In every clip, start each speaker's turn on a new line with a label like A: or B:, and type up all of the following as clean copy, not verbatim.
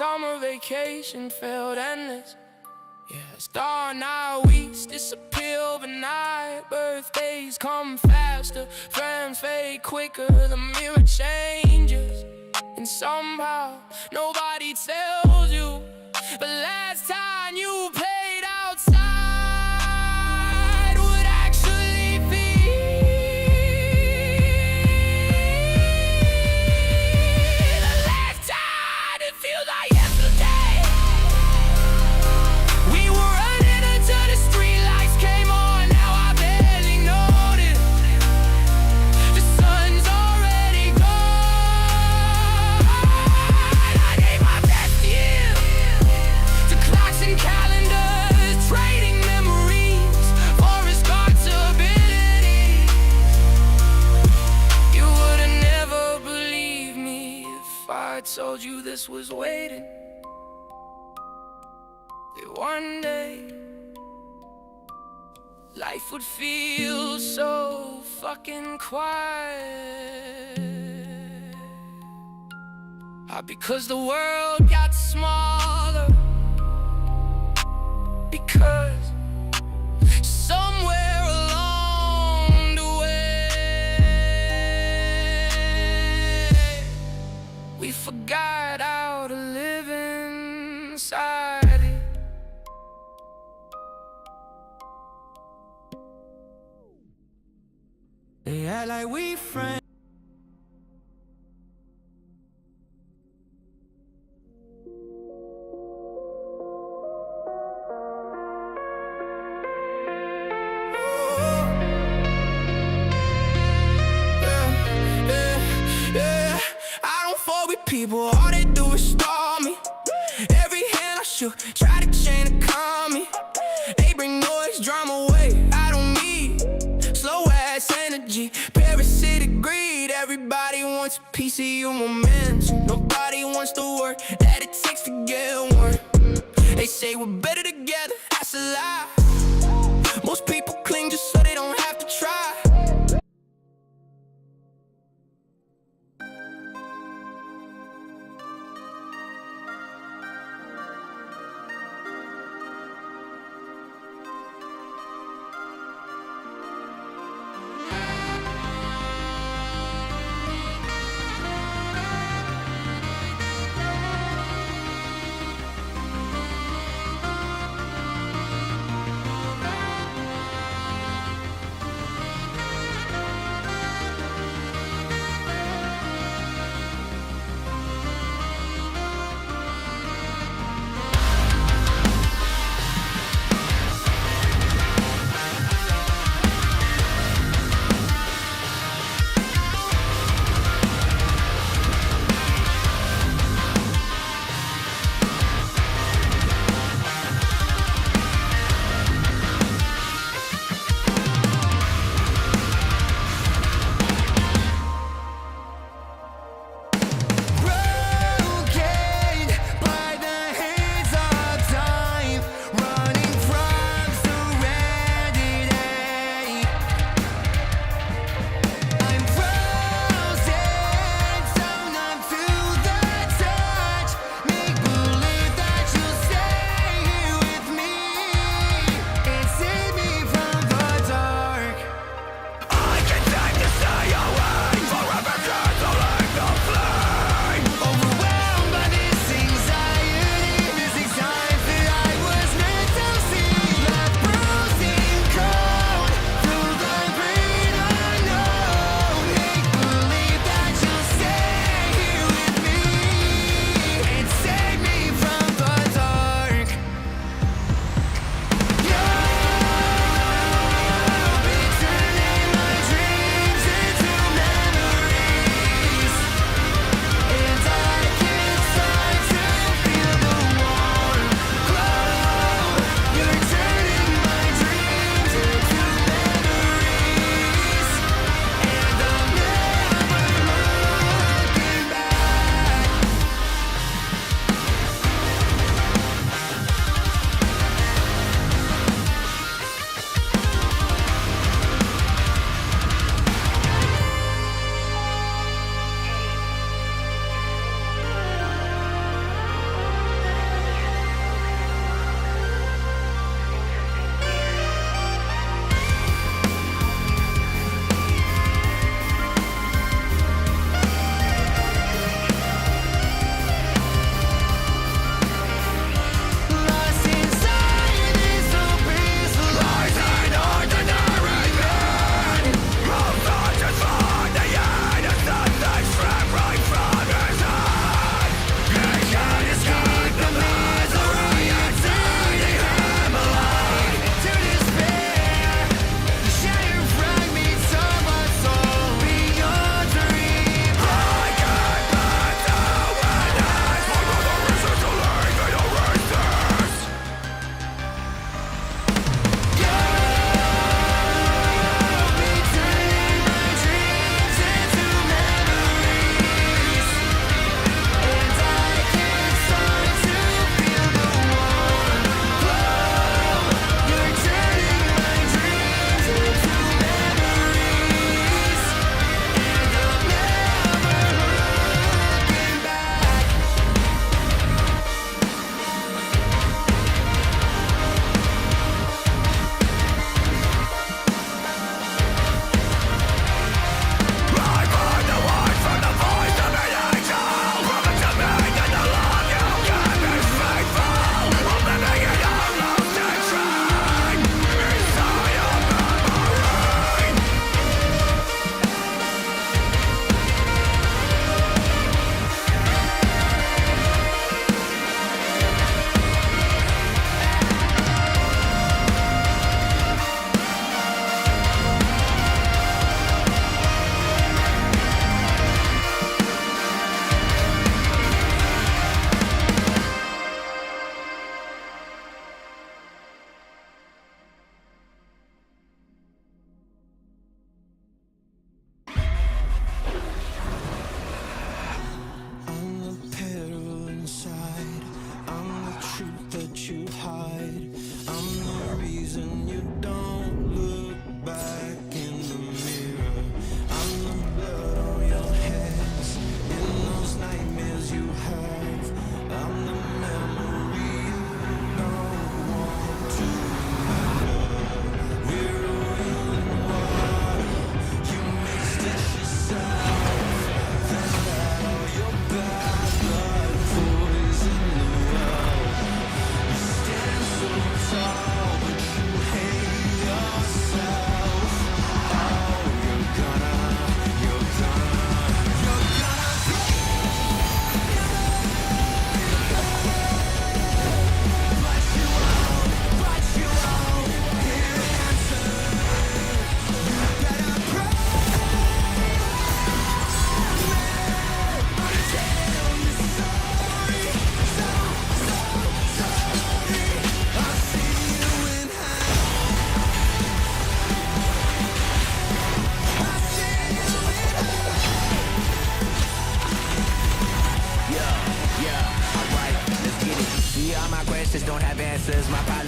A: summer vacation felt endless. Yeah, star night weeks disappear overnight. Birthdays come faster, friends fade quicker. The mirror changes, and somehow nobody tells you. But last time you played outside would actually be the last time. It feels like yesterday. We were running until the streetlights came on. Now I barely notice. The sun's already gone. I gave my best year to clocks and calendars, trading memories for responsibility. You would've never believed me if I told you this was waiting. That one day life would feel so fucking quiet. Because the world got smaller. Because somewhere along the way we forgot how to live inside it. They act like we friends. People, all they do is stall me. Every hand I shoot, try to chain the economy. They bring noise, drama away, I don't need slow ass energy, parasitic greed. Everybody wants a piece of your momentum. Nobody wants the work that it takes to get work. They say we're better together, that's a lie. Most people cling just so they don't have to try.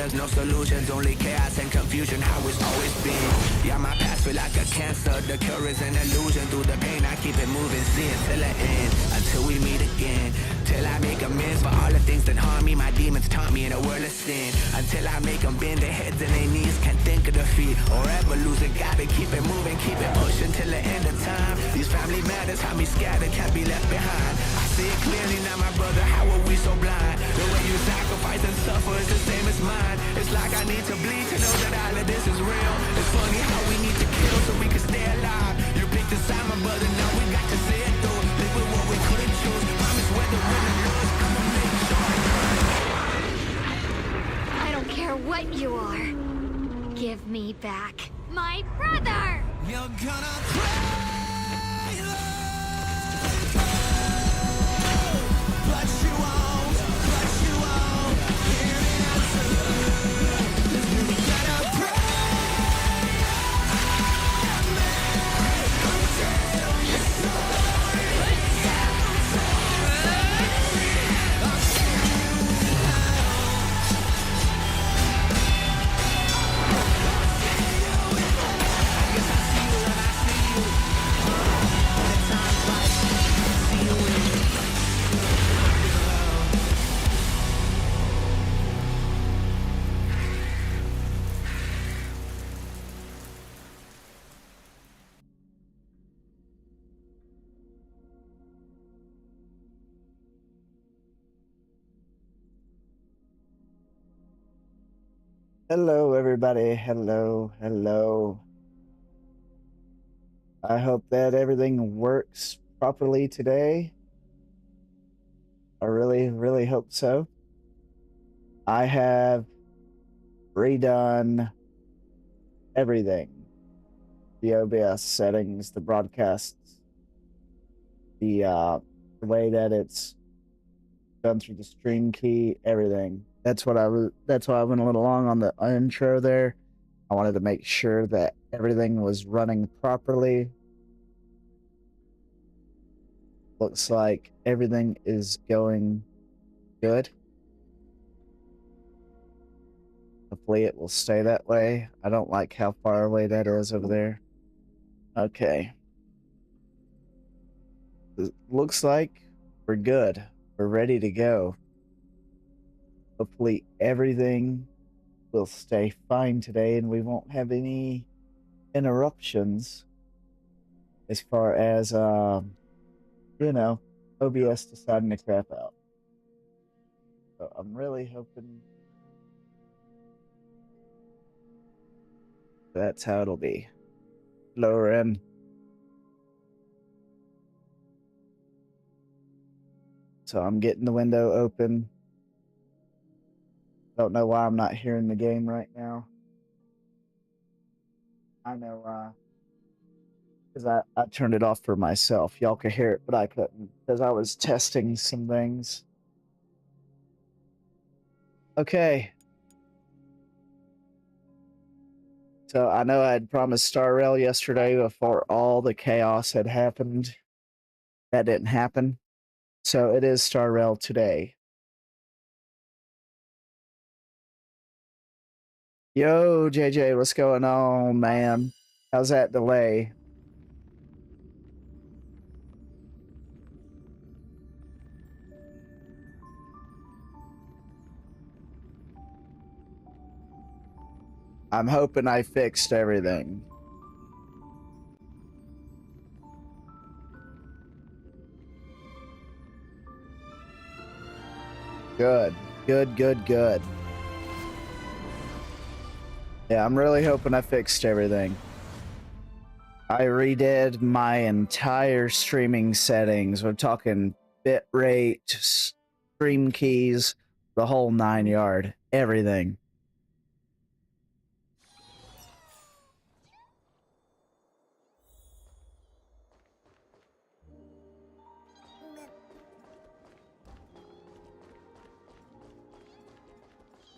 A: there's no solutions, only chaos and confusion, how it's always been. Yeah, my past feel like a cancer, the cure is an illusion. Through the pain I keep it moving, see it till the end, until we meet again. Till I make amends for all the things that harm me. My demons taunt me in a world of sin. Until I make them bend their heads and their knees, can't think of defeat or ever lose it. Gotta keep it moving, keep it pushing till the end of time. These family matters, how me scattered, can't be left behind. I see it clearly now, my brother, how are we so blind? The way you sacrifice and suffer is the same as mine. It's like I need to bleed to know that all of this is real. It's funny how we need to kill so we can stay alive. You picked the side, my brother, now we got to see it through. Live with what we couldn't choose. Promise whether win or lose, I'ma make sure.
B: I don't care what you are. Give me back my brother!
A: You're gonna cry. But you won't, hear me answer. You gotta pray, man, until you
C: Hello, everybody. Hello. I hope that everything works properly today. I really hope so. I have redone everything. The OBS settings, the broadcasts, the way that it's done through the stream key, everything. That's why I went a little long on the intro there. I wanted to make sure that everything was running properly. Looks like everything is going good. Hopefully it will stay that way. I don't like how far away that is over there. Okay. It looks like we're good. We're ready to go. Hopefully everything will stay fine today and we won't have any interruptions as far as, you know, OBS deciding to crap out. So I'm really hoping that's how it'll be. Lower end. So I'm getting the window open. Don't know why I'm not hearing the game right now. I know, because I turned it off for myself. Y'all could hear it, but I couldn't because I was testing some things. Okay. So I know I had promised Star Rail yesterday before all the chaos had happened. That didn't happen. So it is Star Rail today. Yo, JJ, what's going on, man? How's that delay? I'm hoping I fixed everything. Good. Yeah, I'm really hoping I fixed everything. I redid my entire streaming settings. We're talking bitrate, stream keys, the whole 9 yard, everything.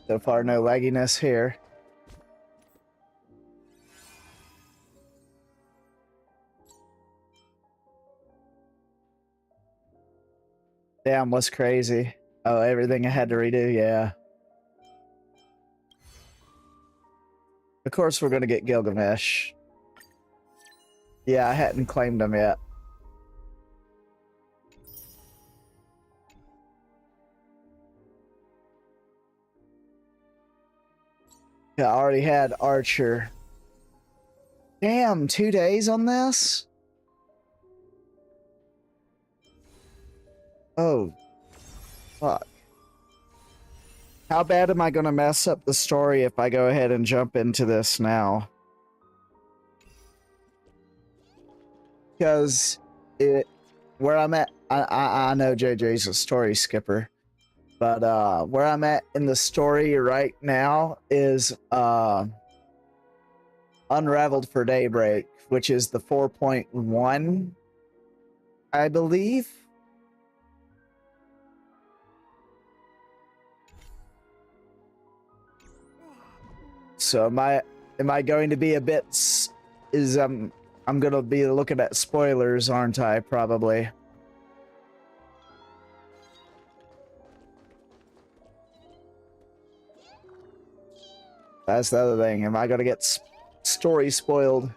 C: So far, no lagginess here. Damn, what's crazy? Oh, everything I had to redo, yeah. Of course we're gonna get Gilgamesh. Yeah, I hadn't claimed him yet. Yeah, I already had Archer. Damn, 2 days on this? Oh, fuck. How bad am I gonna mess up the story if I go ahead and jump into this now? Because where I'm at, I know JJ's a story skipper, but where I'm at in the story right now is Unraveled for Daybreak, which is the 4.1, I believe. So am I going to be a bit I'm gonna be looking at spoilers, aren't I? Probably. That's the other thing. Am I gonna get story spoiled?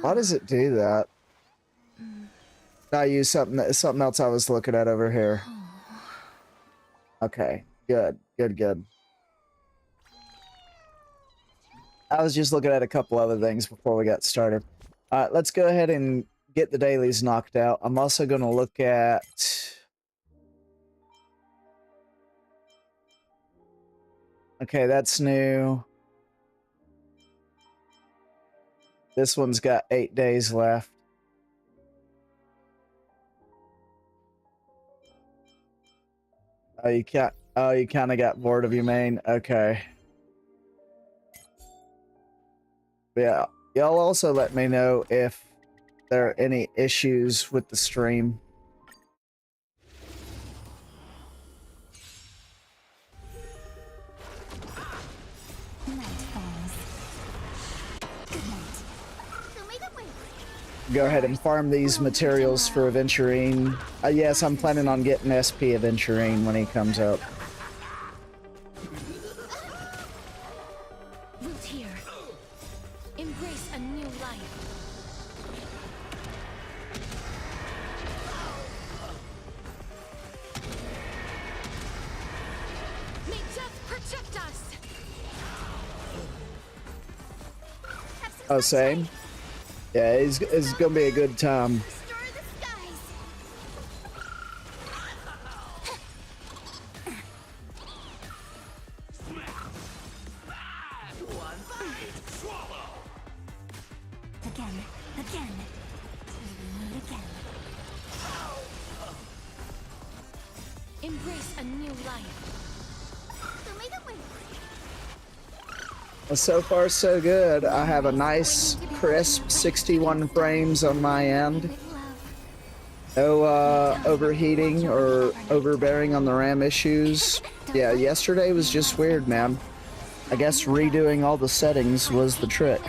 C: Why does it do that? I use something else I was looking at over here. Okay, good. I was just looking at a couple other things before we got started. All right, let's go ahead and get the dailies knocked out. I'm also going to look at... Okay, that's new. This one's got 8 days left. Oh, you can't. Oh, you kind of got bored of your main. Okay. Yeah. Y'all also let me know if there are any issues with the stream. Go ahead and farm these materials for Aventurine. Yes, I'm planning on getting SP Aventurine when he comes out.
B: Root here. Embrace a new life. May death protect us.
C: Oh, same? Yeah, it's gonna be a good time.
B: Again. Embrace a new life.
C: So far, so good. I have a nice, crisp 61 frames on my end. No overheating or overbearing on the RAM issues. Yeah, yesterday was just weird, man. I guess redoing all the settings was the trick.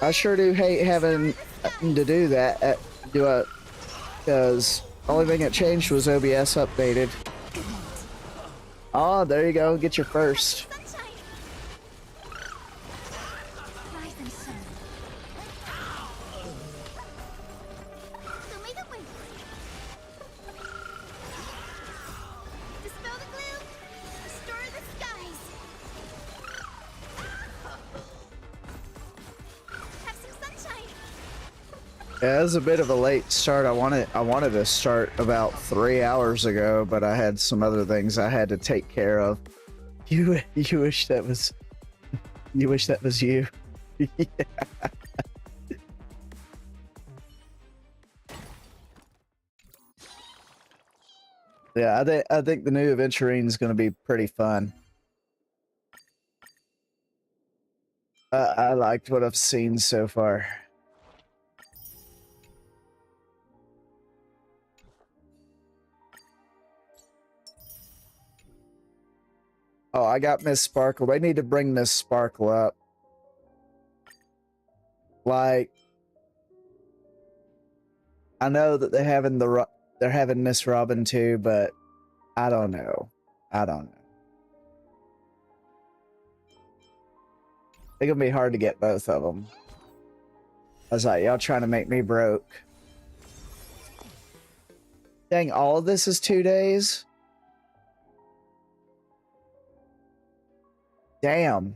C: I sure do hate having to do that, because the only thing that changed was OBS updated. Oh, there you go. Get your first. Yeah, it was a bit of a late start. I wanted to start about 3 hours ago, but I had some other things I had to take care of. You wish that was you. Yeah. Yeah, I think the new Aventurine is going to be pretty fun. I liked what I've seen so far. Oh, I got Miss Sparkle. They need to bring Miss Sparkle up. Like, I know that they're having Miss Robin too, but I don't know. I don't know. It's gonna be hard to get both of them. I was like, y'all trying to make me broke. Dang, all of this is 2 days? Damn.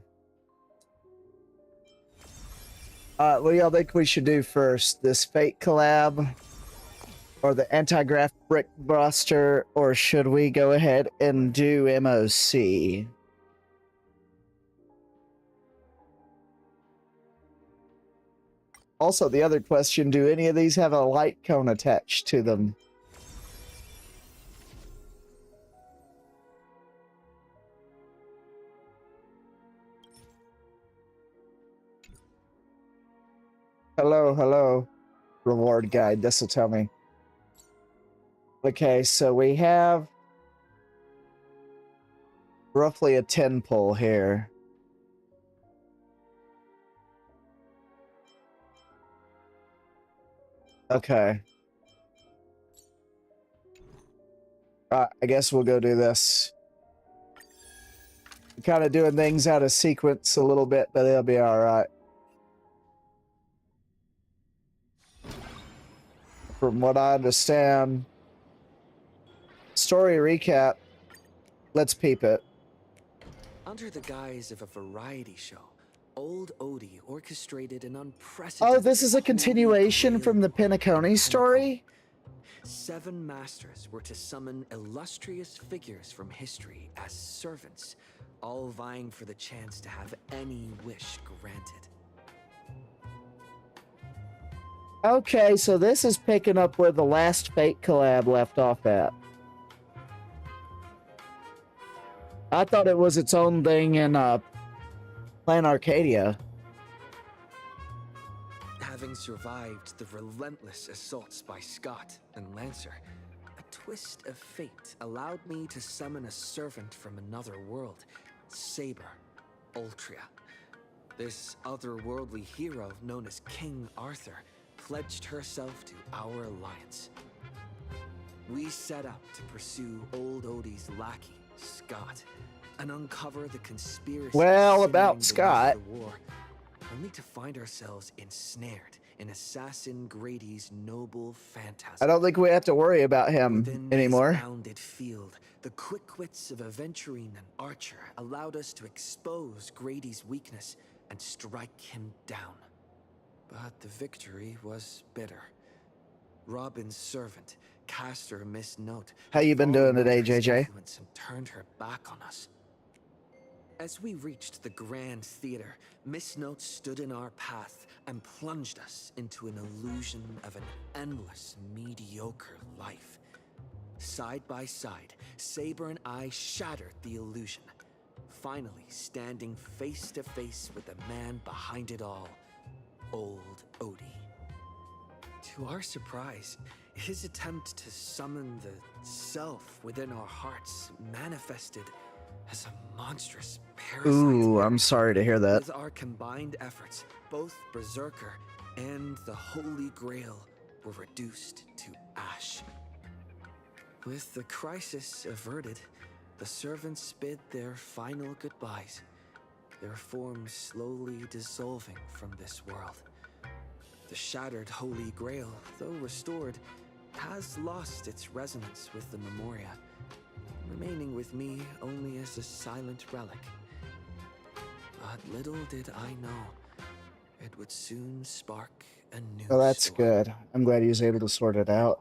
C: What do y'all think we should do first? This Fate collab? Or the anti-graft brick buster? Or should we go ahead and do MOC? Also, the other question, do any of these have a light cone attached to them? Hello, hello. Reward guide, this will tell me. Okay, so we have roughly a 10 pull here. Okay. I guess we'll go do this. Kind of doing things out of sequence a little bit, but it'll be alright. From what I understand, story recap. Let's peep it.
D: Under the guise of a variety show, Old Odie orchestrated an unprecedented...
C: Oh, this is a continuation from the Penacony story?
D: 7 masters were to summon illustrious figures from history as servants, all vying for the chance to have any wish granted.
C: Okay, so this is picking up where the last Fate collab left off at. I thought it was its own thing in Plan Arcadia.
D: Having survived the relentless assaults by Scott and Lancer, a twist of fate allowed me to summon a servant from another world, Saber, Ultria. This otherworldly hero, known as King Arthur, pledged herself to our alliance. We set out to pursue Old Odie's lackey, Scott, and uncover the conspiracy.
C: Well, about Scott.
D: The war, only to find ourselves ensnared in Assassin Grady's noble phantasm.
C: I don't think we have to worry about him anymore.
D: His bounded field, the quick wits of Aventurine and Archer allowed us to expose Grady's weakness and strike him down. But the victory was bitter. Robin's servant, Caster Miss Note,
C: How you been doing today, JJ?
D: and turned her back on us. As we reached the Grand Theater, Miss Note stood in our path and plunged us into an illusion of an endless, mediocre life. Side by side, Saber and I shattered the illusion, finally standing face to face with the man behind it all, Old Odie. To our surprise, his attempt to summon the self within our hearts manifested as a monstrous parasite.
C: Ooh, I'm sorry to hear that.
D: With our combined efforts, both Berserker and the Holy Grail were reduced to ash. With the crisis averted, the servants bid their final goodbyes, their forms slowly dissolving from this world. The shattered Holy Grail, though restored, has lost its resonance with the Memoria, remaining with me only as a silent relic. But little did I know, it would soon spark a new
C: Oh, that's
D: storm.
C: good. I'm glad he was able to sort it out.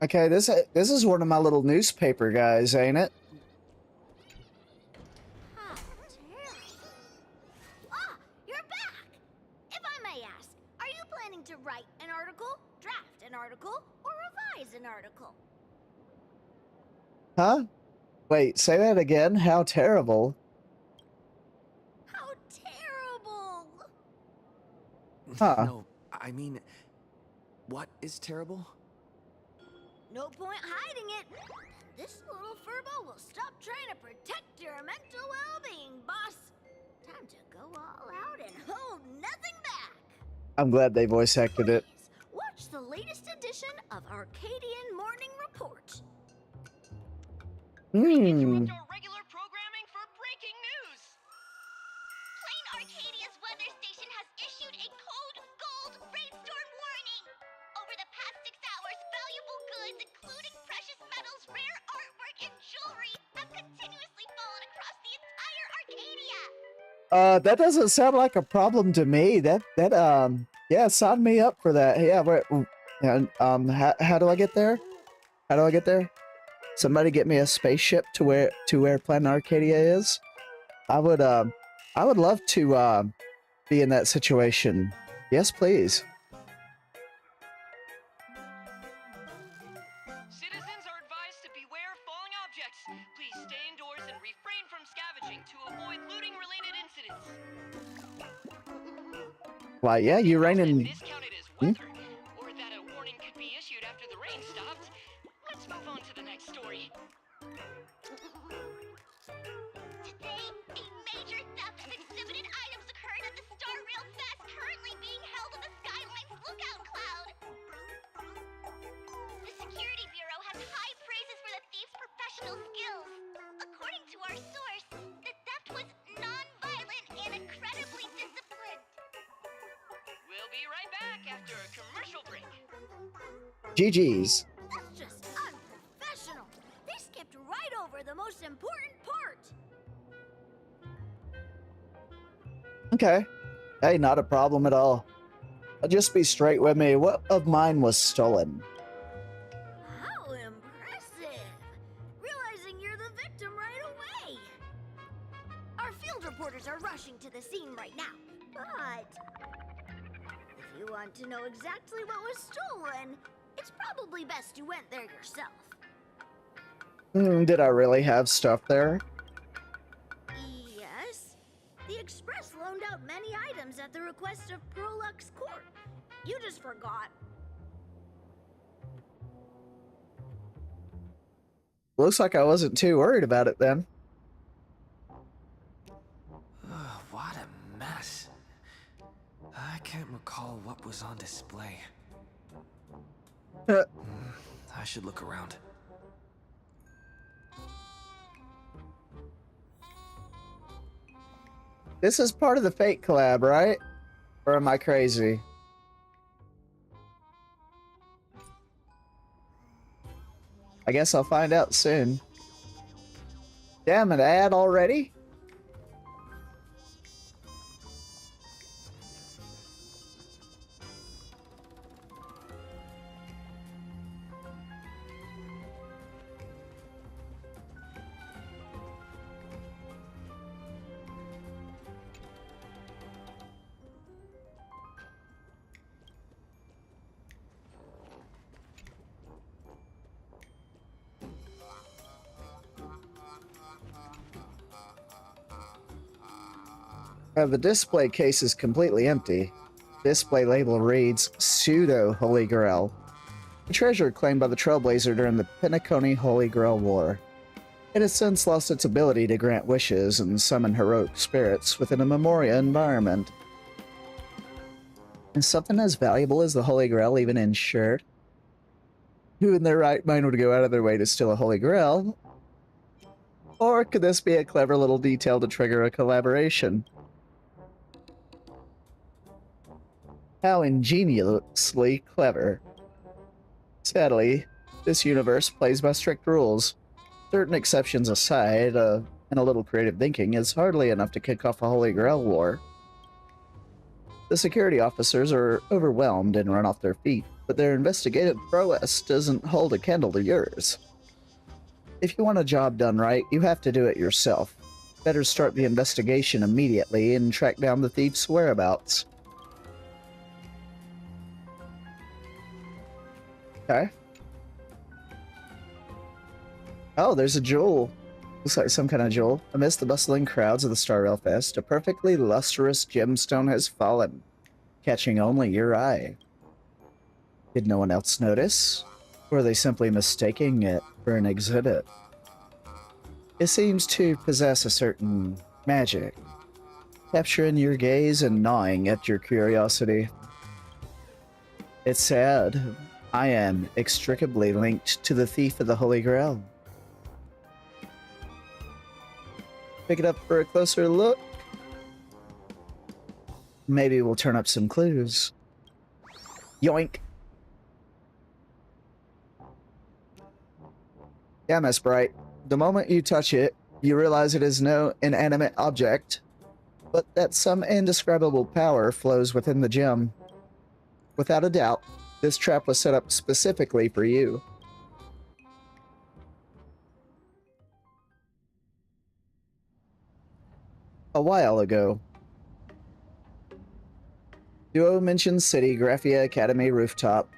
C: Okay, this is one of my little newspaper guys, ain't it?
B: Ah, Terry. Ah, you're back! If I may ask, are you planning to write an article, draft an article, or revise an article?
C: Huh? Wait, say that again? How terrible.
B: How terrible!
C: Huh.
D: No, I mean, what is terrible?
B: No point hiding it. This little furbo will stop trying to protect your mental well-being, boss. Time to go all out and hold nothing back.
C: I'm glad they voice acted it.
B: Please watch the latest edition of Arcadian Morning Report.
C: Hmm.
E: Our regular programming for breaking news.
B: Plain Arcadia's weather station has issued a code gold rainstorm warning. Over the past 6 hours, valuable goods, including precious metals, rare artwork, and jewelry, have continuously fallen across the entire Arcadia.
C: That doesn't sound like a problem to me. Yeah, sign me up for that. Yeah, how do I get there? How do I get there? Somebody get me a spaceship to where Planet Arcadia is. I would love to be in that situation. Yes, please.
E: Citizens are advised to beware of falling objects. Please stay indoors and refrain from scavenging to avoid looting-related incidents.
C: Why, yeah, you raining.
E: This counted as weather, or that a warning could be issued after the rain stopped. Let's move on to the next story.
B: Today, a major theft of exhibited items occurred at the Star Rail Fest currently being held in the Skyline's lookout cloud. The Security Bureau has high praises for the thief's professional skills. According to our source, the theft was non-violent and incredibly disciplined.
E: We'll be right back after a commercial break.
C: GG's.
B: That's just unprofessional. They skipped right over the most important part.
C: Okay. Hey, not a problem at all. Just be straight with me. What of mine was stolen?
B: How impressive! Realizing you're the victim right away. Our field reporters are rushing to the scene right now. But if you want to know exactly what was stolen, it's probably best you went there yourself.
C: Did I really have stuff there?
B: Yes. The Express loaned out many items at the request of Prolux Court. You just forgot.
C: Looks like I wasn't too worried about it then.
D: What a mess. I can't recall what was on display. I should look around.
C: This is part of the Fate collab, right? Or am I crazy? I guess I'll find out soon. Damn, an ad already? The display case is completely empty. Display label reads, Pseudo Holy Grail. A treasure claimed by the Trailblazer during the Penacony Holy Grail War. It has since lost its ability to grant wishes and summon heroic spirits within a Memoria environment. Is something as valuable as the Holy Grail even insured? Who in their right mind would go out of their way to steal a Holy Grail? Or could this be a clever little detail to trigger a collaboration? How ingeniously clever. Sadly, this universe plays by strict rules. Certain exceptions aside, and a little creative thinking is hardly enough to kick off a Holy Grail war. The security officers are overwhelmed and run off their feet, but their investigative prowess doesn't hold a candle to yours. If you want a job done right, you have to do it yourself. Better start the investigation immediately and track down the thief's whereabouts. Okay. Oh, there's a jewel. Looks like some kind of jewel. Amidst the bustling crowds of the Star Rail Fest, a perfectly lustrous gemstone has fallen, catching only your eye. Did no one else notice? Or are they simply mistaking it for an exhibit? It seems to possess a certain magic, capturing your gaze and gnawing at your curiosity. It's sad. I am inextricably linked to the thief of the Holy Grail. Pick it up for a closer look. Maybe we'll turn up some clues. Yoink! Yeah, Miss Bright. The moment you touch it, you realize it is no inanimate object, but that some indescribable power flows within the gem. Without a doubt, this trap was set up specifically for you. A while ago. Duo mentions City Graphia Academy rooftop.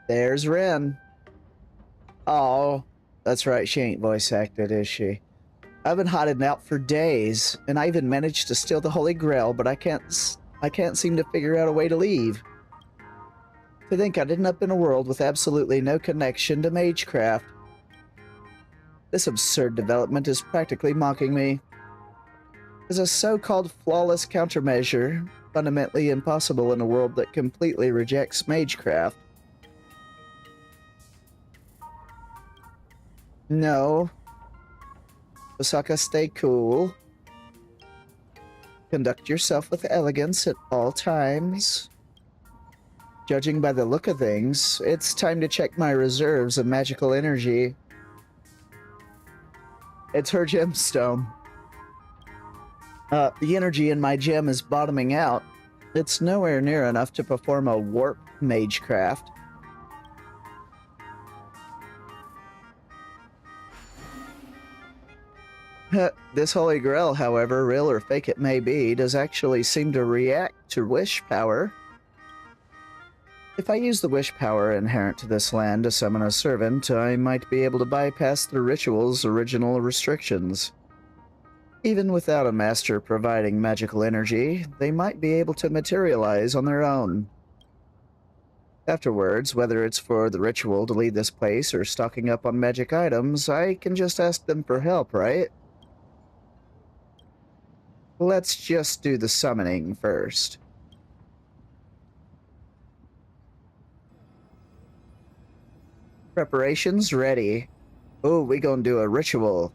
C: There's Ren. Oh, that's right, she ain't voice acted, is she? I've been hiding out for days, and I even managed to steal the Holy Grail, but I can't seem to figure out a way to leave. To think I'd end up in a world with absolutely no connection to magecraft. This absurd development is practically mocking me. As a so-called flawless countermeasure, fundamentally impossible in a world that completely rejects magecraft. No. Osaka, stay cool. Conduct yourself with elegance at all times. Judging by the look of things, it's time to check my reserves of magical energy. It's her gemstone. The energy in my gem is bottoming out. It's nowhere near enough to perform a warp magecraft. This Holy Grail, however real or fake it may be, does actually seem to react to wish power. If I use the wish power inherent to this land to summon a servant, I might be able to bypass the ritual's original restrictions. Even without a master providing magical energy, they might be able to materialize on their own. Afterwards, whether it's for the ritual to lead this place or stocking up on magic items, I can just ask them for help, right? Let's just do the summoning first. Preparations ready. Oh, we gonna do a ritual.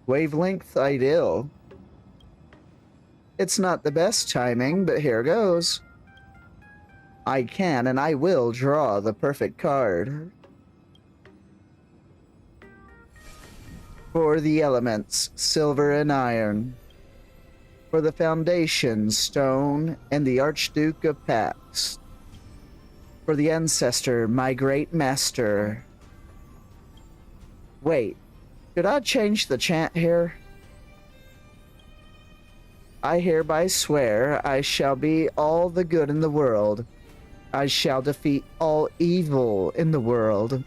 C: Wavelength ideal. It's not the best timing, but here goes. I can and I will draw the perfect card. For the elements, silver and iron. For the foundation, stone and the Archduke of Pax. For the ancestor, my great master. Wait, could I change the chant here? I hereby swear I shall be all the good in the world. I shall defeat all evil in the world.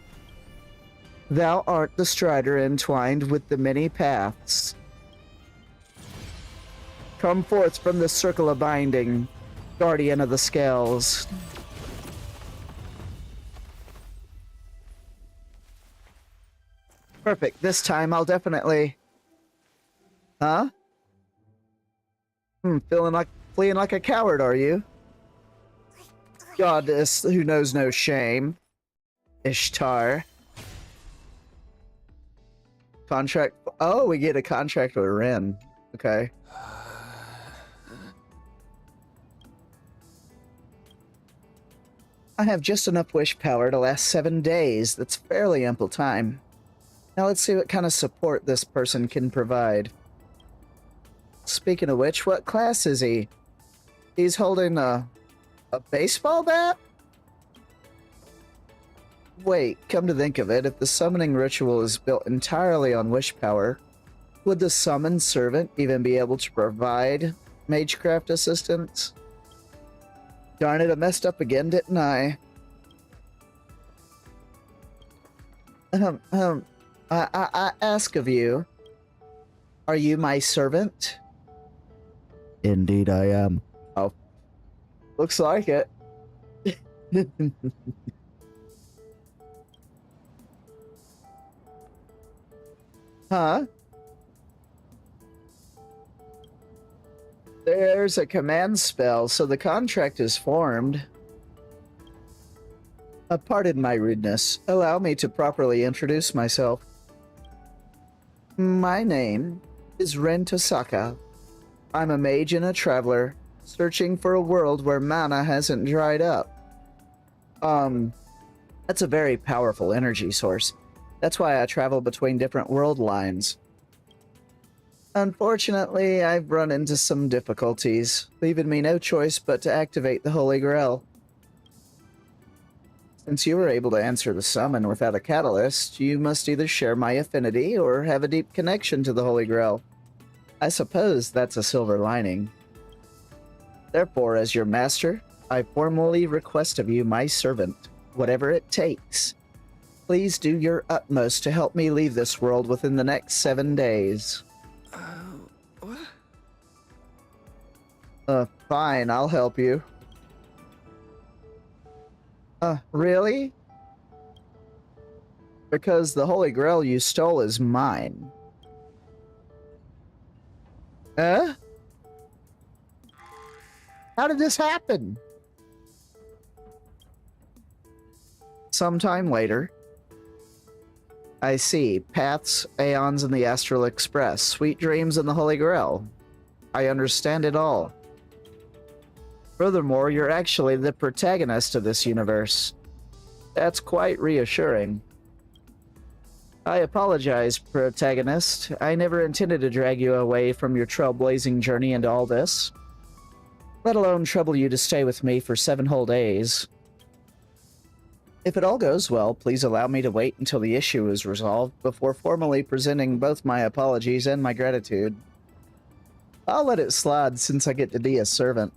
C: Thou art the strider entwined with the many paths. Come forth from the circle of binding, guardian of the scales. Perfect. This time I'll definitely... Huh? Fleeing like a coward, are you? Goddess who knows no shame. Ishtar. Contract... Oh, we get a contract with Ren. Okay. I have just enough wish power to last 7 days. That's fairly ample time. Now let's see what kind of support this person can provide. Speaking of which, what class is he? He's holding a baseball bat? Wait, come to think of it, if the summoning ritual is built entirely on wish power, would the summoned servant even be able to provide magecraft assistance? Darn it, I messed up again, didn't I? I ask of you, are you my servant? Indeed I am. Oh, looks like it. Huh? There's a command spell, so the contract is formed. Pardon my rudeness. Allow me to properly introduce myself. My name is Ren Tosaka. I'm a mage and a traveler, searching for a world where mana hasn't dried up. That's a very powerful energy source. That's why I travel between different world lines. Unfortunately, I've run into some difficulties, leaving me no choice but to activate the Holy Grail. Since you were able to answer the summon without a catalyst, you must either share my affinity or have a deep connection to the Holy Grail. I suppose that's a silver lining. Therefore, as your master, I formally request of you my servant, whatever it takes. Please do your utmost to help me leave this world within the next 7 days.
D: What?
C: Fine, I'll help you. Really? Because the Holy Grail you stole is mine. How did this happen? Sometime later. I see. Paths, Aeons, and the Astral Express. Sweet dreams and the Holy Grail. I understand it all. Furthermore, you're actually the protagonist of this universe. That's quite reassuring. I apologize, protagonist. I never intended to drag you away from your trailblazing journey into all this. Let alone trouble you to stay with me for 7 whole days. If it all goes well, please allow me to wait until the issue is resolved before formally presenting both my apologies and my gratitude. I'll let it slide since I get to be a servant.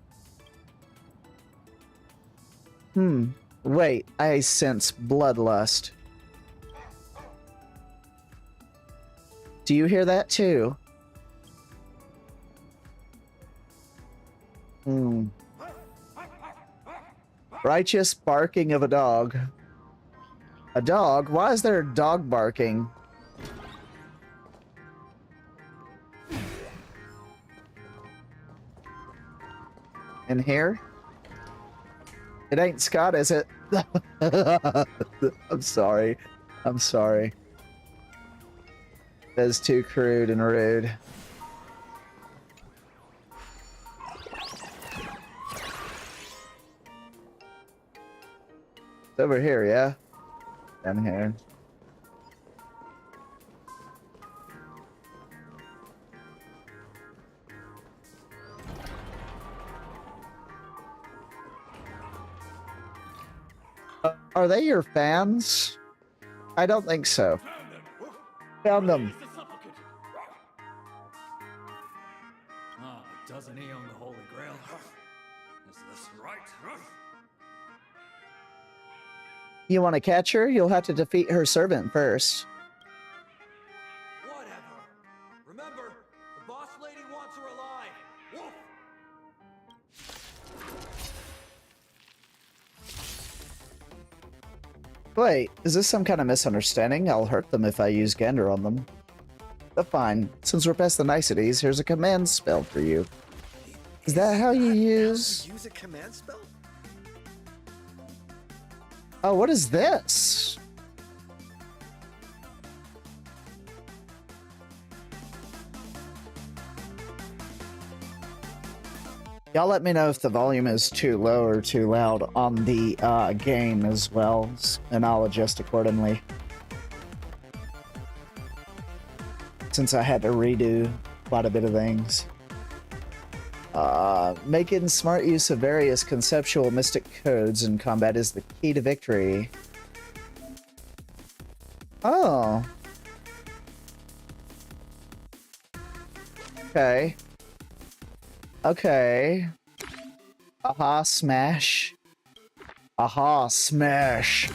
C: Wait, I sense bloodlust. Do you hear that too? Righteous barking of a dog. A dog? Why is there a dog barking? In here? It ain't Scott, is it? I'm sorry. I'm sorry. That's too crude and rude. It's over here, yeah? Down here. Are they your fans? I don't think so. Found them.
F: Doesn't he own the Holy Grail? Is this right?
C: You want to catch her? You'll have to defeat her servant first.
F: Whatever. Remember, the boss lady wants her alive. Wolf!
C: Wait, is this some kind of misunderstanding? I'll hurt them if I use Gander on them. But fine, since we're past the niceties, here's a command spell for you. Is that how you use...
D: Use a command spell?
C: Oh, what is this? Y'all let me know if the volume is too low or too loud on the game as well, and I'll adjust accordingly. Since I had to redo quite a bit of things. Making smart use of various conceptual mystic codes in combat is the key to victory. Oh. Okay. Okay. Aha, smash. Aha, smash.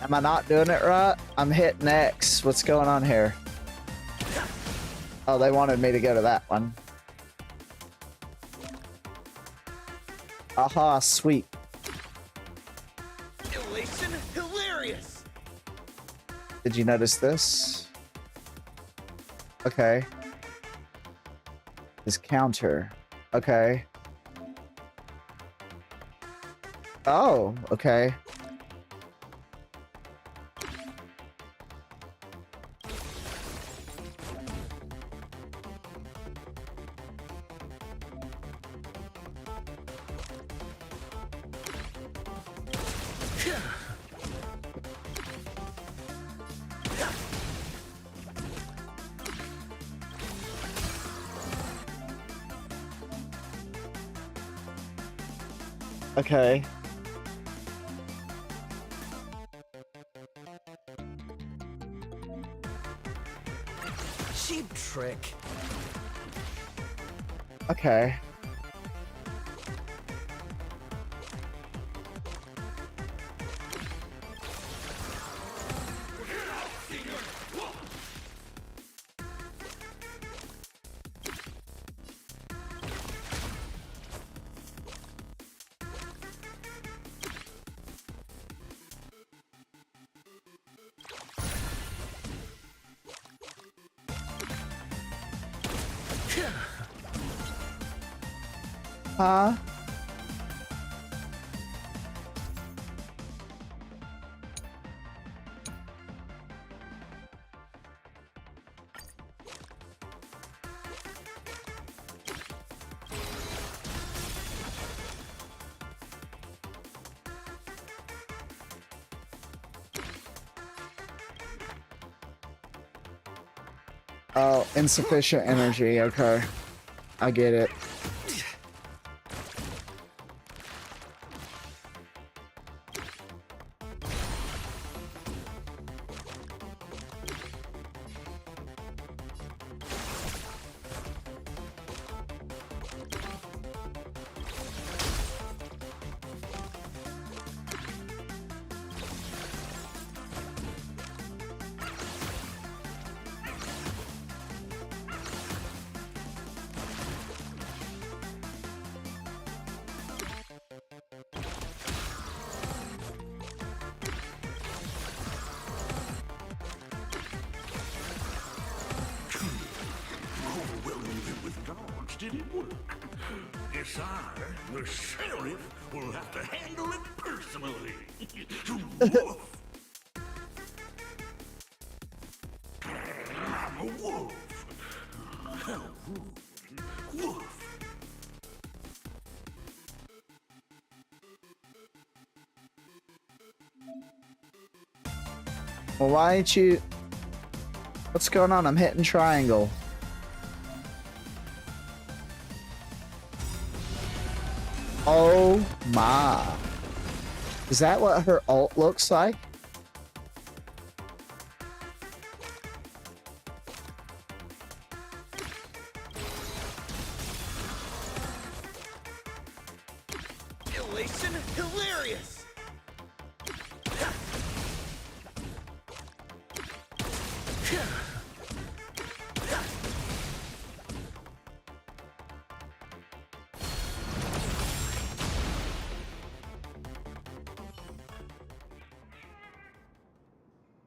C: Am I not doing it right? I'm hitting X. What's going on here? Oh, they wanted me to go to that one. Aha, sweet.
F: Elation hilarious!
C: Did you notice this? Okay. His counter. Okay. Oh, okay. Okay.
F: Cheap trick.
C: Okay. Huh? Oh, insufficient energy. Okay. I get it.
G: Did it work? Guess I, the sheriff, will have to handle it personally. Woof! I'm a wolf. How rude. Woof!
C: Well, why ain't you... What's going on? I'm hitting triangle. Oh my. Is that what her ult looks like?
F: Elation hilarious!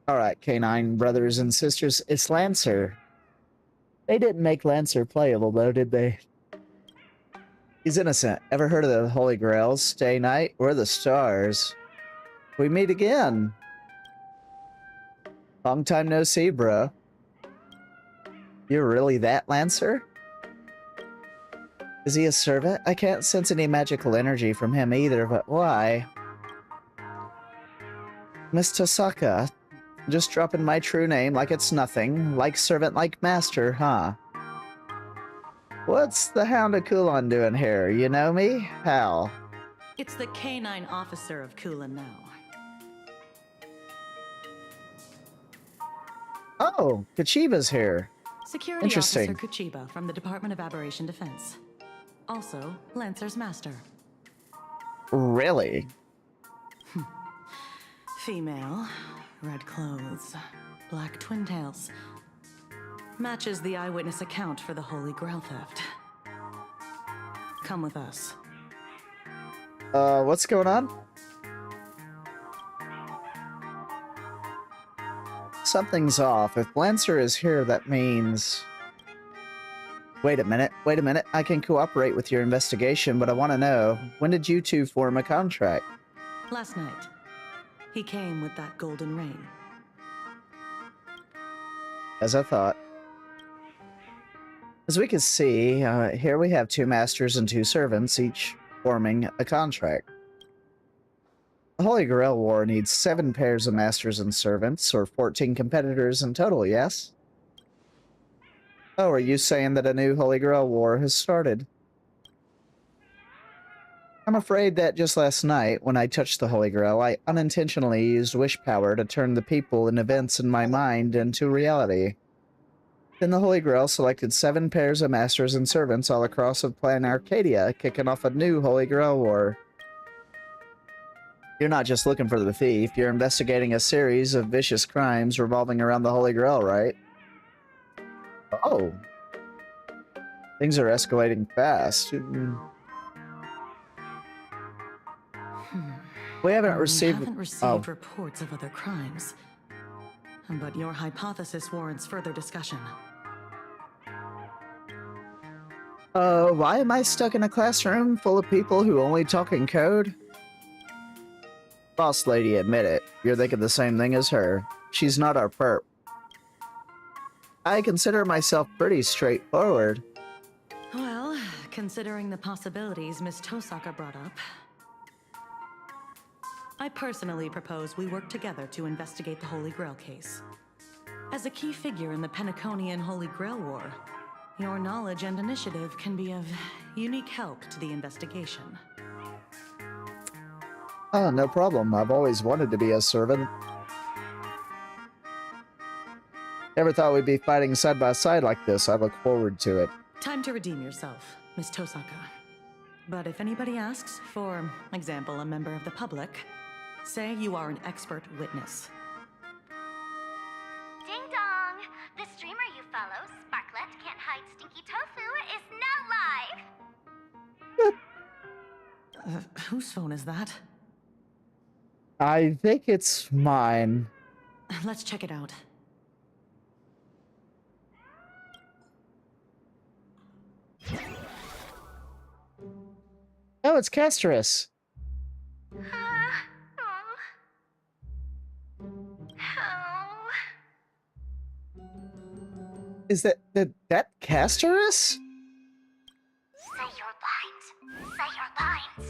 C: Alright, K9 brothers and sisters, it's Lancer. They didn't make Lancer playable though, did they? He's innocent. Ever heard of the Holy Grail? Stay night? We're the stars. We meet again. Long time no see, bro. You're really that Lancer? Is he a servant? I can't sense any magical energy from him either, but why? Miss Tosaka, just dropping my true name like it's nothing. Like servant, like master, huh? What's the Hound of Kulon doing here? You know me? How?
H: It's the K9 officer of Kulan now.
C: Oh, Kachiba's here.
H: Security
C: Interesting.
H: Officer Kuchiba from the Department of Aberration Defense. Also, Lancer's master.
C: Really?
H: Female, red clothes, black twin tails. Matches the eyewitness account for the Holy Grail theft. Come with us.
C: What's going on? Something's off. If Lancer is here, that means... Wait a minute. I can cooperate with your investigation, but I want to know, when did you two form a contract?
H: Last night. He came with that golden ring.
C: As I thought. As we can see, here we have 2 masters and 2 servants, each forming a contract. The Holy Grail War needs 7 pairs of masters and servants, or 14 competitors in total, yes? Oh, are you saying that a new Holy Grail War has started? I'm afraid that just last night, when I touched the Holy Grail, I unintentionally used wish power to turn the people and events in my mind into reality. Then the Holy Grail selected 7 pairs of masters and servants all across of Plan Arcadia, kicking off a new Holy Grail War. You're not just looking for the thief, you're investigating a series of vicious crimes revolving around the Holy Grail, right? Oh. Things are escalating fast. We haven't received
H: reports of other crimes. But your hypothesis warrants further discussion.
C: Why am I stuck in a classroom full of people who only talk in code? Boss lady, admit it. You're thinking the same thing as her. She's not our perp. I consider myself pretty straightforward.
H: Well, considering the possibilities Miss Tosaka brought up, I personally propose we work together to investigate the Holy Grail case. As a key figure in the Penaconian Holy Grail War, your knowledge and initiative can be of unique help to the investigation.
C: Oh, no problem. I've always wanted to be a servant. Never thought we'd be fighting side by side like this. I look forward to it.
H: Time to redeem yourself, Miss Tosaka. But if anybody asks, for example, a member of the public, say you are an expert witness.
B: Ding dong! The streamer you follow, Sparklet Can't Hide Stinky Tofu, is now live!
H: Whose phone is that?
C: I think it's mine.
H: Let's check it out.
C: Oh, it's Casterus. Is that Casterus?
B: Say your lines. Say your lines.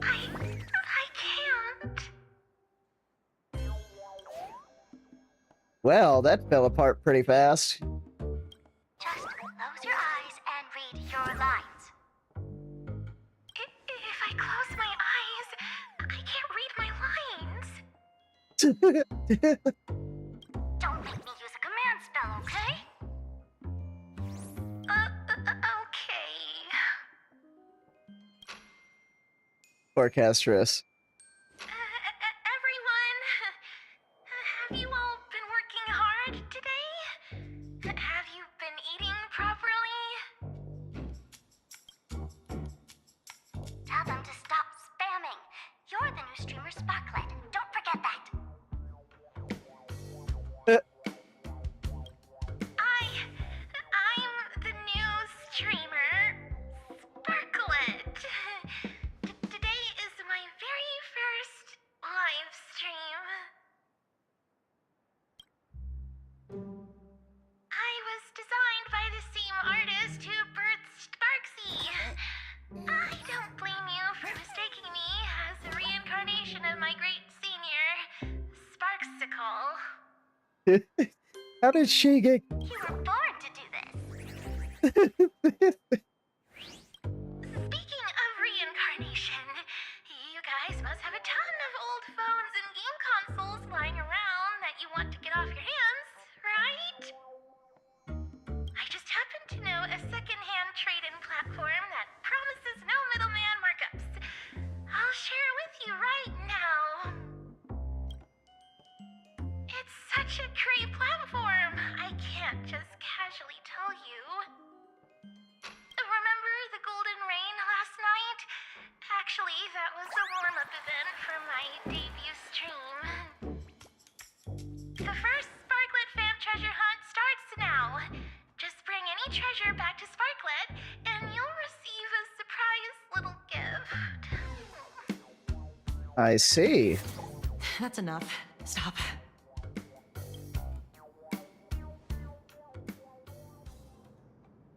B: I can't.
C: Well, that fell apart pretty fast.
B: Just close your eyes and read your lines. If I close my eyes, I can't read my lines. Don't make me use a command spell, okay? Okay.
C: Poor Casterus.
B: Everyone, have you all been working hard today? Have you been eating properly? Tell them to stop spamming. You're the new streamer Sparklet. Don't forget that. I'm the new streamer Sparklet. Today is my very first live stream. I was designed by the same artist who birthed Sparksy. I don't blame you for mistaking me as a reincarnation of my great senior, Sparksicle.
C: How did she get...
B: You were born to do this. Speaking of reincarnation, you guys must have a ton of old phones and game consoles lying around that you want to get off your hands, right? I just happen to know a secondhand trade-in platform that promises no middleman markups.
I: right? Actually, that was the warm-up event for my debut stream. The first Sparklet fan treasure hunt starts now. Just bring any treasure back to Sparklet, and you'll receive a surprise little gift.
C: I see.
H: That's enough. Stop.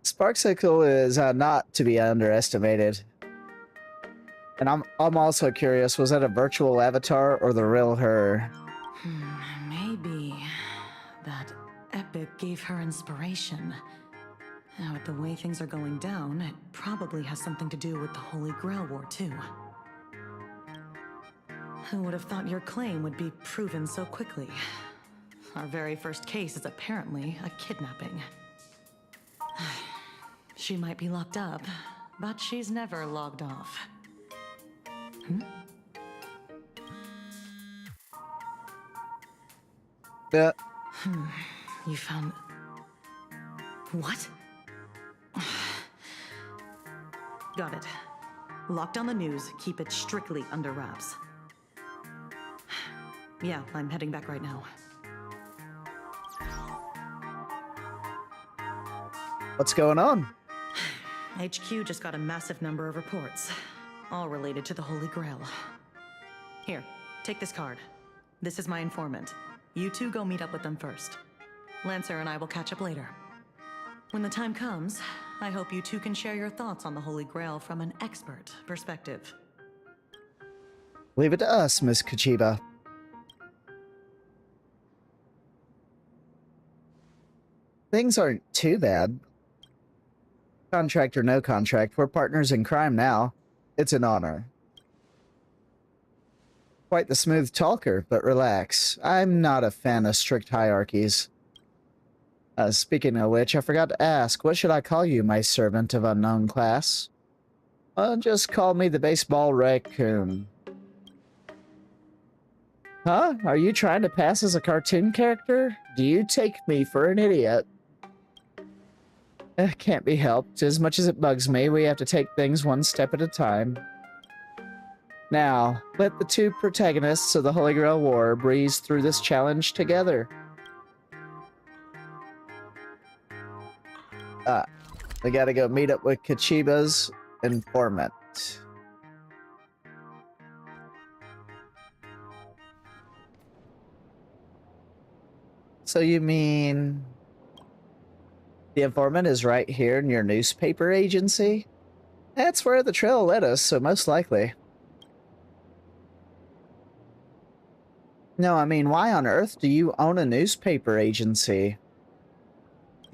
C: Sparksicle is not to be underestimated. And I'm also curious, was that a virtual avatar or the real her?
H: Maybe that epic gave her inspiration. Now, with the way things are going down, it probably has something to do with the Holy Grail War, too. Who would have thought your claim would be proven so quickly? Our very first case is apparently a kidnapping. She might be locked up, but she's never logged off.
C: Yeah.
H: You found... What? Got it. Lock down the news, keep it strictly under wraps. Yeah, I'm heading back right now.
C: What's going on?
H: HQ just got a massive number of reports, all related to the Holy Grail. Here, take this card. This is my informant. You two go meet up with them first. Lancer and I will catch up later. When the time comes, I hope you two can share your thoughts on the Holy Grail from an expert perspective.
C: Leave it to us, Miss Kachiba. Things aren't too bad. Contract or no contract, we're partners in crime now. It's an honor. Quite the smooth talker, but relax. I'm not a fan of strict hierarchies. Speaking of which, I forgot to ask, what should I call you, my servant of unknown class? Just call me the baseball raccoon. Huh? Are you trying to pass as a cartoon character? Do you take me for an idiot? Can't be helped. As much as it bugs me, we have to take things one step at a time. Now, let the two protagonists of the Holy Grail War breeze through this challenge together. We gotta go meet up with Kachiba's informant. So you mean... the informant is right here in your newspaper agency? That's where the trail led us, so most likely. No, I mean, why on earth do you own a newspaper agency?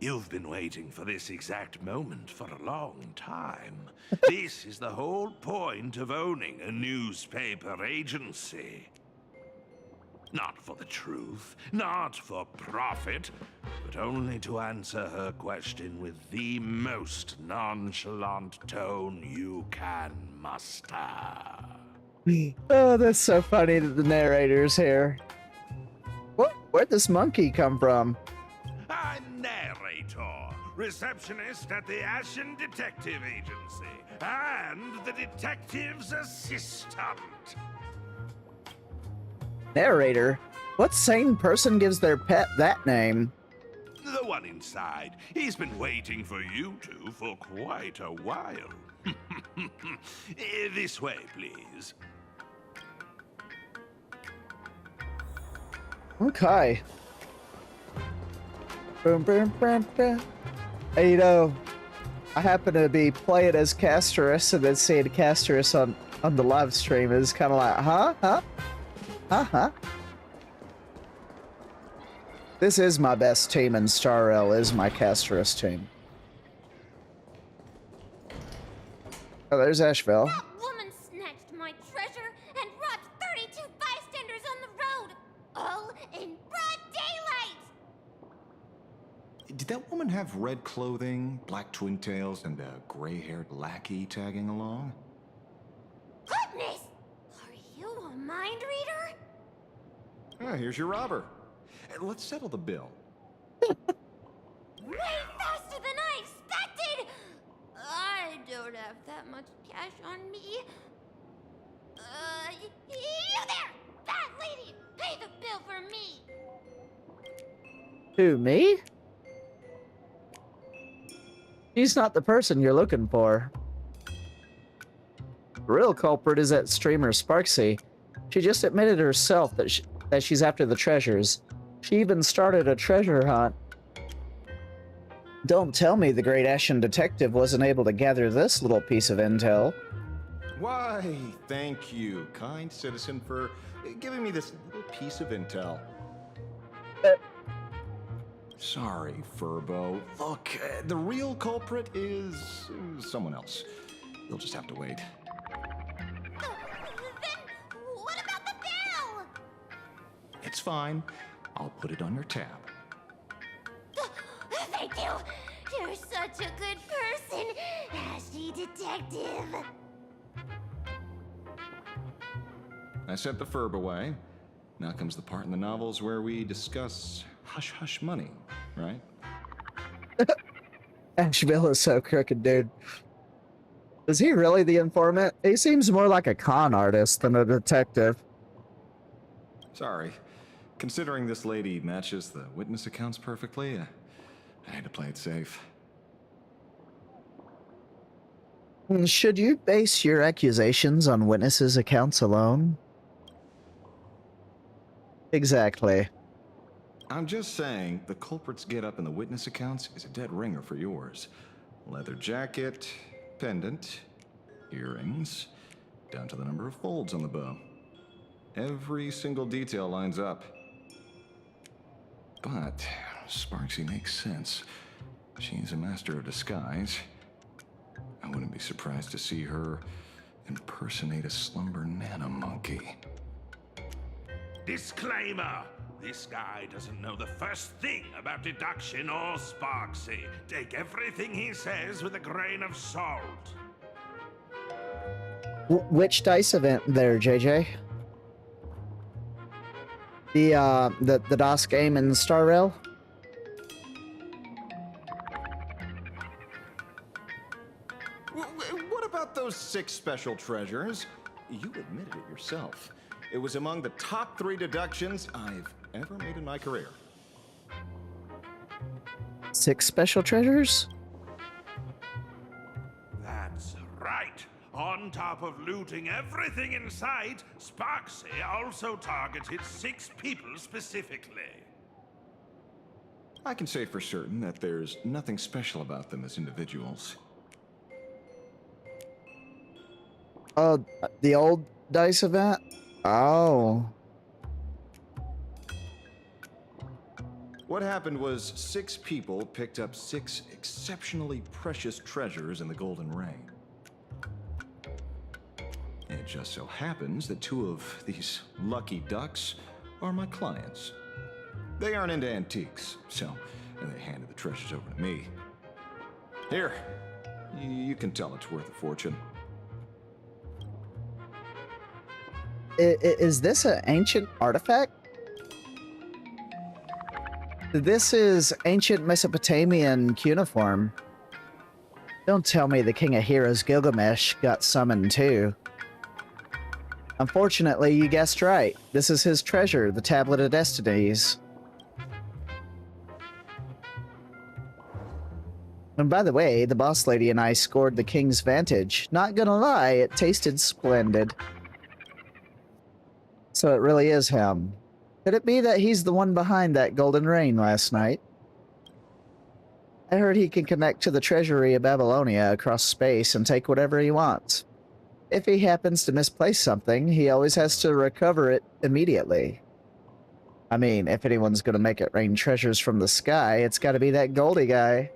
G: You've been waiting for this exact moment for a long time. This is the whole point of owning a newspaper agency. Not for the truth, not for profit, but only to answer her question with the most nonchalant tone you can muster.
C: Oh, that's so funny that the narrator's here. Where'd this monkey come from?
G: A narrator, receptionist at the Ashen Detective Agency, and the detective's assistant.
C: Narrator? What sane person gives their pet that name?
G: The one inside. He's been waiting for you two for quite a while. This way, please.
C: Okay. Boom, boom, boom, boom. Hey, you know, I happen to be playing as Castorus, and then seeing Castorus on the live stream is kind of like, huh? This is my best team in Star Rail, is my Castorus team. Oh, there's Asheville.
B: That woman snatched my treasure and robbed 32 bystanders on the road, all in broad daylight!
J: Did that woman have red clothing, black twintails, and a gray-haired lackey tagging along?
B: Goodness! Are you a mind reader?
J: Ah, here's your robber. Let's settle the bill.
B: Way faster than I expected! I don't have that much cash on me. You there! That lady! Pay the bill for me!
C: Who, me? She's not the person you're looking for. The real culprit is that streamer Sparksy. She just admitted herself that she's after the treasures. She even started a treasure hunt. Don't tell me the great Ashen detective wasn't able to gather this little piece of intel.
J: Why, thank you, kind citizen, for giving me this little piece of intel. Sorry, Furbo. Look, the real culprit is someone else. You'll just have to wait.
B: Then what about the bill?
J: It's fine. I'll put it on your tab.
B: Thank you. You're such a good person, Ashley Detective.
J: I sent the Furb away. Now comes the part in the novels where we discuss hush-hush money, right?
C: Asheville is so crooked, dude. Is he really the informant? He seems more like a con artist than a detective.
J: Sorry. Considering this lady matches the witness accounts perfectly, I had to play it safe.
C: Should you base your accusations on witnesses' accounts alone? Exactly.
J: I'm just saying, the culprit's get-up in the witness accounts is a dead ringer for yours. Leather jacket, pendant, earrings, down to the number of folds on the bow. Every single detail lines up. But Sparksy makes sense. She's a master of disguise. I wouldn't be surprised to see her impersonate a slumber nana monkey.
G: Disclaimer! This guy doesn't know the first thing about deduction or Sparksy. Take everything he says with a grain of salt.
C: Which dice event there, JJ? The DOS game in Star Rail?
J: What about those 6 special treasures? You admitted it yourself. It was among the top 3 deductions I've ever made in my career.
C: 6 special treasures?
G: That's right. On top of looting everything in sight, Sparksy also targeted 6 people specifically.
J: I can say for certain that there's nothing special about them as individuals.
C: The old dice event? Oh.
J: What happened was 6 people picked up 6 exceptionally precious treasures in the Golden Ring. It just so happens that 2 of these lucky ducks are my clients. They aren't into antiques, so they handed the treasures over to me. Here, you can tell it's worth a fortune.
C: Is this an ancient artifact? This is ancient Mesopotamian cuneiform. Don't tell me the King of Heroes Gilgamesh got summoned too. Unfortunately, you guessed right. This is his treasure, the Tablet of Destinies. And by the way, the boss lady and I scored the King's Vantage. Not gonna lie, it tasted splendid. So it really is him. Could it be that he's the one behind that golden rain last night? I heard he can connect to the treasury of Babylonia across space and take whatever he wants. If he happens to misplace something, he always has to recover it immediately. I mean, if anyone's gonna make it rain treasures from the sky, it's gotta be that Goldie guy.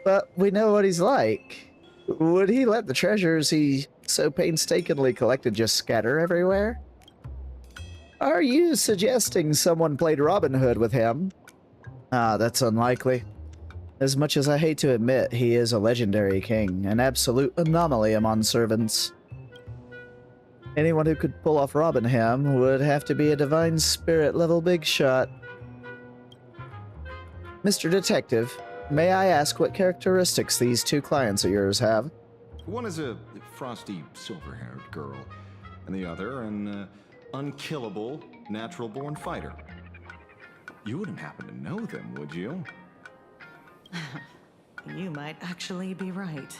C: But we know what he's like. Would he let the treasures he so painstakingly collected just scatter everywhere? Are you suggesting someone played Robin Hood with him? Ah, that's unlikely. As much as I hate to admit, he is a legendary king, an absolute anomaly among servants. Anyone who could pull off robbing him would have to be a divine spirit level big shot. Mr. Detective, may I ask what characteristics these two clients of yours have?
J: One is a frosty, silver-haired girl, and the other an unkillable, natural-born fighter. You wouldn't happen to know them, would you?
H: You might actually be right.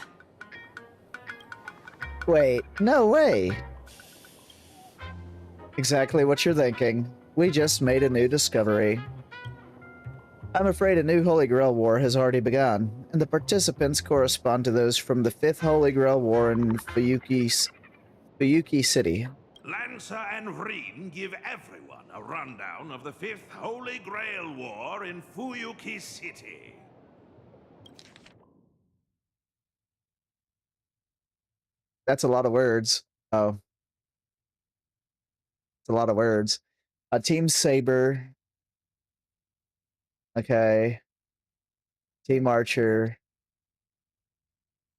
C: Wait, no way! Exactly what you're thinking. We just made a new discovery. I'm afraid a new Holy Grail War has already begun, and the participants correspond to those from the 5th Holy Grail War in Fuyuki City.
G: Lancer and Vreen give everyone a rundown of the 5th Holy Grail War in Fuyuki City.
C: That's a lot of words. Oh. It's a lot of words. Team Saber. Okay. Team Archer.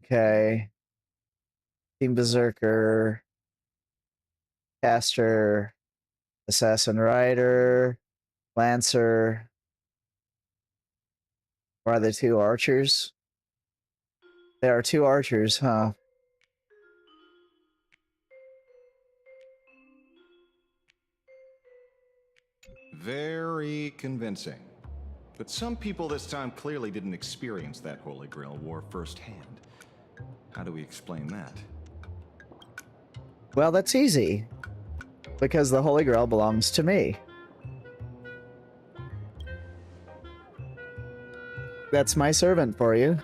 C: Okay. Team Berserker. Caster. Assassin Rider. Lancer. Or are there two archers? There are two archers, huh?
J: Very convincing. But some people this time clearly didn't experience that Holy Grail War firsthand. How do we explain that?
C: Well, that's easy. Because the Holy Grail belongs to me. That's my servant for you.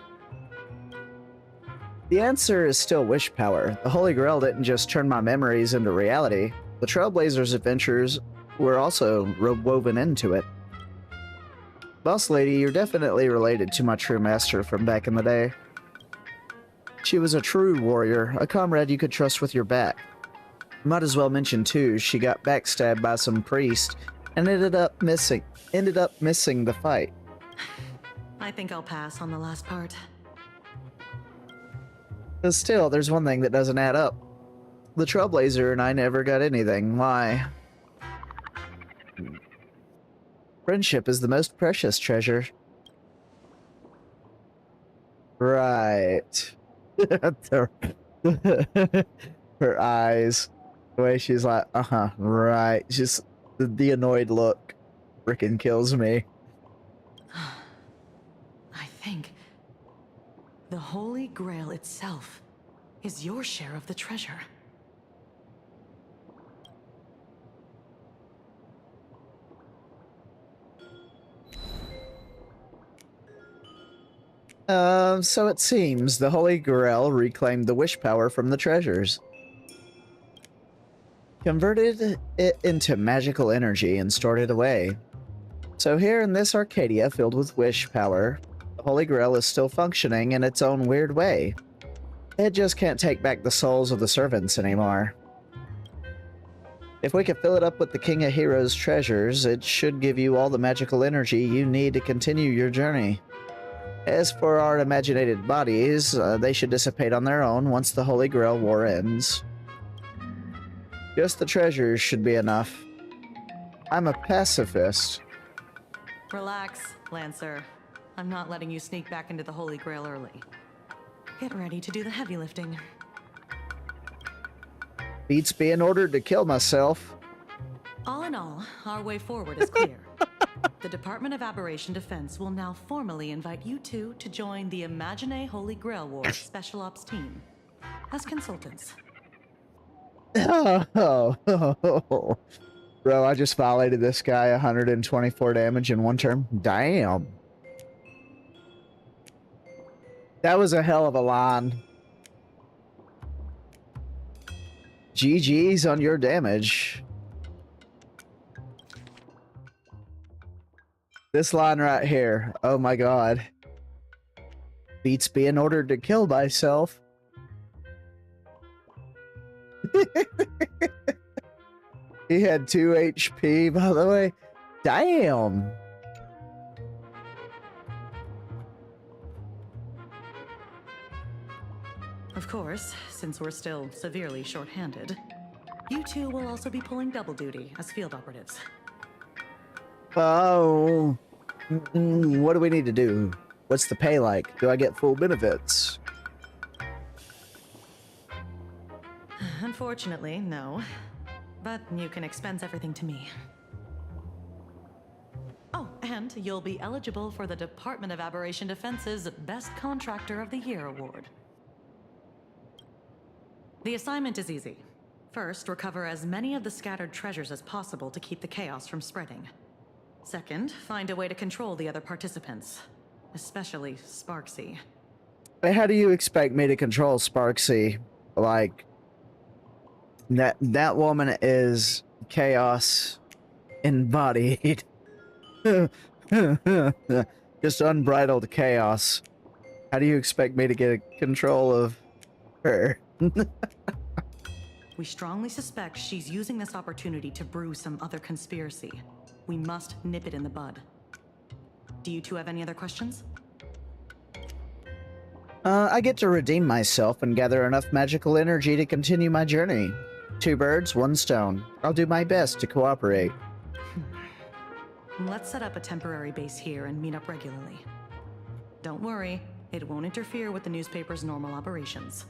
C: The answer is still wish power. The Holy Grail didn't just turn my memories into reality. The Trailblazers' adventures were also woven into it. Boss Lady, you're definitely related to my true master from back in the day. She was a true warrior, a comrade you could trust with your back. Might as well mention too, she got backstabbed by some priest and ended up missing the fight.
H: I think I'll pass on the last part.
C: But still, there's one thing that doesn't add up. The Trailblazer and I never got anything. Why? Friendship is the most precious treasure. Right. Her eyes. The way she's like, right. Just the annoyed look freaking kills me.
H: I think the Holy Grail itself is your share of the treasure.
C: So it seems the Holy Grail reclaimed the wish power from the treasures. Converted it into magical energy and stored it away. So here in this Arcadia filled with wish power, the Holy Grail is still functioning in its own weird way. It just can't take back the souls of the servants anymore. If we could fill it up with the King of Heroes treasures, it should give you all the magical energy you need to continue your journey. As for our imaginated bodies, they should dissipate on their own once the Holy Grail War ends. Just the treasures should be enough. I'm a pacifist.
H: Relax, Lancer. I'm not letting you sneak back into the Holy Grail early. Get ready to do the heavy lifting.
C: Beats being ordered to kill myself.
H: All in all, our way forward is clear. The Department of Aberration Defense will now formally invite you two to join the Imagine Holy Grail War Special Ops team as consultants.
C: Oh. Bro, I just violated this guy 124 damage in one turn. Damn. That was a hell of a line. GG's on your damage. This line right here. Oh my god. Beats being ordered to kill myself. He had 2 HP, by the way. Damn.
H: Of course, since we're still severely short-handed, you two will also be pulling double duty as field operatives.
C: Oh. What do we need to do? What's the pay like? Do I get full benefits?
H: Unfortunately, no. But you can expense everything to me. Oh, and you'll be eligible for the Department of Aberration Defense's Best Contractor of the Year award. The assignment is easy. First, recover as many of the scattered treasures as possible to keep the chaos from spreading. Second, find a way to control the other participants, especially Sparksy.
C: How do you expect me to control Sparksy? Like, that woman is chaos embodied. Just unbridled chaos. How do you expect me to get control of her?
H: We strongly suspect she's using this opportunity to brew some other conspiracy. We must nip it in the bud. Do you two have any other questions?
C: I get to redeem myself and gather enough magical energy to continue my journey. 2 birds, 1 stone. I'll do my best to cooperate.
H: Let's set up a temporary base here and meet up regularly. Don't worry, it won't interfere with the newspaper's normal operations.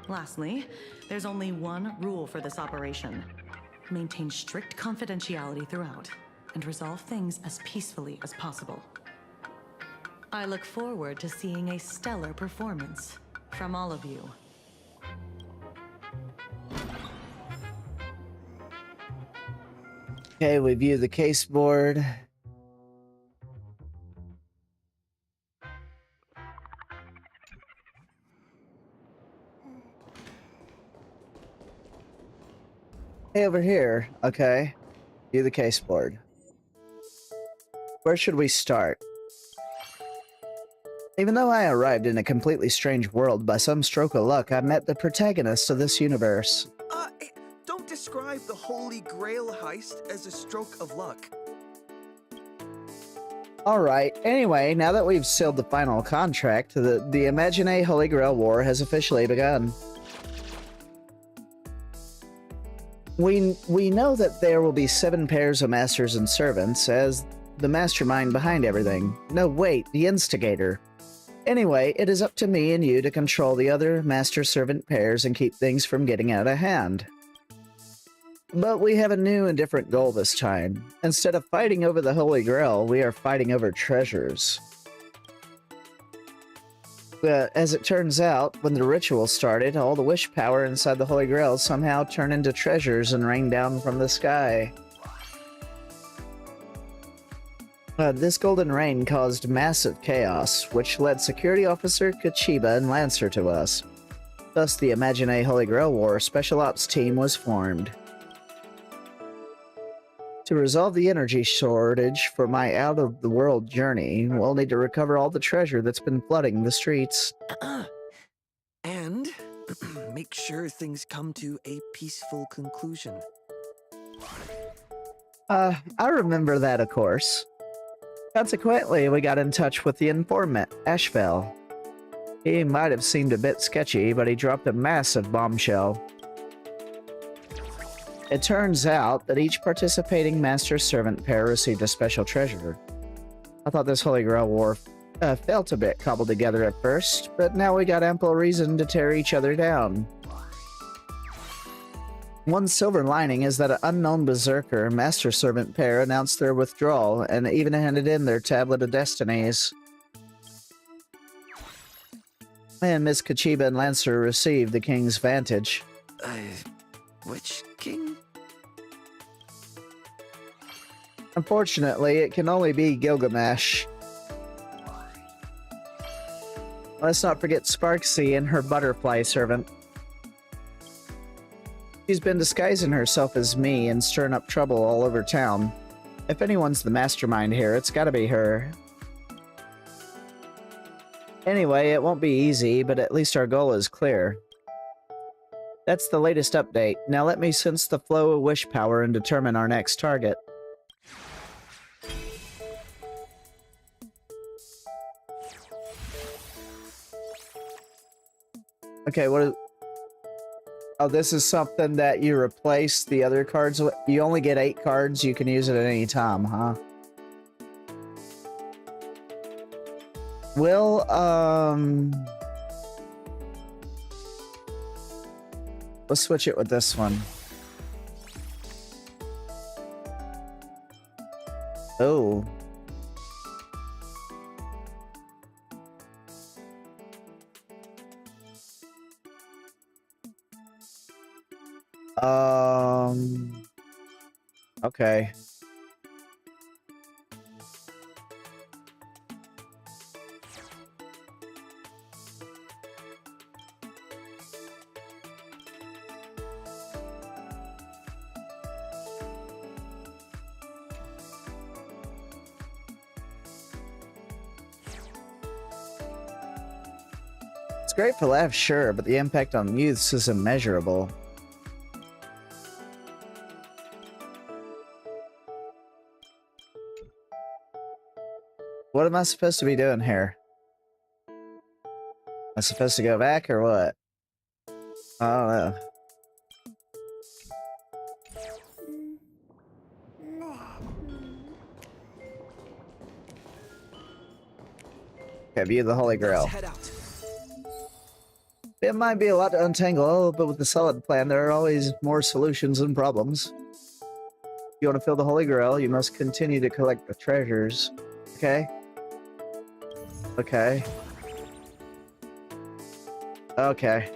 H: Lastly, there's only one rule for this operation. Maintain strict confidentiality throughout, and resolve things as peacefully as possible. I look forward to seeing a stellar performance from all of you.
C: Okay, we view the case board. Hey, over here. Okay. View the case board. Where should we start? Even though I arrived in a completely strange world by some stroke of luck, I met the protagonist of this universe.
D: Don't describe the Holy Grail heist as a stroke of luck.
C: Alright, anyway, now that we've sealed the final contract, the Imagine Holy Grail War has officially begun. We know that there will be 7 pairs of masters and servants as the mastermind behind everything. No, wait, the instigator. Anyway, it is up to me and you to control the other master-servant pairs and keep things from getting out of hand. But we have a new and different goal this time. Instead of fighting over the Holy Grail, we are fighting over treasures. As it turns out, when the ritual started, all the wish power inside the Holy Grail somehow turned into treasures and rained down from the sky. This golden rain caused massive chaos, which led Security Officer Kachiba and Lancer to us. Thus, the Imagine Holy Grail War Special Ops team was formed. To resolve the energy shortage for my out-of-the-world journey, we'll need to recover all the treasure that's been flooding the streets.
D: And make sure things come to a peaceful conclusion.
C: I remember that, of course. Consequently, we got in touch with the informant, Ashfell. He might have seemed a bit sketchy, but he dropped a massive bombshell. It turns out that each participating master-servant pair received a special treasure. I thought this Holy Grail War felt a bit cobbled together at first, but now we got ample reason to tear each other down. One silver lining is that an unknown berserker master-servant pair announced their withdrawal and even handed in their tablet of destinies. And Miss Kachiba and Lancer received the King's Vantage.
D: Which king?
C: Unfortunately, it can only be Gilgamesh. Let's not forget Sparksy and her butterfly servant. She's been disguising herself as me and stirring up trouble all over town. If anyone's the mastermind here, it's gotta be her. Anyway, it won't be easy, but at least our goal is clear. That's the latest update. Now let me sense the flow of wish power and determine our next target. Okay, what is... Oh, this is something that you replace the other cards with? You only get 8 cards, you can use it at any time, huh? We'll switch it with this one. Oh. Okay. It's great for laughs, sure, but the impact on youths is immeasurable. What am I supposed to be doing here? Am I supposed to go back or what? I don't know. Okay, view the Holy Grail.
D: Let's head out.
C: It might be a lot to untangle, but with a solid plan, there are always more solutions than problems. If you want to fill the Holy Grail, you must continue to collect the treasures. Okay? Okay. Okay.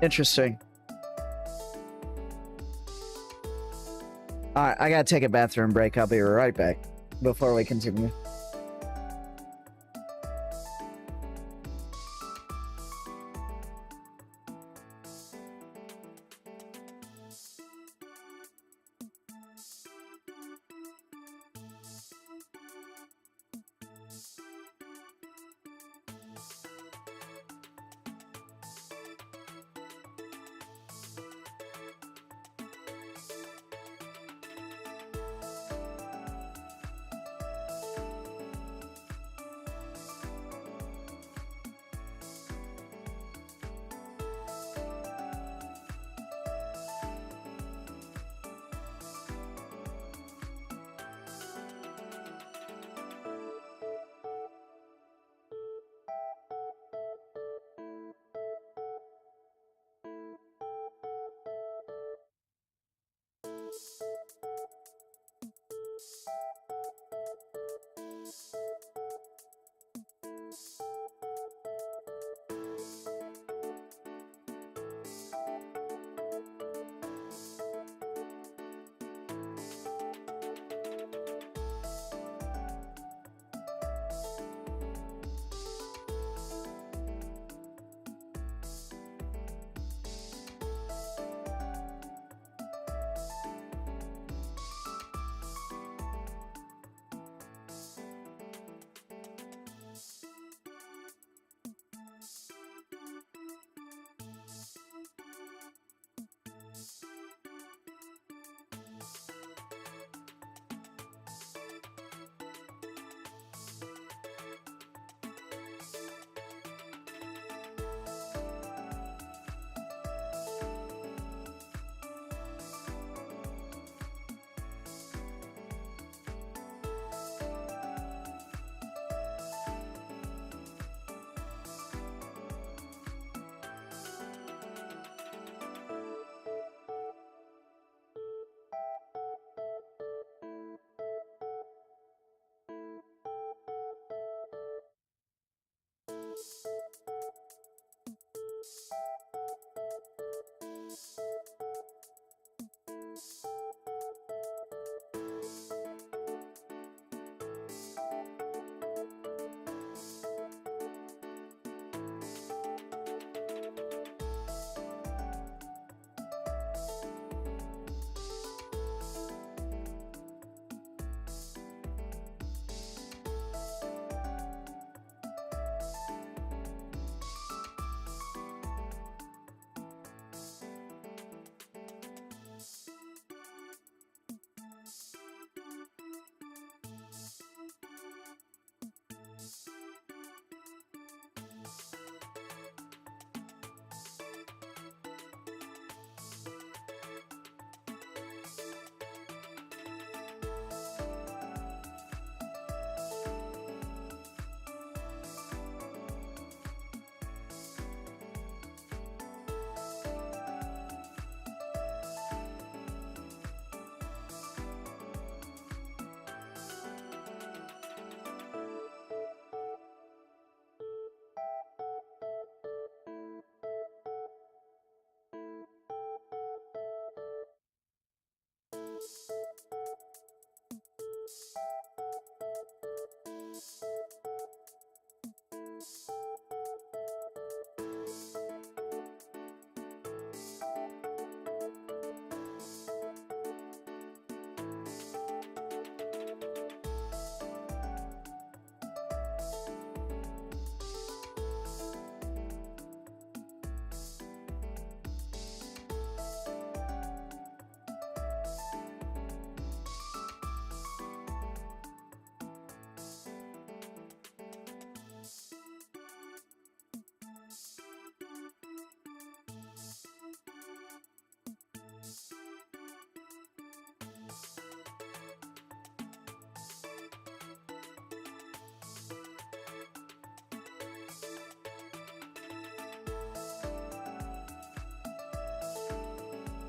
C: Interesting. Alright, I gotta take a bathroom break. I'll be right back before we continue.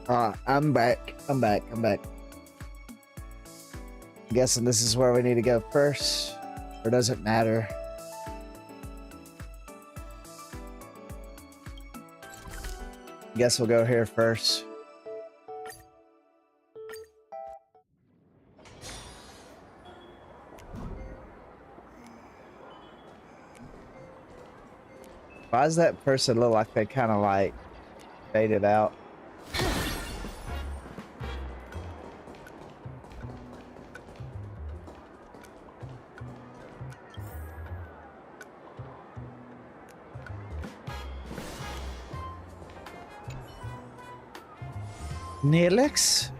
C: I'm back. I'm back. I'm back. I'm guessing this is where we need to go first, or does it matter? Guess we'll go here first. Why does that person look like they kind of like faded out? Neelix?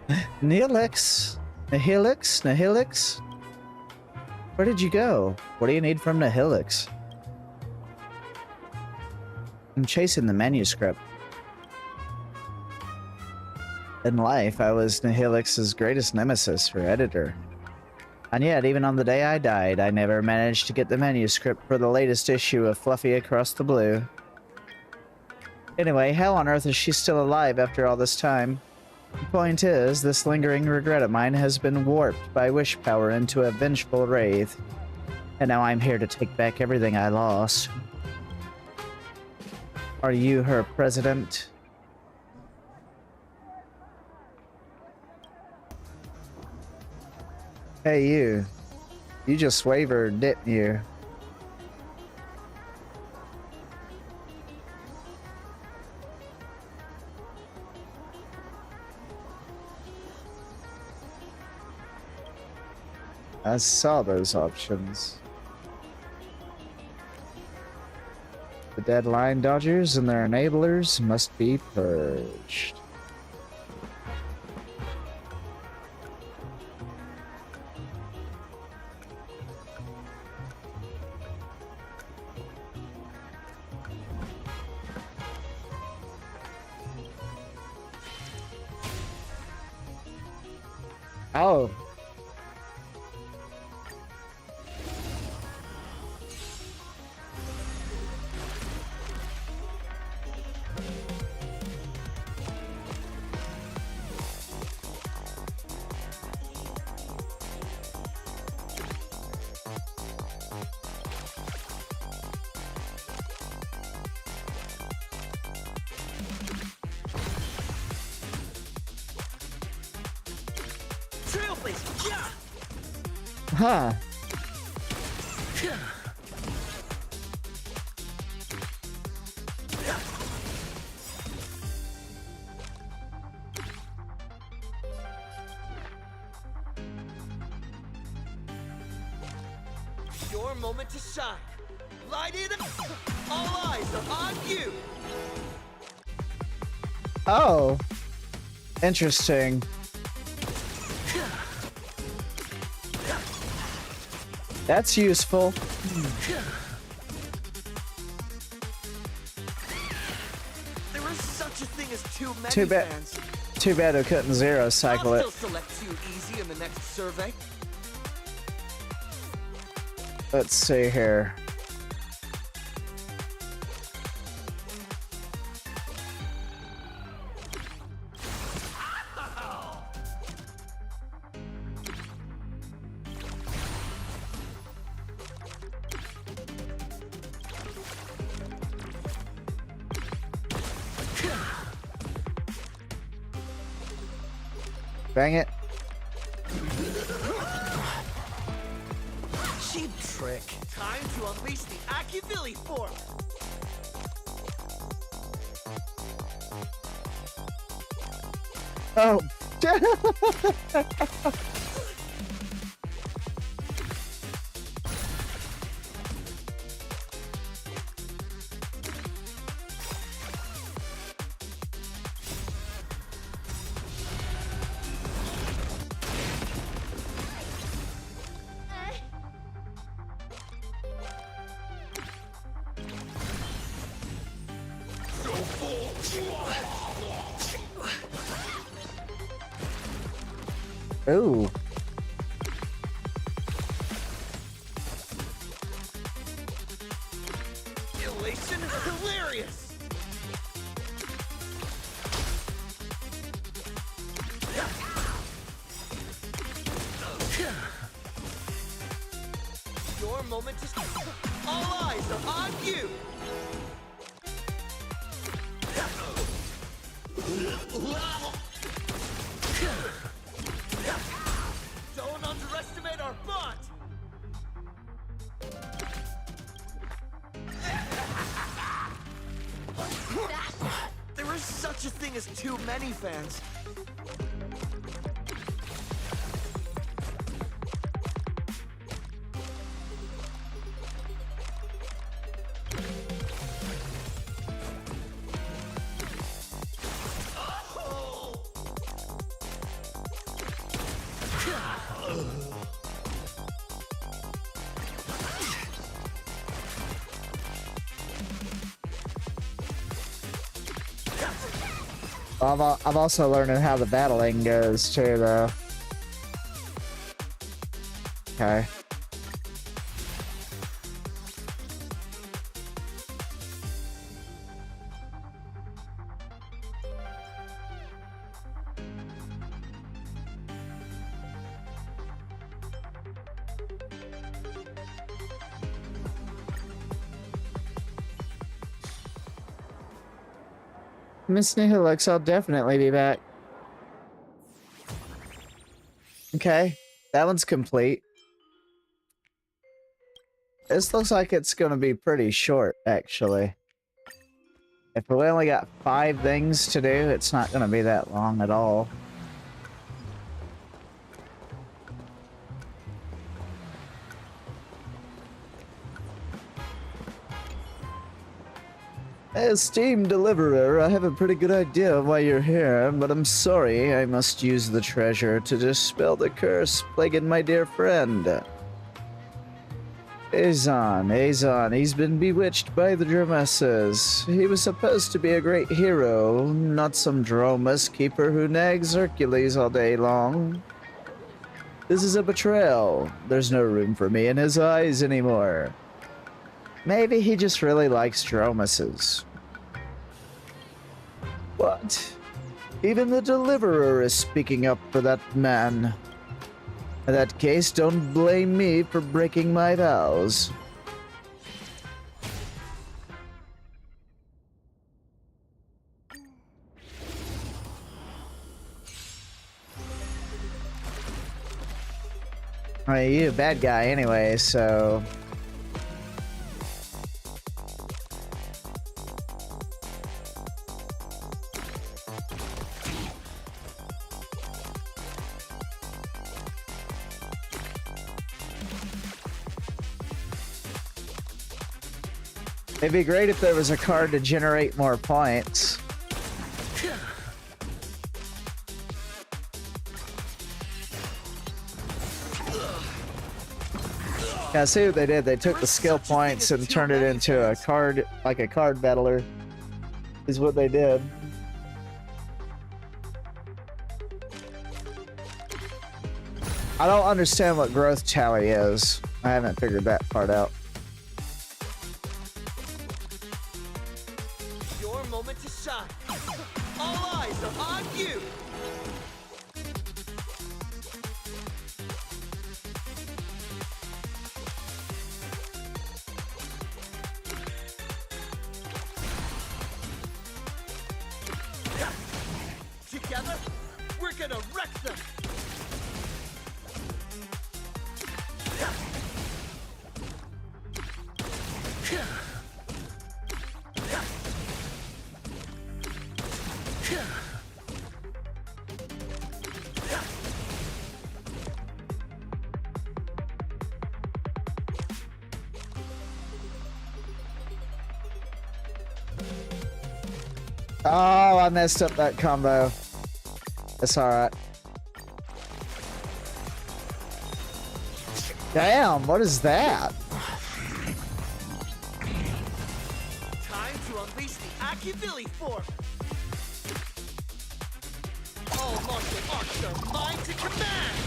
C: Neelix? Nihilix? Nihilix? Where did you go? What do you need from Nihilix? I'm chasing the manuscript. In life, I was Nihilix's greatest nemesis for editor. And yet, even on the day I died, I never managed to get the manuscript for the latest issue of Fluffy Across the Blue. Anyway, how on earth is she still alive after all this time? The point is, this lingering regret of mine has been warped by wish power into a vengeful wraith. And now I'm here to take back everything I lost. Are you her president? Hey, you. You just wavered, didn't you? I saw those options. The deadline dodgers and their enablers must be purged. Oh. Huh.
F: Your moment to shine. Light it up. All eyes are on you.
C: Oh. Interesting. That's useful.
F: There is such a thing as too many
C: Too bad.
F: fans.
C: Too bad I couldn't zero cycle
F: I'll
C: it.
F: still select you easy in the next survey.
C: Let's see here. Bang it.
F: Cheap trick. Time to unleash the Akivilli form.
C: Oh. Ooh.
F: Elation hilarious. moment to... All eyes are on you! Don't underestimate our bond! There is such a thing as too many fans.
C: I'm also learning how the battling goes too, though. Okay. Miss Nihilux, I'll definitely be back. Okay, that one's complete. This looks like it's gonna be pretty short, actually. If we only got 5 things to do, it's not gonna be that long at all. Esteemed deliverer, I have a pretty good idea of why you're here, but I'm sorry I must use the treasure to dispel the curse plaguing my dear friend. Azon, he's been bewitched by the Dromasses. He was supposed to be a great hero, not some Dromas keeper who nags Hercules all day long. This is a betrayal. There's no room for me in his eyes anymore. Maybe he just really likes Dromasses. What? Even the Deliverer is speaking up for that man. In that case, don't blame me for breaking my vows. I mean, you're a bad guy anyway, so... It'd be great if there was a card to generate more points. Yeah, see what they did? They took the skill points and turned it into a card, like a card battler, is what they did. I don't understand what growth tally is. I haven't figured that part out.
F: Your moment to shine. All eyes are on you. Together, we're gonna wreck them.
C: Oh, I messed up that combo. It's alright. Damn, what is that?
F: Time to unleash the Akivili form. All martial arts are mine to command.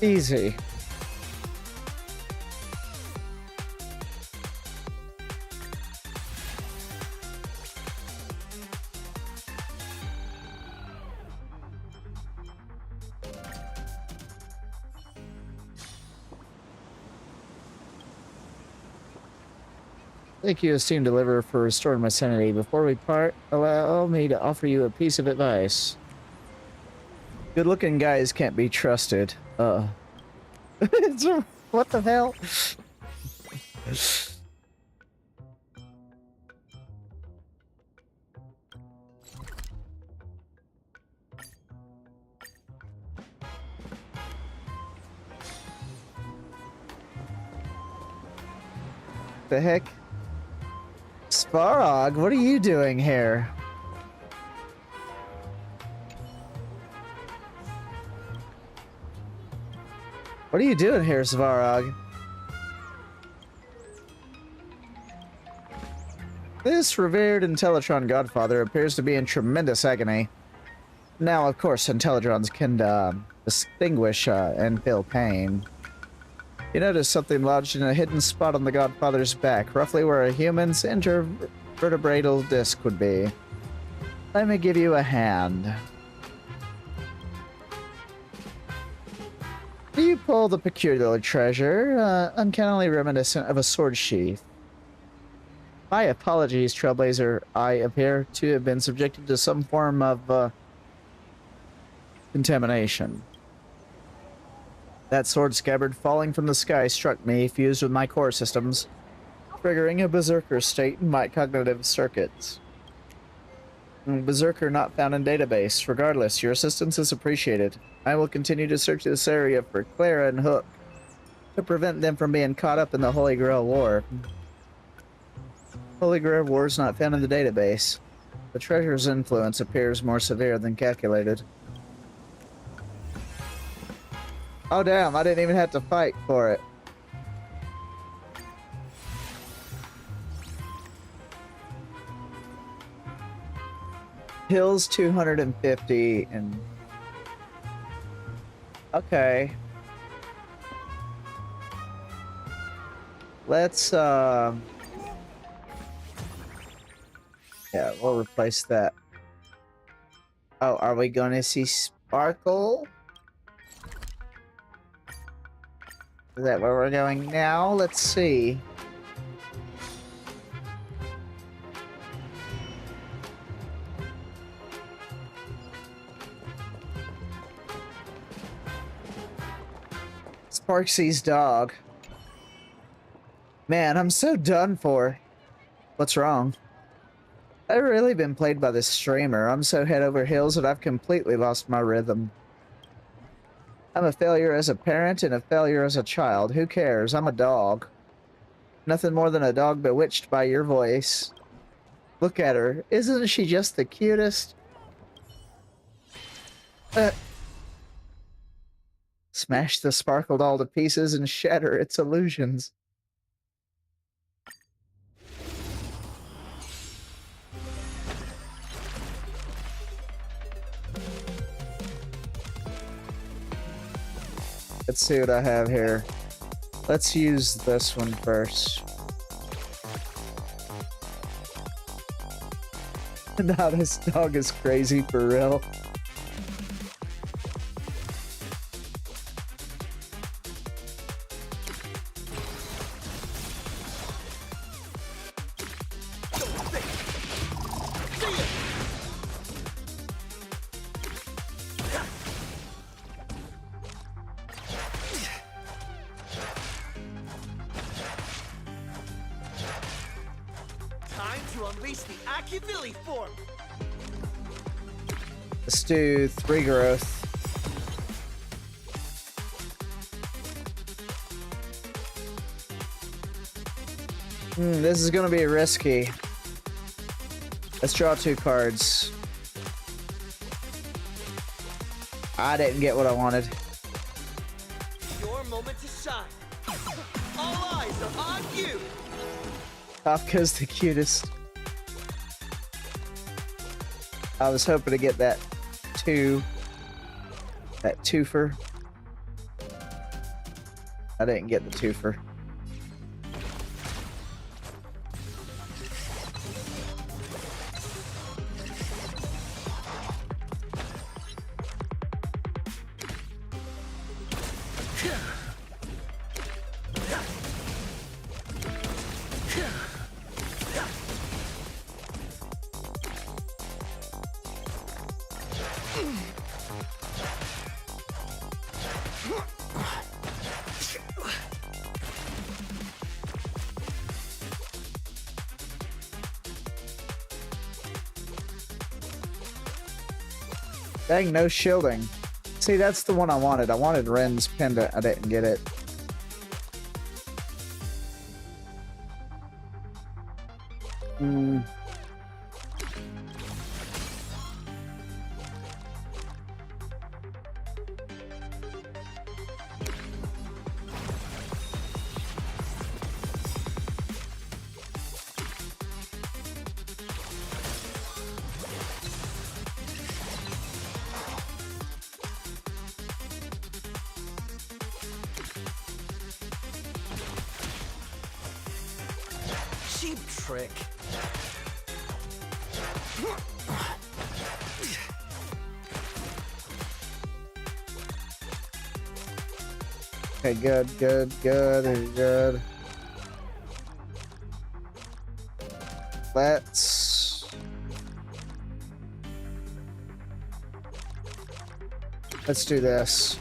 C: Easy. Thank you, esteemed deliverer, for restoring my sanity. Before we part, allow me to offer you a piece of advice. Good-looking guys can't be trusted. What the hell? The heck? Svarog, what are you doing here? What are you doing here, Svarog? This revered Intellitron godfather appears to be in tremendous agony. Now, of course, Intellitrons can distinguish and feel pain. You notice something lodged in a hidden spot on the godfather's back, roughly where a human's intervertebral disc would be. Let me give you a hand. You pull the peculiar treasure, uncannily reminiscent of a sword sheath. My apologies, Trailblazer. I appear to have been subjected to some form of contamination. That sword scabbard falling from the sky struck me, fused with my core systems, triggering a berserker state in my cognitive circuits. Berserker not found in database. Regardless, your assistance is appreciated. I will continue to search this area for Clara and Hook to prevent them from being caught up in the Holy Grail War. Holy Grail War is not found in the database. The treasure's influence appears more severe than calculated. Oh damn, I didn't even have to fight for it. Hills 250 and... Okay. Let's, yeah, we'll replace that. Oh, are we going to see Sparkle? Is that where we're going now? Let's see. Sparksy's dog. Man, I'm so done for. What's wrong? I've really been played by this streamer. I'm so head over heels that I've completely lost my rhythm. I'm a failure as a parent and a failure as a child. Who cares? I'm a dog. Nothing more than a dog bewitched by your voice. Look at her. Isn't she just the cutest? Smash the Sparkle doll to pieces and shatter its illusions. Let's see what I have here. Let's use this one first. Now this dog is crazy for real. Let's do 3 growth. This is gonna be risky. Let's draw 2 cards. I didn't get what I wanted.
F: Your moment to shine. All eyes are on you.
C: Off goes the cutest. I was hoping to get that 2. That twofer. I didn't get the twofer. Dang, no shielding. See, that's the one I wanted. I wanted Ren's pendant. I didn't get it.
D: Cheap trick.
C: Okay, good. Let's do this.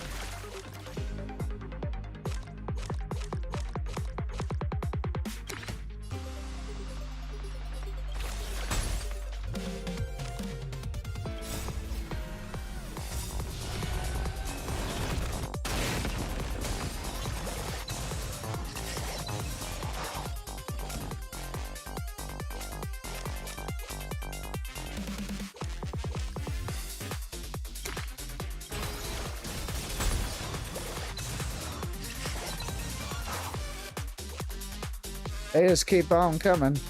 C: They just keep on coming.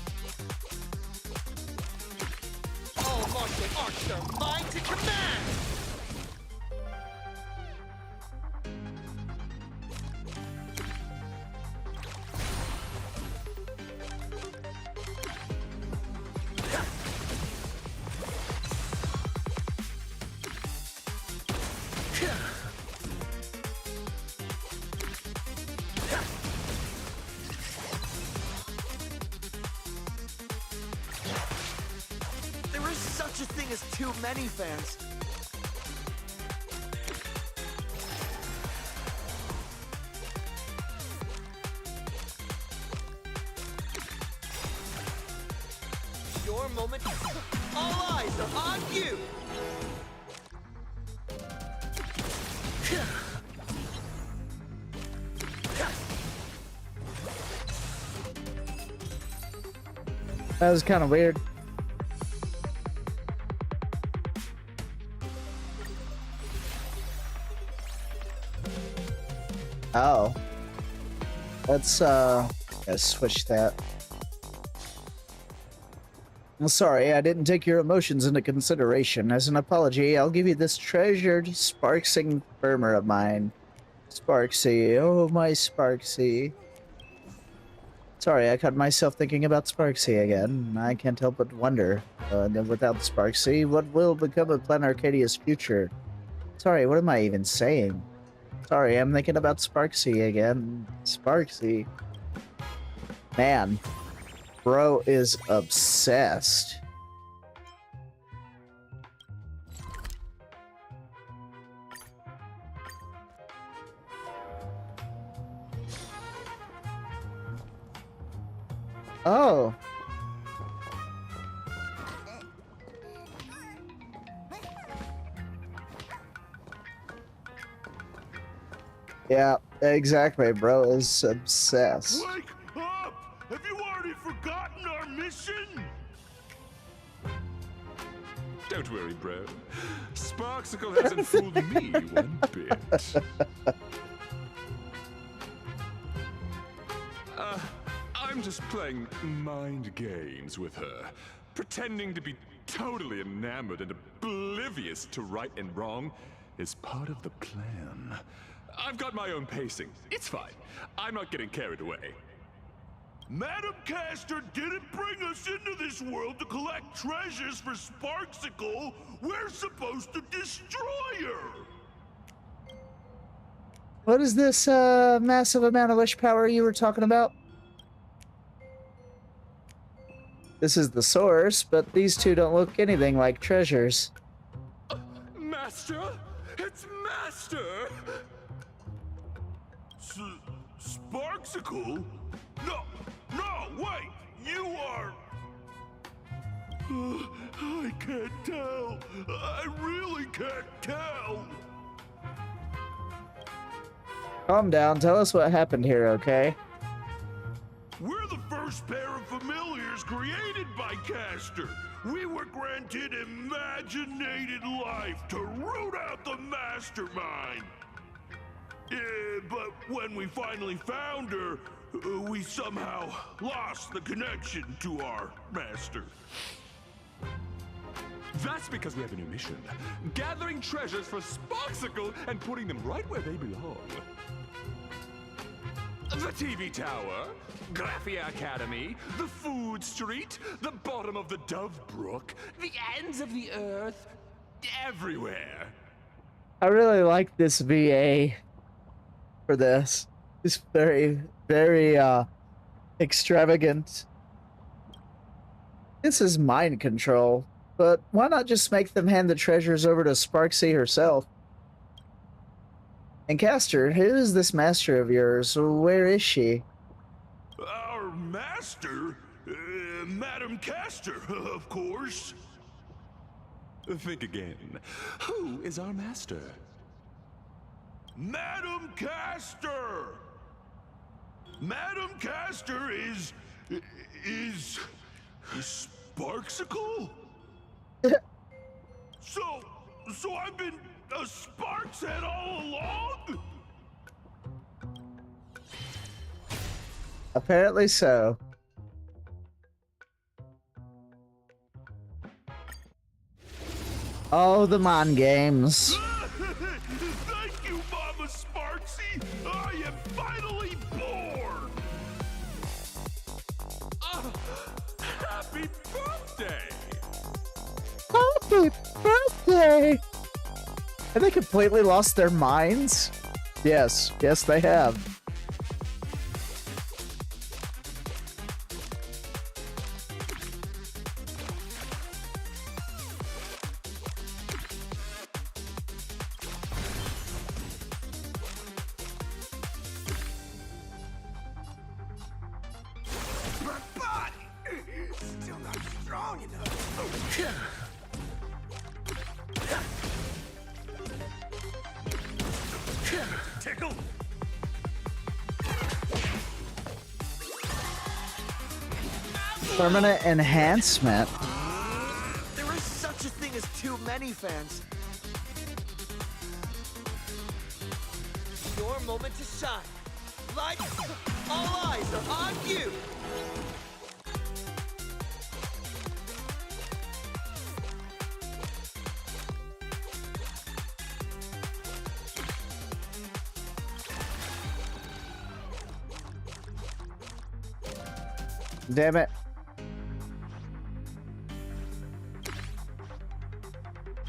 F: All martial arts are mine to command!
D: There is such a thing as too many fans.
F: Your moment. All eyes are on you!
C: That was kind of weird. Oh. Let's switch that. I'm sorry, I didn't take your emotions into consideration. As an apology, I'll give you this treasured Sparksing firmer of mine. Sparksy, oh my Sparksy. Sorry, I caught myself thinking about Sparksy again. I can't help but wonder, without Sparksy, what will become of Plan Arcadia's future? Sorry, what am I even saying? Sorry, I'm thinking about Sparksy again. Sparksy. Man, bro is obsessed. Oh. Yeah, exactly, bro is obsessed.
G: Wake up! Have you already forgotten our mission? Don't worry, bro. Sparksicle hasn't fooled me one bit. I'm just playing mind games with her, pretending to be totally enamored and oblivious to right and wrong is part of the plan.
K: I've got my own pacing. It's fine. I'm not getting carried away.
G: Madam Castor didn't bring us into this world to collect treasures for Sparksicle. We're supposed to destroy her.
C: What is this massive amount of wish power you were talking about? This is the source, but these two don't look anything like treasures.
K: Master? It's Master!
G: Sparksicle? No, wait! You are... I can't tell. I really can't tell.
C: Calm down. Tell us what happened here, okay?
G: We're the first pair of familiars created by Castor. We were granted imaginated life to root out the mastermind. But when we finally found her, we somehow lost the connection to our master.
K: That's because we have a new mission. Gathering treasures for Sparksicle and putting them right where they belong. The TV tower, Graphia Academy, the food street, the bottom of the Dove Brook, the ends of the earth, everywhere.
C: I really like this VA for this. It's very, very extravagant. This is mind control, but why not just make them hand the treasures over to Sparksy herself? And Castor, who is this master of yours? Where is she?
G: Our master? Madam Castor, of course.
K: Think again. Who is our master?
G: Madam Castor! Madam Castor is Sparksicle? So I've been a Sparks head all along?
C: Apparently so. Oh, the Mon games.
G: Thank you, Mama Sparksy! I am finally born!
K: Happy birthday!
C: Happy birthday! Have they completely lost their minds? Yes, they have.
F: My body! Still not strong enough. Tickle!
C: Permanent enhancement.
F: There is such a thing as too many fans. Your moment to shine. Lights, all eyes are on you.
C: Damn it.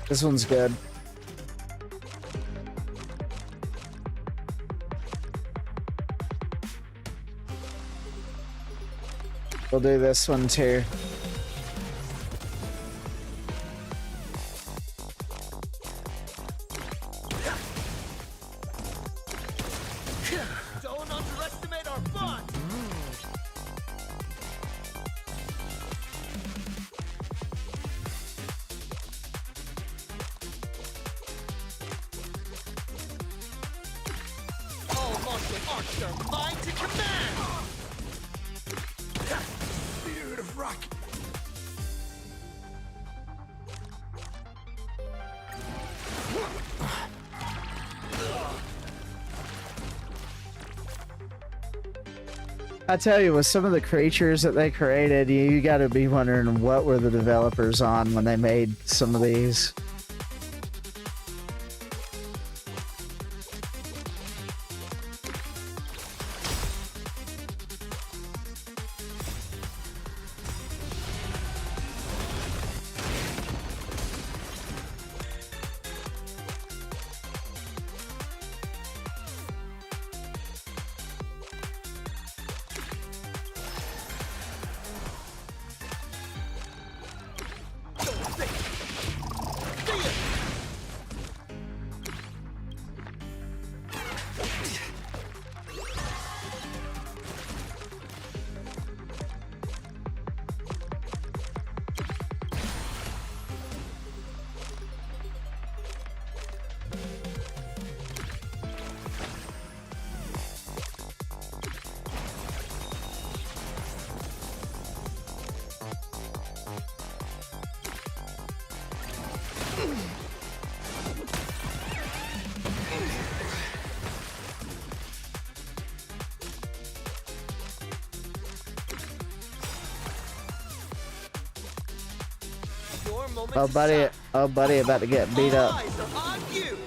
C: This one's good. We'll do this one too.
F: Don't underestimate our fun. All martial arts are mine to command. Spirit of rock.
C: I tell you, with some of the creatures that they created, you gotta be wondering what were the developers on when they made some of these. Oh, buddy, about to get beat up.
F: Eyes are on you.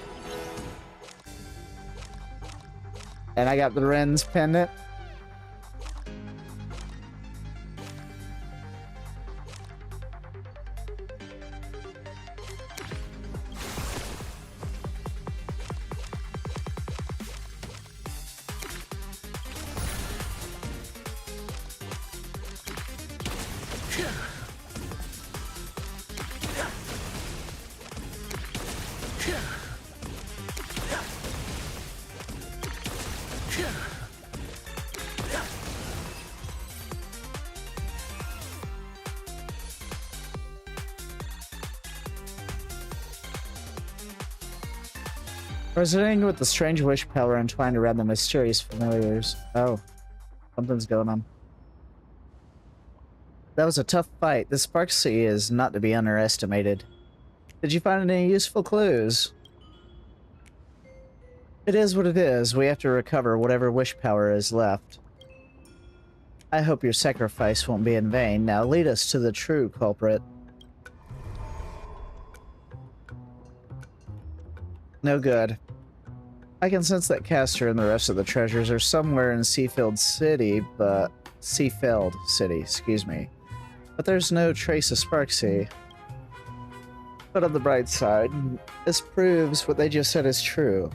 C: And I got the Ren's pendant. Resonating with the strange wish power entwined around the mysterious familiars. Oh, something's going on. That was a tough fight. The Spark Sea is not to be underestimated. Did you find any useful clues? It is what it is. We have to recover whatever wish power is left. I hope your sacrifice won't be in vain. Now lead us to the true culprit. No good. I can sense that Castor and the rest of the treasures are somewhere in Seafeld City, excuse me. But there's no trace of Sparksea. But on the bright side, this proves what they just said is true.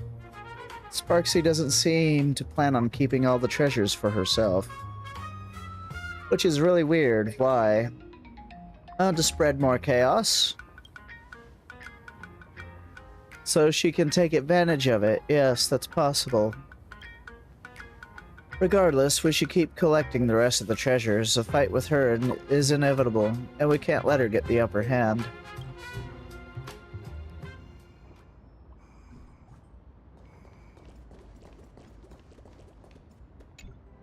C: Sparksea doesn't seem to plan on keeping all the treasures for herself. Which is really weird. Why? To spread more chaos? So she can take advantage of it. Yes, that's possible. Regardless, we should keep collecting the rest of the treasures. A fight with her is inevitable, and we can't let her get the upper hand.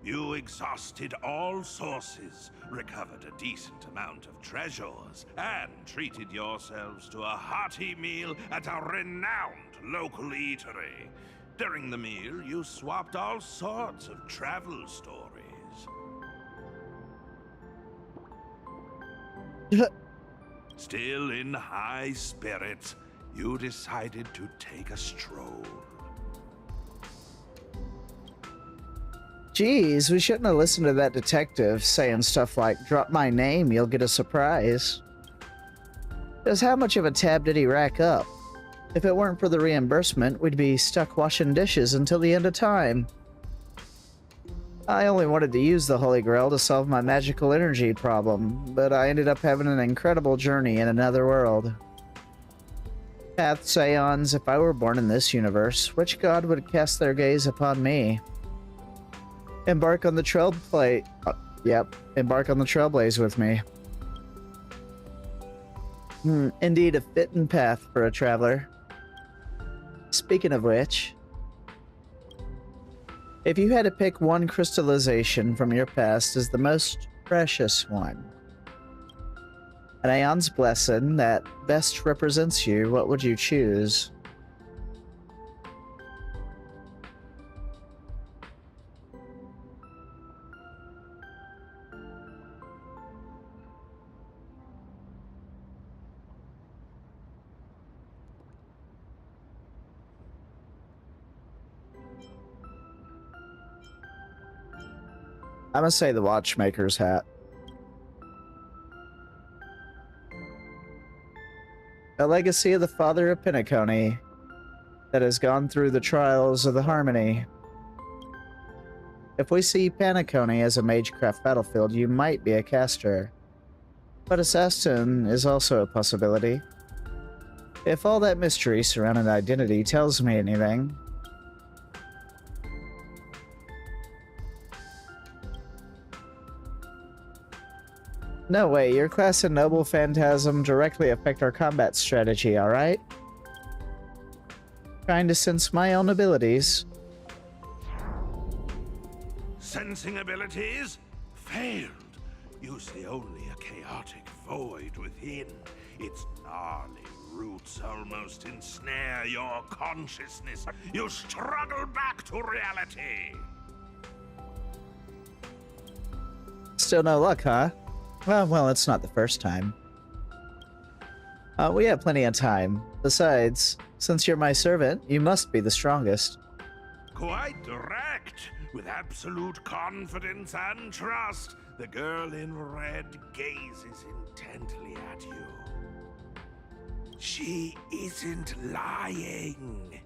G: You exhausted all sources, recovered a decent amount of treasures, and treated yourselves to a hearty meal at a renowned local eatery. During the meal, you swapped all sorts of travel stories. Still in high spirits, you decided to take a stroll.
C: Jeez, we shouldn't have listened to that detective saying stuff like, drop my name, you'll get a surprise. Because how much of a tab did he rack up? If it weren't for the reimbursement, we'd be stuck washing dishes until the end of time. I only wanted to use the Holy Grail to solve my magical energy problem, but I ended up having an incredible journey in another world. Paths, Aeons, if I were born in this universe, which god would cast their gaze upon me? Embark on the trailblaze. Embark on the trailblaze with me. Indeed, a fitting path for a traveler. Speaking of which, if you had to pick one crystallization from your past as the most precious one, an Aeon's blessing that best represents you, what would you choose? I'm gonna say the Watchmaker's hat. A legacy of the father of Penacony that has gone through the trials of the Harmony. If we see Penacony as a Magecraft battlefield, you might be a caster. But assassin is also a possibility. If all that mystery surrounding identity tells me anything, no way, your class and noble phantasm directly affect our combat strategy, alright? Trying to sense my own abilities.
G: Sensing abilities? Failed. You see only a chaotic void within. Its gnarly roots almost ensnare your consciousness. You struggle back to reality.
C: Still no luck, huh? Well, it's not the first time. We have plenty of time. Besides, since you're my servant, you must be the strongest.
G: Quite direct, with absolute confidence and trust. The girl in red gazes intently at you. She isn't lying.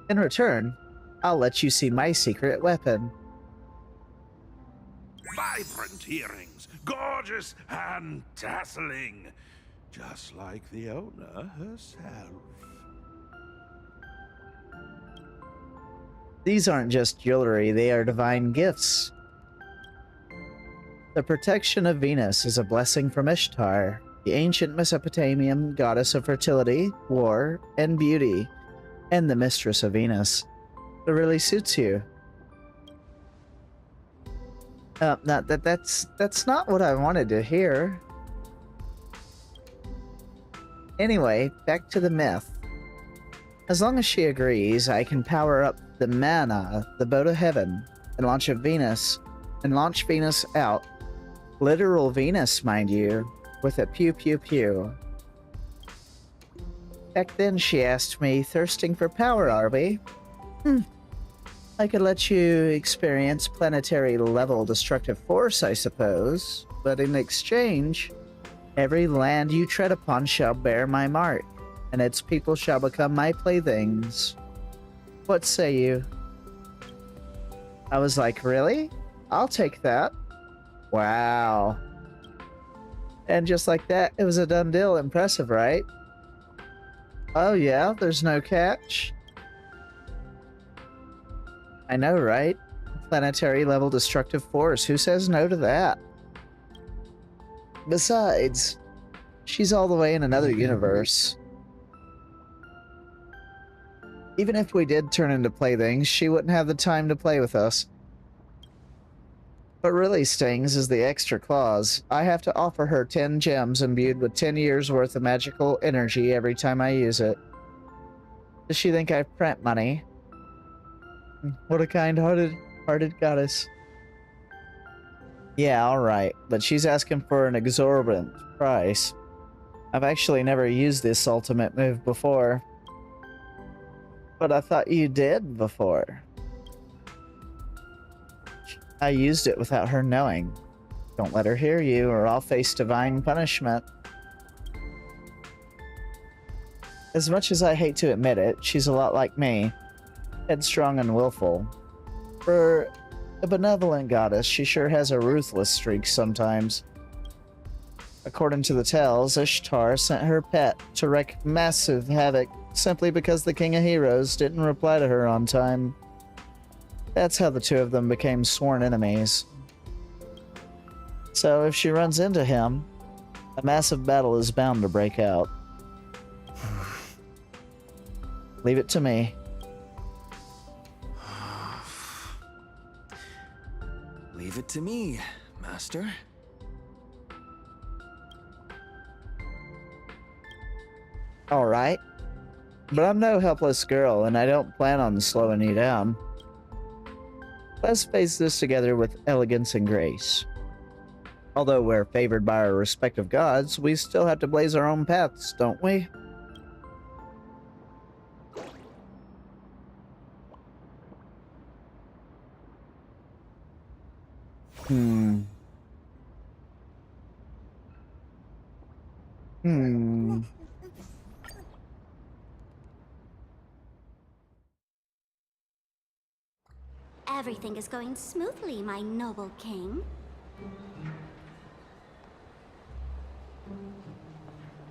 C: In return, I'll let you see my secret weapon.
G: Vibrant earrings, gorgeous and dazzling, just like the owner herself.
C: These aren't just jewelry, they are divine gifts. The protection of Venus is a blessing from Ishtar, the ancient Mesopotamian goddess of fertility, war, and beauty, and the mistress of Venus. It really suits you. That's not what I wanted to hear. Anyway, back to the myth. As long as she agrees, I can power up the mana, the boat of heaven, and launch Venus out. Literal Venus, mind you, with a pew pew pew. Back then she asked me, thirsting for power, are we? I could let you experience planetary level destructive force, I suppose, but in exchange, every land you tread upon shall bear my mark, and its people shall become my playthings. What say you? I was like, really? I'll take that. Wow. And just like that, it was a done deal. Impressive, right? Oh yeah, there's no catch? I know, right? Planetary level destructive force. Who says no to that? Besides, she's all the way in another universe. Even if we did turn into playthings, she wouldn't have the time to play with us. What really stings is the extra clause. I have to offer her 10 gems imbued with 10 years worth of magical energy every time I use it. Does she think I print money? What a kind-hearted goddess. Yeah, alright, but she's asking for an exorbitant price. I've actually never used this ultimate move before. But I thought you did before. I used it without her knowing. Don't let her hear you, or I'll face divine punishment. As much as I hate to admit it, she's a lot like me. Headstrong and willful. For a benevolent goddess, she sure has a ruthless streak sometimes. According to the tales, Ishtar sent her pet to wreak massive havoc simply because the King of Heroes didn't reply to her on time. That's how the two of them became sworn enemies. So if she runs into him, a massive battle is bound to break out. Leave it to me.
D: Leave it to me, Master.
C: Alright. But I'm no helpless girl, and I don't plan on slowing you down. Let's face this together with elegance and grace. Although we're favored by our respective gods, we still have to blaze our own paths, don't we?
B: Everything is going smoothly, my noble king.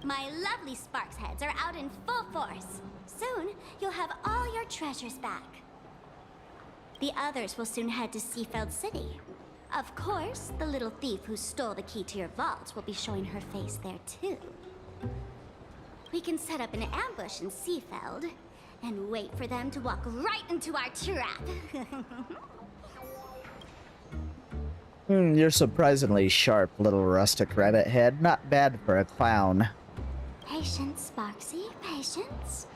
B: My lovely Sparks heads are out in full force. Soon, you'll have all your treasures back. The others will soon head to Seafeld City. Of course, the little thief who stole the key to your vault will be showing her face there too. We can set up an ambush in Seafeld and wait for them to walk right into our trap.
C: You're surprisingly sharp, little rustic rabbit head. Not bad for a clown.
B: Patience, Sparksy, patience.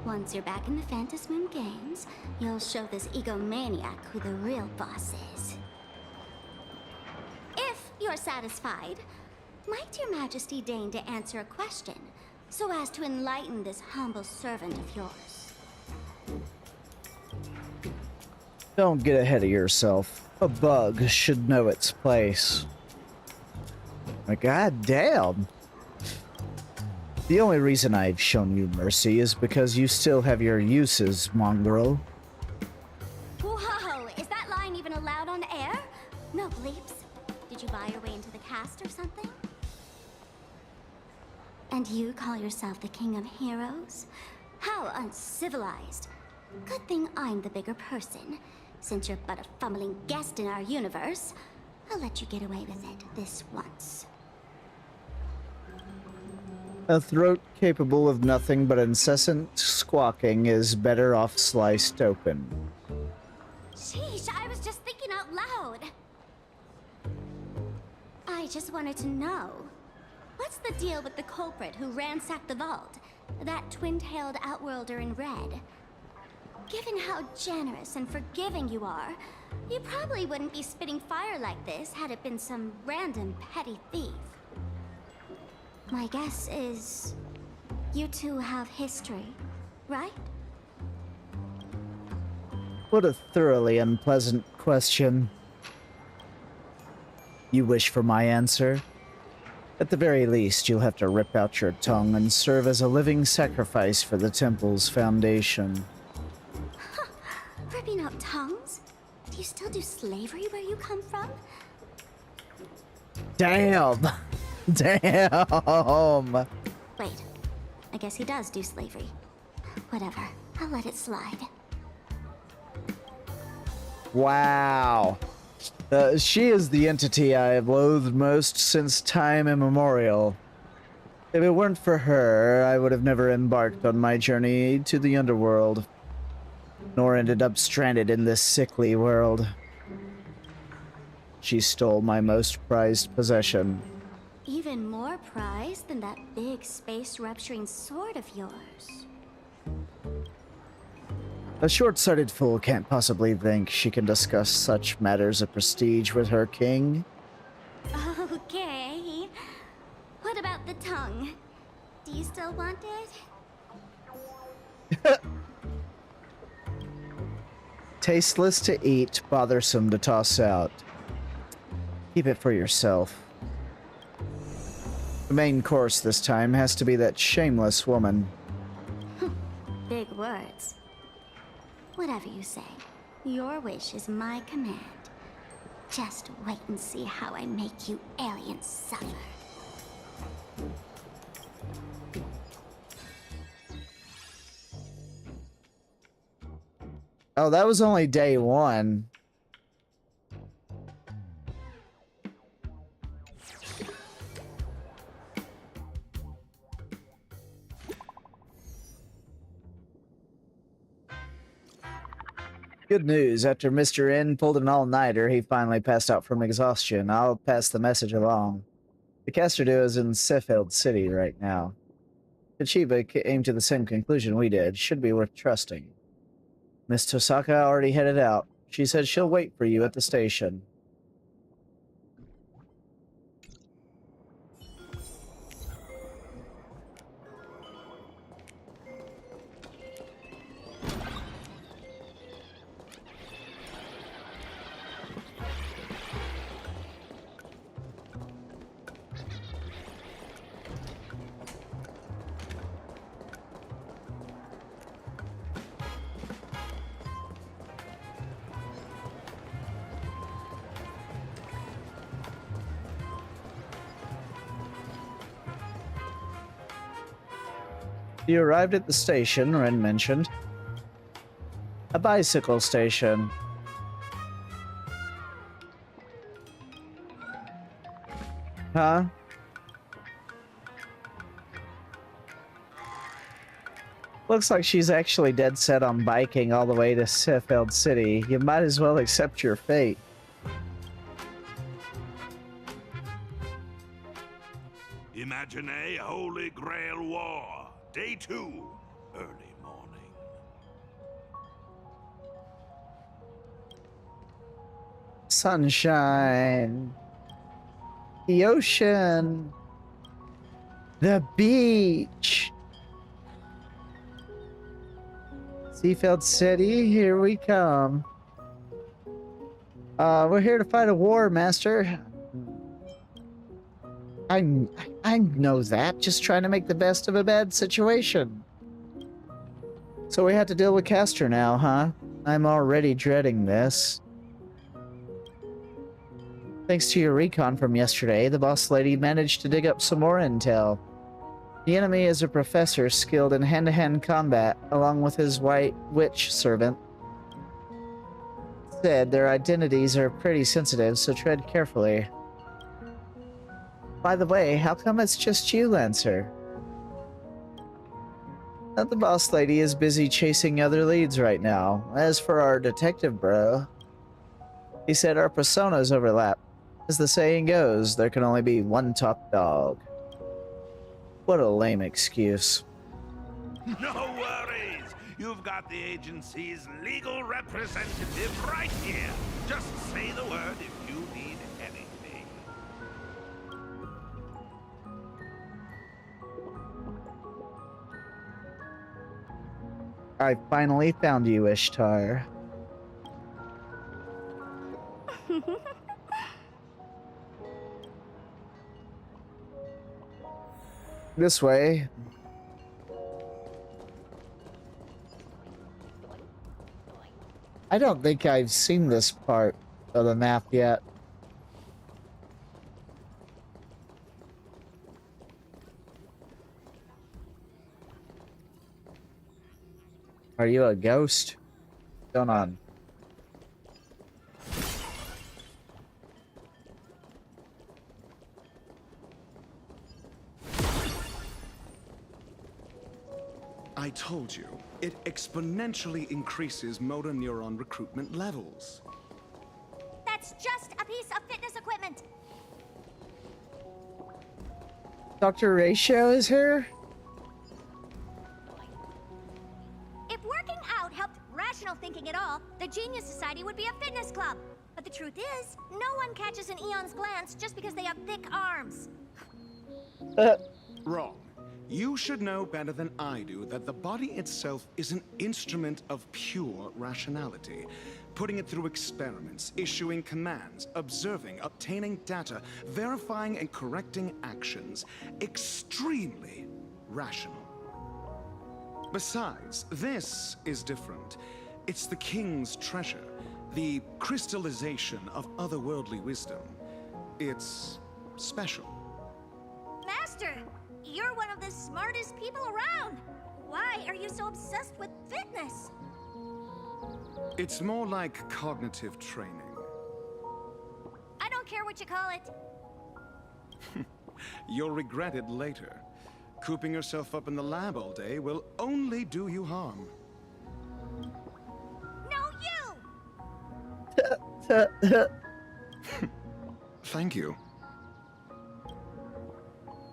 B: Once you're back in the Phantasmoon games, you'll show this egomaniac who the real boss is. If you're satisfied, Might your majesty deign to answer a question, so as to enlighten this humble servant of yours?
C: Don't get ahead of yourself. A bug should know its place. God damn. The only reason I've shown you mercy is because you still have your uses, mongrel.
B: Whoa, is that line even allowed on the air? No bleeps. Did you buy your way into the cast or something? And you call yourself the king of heroes? How uncivilized. Good thing I'm the bigger person. Since you're but a fumbling guest in our universe, I'll let you get away with it this once.
C: A throat capable of nothing but incessant squawking is better off sliced open.
B: Sheesh, I was just thinking out loud. I just wanted to know, what's the deal with the culprit who ransacked the vault? That twin-tailed outworlder in red. Given how generous and forgiving you are, you probably wouldn't be spitting fire like this had it been some random petty thief. My guess is you two have history, right?
C: What a thoroughly unpleasant question. You wish for my answer? At the very least, you'll have to rip out your tongue and serve as a living sacrifice for the temple's foundation.
B: Ripping out tongues? Do you still do slavery where you come from?
C: Damn! Damn!
B: Wait, I guess he does do slavery. Whatever, I'll let it slide.
C: Wow. She is the entity I have loathed most since time immemorial. If it weren't for her, I would have never embarked on my journey to the underworld, nor ended up stranded in this sickly world. She stole my most prized possession.
B: Even more prized than that big space-rupturing sword of yours.
C: A short-sighted fool can't possibly think she can discuss such matters of prestige with her king.
B: Okay. What about the tongue? Do you still want it?
C: Tasteless to eat, bothersome to toss out. Keep it for yourself. The main course this time has to be that shameless woman.
B: Big words. Whatever you say, your wish is my command. Just wait and see how I make you aliens suffer.
C: Oh, that was only day one. Good news. After Mr. N pulled an all-nighter, he finally passed out from exhaustion. I'll pass the message along. The caster duo is in Sheffield City right now. Kachiba came to the same conclusion we did. Should be worth trusting. Miss Tosaka already headed out. She said she'll wait for you at the station. You arrived at the station, Ren mentioned. A bicycle station. Huh? Looks like she's actually dead set on biking all the way to Sheffield City. You might as well accept your fate.
G: Imagine a Holy Grail War. Day 2, early morning.
C: Sunshine. The ocean. The beach. Seafeld City, here we come. We're here to fight a war, Master. I know that. Just trying to make the best of a bad situation. So we have to deal with Castor now, huh? I'm already dreading this. Thanks to your recon from yesterday, the boss lady managed to dig up some more intel. The enemy is a professor skilled in hand-to-hand combat, along with his white witch servant. Said their identities are pretty sensitive, so tread carefully. By the way, how come it's just you, Lancer? The boss lady is busy chasing other leads right now. As for our detective bro, he said our personas overlap. As the saying goes, there can only be one top dog. What a lame excuse.
G: No worries! You've got the agency's legal representative right here. Just say the word if you need anything.
C: I finally found you, Ishtar. This way. I don't think I've seen this part of the map yet. Are you a ghost? What's going on?
L: I told you, it exponentially increases motor neuron recruitment levels.
B: That's just a piece of fitness equipment.
C: Dr. Ratio is here?
B: If working out helped rational thinking at all, the Genius Society would be a fitness club. But the truth is, no one catches an Eon's glance just because they have thick arms.
L: Wrong. You should know better than I do that the body itself is an instrument of pure rationality. Putting it through experiments, issuing commands, observing, obtaining data, verifying and correcting actions. Extremely rational. Besides, this is different. It's the king's treasure, the crystallization of otherworldly wisdom. It's special.
B: Master, you're one of the smartest people around. Why are you so obsessed with fitness?
L: It's more like cognitive training.
B: I don't care what you call it.
L: You'll regret it later. Cooping yourself up in the lab all day will only do you harm.
B: No, you!
L: Thank you.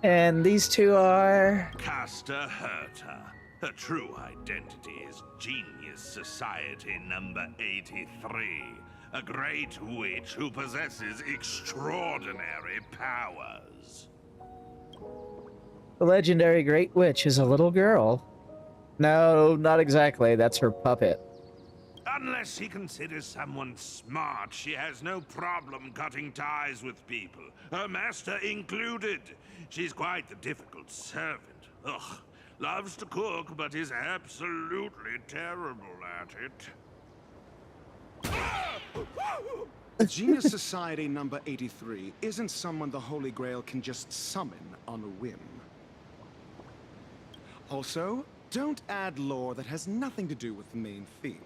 C: And these two are...
G: Castor Herta. Her true identity is Genius Society number 83. A great witch who possesses extraordinary powers.
C: The legendary Great Witch is a little girl. No, not exactly. That's her puppet.
G: Unless she considers someone smart, she has no problem cutting ties with people, her master included. She's quite the difficult servant. Ugh, loves to cook, but is absolutely terrible at it.
L: Genius Society number 83 isn't someone the Holy Grail can just summon on a whim. Also, don't add lore that has nothing to do with the main theme.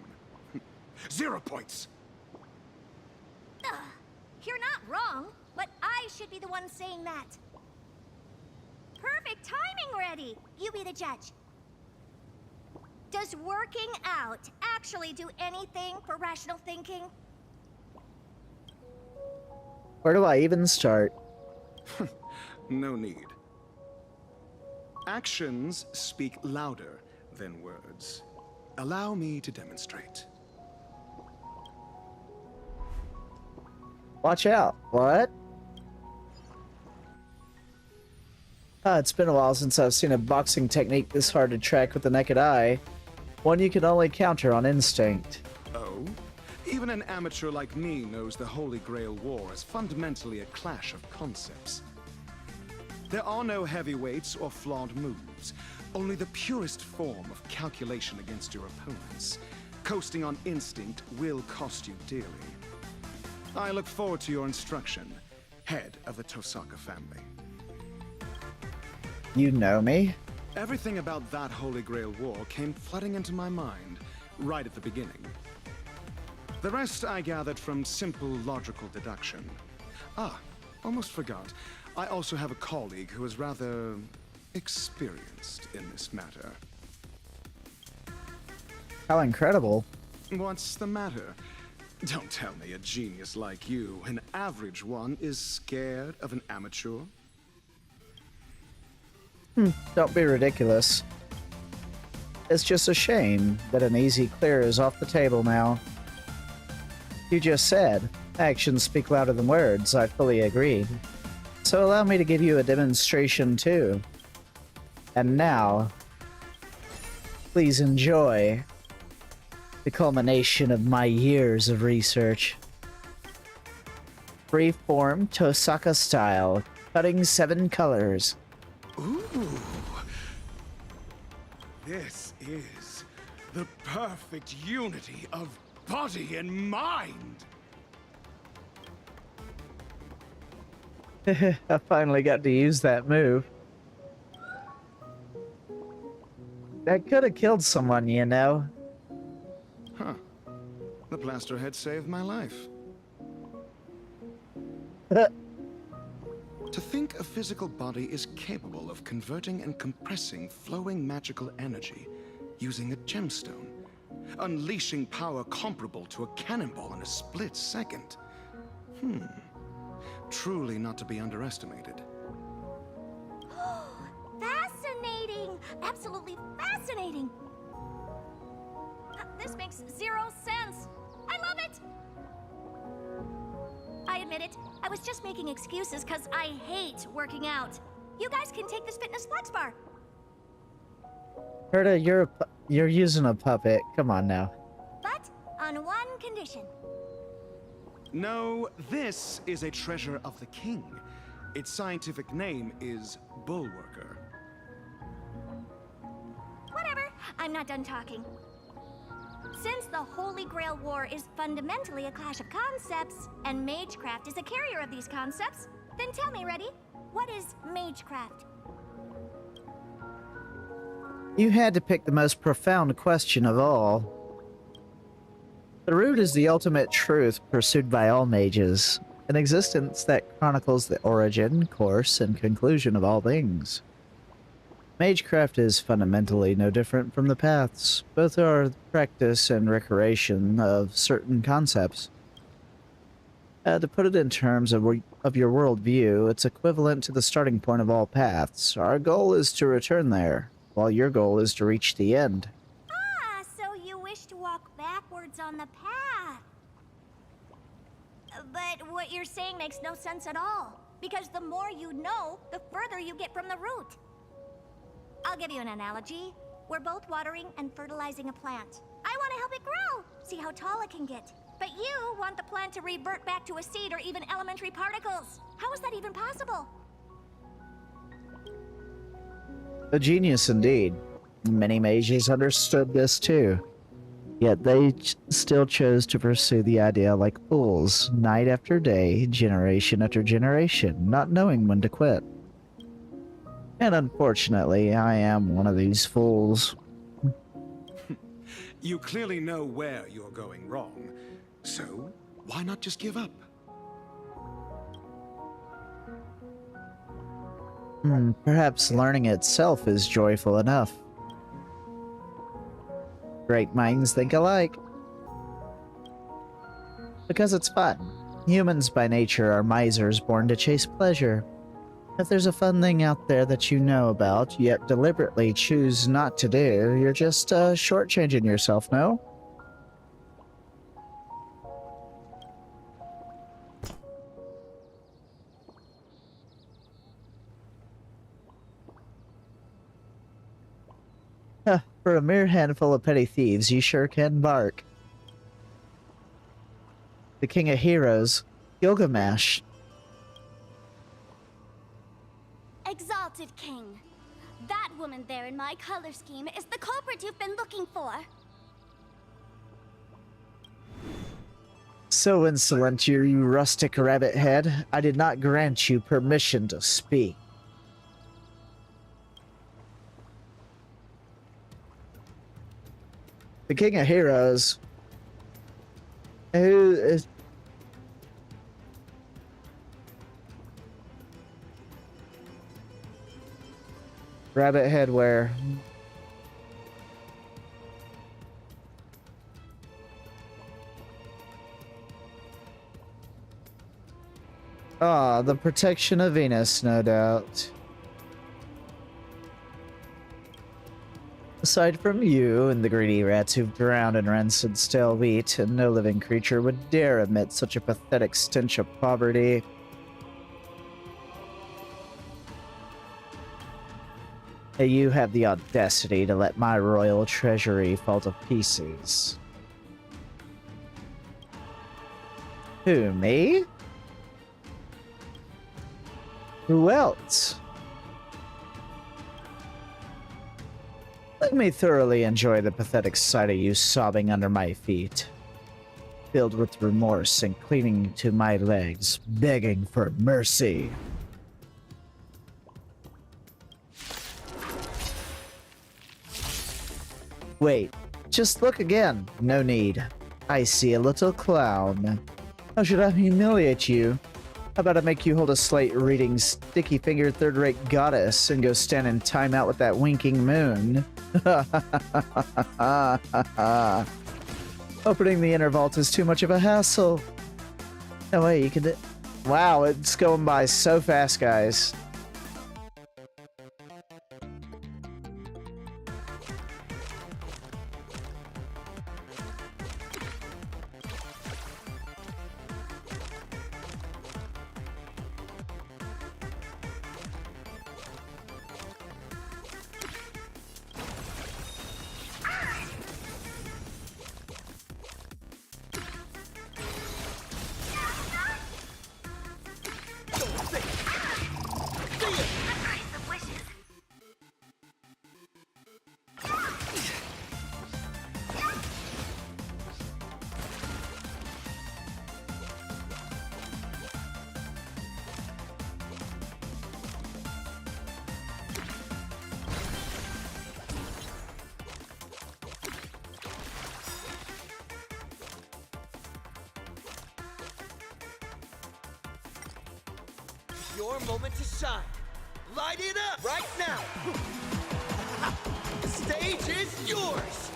L: 0 points!
B: You're not wrong, but I should be the one saying that. Perfect timing, Reddy. You be the judge. Does working out actually do anything for rational thinking?
C: Where do I even start?
L: No need. Actions speak louder than words. Allow me to demonstrate.
C: Watch out. What? It's been a while since I've seen a boxing technique this hard to track with the naked eye. One you can only counter on instinct.
L: Oh? Even an amateur like me knows the Holy Grail War is fundamentally a clash of concepts. There are no heavyweights or flawed moves, only the purest form of calculation against your opponents. Coasting on instinct will cost you dearly. I look forward to your instruction, head of the Tosaka family.
C: You know me?
L: Everything about that Holy Grail War came flooding into my mind, right at the beginning. The rest I gathered from simple logical deduction. Ah, almost forgot. I also have a colleague who is rather experienced in this matter.
C: How incredible.
L: What's the matter? Don't tell me a genius like you, an average one, is scared of an amateur?
C: Don't be ridiculous. It's just a shame that an easy clear is off the table now. You just said, actions speak louder than words. I fully agree. So allow me to give you a demonstration too. And now, please enjoy the culmination of my years of research. Freeform Tosaka style, cutting 7 colors.
L: Ooh. This is the perfect unity of body and mind.
C: I finally got to use that move. That could have killed someone, you know.
L: Huh. The plaster head saved my life. To think a physical body is capable of converting and compressing flowing magical energy using a gemstone, unleashing power comparable to a cannonball in a split second. Truly not to be underestimated.
B: Fascinating! Absolutely fascinating! This makes 0 sense. I love it! I admit it, I was just making excuses because I hate working out. You guys can take this fitness flex bar.
C: Herta, you're using a puppet. Come on now.
B: But on one condition.
L: No, this is a treasure of the king. Its scientific name is Bullworker.
B: Whatever, I'm not done talking. Since the Holy Grail War is fundamentally a clash of concepts, and Magecraft is a carrier of these concepts, then tell me, Reddy, what is Magecraft?
C: You had to pick the most profound question of all. The root is the ultimate truth pursued by all mages, an existence that chronicles the origin, course, and conclusion of all things. Magecraft is fundamentally no different from the paths. Both are the practice and recreation of certain concepts. To put it in terms of your worldview, it's equivalent to the starting point of all paths. Our goal is to return there, while your goal is to reach the end.
B: Ah, so you wish to walk backwards on the path. But what you're saying makes no sense at all. Because the more you know, the further you get from the root. I'll give you an analogy. We're both watering and fertilizing a plant. I want to help it grow, see how tall it can get. But you want the plant to revert back to a seed or even elementary particles. How is that even possible?
C: A genius indeed. Many mages understood this too. Yet they still chose to pursue the idea like fools, night after day, generation after generation, not knowing when to quit. And unfortunately, I am one of these fools.
L: You clearly know where you're going wrong. So, why not just give up?
C: Perhaps learning itself is joyful enough. Great minds think alike. Because it's fun. Humans by nature are misers born to chase pleasure. If there's a fun thing out there that you know about, yet deliberately choose not to do, you're just shortchanging yourself, no? For a mere handful of petty thieves, you sure can bark. The King of Heroes, Gilgamesh.
B: Exalted King. That woman there in my color scheme is the culprit you've been looking for.
C: So insolent, you rustic rabbit head. I did not grant you permission to speak. The King of Heroes. Who is... Rabbit head where? Ah, the protection of Venus, no doubt. Aside from you and the greedy rats who've drowned in rancid stale wheat, and no living creature would dare emit such a pathetic stench of poverty. You have the audacity to let my royal treasury fall to pieces. Who, me? Who else? Let me thoroughly enjoy the pathetic sight of you sobbing under my feet, filled with remorse and clinging to my legs, begging for mercy. Wait, just look again. No need. I see a little clown. How should I humiliate you? How about I make you hold a slate-reading, sticky-fingered third-rate goddess and go stand in timeout with that winking moon? Opening the inner vault is too much of a hassle. No way, you can... Wow, it's going by so fast, guys.
F: Your moment to shine. Light it up right now. The stage is yours.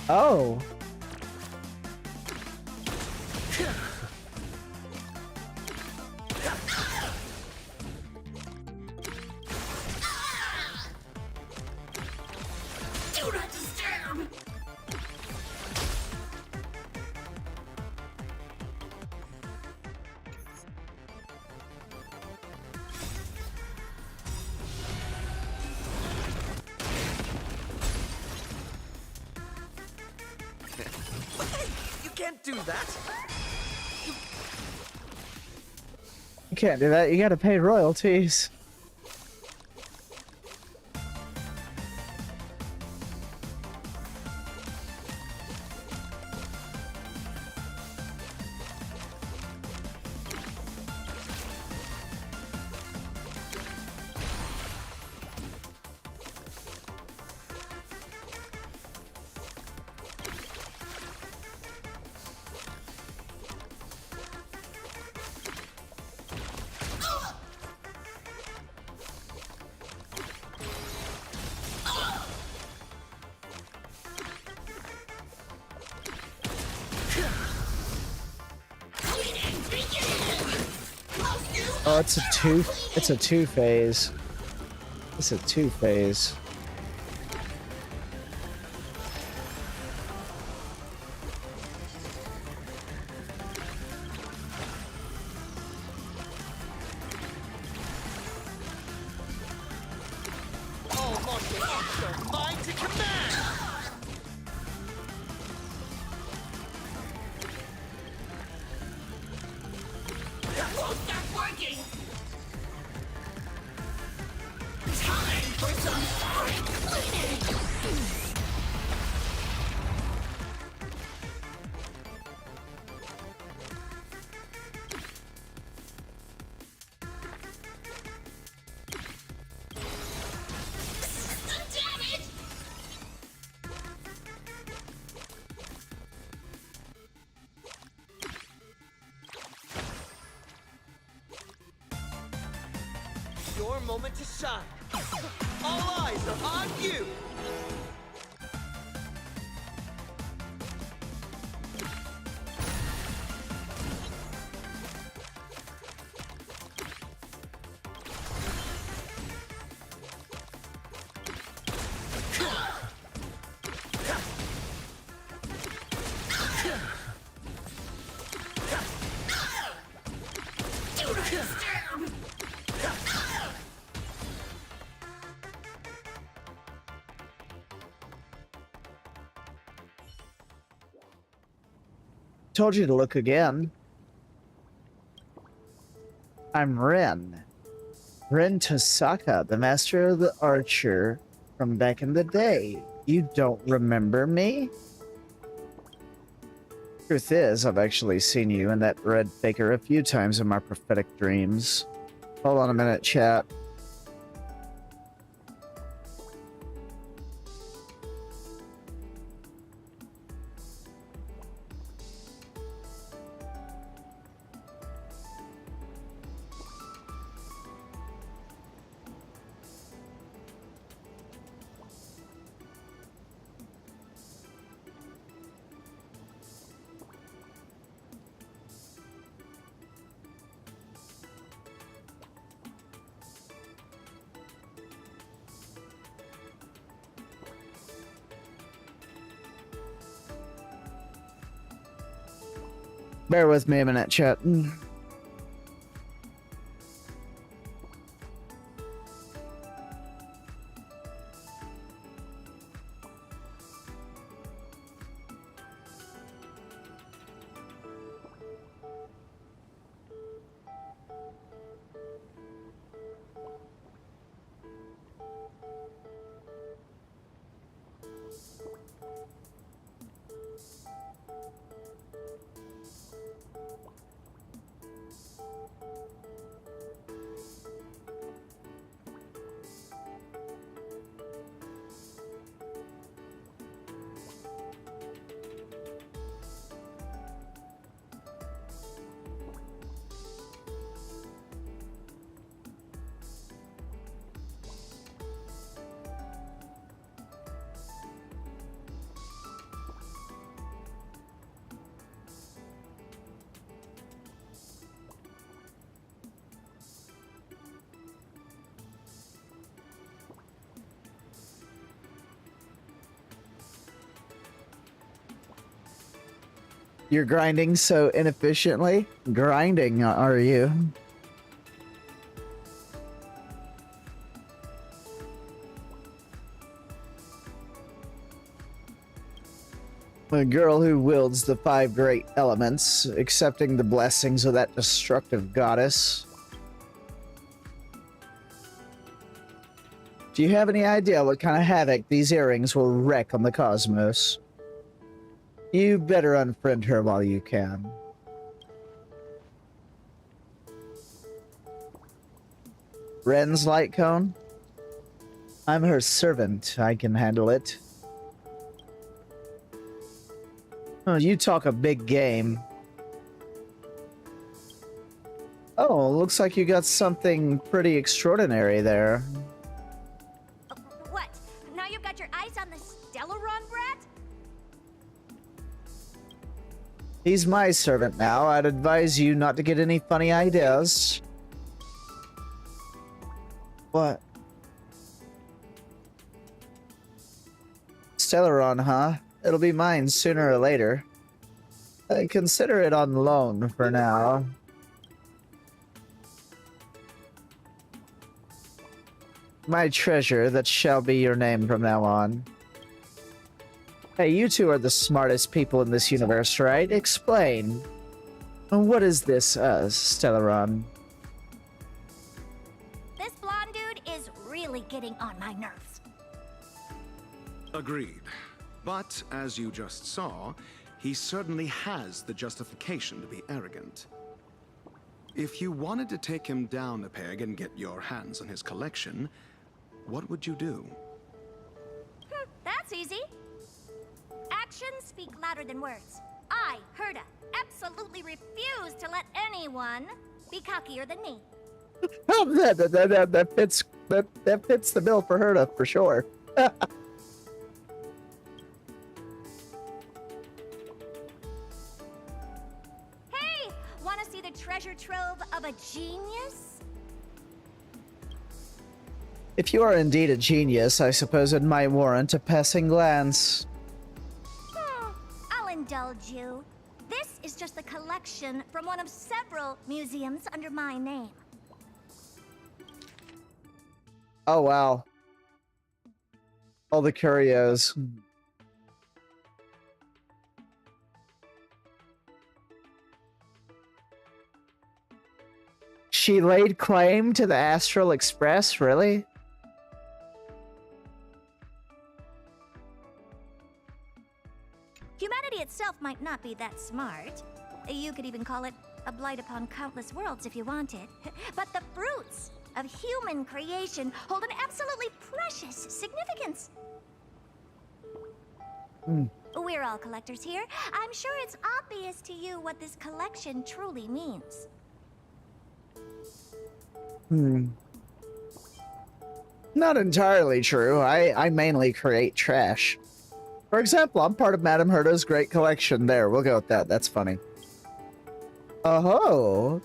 C: Oh.
B: Do not disturb!
F: You can't do that.
C: You can't do that. You gotta pay royalties. Oh, it's a two. It's a two-phase. It's a two-phase.
F: All martial arts are mine to command!
A: That won't stop working! Time for some spring cleaning! Damn it!
F: Your moment to shine. All eyes are on you!
C: Told you to look again. I'm Ren. Ren Tosaka, the master of the archer from back in the day. You don't remember me? Truth is, I've actually seen you and that red faker a few times in my prophetic dreams. Hold on a minute, chat. Bear with me a minute, chat. You're grinding so inefficiently? Grinding, are you? A girl who wields the 5 great elements, accepting the blessings of that destructive goddess. Do you have any idea what kind of havoc these earrings will wreak on the cosmos? You better unfriend her while you can. Ren's light cone? I'm her servant. I can handle it. Oh, you talk a big game. Oh, looks like you got something pretty extraordinary there.
B: What? Now you've got your eyes on the Stellaron brat?
C: He's my servant now. I'd advise you not to get any funny ideas. What? Stellaron, huh? It'll be mine sooner or later. Consider it on loan for now. My treasure that shall be your name from now on. Hey, you two are the smartest people in this universe, right? Explain. What is this, Stellaron?
B: This blonde dude is really getting on my nerves.
L: Agreed. But, as you just saw, he certainly has the justification to be arrogant. If you wanted to take him down a peg and get your hands on his collection, what would you do?
B: That's easy. Actions speak louder than words. I, Herda, absolutely refuse to let anyone be cockier than me.
C: That fits the bill for Herda for sure.
B: Hey, want to see the treasure trove of a genius?
C: If you are indeed a genius, I suppose it might warrant a passing glance.
B: I'll indulge you. This is just a collection from one of several museums under my name.
C: Oh, wow. All the curios. She laid claim to the Astral Express, really?
B: Humanity itself might not be that smart. You could even call it a blight upon countless worlds if you wanted. But the fruits of human creation hold an absolutely precious significance. We're all collectors here. I'm sure it's obvious to you what this collection truly means.
C: Not entirely true. I mainly create trash. For example, I'm part of Madame Herda's great collection. There, we'll go with that. That's funny. Oh.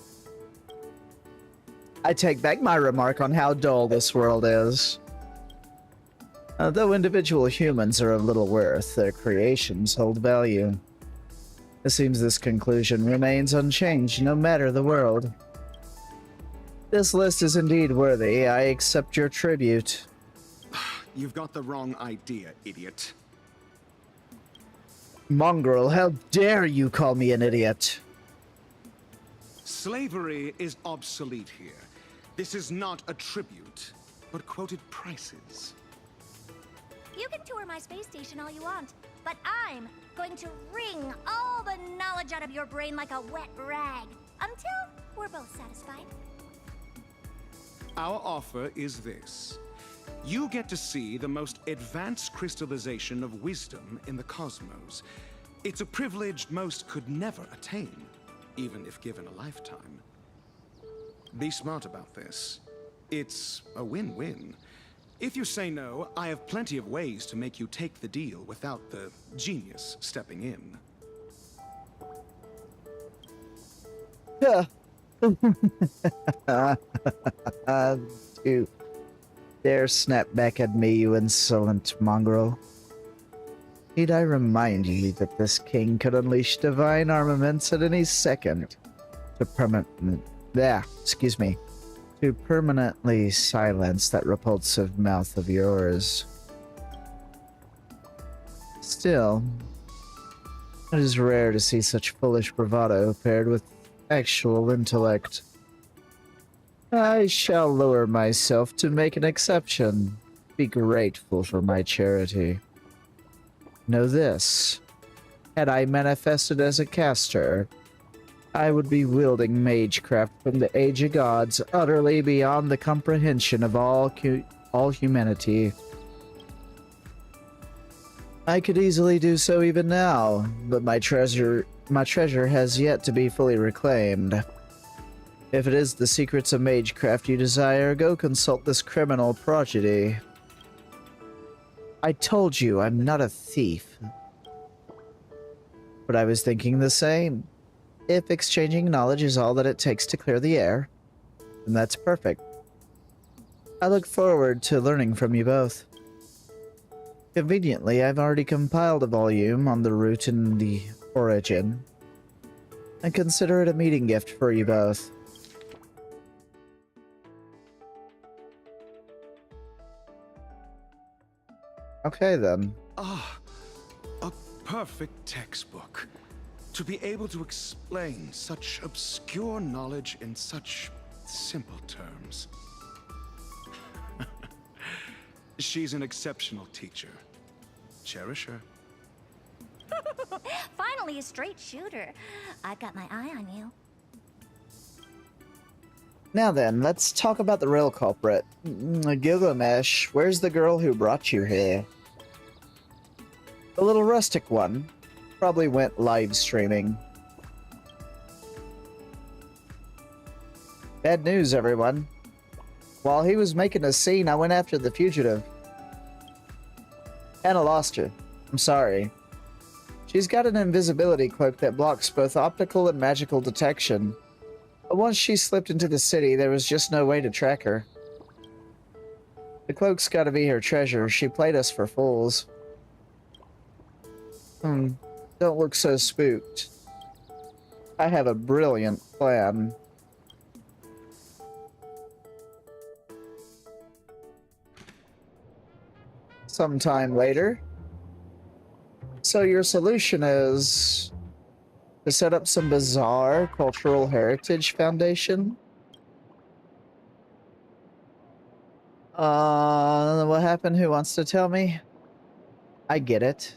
C: I take back my remark on how dull this world is. Though individual humans are of little worth, their creations hold value. It seems this conclusion remains unchanged no matter the world. This list is indeed worthy. I accept your tribute.
L: You've got the wrong idea, idiot.
C: Mongrel, how dare you call me an idiot?
L: Slavery is obsolete here. This is not a tribute, but quoted prices.
B: You can tour my space station all you want, but I'm going to wring all the knowledge out of your brain like a wet rag until we're both satisfied.
L: Our offer is this. You get to see the most advanced crystallization of wisdom in the cosmos. It's a privilege most could never attain, even if given a lifetime. Be smart about this. It's a win-win. If you say no, I have plenty of ways to make you take the deal without the genius stepping in.
C: You dare snap back at me, you insolent mongrel. Need I remind you that this king could unleash divine armaments at any second to permanently silence that repulsive mouth of yours. Still, it is rare to see such foolish bravado paired with actual intellect. I shall lower myself to make an exception. Be grateful for my charity. Know this. Had I manifested as a caster, I would be wielding magecraft from the Age of Gods, utterly beyond the comprehension of all humanity. I could easily do so even now, but my treasure has yet to be fully reclaimed. If it is the secrets of magecraft you desire, go consult this criminal prodigy. I told you I'm not a thief. But I was thinking the same. If exchanging knowledge is all that it takes to clear the air, then that's perfect. I look forward to learning from you both. Conveniently, I've already compiled a volume on the root and the origin. I consider it a meeting gift for you both. Okay then.
L: Ah, a perfect textbook. To be able to explain such obscure knowledge in such simple terms. She's an exceptional teacher. Cherish her.
B: Finally, a straight shooter. I've got my eye on you.
C: Now then, let's talk about the real culprit. Gilgamesh, where's the girl who brought you here? The little rustic one. Probably went live streaming. Bad news, everyone. While he was making a scene, I went after the fugitive. Kinda lost her. I'm sorry. She's got an invisibility cloak that blocks both optical and magical detection. But once she slipped into the city, there was just no way to track her. The cloak's gotta be her treasure. She played us for fools. Don't look so spooked. I have a brilliant plan. Sometime later. So your solution is to set up some bizarre cultural heritage foundation? What happened? Who wants to tell me? I get it.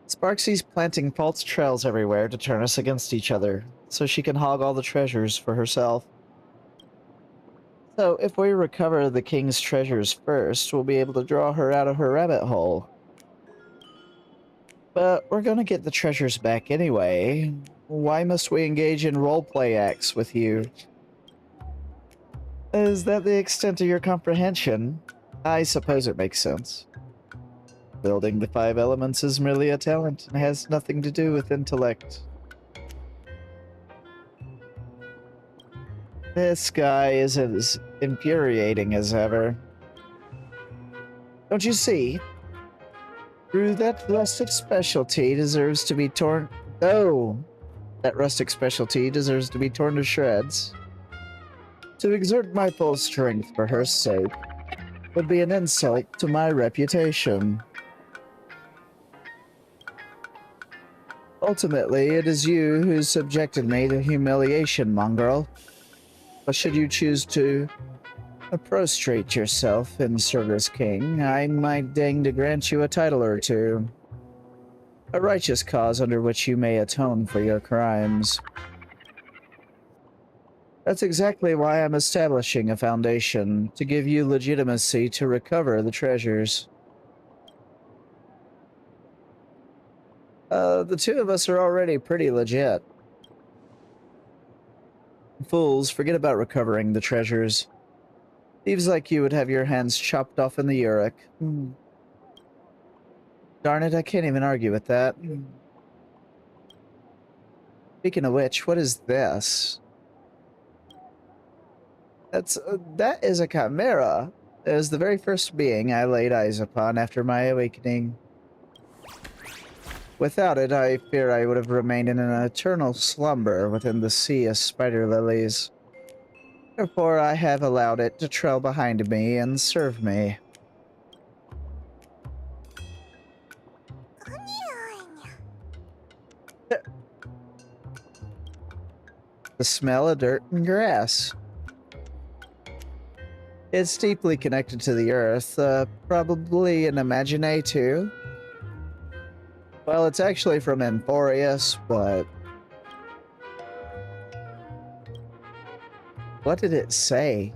C: Sparksy's planting false trails everywhere to turn us against each other, so she can hog all the treasures for herself. So, if we recover the king's treasures first, we'll be able to draw her out of her rabbit hole. But we're gonna get the treasures back anyway. Why must we engage in roleplay acts with you? Is that the extent of your comprehension? I suppose it makes sense. Building the 5 elements is merely a talent and has nothing to do with intellect. This guy is as infuriating as ever. Don't you see? Through that rustic specialty deserves to be torn... Oh! That rustic specialty deserves to be torn to shreds. To exert my full strength for her sake would be an insult to my reputation. Ultimately, it is you who subjected me to humiliation, mongrel. But should you choose to prostrate yourself in service, king, I might deign to grant you a title or two. A righteous cause under which you may atone for your crimes. That's exactly why I'm establishing a foundation, to give you legitimacy to recover the treasures. The two of us are already pretty legit. Fools, forget about recovering the treasures. Thieves like you would have your hands chopped off in the Uruk. Darn it, I can't even argue with that. Speaking of which, what is this? That is a chimera. It was the very first being I laid eyes upon after my awakening. Without it, I fear I would have remained in an eternal slumber within the sea of spider lilies. Therefore, I have allowed it to trail behind me and serve me. The smell of dirt and grass. It's deeply connected to the earth, probably an imagine too. Well, it's actually from Amphorius, but... What did it say?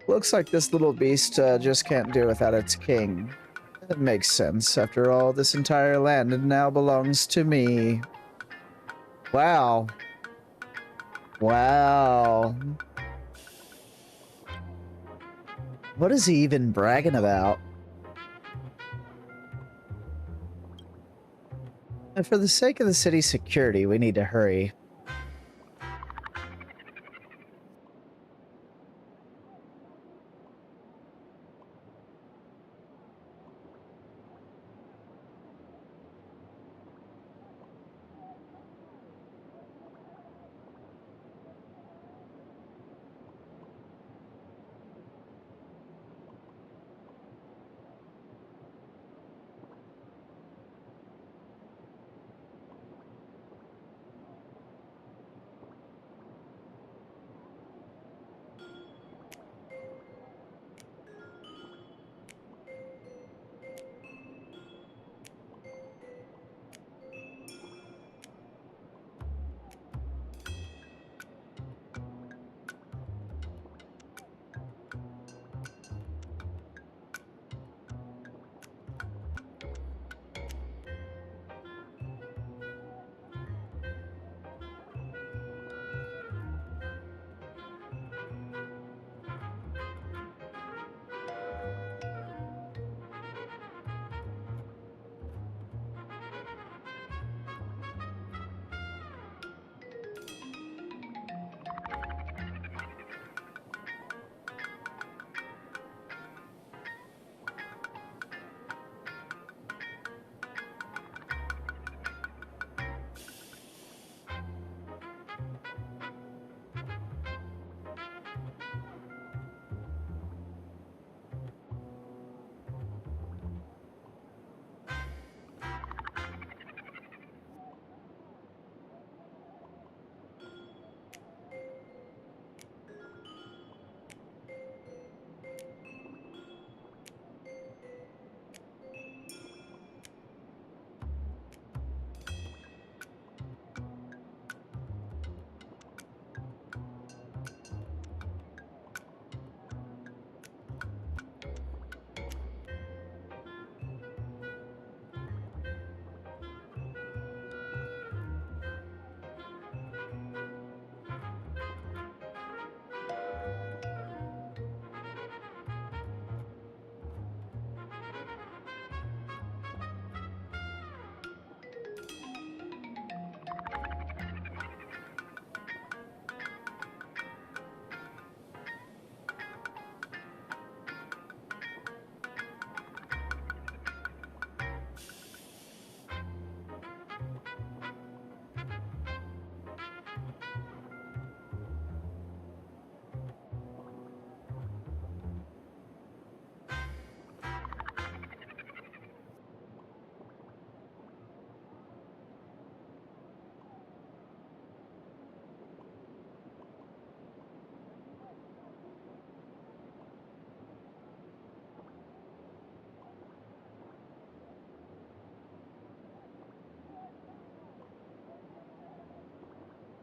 C: Looks like this little beast just can't do without its king. That makes sense. After all, this entire land now belongs to me. Wow. Wow. What is he even bragging about? And for the sake of the city's security, we need to hurry.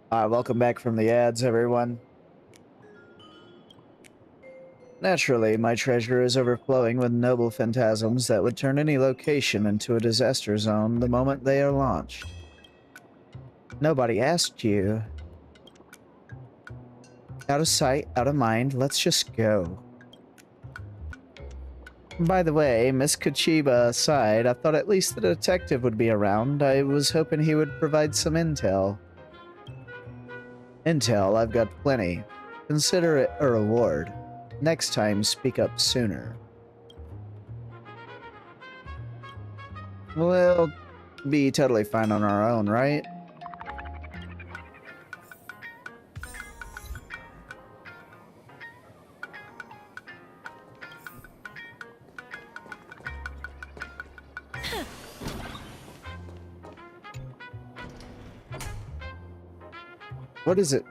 C: Welcome back from the ads, everyone. Naturally, my treasure is overflowing with noble phantasms that would turn any location into a disaster zone the moment they are launched. Nobody asked you. Out of sight, out of mind, let's just go. By the way, Miss Kuchiba aside, I thought at least the detective would be around. I was hoping he would provide some intel. Intel, I've got plenty. Consider it a reward. Next time, speak up sooner. We'll be totally fine on our own, right? What is it?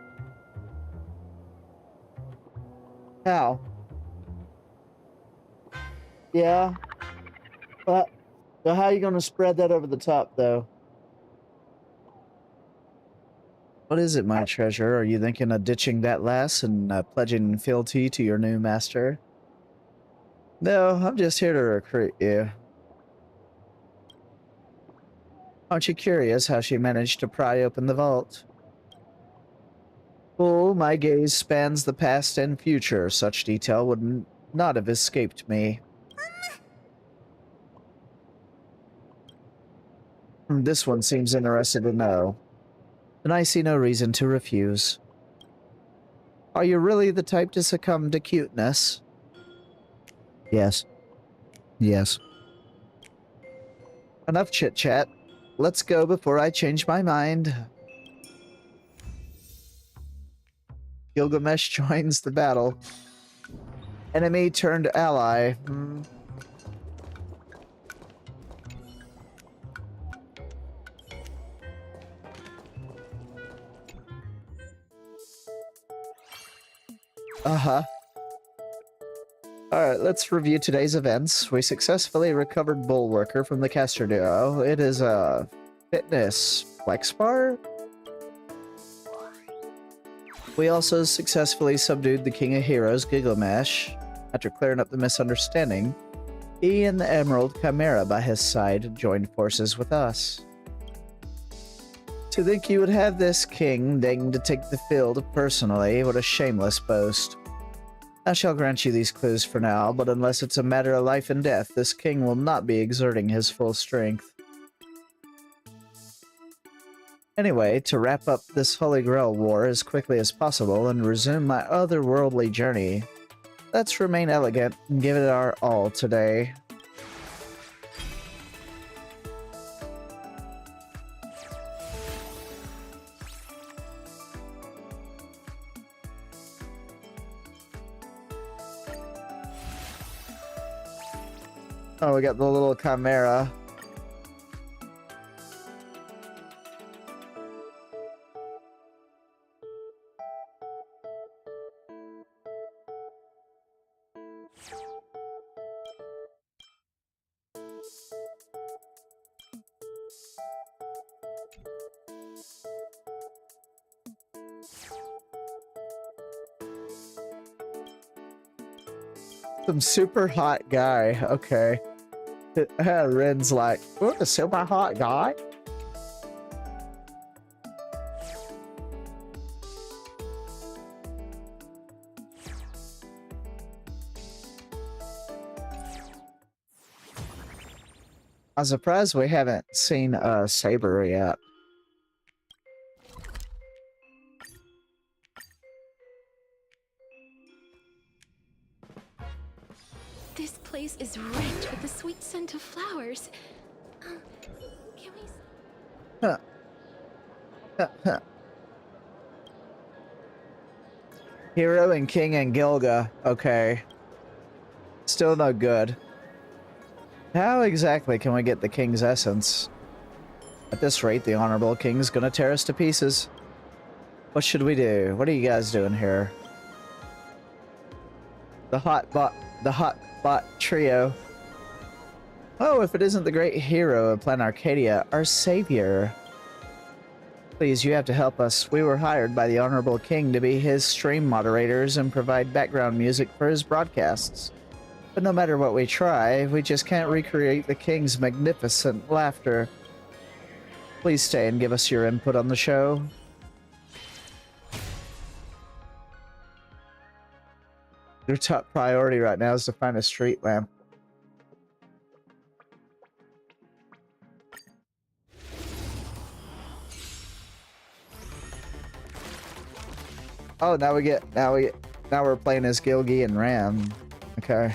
C: How? Yeah. But so how are you gonna spread that over the top, though? What is it, my treasure? Are you thinking of ditching that lass and pledging fealty to your new master? No, I'm just here to recruit you. Aren't you curious how she managed to pry open the vault? Oh, my gaze spans the past and future. Such detail would not have escaped me. This one seems interested to know, and I see no reason to refuse. Are you really the type to succumb to cuteness? Yes. Yes. Enough chit-chat. Let's go before I change my mind. Gilgamesh joins the battle. Enemy turned ally. Uh-huh. Alright, let's review today's events. We successfully recovered Bullworker from the caster duo. It is a fitness flex bar? We also successfully subdued the King of Heroes, Gilgamesh. After clearing up the misunderstanding, he and the Emerald Chimera by his side joined forces with us. To think you would have this king deigned to take the field personally, what a shameless boast. I shall grant you these clues for now, but unless it's a matter of life and death, this king will not be exerting his full strength. Anyway, to wrap up this Holy Grail war as quickly as possible and resume my otherworldly journey, let's remain elegant and give it our all today. Oh, we got the little chimera. Some super hot guy. Okay. Ren's like, what, a super hot guy? I'm surprised we haven't seen Saber yet.
M: This place is rich with the sweet scent of flowers. Can we...
C: Huh. Huh. Hero and King and Gilga. Okay. Still no good. How exactly can we get the King's essence? At this rate, the Honorable King's gonna tear us to pieces. What should we do? What are you guys doing here? The hot bot trio. Oh, if it isn't the great hero of Planet Arcadia, our savior. Please, you have to help us. We were hired by the Honorable King to be his stream moderators and provide background music for his broadcasts. But no matter what we try, we just can't recreate the King's magnificent laughter. Please stay and give us your input on the show. Your top priority right now is to find a street lamp. Oh, now we're playing as Gilgy and Ram. Okay.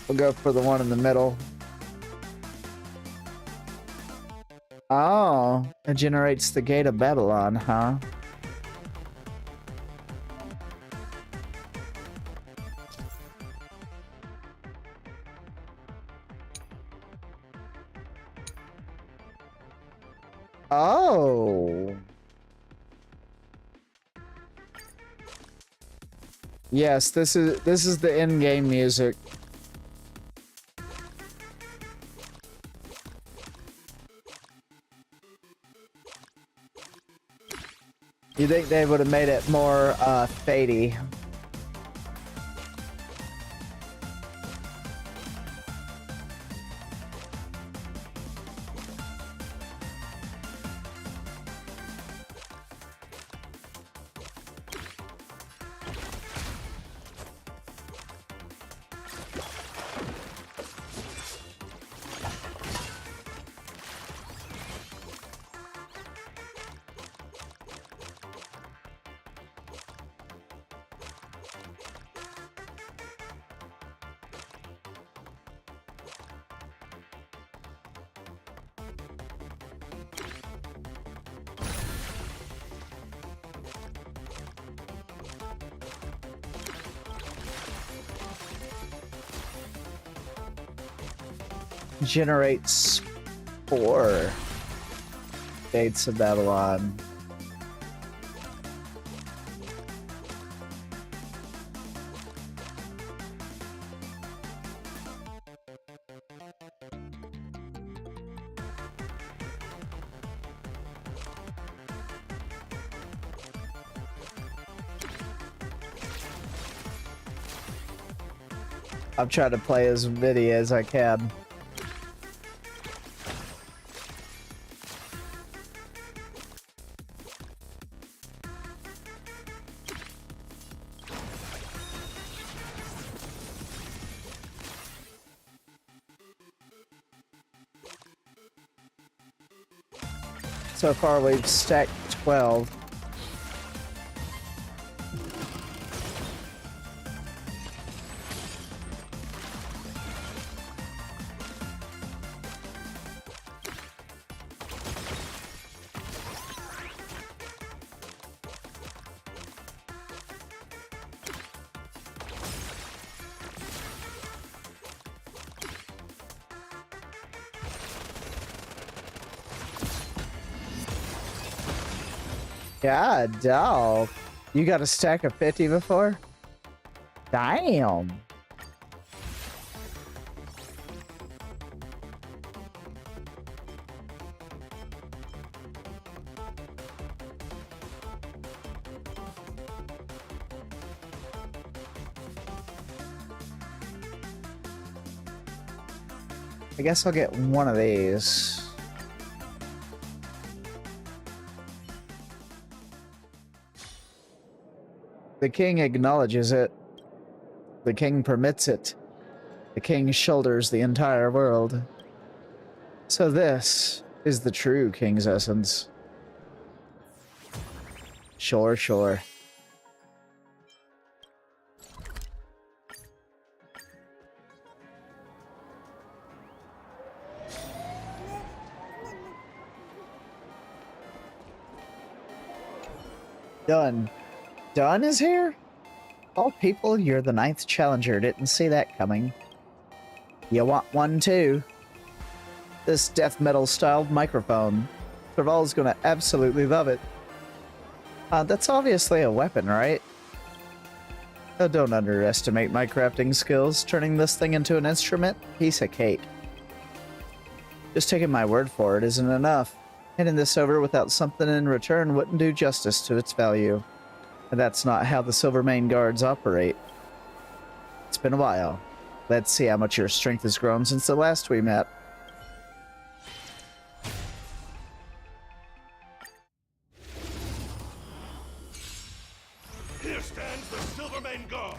C: We'll go for the one in the middle. Oh, it generates the Gate of Babylon, huh? Oh. Yes, this is the in-game music. You think they would have made it more fadey? Generates 4 Gates of Babylon. I'm trying to play as many as I can. So far, we've stacked 12. God, dog. You got a stack of 50 before? Damn. I guess I'll get one of these. The king acknowledges it. The king permits it. The king shoulders the entire world. So this is the true king's essence. Sure, sure. Done. Done is here? All people, you're the 9th challenger. Didn't see that coming. You want one too? This death metal styled microphone. Serval's gonna absolutely love it. That's obviously a weapon, right? Oh, don't underestimate my crafting skills. Turning this thing into an instrument? Piece of cake. Just taking my word for it isn't enough. Handing this over without something in return wouldn't do justice to its value. And that's not how the Silvermane guards operate. It's been a while. Let's see how much your strength has grown since the last we met.
G: Here stands the Silvermane Guard.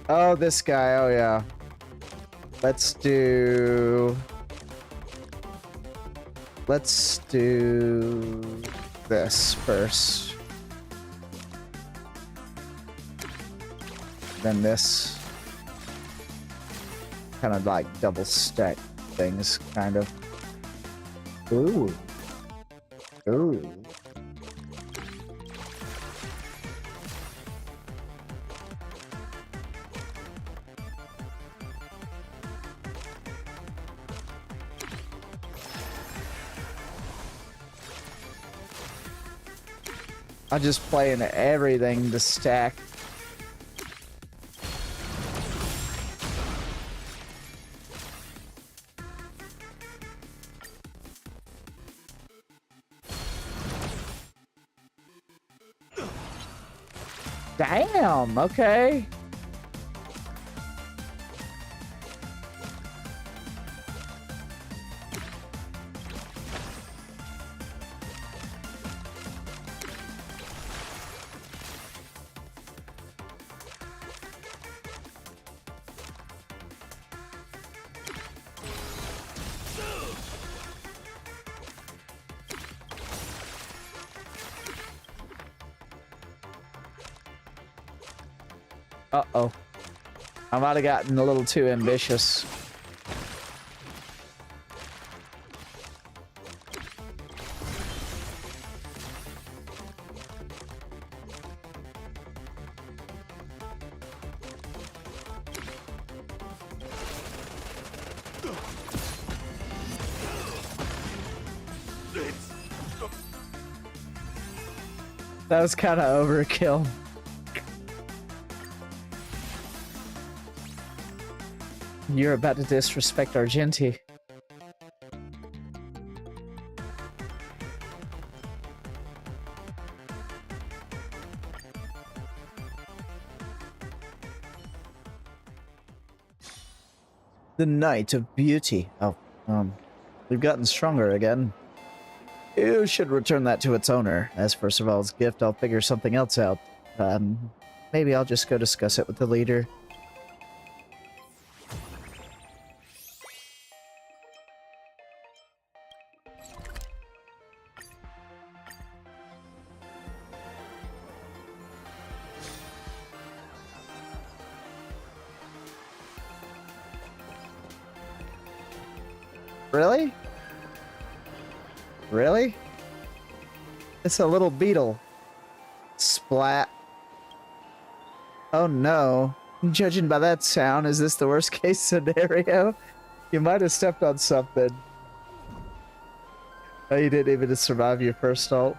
C: Oh, this guy. Oh, yeah. Let's do this first. Then this. Kind of like double stack things, kind of. Ooh. Ooh. I'm just playing everything to stack. Damn, okay. Uh-oh. I might have gotten a little too ambitious. That was kind of overkill. You're about to disrespect Argenti. The Night of Beauty. Oh, we've gotten stronger again. You should return that to its owner. As for Serval's gift, I'll figure something else out. Maybe I'll just go discuss it with the leader. Really? Really? It's a little beetle. Splat. Oh no. Judging by that sound, is this the worst case scenario? You might have stepped on something. Oh, you didn't even survive your first ult.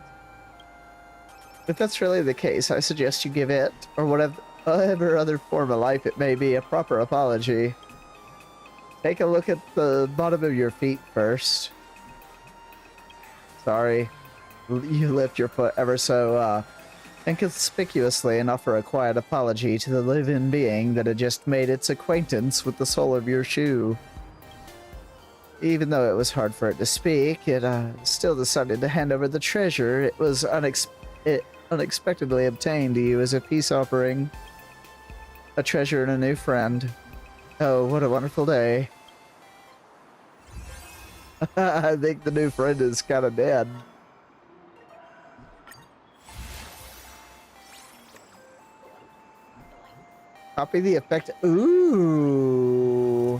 C: If that's really the case, I suggest you give it, or whatever other form of life it may be, a proper apology. Take a look at the bottom of your feet first. Sorry. You lift your foot ever so inconspicuously and offer a quiet apology to the living being that had just made its acquaintance with the sole of your shoe. Even though it was hard for it to speak, it still decided to hand over the treasure it was unexpectedly obtained to you as a peace offering. A treasure and a new friend. Oh, what a wonderful day. I think the new friend is kind of dead. Copy the effect. Ooh.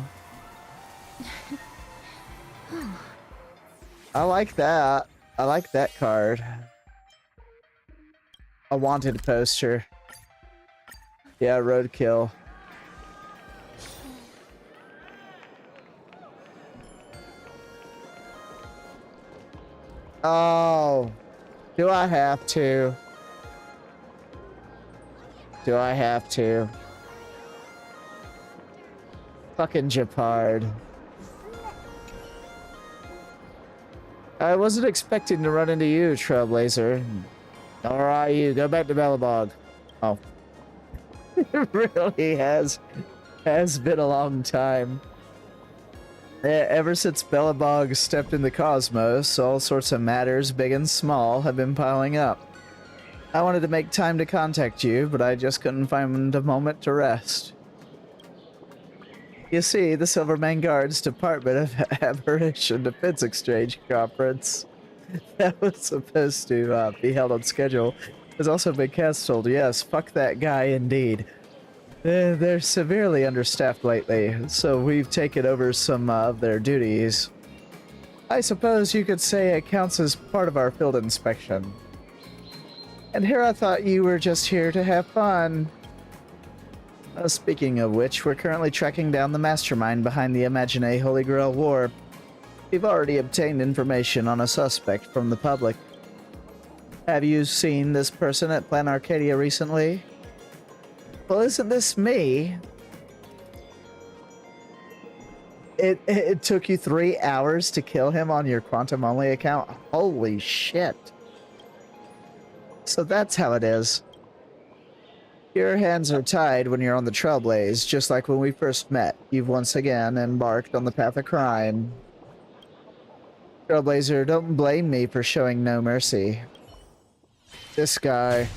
C: I like that. I like that card. A wanted poster. Yeah, roadkill. Oh, Do I have to? Do I have to? Fucking Japard. I wasn't expecting to run into you, Trailblazer. Nor are you. Go back to Bellabog. Oh. It really has been a long time. Ever since Bellabog stepped in the cosmos, all sorts of matters, big and small, have been piling up. I wanted to make time to contact you, but I just couldn't find a moment to rest. You see, the Silverman Guard's Department of Aberration Defense Exchange Conference that was supposed to be held on schedule has also been cancelled. Yes, fuck that guy indeed. They're severely understaffed lately, so we've taken over some of their duties. I suppose you could say it counts as part of our field inspection. And here I thought you were just here to have fun. Speaking of which, we're currently tracking down the mastermind behind the Imagine Holy Grail War. We've already obtained information on a suspect from the public. Have you seen this person at Plan Arcadia recently? Well, isn't this me? It took you 3 hours to kill him on your quantum-only account? Holy shit. So that's how it is. Your hands are tied when you're on the Trailblaze, just like when we first met. You've once again embarked on the path of crime. Trailblazer, don't blame me for showing no mercy. This guy.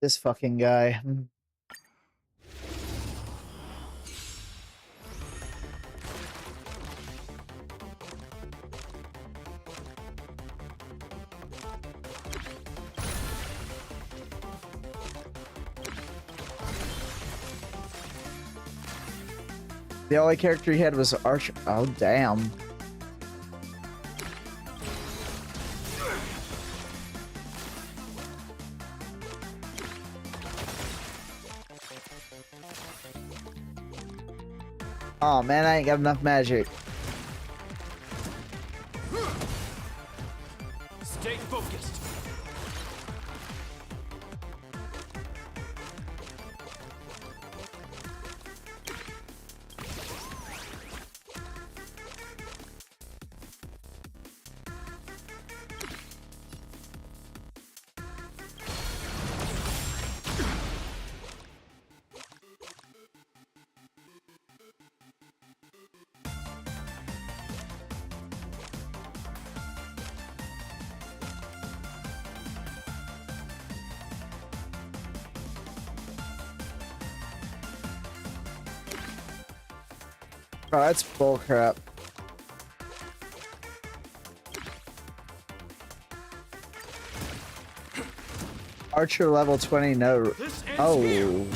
C: This fucking guy. The only character he had was Archer. Oh, damn. Oh man, I ain't got enough magic.
F: Stay focused.
C: Oh, that's bullcrap. Archer level 20, no. Oh.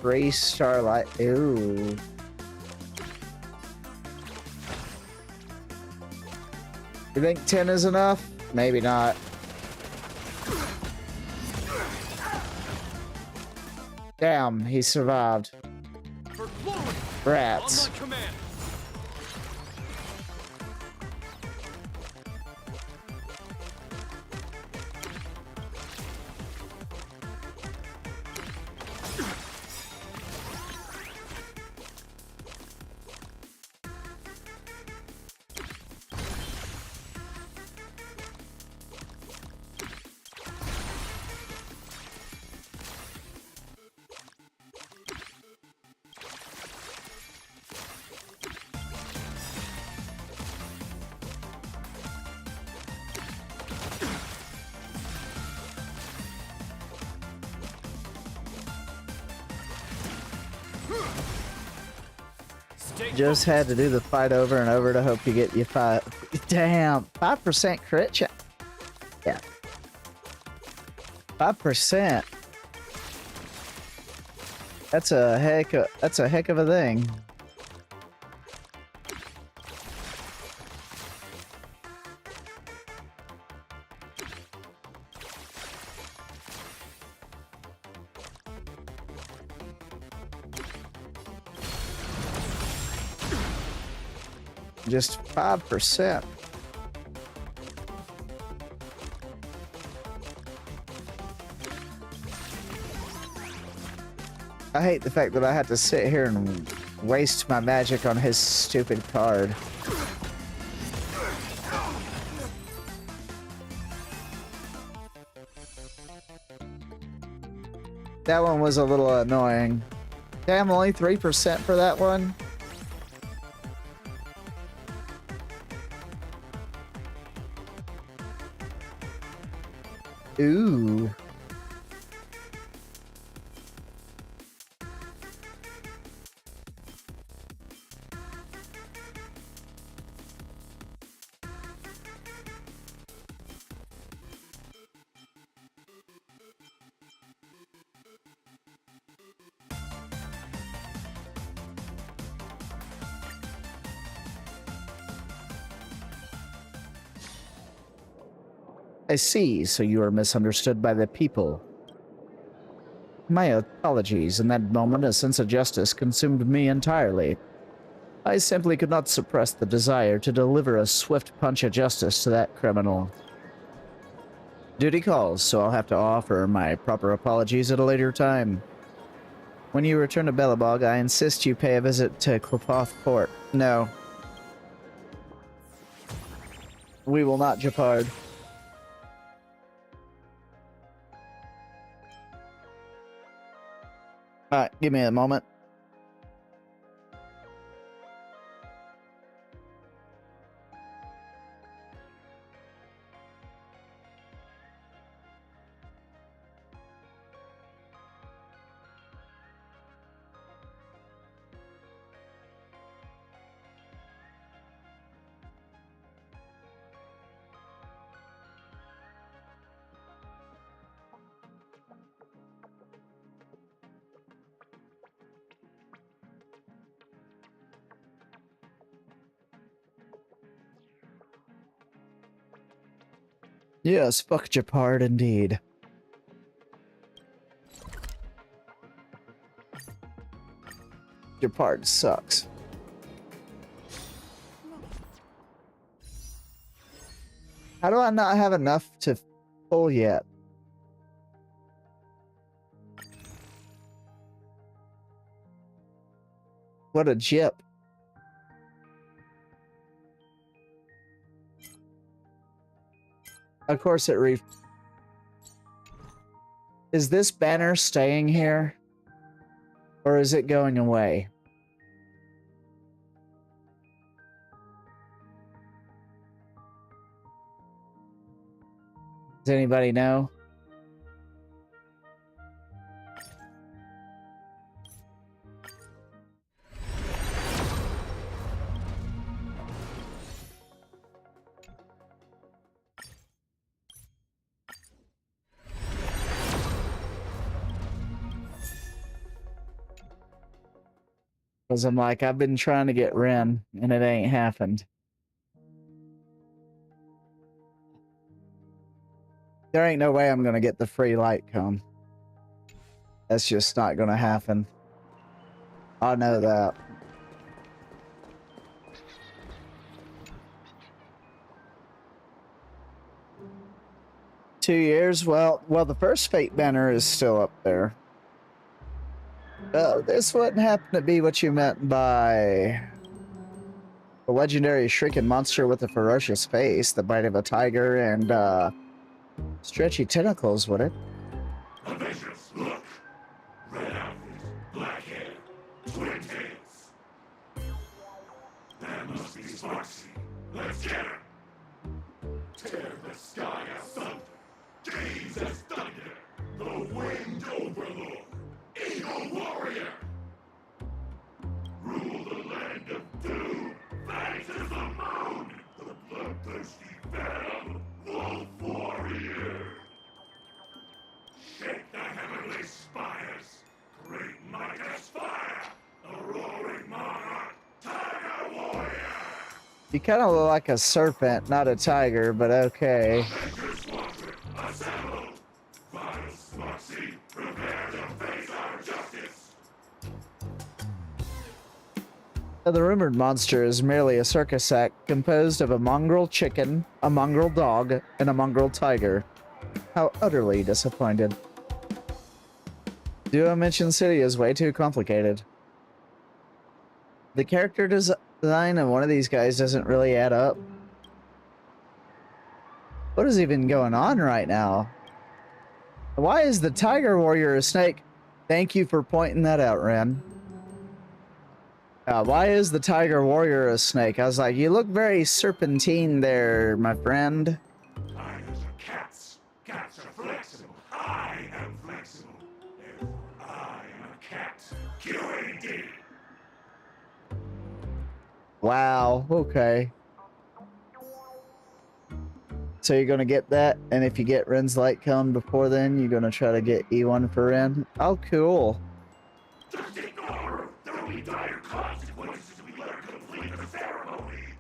C: Gray Starlight. Ooh. You think 10 is enough? Maybe not. Damn, he survived. Rats. Just had to do the fight over and over to hope you get your 5%. Damn, 5% crit chance. Yeah. 5%. That's a heck of a thing. Just 5%. I hate the fact that I had to sit here and waste my magic on his stupid card. That one was a little annoying. Damn, only 3% for that one? Ooh. I see, so you are misunderstood by the people. My apologies. In that moment, a sense of justice consumed me entirely. I simply could not suppress the desire to deliver a swift punch of justice to that criminal. Duty calls, so I'll have to offer my proper apologies at a later time. When you return to Belobog, I insist you pay a visit to Clopoth Court. No. We will not, Japard. Alright, give me a moment. Yes, fuck Japard indeed. Japard sucks. How do I not have enough to pull yet? What a jip. Of course it Is this banner staying here? Or is it going away? Does anybody know? Because I'm like, I've been trying to get Ren, and it ain't happened. There ain't no way I'm going to get the free light cone. That's just not going to happen. I know that. $2 years? Well, the first Fate banner is still up there. This wouldn't happen to be what you meant by the legendary shrieking monster with a ferocious face, the bite of a tiger, and stretchy tentacles, would it?
G: A vicious look. Red outfit, black hair, twin tails. That must be Sparksy. Let's get her. Tear the sky asunder. Gaze as thunder. The winged overlord. Eagle warrior. Rule the land of doom. Face to the moon. The bloodthirsty venom. Wolf warrior.
C: You kind of look like a serpent, not a tiger, but okay. The rumored monster is merely a circus act composed of a mongrel chicken, a mongrel dog, and a mongrel tiger. How utterly disappointed. Dimension City is way too complicated. The character design of one of these guys doesn't really add up. What is even going on right now? Why is the Tiger Warrior a snake? Thank you for pointing that out, Ren. Why is the Tiger Warrior a snake? I was like, you look very serpentine there, my friend.
G: Tigers are cats. Cats are flexible. I am flexible. Therefore, I am a cat. QAD.
C: Wow, okay. So you're gonna get that, and if you get Ren's light cone before then, you're gonna try to get E1 for Ren? Oh, cool.
G: Just ignore her. There will be dire consequences if we let her complete the ceremony.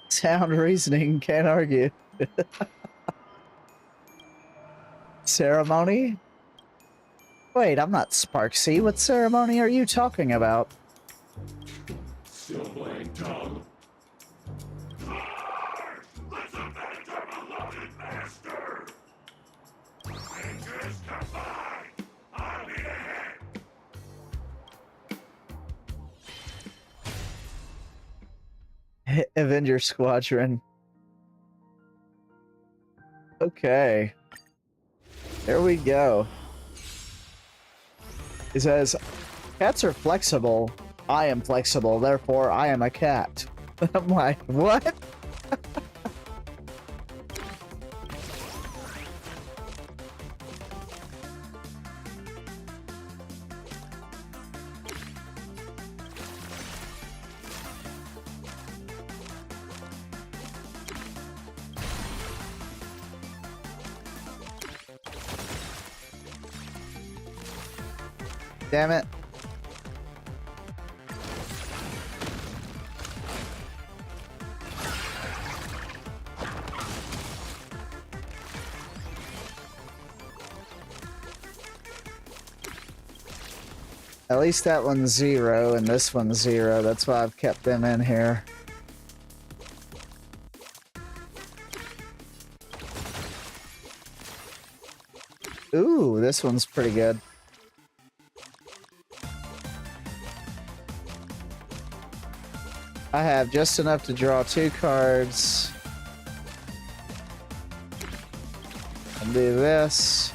C: Sound reasoning, can't argue. Ceremony? Wait, I'm not Sparksy. What ceremony are you talking about?
G: Still playing dumb. Let's avenge our beloved master. Rangers combined. I'll be ahead.
C: Avenger Squadron. Okay. There we go. It says, cats are flexible. I am flexible, therefore I am a cat. I'm like, what? Damn it. At least that one's 0 and this one's 0. That's why I've kept them in here. Ooh, this one's pretty good. I have just enough to draw 2 cards. I'll do this.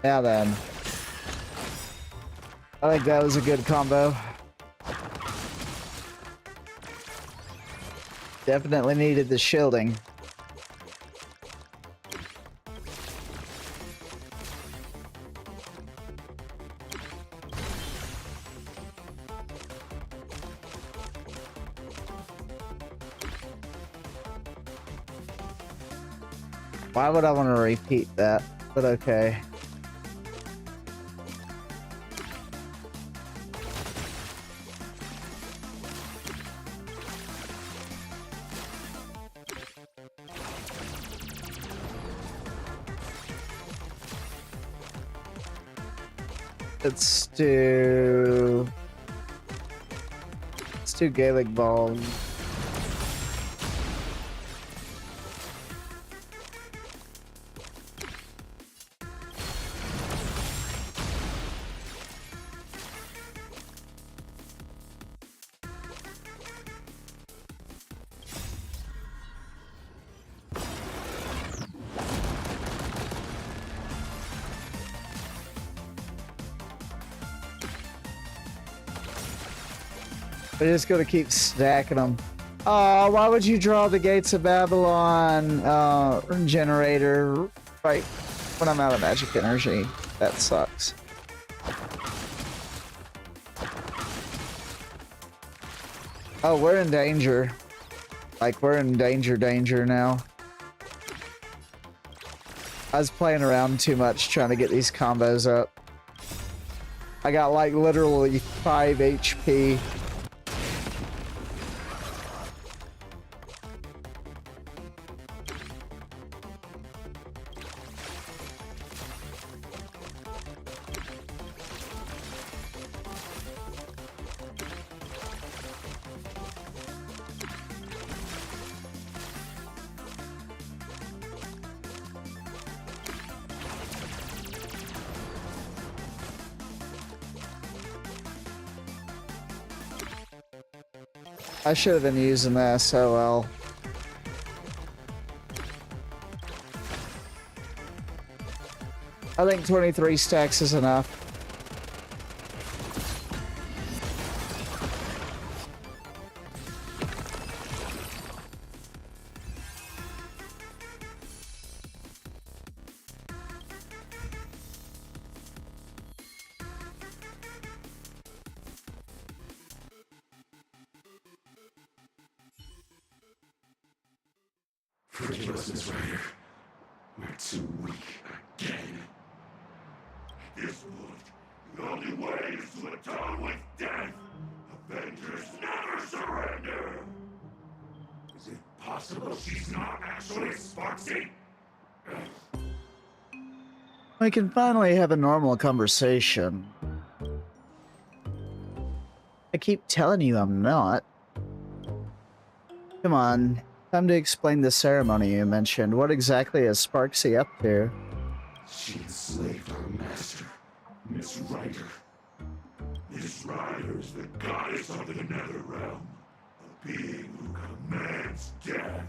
C: Now then. I think that was a good combo. Definitely needed the shielding. Why would I want to repeat that? But okay. Let's do Gaelic Ball. We're just gonna keep stacking them. Oh, why would you draw the Gates of Babylon generator right when I'm out of magic energy? That sucks. Oh, we're in danger. Like, we're in danger now. I was playing around too much trying to get these combos up. I got like literally 5 HP. I should have been using the SOL. I think 23 stacks is enough.
G: Ridiculousness, Ryder. We're too weak again. This would. The only way is to atone with death. Avengers never surrender. Is it possible she's not actually Sparksy?
C: We can finally have a normal conversation. I keep telling you I'm not. Come on. Time to explain the ceremony you mentioned. What exactly is Sparksy up to?
G: She enslaved our master, Miss Ryder. Miss Ryder is the goddess of the nether realm, a being who commands death.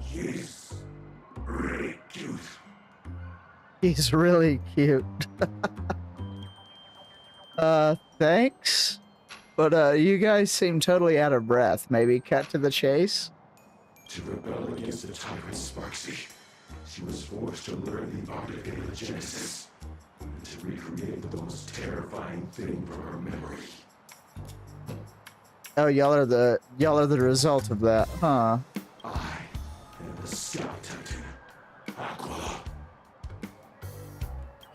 G: She's really cute.
C: He's really cute. Thanks? But, you guys seem totally out of breath. Maybe cut to the chase?
G: To rebel against the tyrant Sparksy, she was forced to learn the art of anagenesis, and to recreate the most terrifying thing from her memory.
C: Oh, y'all are the result of that, huh?
G: I am the Scout Titan, Aquila.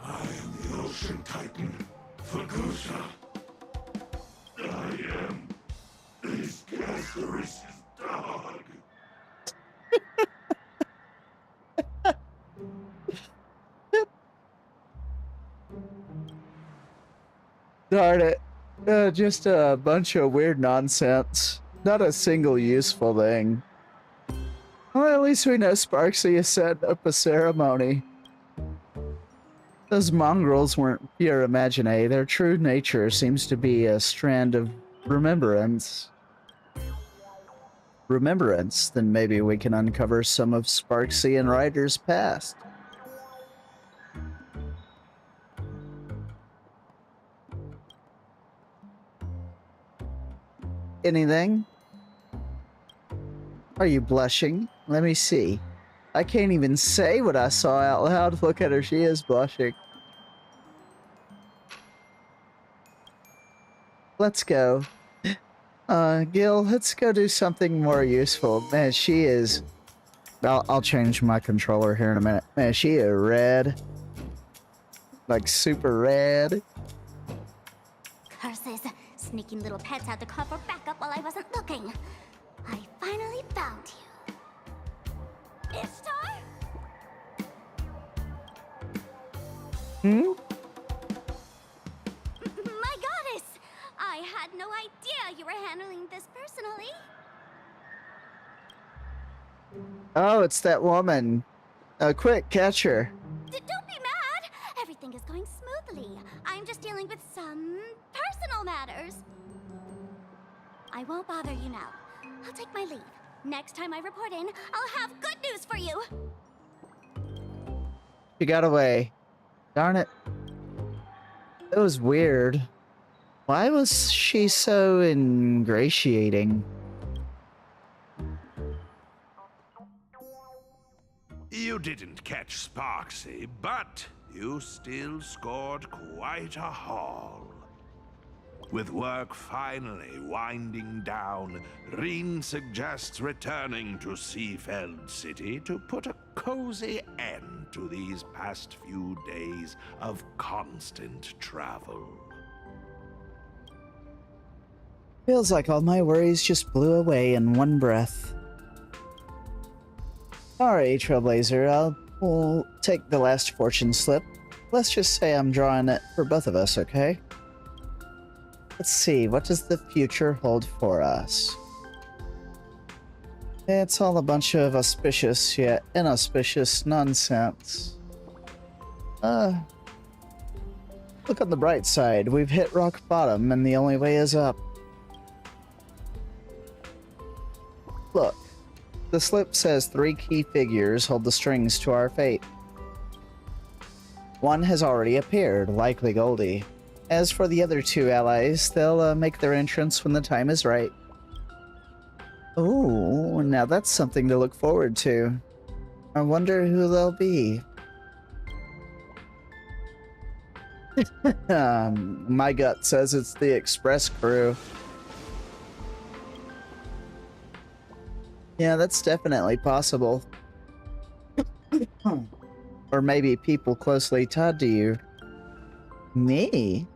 G: I am the Ocean Titan, Fagusha. I am this Gasserish's dog.
C: Darn it. Just a bunch of weird nonsense. Not a single useful thing. Well, at least we know Sparksy has set up a ceremony. Those mongrels weren't pure imaginae. Their true nature seems to be a strand of remembrance. Then maybe we can uncover some of Sparksy and Ryder's past. Anything? Are you blushing? Let me see. I can't even say what I saw out loud. Look at her, she is blushing. Let's go. Gil, let's go do something more useful. Man, she is... I'll change my controller here in a minute. Man, she is red. Like, super red.
B: Curses! Sneaking little pets had to cover back up while I wasn't looking. I finally found you. Ishtar?
C: Hmm?
B: My goddess! I had no idea you were handling this personally.
C: Oh, it's that woman. Quick, catch her.
B: Don't be mad! Everything is going smoothly. I'm just dealing with some personal matters. I won't bother you now. I'll take my leave. Next time I report in, I'll have good news for you.
C: She got away. Darn it. It was weird. Why was she so ingratiating?
G: You didn't catch Sparksy, but you still scored quite a haul. With work finally winding down, Reen suggests returning to Seafeld City to put a cozy end to these past few days of constant travel.
C: Feels like all my worries just blew away in one breath. Alright, Trailblazer, we'll take the last fortune slip. Let's just say I'm drawing it for both of us, okay? Let's see, what does the future hold for us? It's all a bunch of auspicious yet inauspicious nonsense. Look on the bright side, we've hit rock bottom and the only way is up. Look, the slip says 3 key figures hold the strings to our fate. One has already appeared, likely Goldie. As for the other 2 allies, they'll make their entrance when the time is right. Ooh, now that's something to look forward to. I wonder who they'll be. My gut says it's the Express crew. Yeah, that's definitely possible. Or maybe people closely tied to you. Me?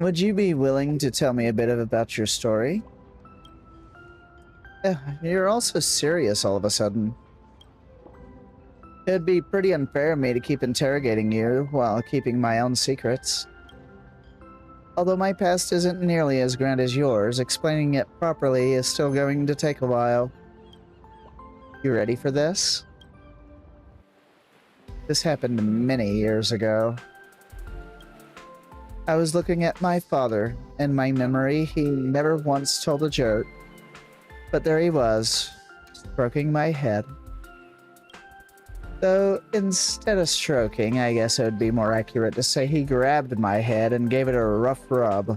C: Would you be willing to tell me a bit about your story? You're also serious all of a sudden. It'd be pretty unfair of me to keep interrogating you while keeping my own secrets. Although my past isn't nearly as grand as yours, explaining it properly is still going to take a while. You ready for this? This happened many years ago. I was looking at my father. In my memory, he never once told a joke. But there he was, stroking my head. Though, instead of stroking, I guess it would be more accurate to say he grabbed my head and gave it a rough rub.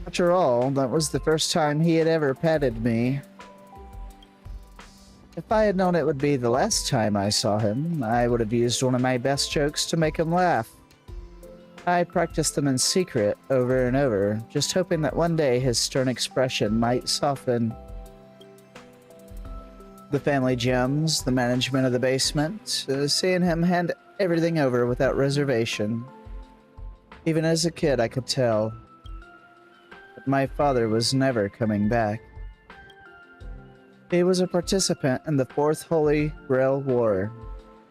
C: After all, that was the first time he had ever petted me. If I had known it would be the last time I saw him, I would have used one of my best jokes to make him laugh. I practiced them in secret over and over, just hoping that one day his stern expression might soften. The family gems, the management of the basement, seeing him hand everything over without reservation. Even as a kid, I could tell that my father was never coming back. He was a participant in the Fourth Holy Grail War,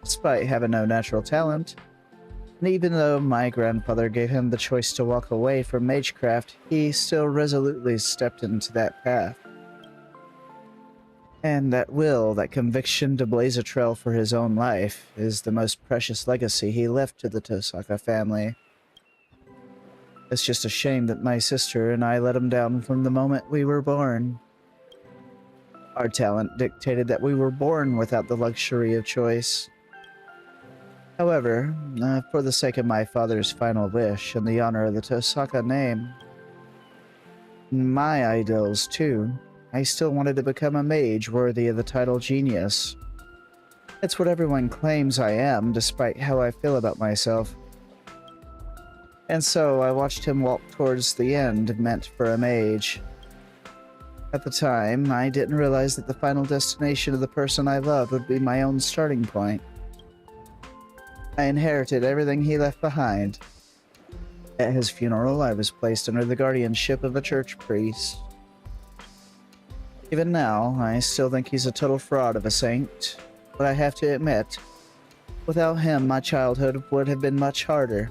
C: despite having no natural talent. And even though my grandfather gave him the choice to walk away from magecraft, he still resolutely stepped into that path. And that will, that conviction to blaze a trail for his own life, is the most precious legacy he left to the Tosaka family. It's just a shame that my sister and I let him down from the moment we were born. Our talent dictated that we were born without the luxury of choice. However, for the sake of my father's final wish and the honor of the Tosaka name, my ideals too, I still wanted to become a mage worthy of the title genius. It's what everyone claims I am, despite how I feel about myself. And so I watched him walk towards the end meant for a mage. At the time, I didn't realize that the final destination of the person I loved would be my own starting point. I inherited everything he left behind. At his funeral, I was placed under the guardianship of a church priest. Even now, I still think he's a total fraud of a saint, but I have to admit, without him, my childhood would have been much harder.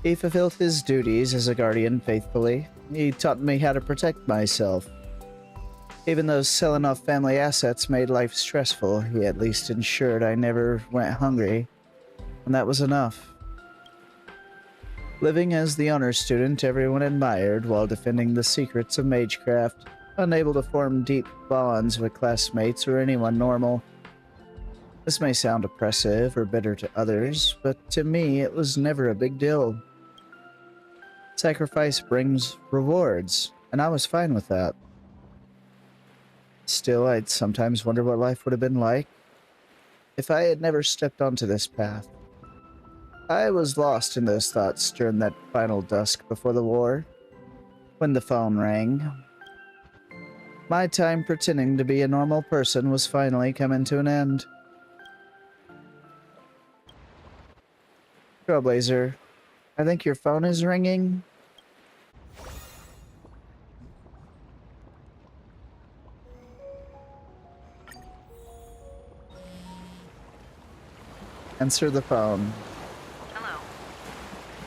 C: He fulfilled his duties as a guardian faithfully. He taught me how to protect myself. Even though selling off family assets made life stressful, he at least ensured I never went hungry, and that was enough. Living as the honor student everyone admired while defending the secrets of magecraft, unable to form deep bonds with classmates or anyone normal. This may sound oppressive or bitter to others, but to me it was never a big deal. Sacrifice brings rewards, and I was fine with that. Still, I'd sometimes wonder what life would have been like if I had never stepped onto this path. I was lost in those thoughts during that final dusk before the war, when the phone rang. My time pretending to be a normal person was finally coming to an end. Trailblazer, I think your phone is ringing. Answer the phone.
H: Hello.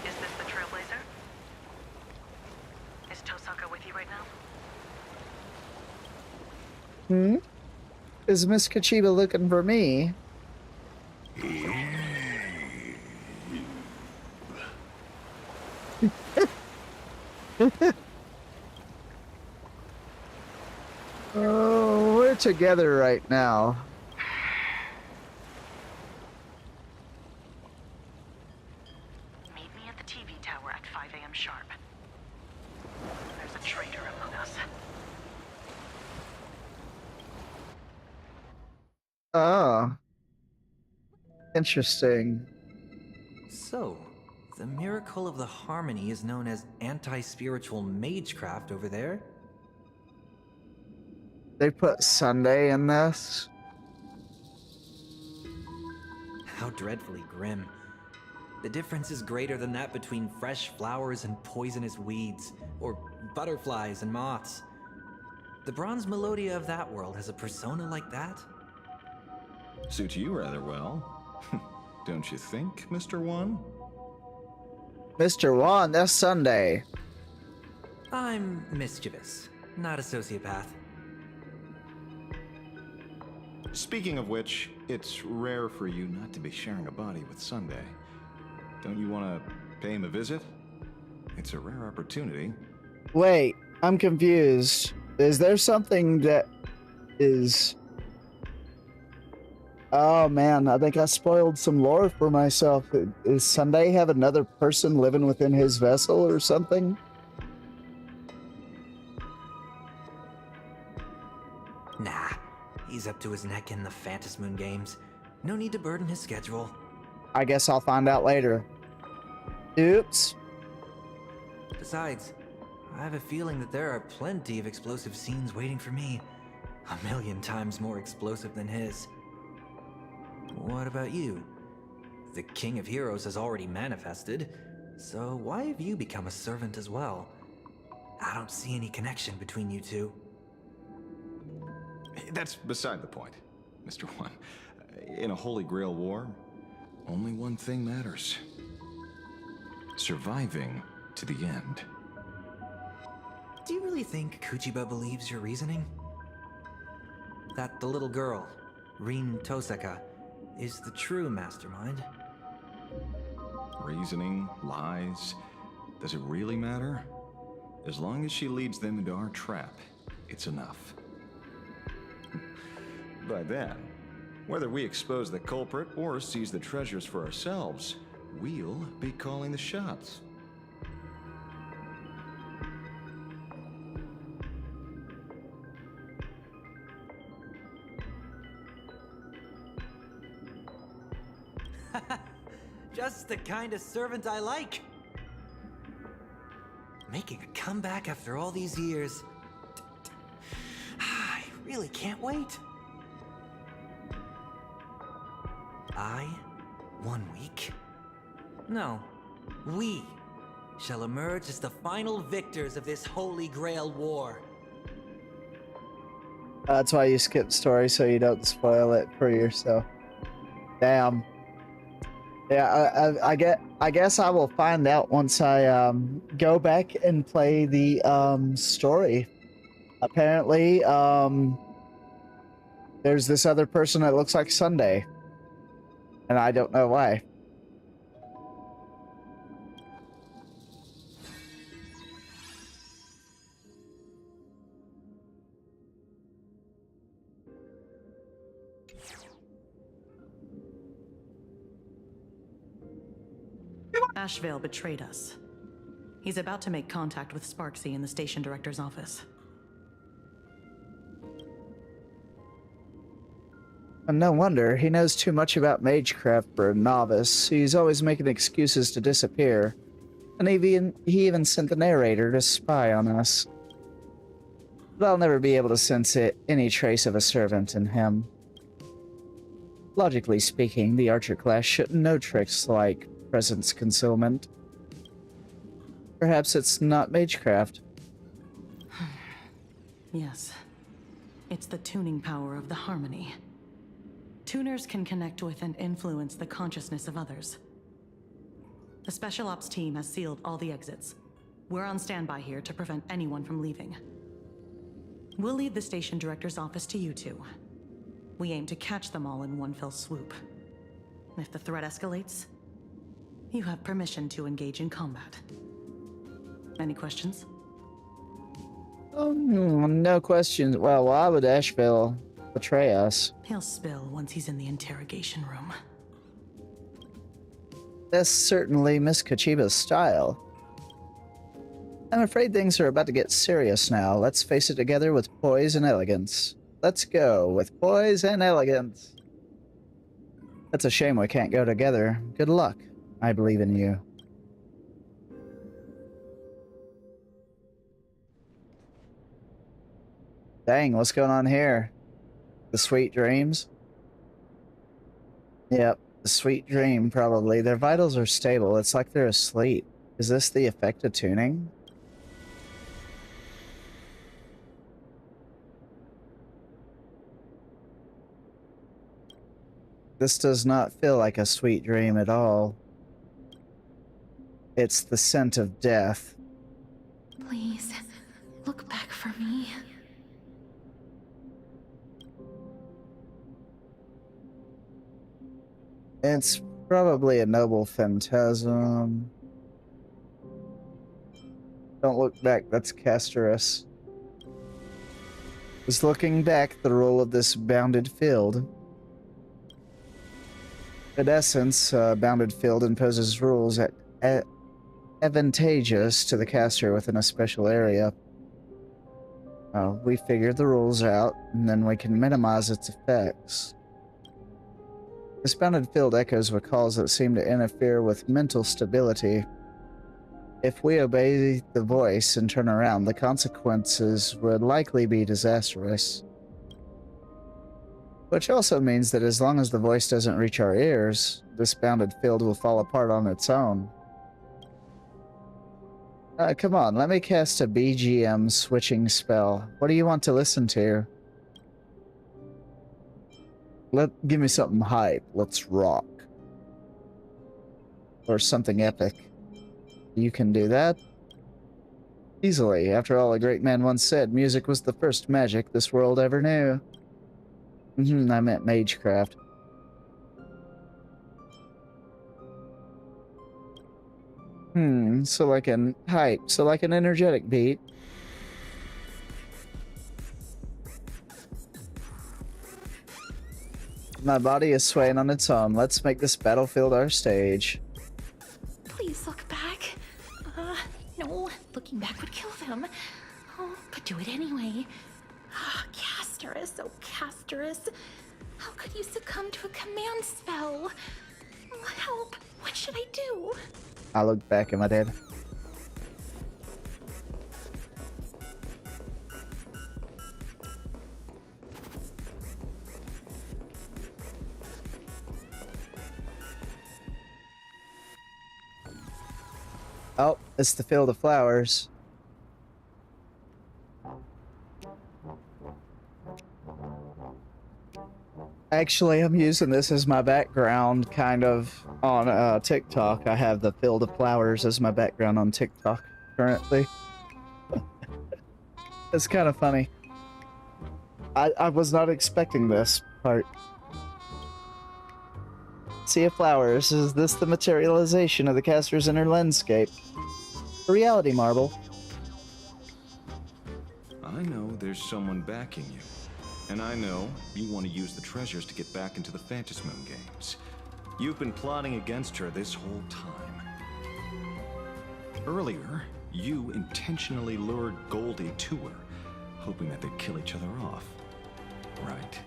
H: Is this the Trailblazer? Is Tosaka with you right now?
C: Is Miss Kachiba looking for me? Oh, we're together right now.
H: Meet me at the TV tower at 5 a.m. sharp. There's a traitor among us.
C: Oh. Interesting.
N: So, the miracle of the harmony is known as anti-spiritual magecraft over there?
C: They put Sunday in this?
N: How dreadfully grim. The difference is greater than that between fresh flowers and poisonous weeds, or butterflies and moths. The bronze melodia of that world has a persona like that?
J: Suits you rather well. Don't you think, Mr. One?
C: Mr. One, that's Sunday.
N: I'm mischievous, not a sociopath.
J: Speaking of which, it's rare for you not to be sharing a body with Sunday. Don't you want to pay him a visit? It's a rare opportunity.
C: Wait, I'm confused. Is there something that is... Oh man, I think I spoiled some lore for myself. Does Sunday have another person living within his vessel or something?
N: Nah, he's up to his neck in the Phantasmoon games. No need to burden his schedule.
C: I guess I'll find out later. Oops.
N: Besides, I have a feeling that there are plenty of explosive scenes waiting for me. 1,000,000 times more explosive than his. What about you? The King of Heroes has already manifested, so why have you become a servant as well? I don't see any connection between you two.
J: That's beside the point, Mr. One. In a Holy Grail war, only one thing matters. Surviving to the end.
N: Do you really think Kuchiba believes your reasoning? That the little girl, Rin Tosaka, is the true mastermind?
J: Reasoning, lies, does it really matter? As long as she leads them into our trap, it's enough. By then, whether we expose the culprit or seize the treasures for ourselves, we'll be calling the shots.
N: Just the kind of servant I like. Making a comeback after all these years. I really can't wait. 1 week? No, we shall emerge as the final victors of this Holy Grail war.
C: That's why you skip story, so you don't spoil it for yourself. Damn. Yeah, I guess I will find out once I go back and play the story. Apparently, there's this other person that looks like Sunday, and I don't know why.
H: Ashvale betrayed us. He's about to make contact with Sparksy in the station director's office.
C: And no wonder, he knows too much about magecraft for a novice. He's always making excuses to disappear. And he even sent the narrator to spy on us. But I'll never be able to sense any trace of a servant in him. Logically speaking, the archer class shouldn't know tricks like presence concealment. Perhaps it's not magecraft.
H: Yes. It's the tuning power of the harmony. Tuners can connect with and influence the consciousness of others. The Special Ops team has sealed all the exits. We're on standby here to prevent anyone from leaving. We'll leave the station director's office to you two. We aim to catch them all in one fell swoop. If the threat escalates, you have permission to engage in combat. Any questions?
C: No questions. Well, why would Asheville betray us?
H: He'll spill once he's in the interrogation room.
C: That's certainly Miss Kachiba's style. I'm afraid things are about to get serious now. Let's face it together with poise and elegance. Let's go with poise and elegance. That's a shame we can't go together. Good luck. I believe in you. Dang, what's going on here? The sweet dreams? Yep, the sweet dream, probably. Their vitals are stable. It's like they're asleep. Is this the effect of tuning? This does not feel like a sweet dream at all. It's the scent of death.
M: Please, look back for me.
C: It's probably a noble phantasm. Don't look back, that's Castorus. Is looking back the role of this bounded field. In essence, bounded field imposes rules advantageous to the caster within a special area. We figured the rules out, and then we can minimize its effects. This bounded field echoes with calls that seem to interfere with mental stability. If we obey the voice and turn around, the consequences would likely be disastrous. Which also means that as long as the voice doesn't reach our ears, this bounded field will fall apart on its own. Come on, let me cast a BGM switching spell. What do you want to listen to? Give me something hype. Let's rock. Or something epic. You can do that? Easily. After all, a great man once said, music was the first magic this world ever knew. I meant magecraft. So like an hype. So like an energetic beat. My body is swaying on its own. Let's make this battlefield our stage.
M: Please look back. No, looking back would kill them. Oh, but do it anyway. Castorus, oh Castorus. How could you succumb to a command spell? Help, what should I do?
C: I looked back at my dad. Oh, it's the field of flowers. Actually, I'm using this as my background, kind of, on TikTok. I have the field of flowers as my background on TikTok currently. It's kind of funny. I was not expecting this part. Sea of flowers, is this the materialization of the caster's inner landscape? A reality marble.
J: I know there's someone backing you. And I know you want to use the treasures to get back into the Phantasmoon games. You've been plotting against her this whole time. Earlier, you intentionally lured Goldie to her, hoping that they'd kill each other off. Right?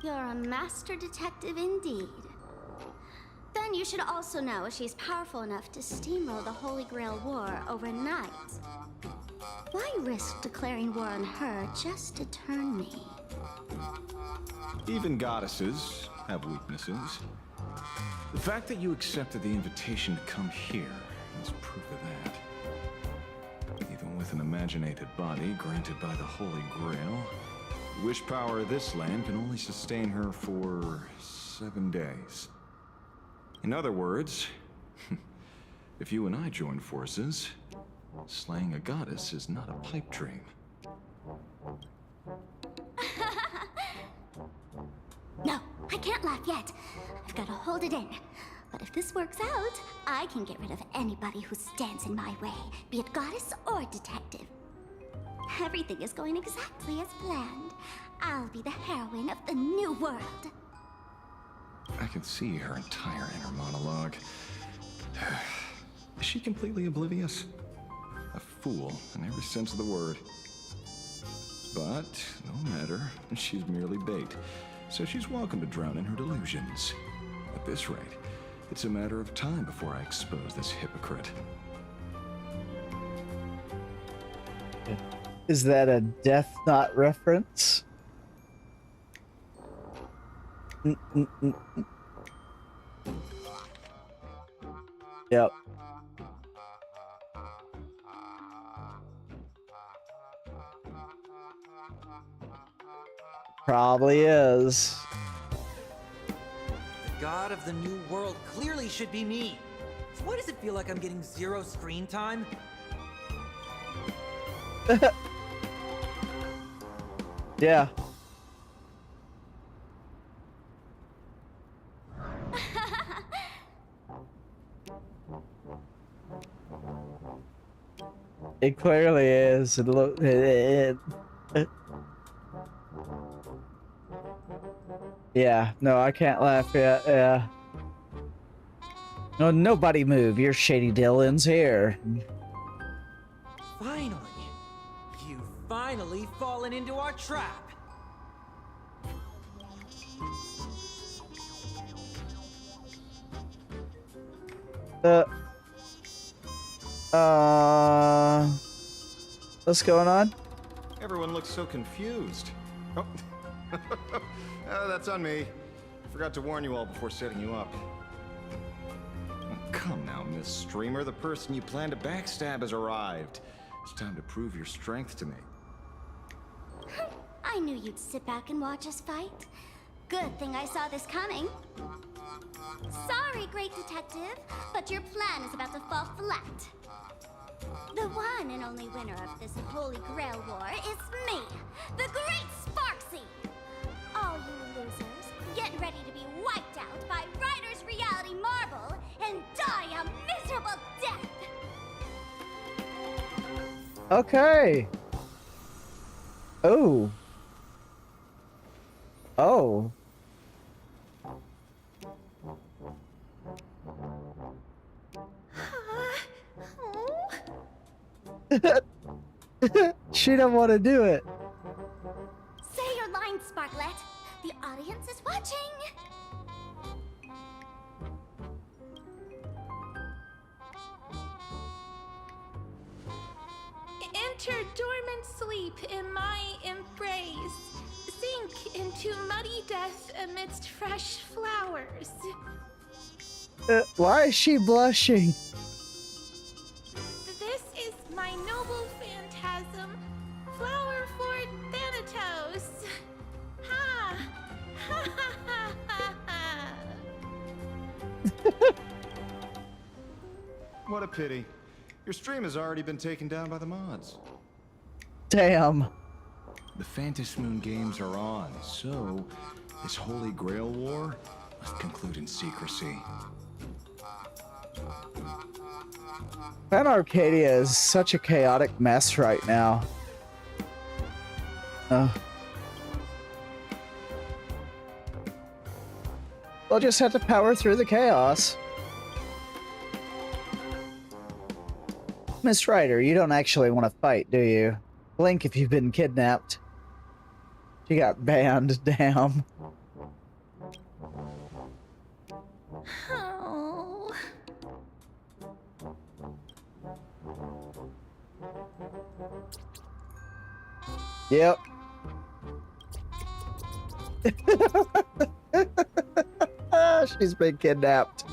B: You're a master detective indeed. Then you should also know she's powerful enough to steamroll the Holy Grail War overnight. Why risk declaring war on her just to turn me?
J: Even goddesses have weaknesses. The fact that you accepted the invitation to come here is proof of that. Even with an imaginated body granted by the Holy Grail, the wish power of this land can only sustain her for 7 days. In other words, if you and I join forces, slaying a goddess is not a pipe dream.
B: No, I can't laugh yet. I've got to hold it in. But if this works out, I can get rid of anybody who stands in my way, be it goddess or detective. Everything is going exactly as planned. I'll be the heroine of the new world.
J: I can see her entire inner monologue. Is she completely oblivious? A fool in every sense of the word. But, no matter, she's merely bait. So she's welcome to drown in her delusions. At this rate, it's a matter of time before I expose this hypocrite.
C: Is that a Death Note reference? Yep. Probably is.
N: The god of the new world clearly should be me. So why does it feel like I'm getting 0 screen time?
C: Yeah. It clearly is. Yeah, no, I can't laugh yet. Yeah. No, nobody move. Your shady Dylan's here.
N: Finally! You've finally fallen into our trap!
C: What's going on?
J: Everyone looks so confused. Oh, oh, that's on me. Forgot to warn you all before setting you up. Oh, come now, Miss Streamer. The person you plan to backstab has arrived. It's time to prove your strength to me.
B: I knew you'd sit back and watch us fight. Good thing I saw this coming. Sorry, great detective, but your plan is about to fall flat. The one and only winner of this Holy Grail War is me, the Great Sparksy! All you losers, get ready to be wiped out by Ryder's Reality Marble and die a miserable death!
C: Okay. Oh. Oh. She don't want to do it.
B: Say your line, Sparklet. The audience is watching.
I: Enter dormant sleep in my embrace. Sink into muddy death amidst fresh flowers.
C: Why is she blushing?
I: This is my noble phantasm, flower for Thanatos. Ha! Ha ha ha ha ha!
J: What a pity. Your stream has already been taken down by the mods.
C: Damn.
J: The Phantasmoon Moon games are on, so this Holy Grail War must conclude in secrecy.
C: Fan Arcadia is such a chaotic mess right now. We'll just have to power through the chaos. Miss Ryder, you don't actually want to fight, do you? Blink if you've been kidnapped. She got banned, damn. Yep. She's been kidnapped.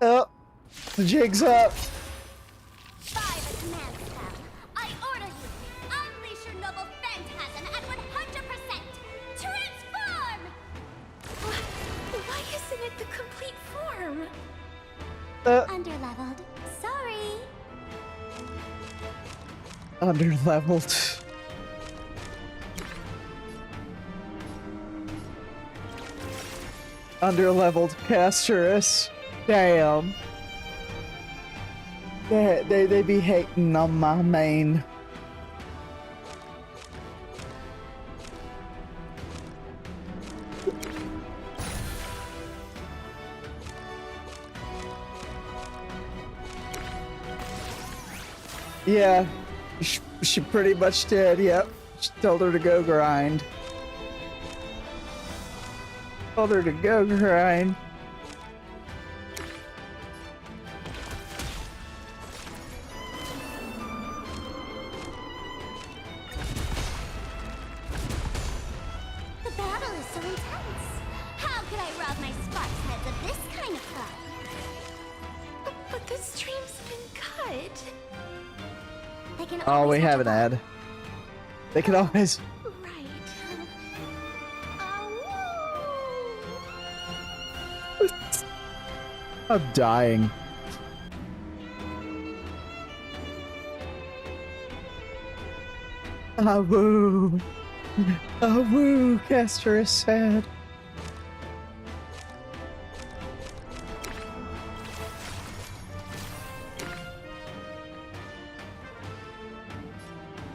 C: Oh, the jig's up.
B: By the command spell, I order you, unleash your noble phantasm at 100%. Transform!
M: Why isn't it the complete form?
B: Underleveled. Sorry.
C: Underleveled. Underleveled Casterus. Damn. They be hating on my main. Yeah, she pretty much did, yep. She told her to go grind. Told her to go grind.
B: The battle is so intense. How could I rob my sparks heads of this kind of fun?
M: But the stream's been cut.
B: They can
C: Oh,
B: always
C: we
B: watch
C: have
B: a
C: an ad. They can always.
M: Right.
C: I'm dying. Ah woo. Ah woo, Castor is sad.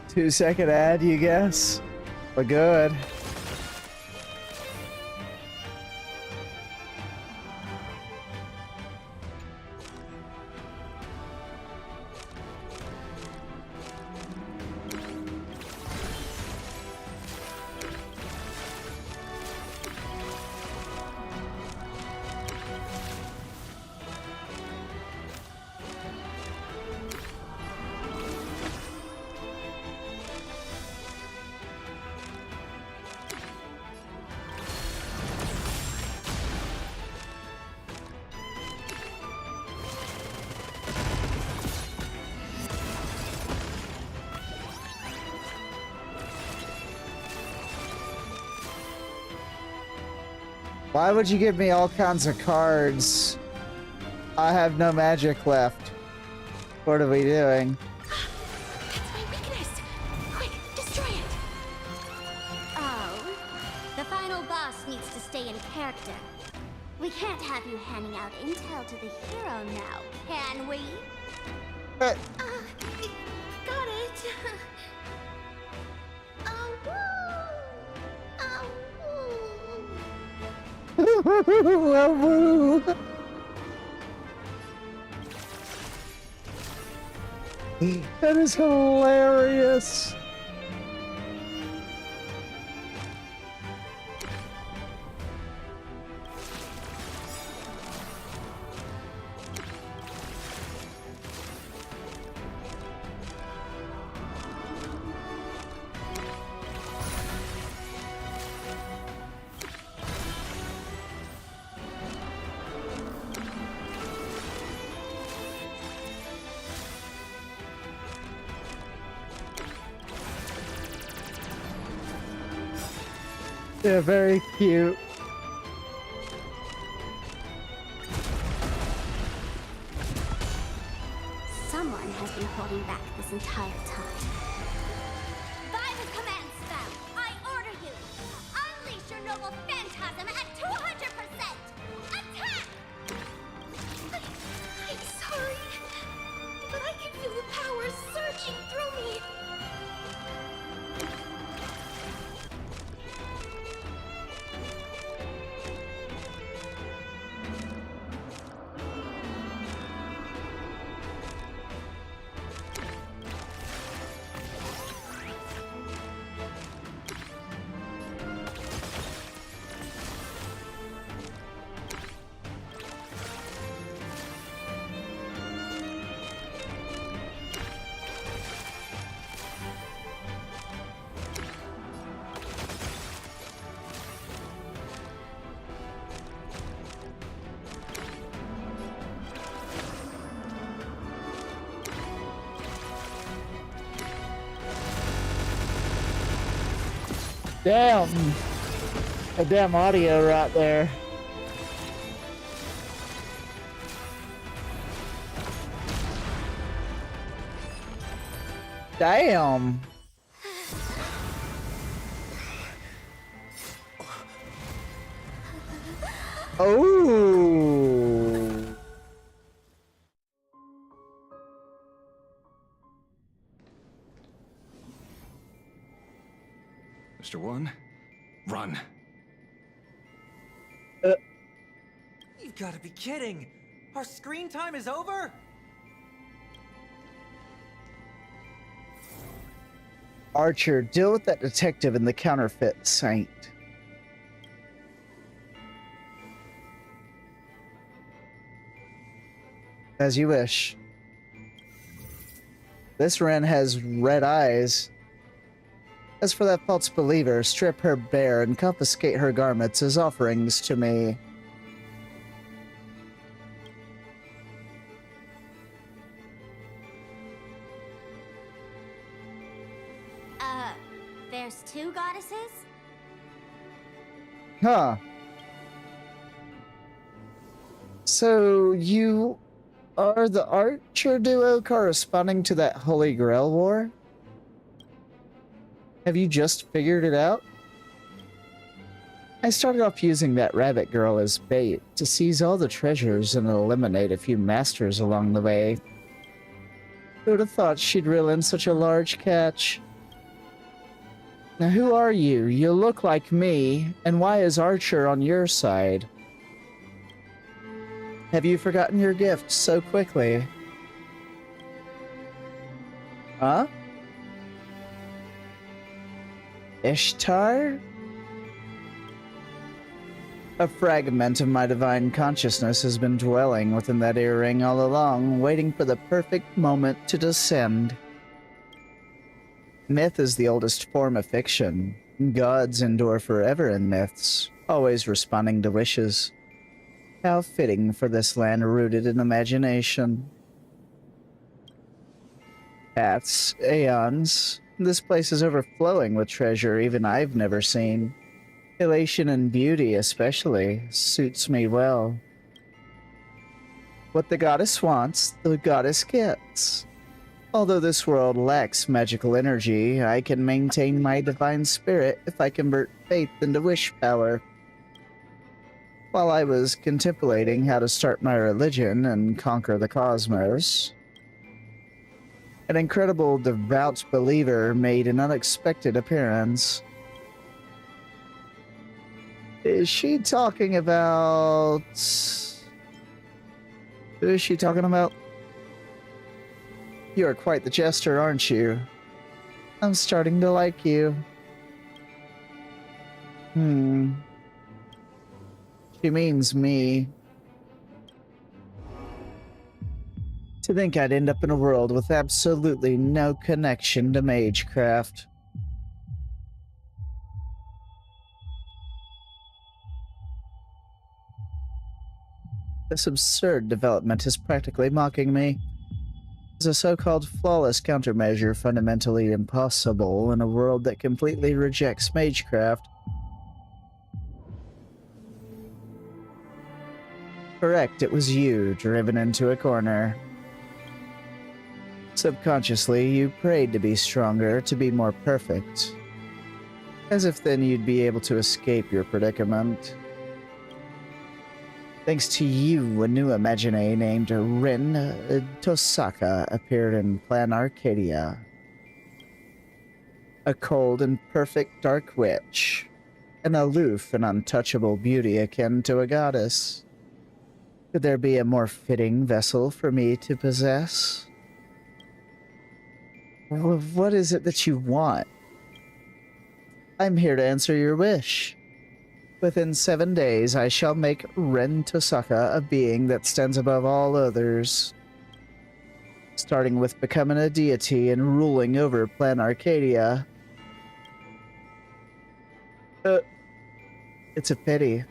C: Two-second ad, you guess? But good. Why would you give me all kinds of cards? I have no magic left. What are we doing?
M: That's my weakness. Quick, destroy it.
B: Oh, the final boss needs to stay in character. We can't have you handing out intel to the hero now, can we?
M: Got it. Oh, woo. Oh,
C: Woo. That is hilarious. They're very cute.
B: Someone has been holding back this entire time. By the command spell, I order you, unleash your noble phantasm at 200%. Attack!
M: I'm sorry, but I can feel the power surging through me.
C: Damn. A damn audio right there. Damn. Oh.
J: Mr. One, run.
N: You've got to be kidding! Our screen time is over?
C: Archer, deal with that detective and the counterfeit saint. As you wish. This Wren has red eyes. As for that false believer, strip her bare and confiscate her garments as offerings to me.
B: There's two goddesses?
C: Huh. So you are the Archer duo corresponding to that Holy Grail war? Have you just figured it out? I started off using that rabbit girl as bait to seize all the treasures and eliminate a few masters along the way. Who would have thought she'd reel in such a large catch? Now who are you? You look like me, and why is Archer on your side? Have you forgotten your gift so quickly? Huh? Ishtar? A fragment of my divine consciousness has been dwelling within that earring all along, waiting for the perfect moment to descend. Myth is the oldest form of fiction. Gods endure forever in myths, always responding to wishes. How fitting for this land rooted in imagination. Paths, aeons. This place is overflowing with treasure even I've never seen. Elation and beauty especially suits me well. What the goddess wants, the goddess gets. Although this world lacks magical energy, I can maintain my divine spirit if I convert faith into wish power. While I was contemplating how to start my religion and conquer the cosmos, an incredible devout believer made an unexpected appearance. Is she talking about... Who is she talking about? You are quite the jester, aren't you? I'm starting to like you. She means me. To think I'd end up in a world with absolutely no connection to magecraft. This absurd development is practically mocking me. Is a so-called flawless countermeasure fundamentally impossible in a world that completely rejects magecraft? Correct, it was you, driven into a corner. Subconsciously, you prayed to be stronger, to be more perfect. As if then you'd be able to escape your predicament. Thanks to you, a new Imagine named Rin Tosaka appeared in Plan Arcadia. A cold and perfect dark witch. An aloof and untouchable beauty akin to a goddess. Could there be a more fitting vessel for me to possess? What is it that you want? I'm here to answer your wish. Within 7 days, I shall make Ren Tosaka a being that stands above all others. Starting with becoming a deity and ruling over Plan Arcadia. It's a pity.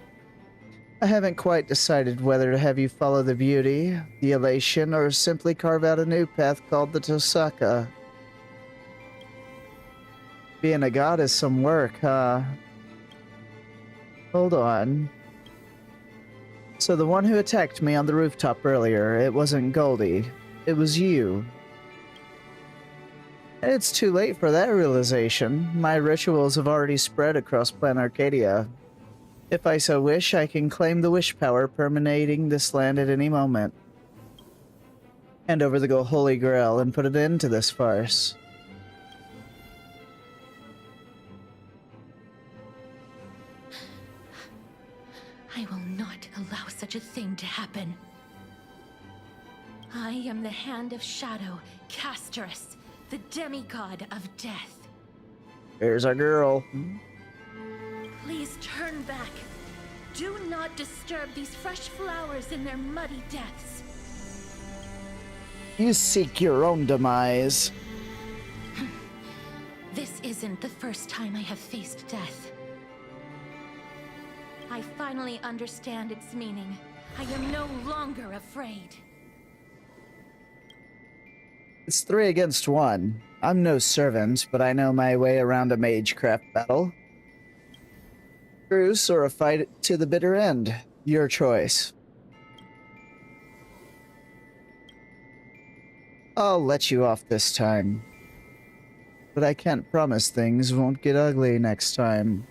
C: I haven't quite decided whether to have you follow the beauty, the elation, or simply carve out a new path called the Tosaka. Being a god is some work, huh? Hold on. So the one who attacked me on the rooftop earlier, it wasn't Goldie. It was you. It's too late for that realization. My rituals have already spread across Plan Arcadia. If I so wish, I can claim the wish power permeating this land at any moment. Hand over the Holy Grail and put an end to this farce.
M: I will not allow such a thing to happen. I am the Hand of Shadow, Casterus, the demigod of death.
C: There's our girl.
M: Please turn back. Do not disturb these fresh flowers in their muddy deaths.
C: You seek your own demise.
M: This isn't the first time I have faced death. I finally understand its meaning. I am no longer afraid.
C: It's 3 against 1. I'm no servant, but I know my way around a magecraft battle. Truce or a fight to the bitter end. Your choice. I'll let you off this time. But I can't promise things won't get ugly next time.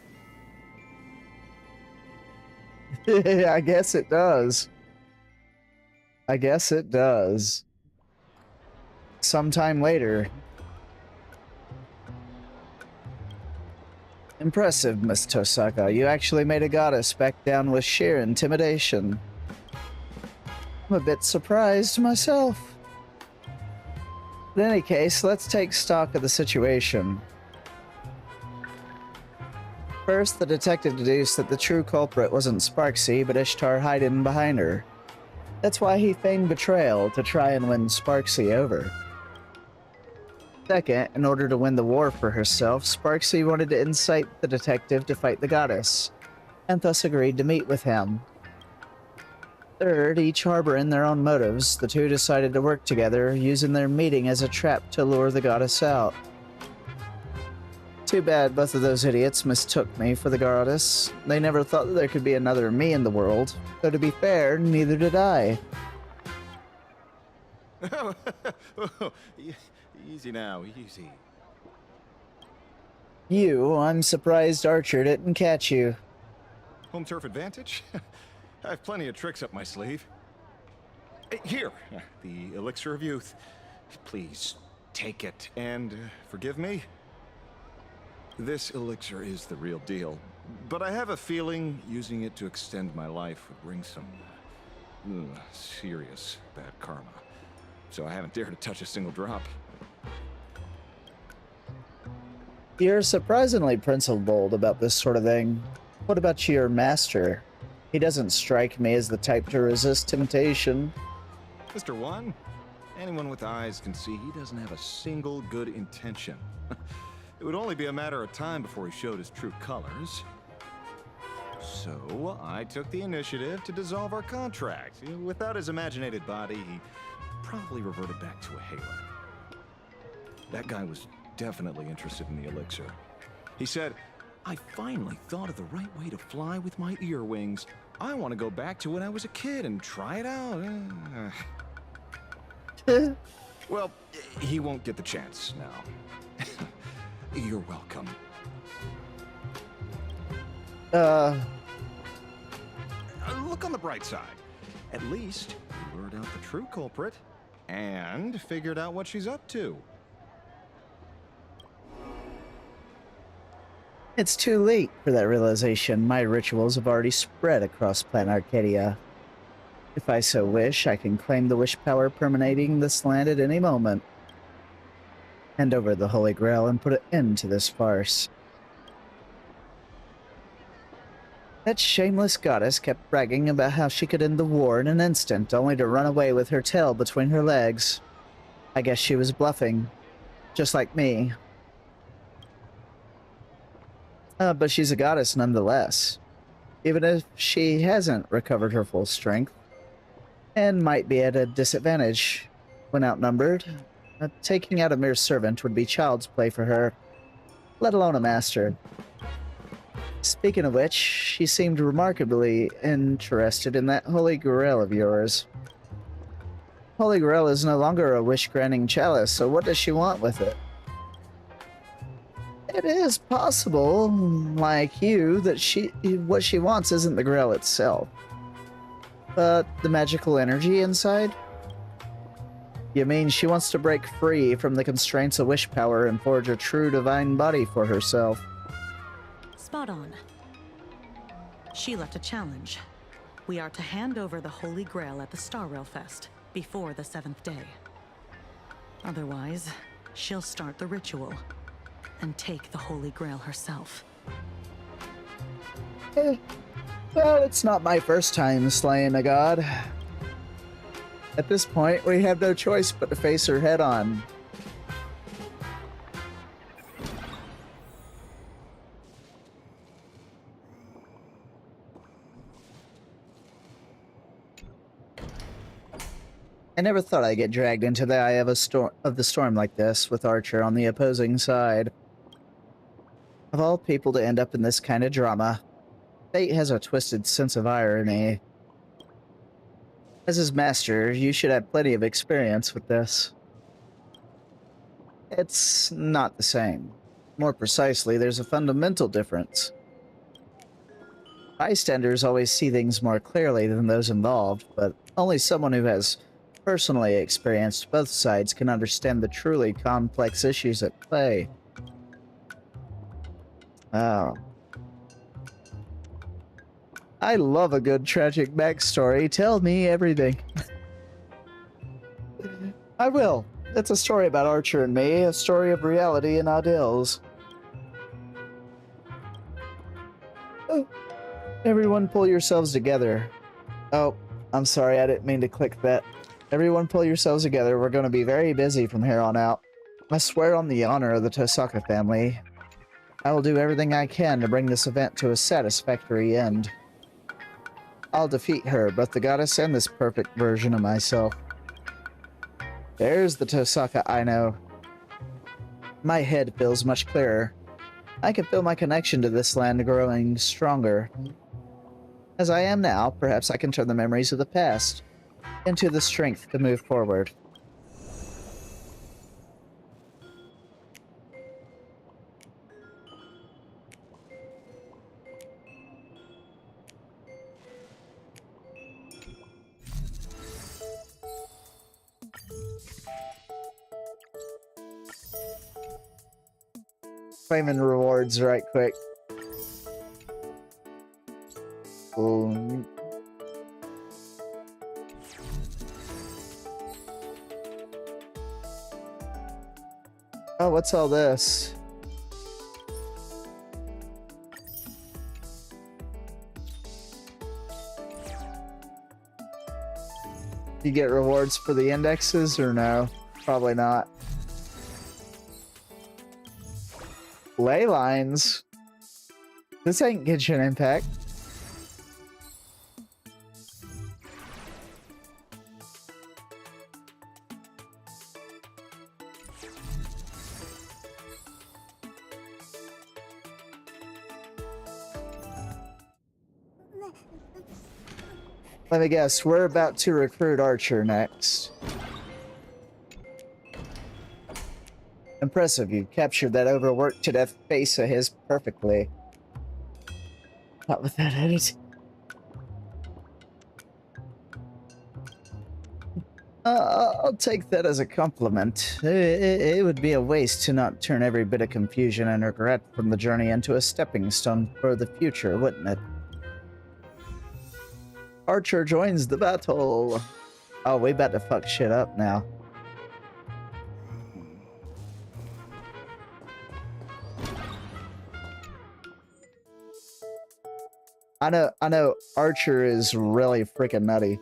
C: I guess it does. I guess it does. Sometime later. Impressive, Miss Tosaka. You actually made a goddess back down with sheer intimidation. I'm a bit surprised myself. In any case, let's take stock of the situation. First, the detective deduced that the true culprit wasn't Sparksy, but Ishtar hiding behind her. That's why he feigned betrayal, to try and win Sparksy over. Second, in order to win the war for herself, Sparksy wanted to incite the detective to fight the goddess, and thus agreed to meet with him. Third, each harboring their own motives, the two decided to work together, using their meeting as a trap to lure the goddess out. Too bad both of those idiots mistook me for the goddess. They never thought that there could be another me in the world, though to be fair, neither did I.
J: Easy now, easy.
C: You, I'm surprised Archer didn't catch you.
J: Home turf advantage? I have plenty of tricks up my sleeve. Here, the elixir of youth. Please, take it, and forgive me. This elixir is the real deal, but I have a feeling using it to extend my life would bring some serious bad karma. So I haven't dared to touch a single drop.
C: You're surprisingly principled about this sort of thing. What about your master? He doesn't strike me as the type to resist temptation.
J: Mr. One, anyone with eyes can see he doesn't have a single good intention. It would only be a matter of time before he showed his true colors. So, I took the initiative to dissolve our contract. Without his imaginated body, he probably reverted back to a halo. That guy was definitely interested in the elixir. He said, I finally thought of the right way to fly with my ear wings. I want to go back to when I was a kid and try it out. Well, he won't get the chance now. You're welcome. Look on the bright side. At least you lured out the true culprit and figured out what she's up to.
C: It's too late for that realization. My rituals have already spread across Plan Arcadia. If I so wish, I can claim the wish power permeating this land at any moment. Hand over the Holy Grail and put an end to this farce. That shameless goddess kept bragging about how she could end the war in an instant, only to run away with her tail between her legs. I guess she was bluffing. Just like me. But she's a goddess nonetheless. Even if she hasn't recovered her full strength. And might be at a disadvantage when outnumbered. Taking out a mere servant would be child's play for her. let alone a master. Speaking of which, she seemed remarkably interested in that Holy Grail of yours. Holy Grail is no longer a wish-granting chalice, so what does she want with it? It is possible, like you, that what she wants isn't the Grail itself, but the magical energy inside? You mean she wants to break free from the constraints of wish power and forge a true divine body for herself?
H: Spot on. She left a challenge. We are to hand over the Holy Grail at the Star Rail Fest before the 7th day. Otherwise, she'll start the ritual and take the Holy Grail herself.
C: Well, it's not my first time slaying a god. At this point, we have no choice but to face her head on. I never thought I'd get dragged into the eye of the storm like this, with Archer on the opposing side. Of all people to end up in this kind of drama, fate has a twisted sense of irony. As his master, you should have plenty of experience with this. It's not the same. More precisely, there's a fundamental difference. Bystanders always see things more clearly than those involved, but only someone who has personally experienced both sides can understand the truly complex issues at play. Oh. I love a good tragic backstory. Tell me everything. I will. It's a story about Archer and me, a story of reality and ideals. Oh. Everyone pull yourselves together. Oh, I'm sorry, I didn't mean to click that. Everyone pull yourselves together. We're going to be very busy from here on out. I swear on the honor of the Tosaka family, I will do everything I can to bring this event to a satisfactory end. I'll defeat her, both the goddess and this perfect version of myself. There's the Tosaka I know. My head feels much clearer. I can feel my connection to this land growing stronger. As I am now, perhaps I can turn the memories of the past into the strength to move forward. Claiming rewards right quick. Oh, what's all this? You get rewards for the indexes or no? Probably not. Ley lines? This ain't Genshin Impact. Let me guess, we're about to recruit Archer next. Impressive, you captured that overworked to death face of his perfectly. Not with that attitude. I'll take that as a compliment. It would be a waste to not turn every bit of confusion and regret from the journey into a stepping stone for the future, wouldn't it? Archer joins the battle. Oh, we about to fuck shit up now. I know Archer is really freaking nutty.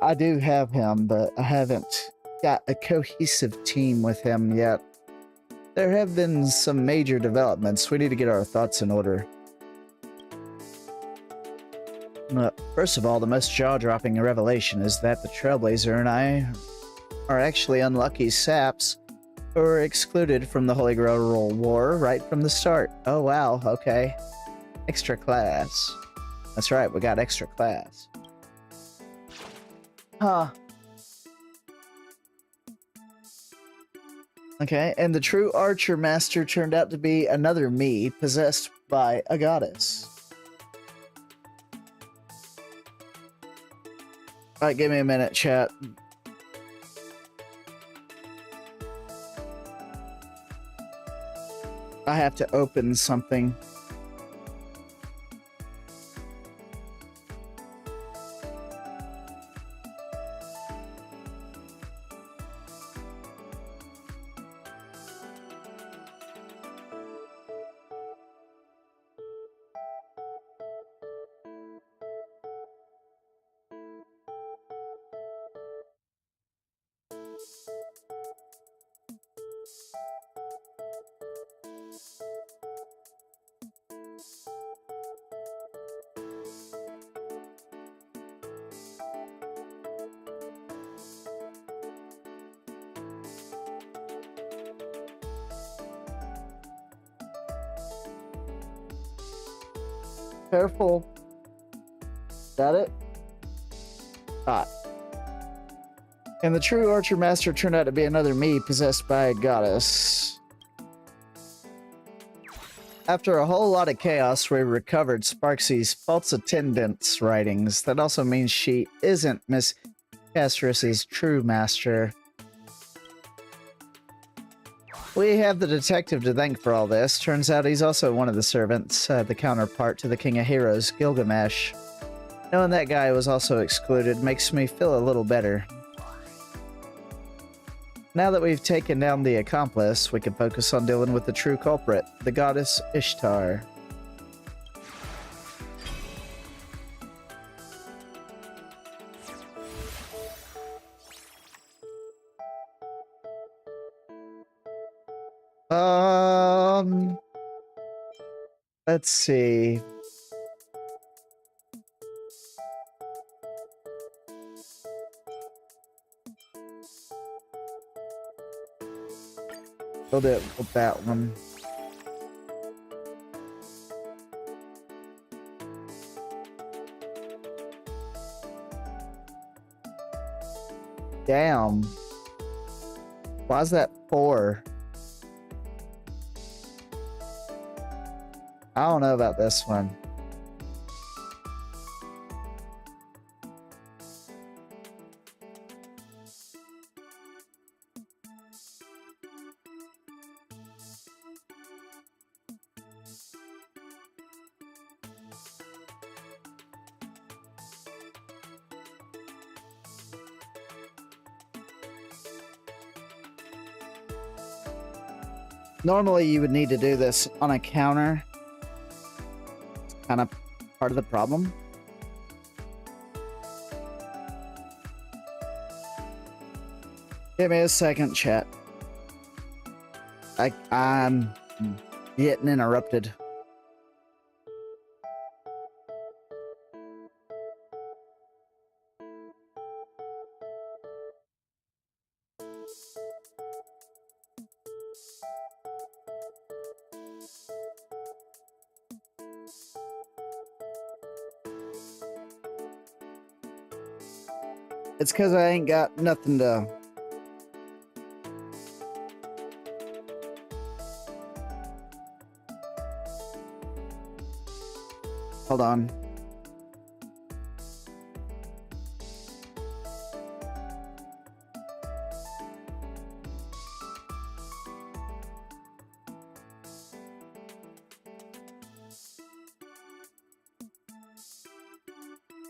C: I do have him, but I haven't got a cohesive team with him yet. There have been some major developments. We need to get our thoughts in order. First of all, the most jaw-dropping revelation is that the Trailblazer and I are actually unlucky saps who were excluded from the Holy Grail War right from the start. Oh wow, okay. Extra class. That's right, we got extra class. Huh. Okay, and the true archer master turned out to be another me, possessed by a goddess. Alright, give me a minute, chat. I have to open something. Careful. Got it? Ah. And the true archer master turned out to be another me possessed by a goddess. After a whole lot of chaos, we recovered Sparksy's false attendant's writings. That also means she isn't Miss Castrus's true master. We have the detective to thank for all this. Turns out he's also one of the servants, the counterpart to the King of Heroes, Gilgamesh. Knowing that guy was also excluded makes me feel a little better. Now that we've taken down the accomplice, we can focus on dealing with the true culprit, the goddess Ishtar. Let's see. Build it with that one. Damn. Why is that 4? I don't know about this one. Normally you would need to do this on a counter. Kind of part of the problem. Give me a second, chat. I'm getting interrupted. It's because I ain't got nothing to... Hold on.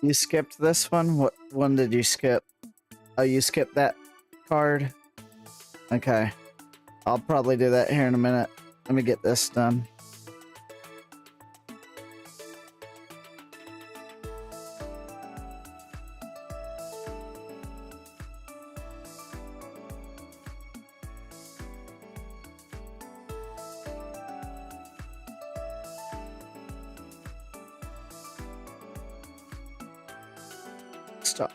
C: You skipped this one? What one did you skip? Oh, you skipped that card? Okay. I'll probably do that here in a minute. Let me get this done. Stop.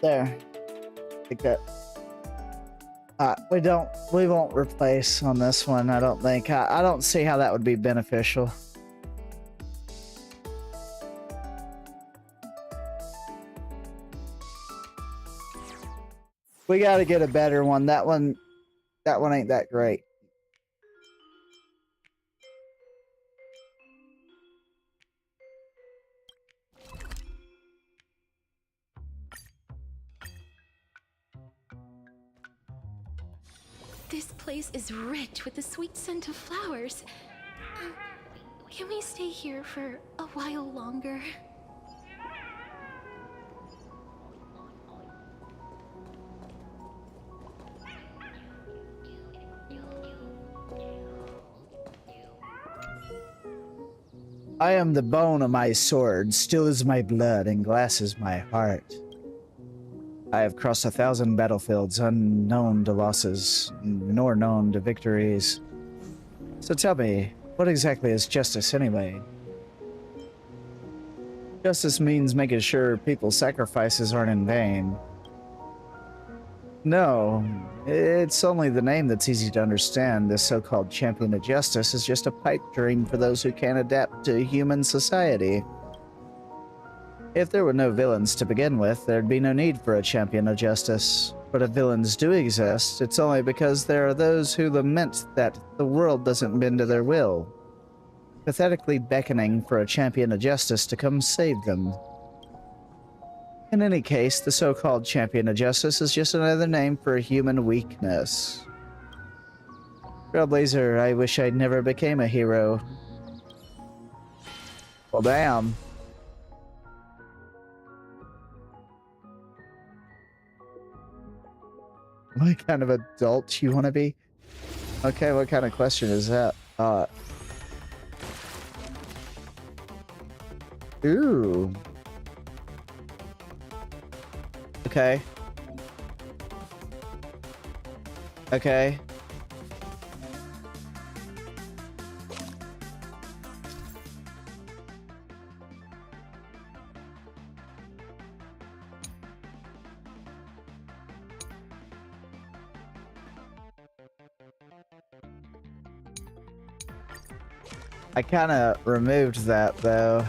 C: There. Take that. We won't replace on this one, I don't think. I don't see how that would be beneficial. We gotta get a better one. That one ain't that great.
M: This place is rich with the sweet scent of flowers. Can we stay here for a while longer?
C: I am the bone of my sword, still is my blood, and glass is my heart. I have crossed 1,000 battlefields, unknown to losses, nor known to victories. So tell me, what exactly is justice anyway? Justice means making sure people's sacrifices aren't in vain. No, it's only the name that's easy to understand. This so-called champion of justice is just a pipe dream for those who can't adapt to human society. If there were no villains to begin with, there'd be no need for a champion of justice. But if villains do exist, it's only because there are those who lament that the world doesn't bend to their will, pathetically beckoning for a champion of justice to come save them. In any case, the so-called champion of justice is just another name for human weakness. Trailblazer, I wish I never became a hero. Well, damn. What kind of adult you want to be? Okay, what kind of question is that? Ooh. Okay. Okay. I kind of removed that though.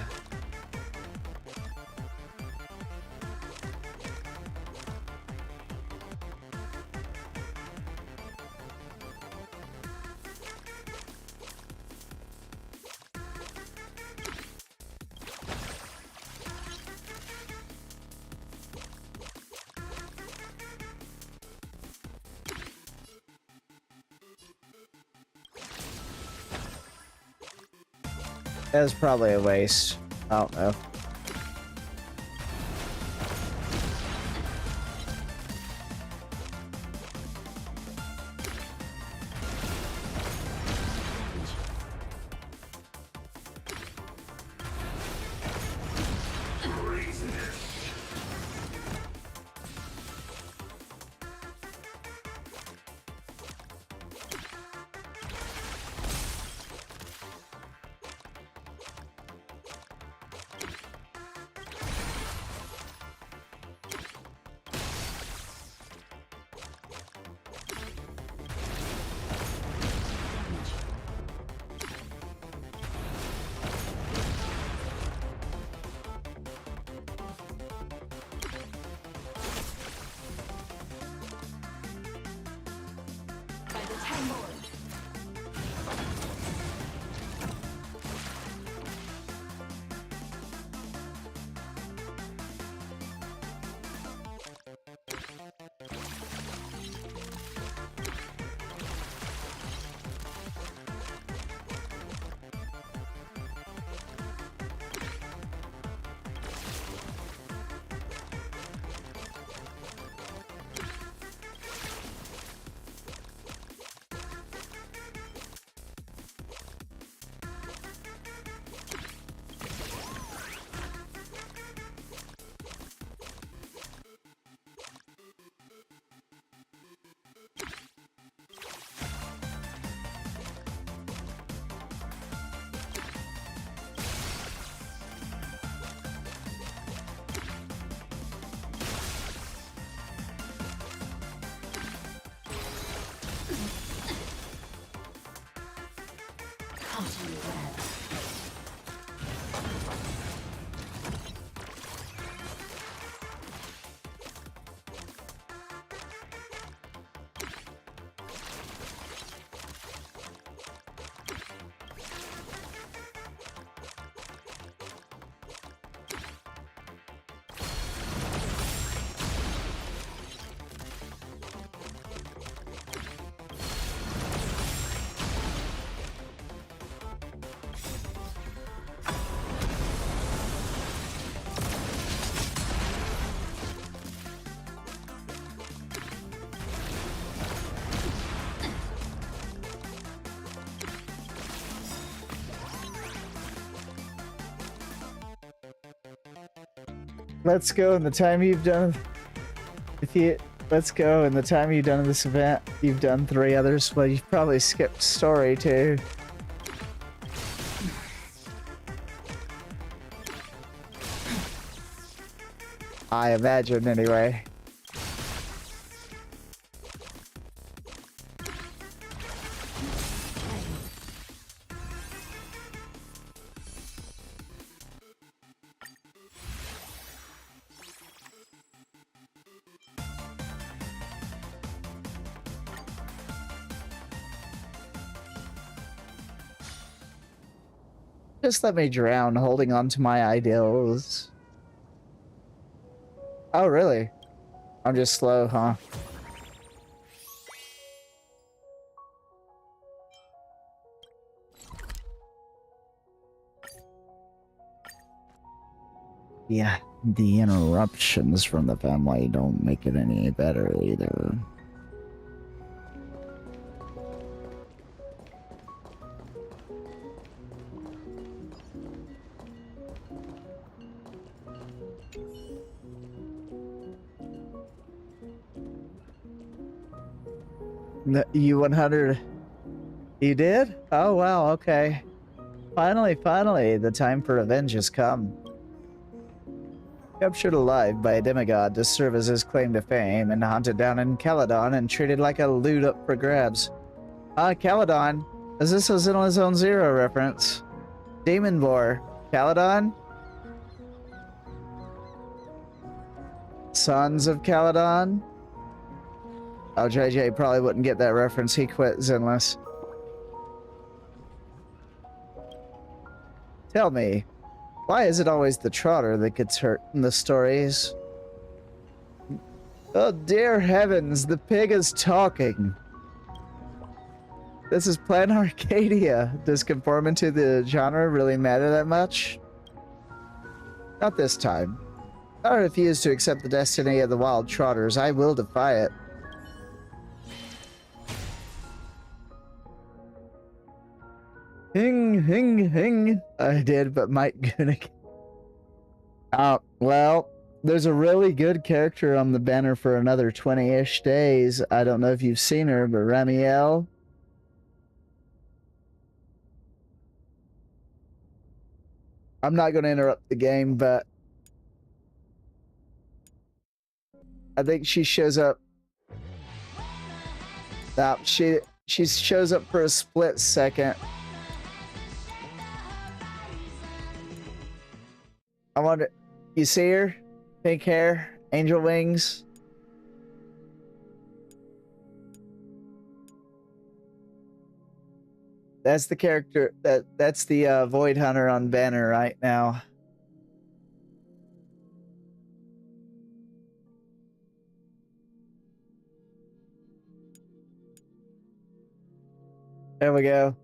C: That's probably a waste. I don't know. let's go in the time you've done. Let's go in the time you've done this event. You've done 3 others, but you've probably skipped story too. I imagine, anyway. Just let me drown holding on to my ideals. Oh, really? I'm just slow, huh? Yeah, the interruptions from the family don't make it any better either. You 100. You did? Oh, wow, okay. Finally, the time for revenge has come. Captured alive by a demigod to serve as his claim to fame and hunted down in Caladon and treated like a loot up for grabs. Caladon? Is this a Zenless Zone Zero reference? Demon Boar. Caladon? Sons of Caladon? Oh, JJ probably wouldn't get that reference. He quit Zenless. Tell me, why is it always the trotter that gets hurt in the stories? Oh, dear heavens, the pig is talking. This is Plan Arcadia. Does conforming to the genre really matter that much? Not this time. I refuse to accept the destiny of the wild trotters. I will defy it. Hing. I did, but Mike Gunick. Well, there's a really good character on the banner for another 20-ish days. I don't know if you've seen her, but Ramiel. I'm not going to interrupt the game, but I think she shows up. She shows up for a split second. I wonder, you see her? Pink hair, angel wings. That's the character, that's the Void Hunter on banner right now. There we go.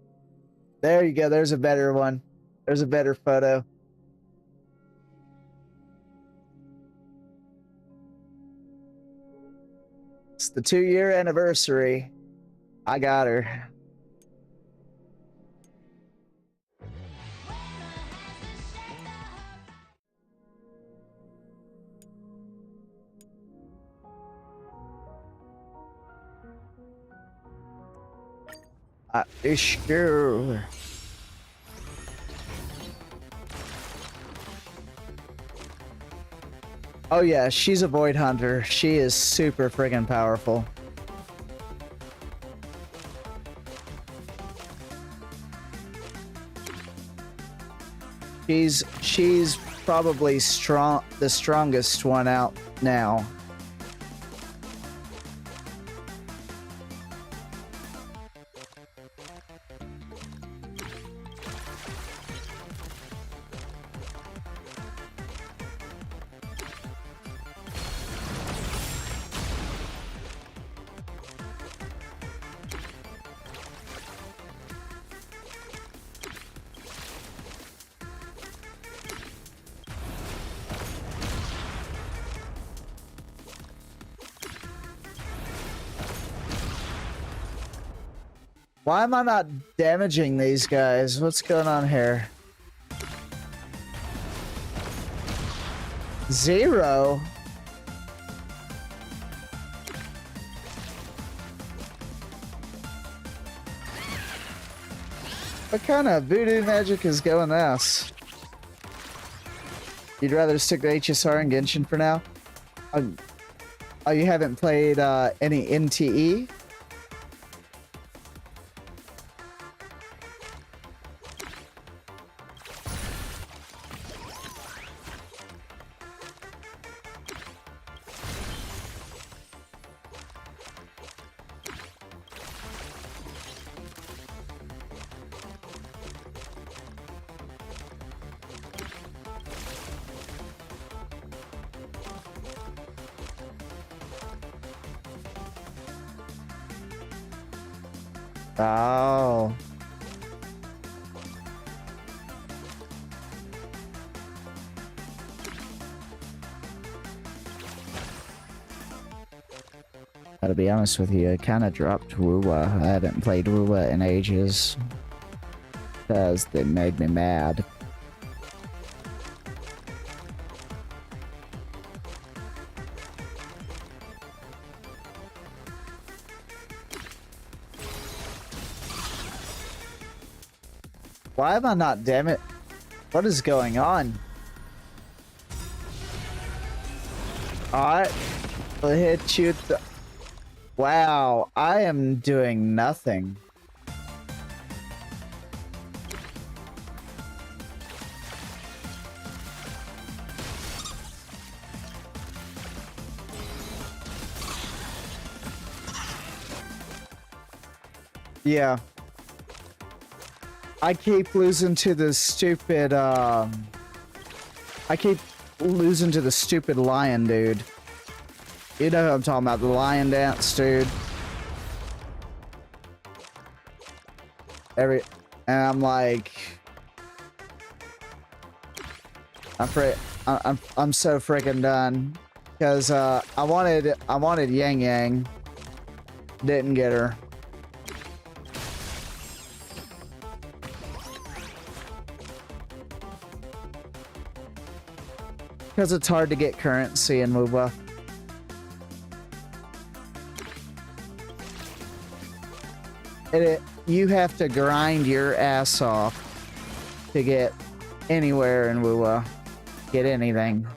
C: There you go, there's a better one. There's a better photo. It's the 2-year anniversary. I got her. Sure. Oh yeah, she's a Void Hunter. She is super friggin' powerful. She's probably the strongest one out now. Why am I not damaging these guys? What's going on here? 0? What kind of voodoo magic is going this? You'd rather stick to HSR and Genshin for now? Oh, you haven't played any NTE? Oh. Gotta be honest with you, I kind of dropped Wuwa. I haven't played Wuwa in ages. Because they made me mad. Why am I not, damn it? What is going on? Alright. We'll hit you. Wow, I am doing nothing. Yeah. I keep losing to the stupid, I keep losing to the stupid lion dude. You know who I'm talking about, the lion dance dude. And I'm like... I'm so freaking done. Because, I wanted Yang Yang. Didn't get her. Because it's hard to get currency in WoWa. You have to grind your ass off to get anywhere in WoWa. Get anything.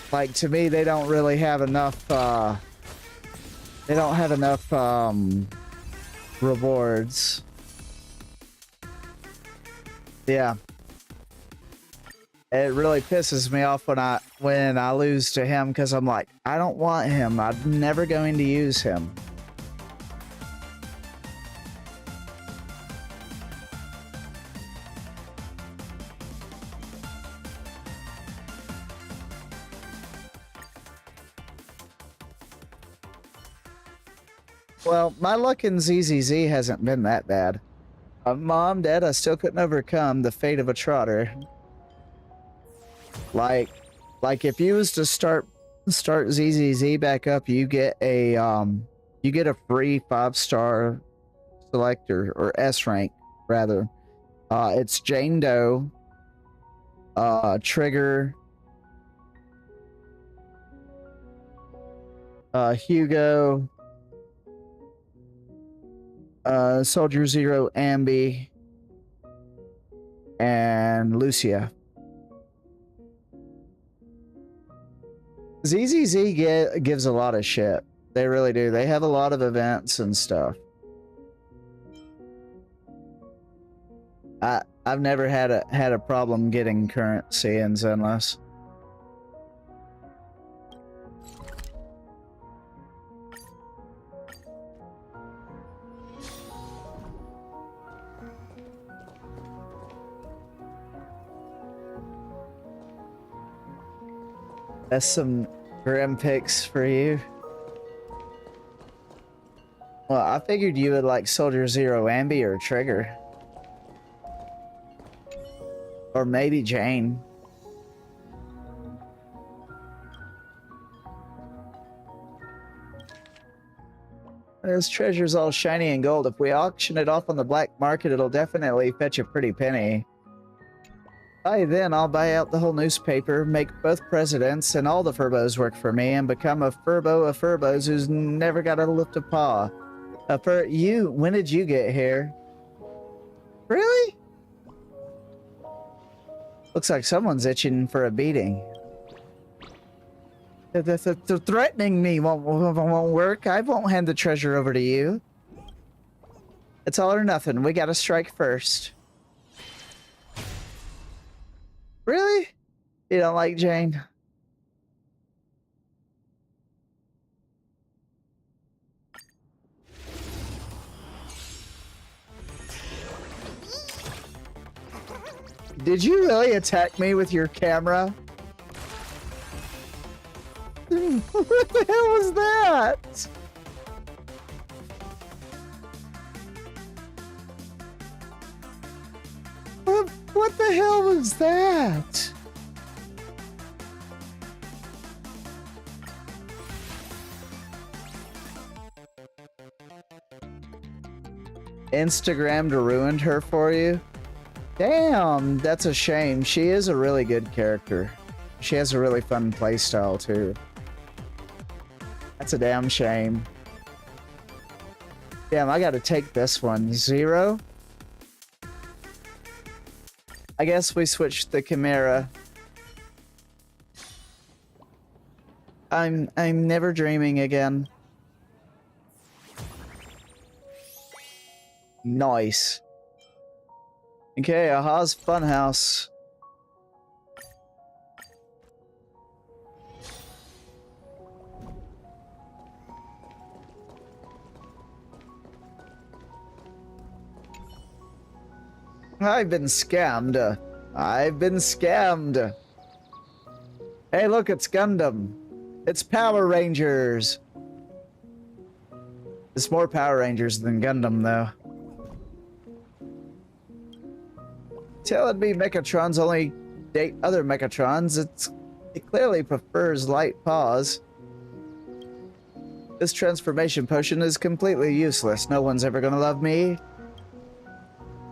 C: Like, to me, they don't really have enough, they don't have enough, rewards. Yeah. It really pisses me off when I lose to him, because I'm like, I don't want him. I'm never going to use him. Well, my luck in ZZZ hasn't been that bad. Mom, Dad, I still couldn't overcome the fate of a trotter. Like if you was to start ZZZ back up, you get a free 5-star selector, or S rank rather. It's Jane Doe, Trigger, Hugo, Soldier Zero, Ambi, and Lucia. ZZZ gives a lot of shit. They really do. They have a lot of events and stuff. I've never had a problem getting currency in Zenless. That's some grim picks for you. Well, I figured you would like Soldier Zero, Ambi, or Trigger. Or maybe Jane. This treasure's all shiny and gold. If we auction it off on the black market, it'll definitely fetch a pretty penny. By then, I'll buy out the whole newspaper, make both presidents and all the Furbos work for me, and become a Furbo of Furbos who's never got to lift a paw. When did you get here? Really? Looks like someone's itching for a beating. Threatening me won't work. I won't hand the treasure over to you. It's all or nothing. We gotta strike first. Really? You don't like Jane? Did you really attack me with your camera? What the hell was that? What the hell was that? Instagrammed ruined her for you? Damn, that's a shame. She is a really good character. She has a really fun playstyle too. That's a damn shame. Damn, I gotta take this one. 0? I guess we switched the Chimera. I'm never dreaming again. Nice. Okay, Aha's Funhouse. I've been scammed. I've been scammed. Hey, look, it's Gundam. It's Power Rangers. It's more Power Rangers than Gundam, though. Telling me Mechatrons only date other Mechatrons. It clearly prefers light paws. This transformation potion is completely useless. No one's ever gonna love me.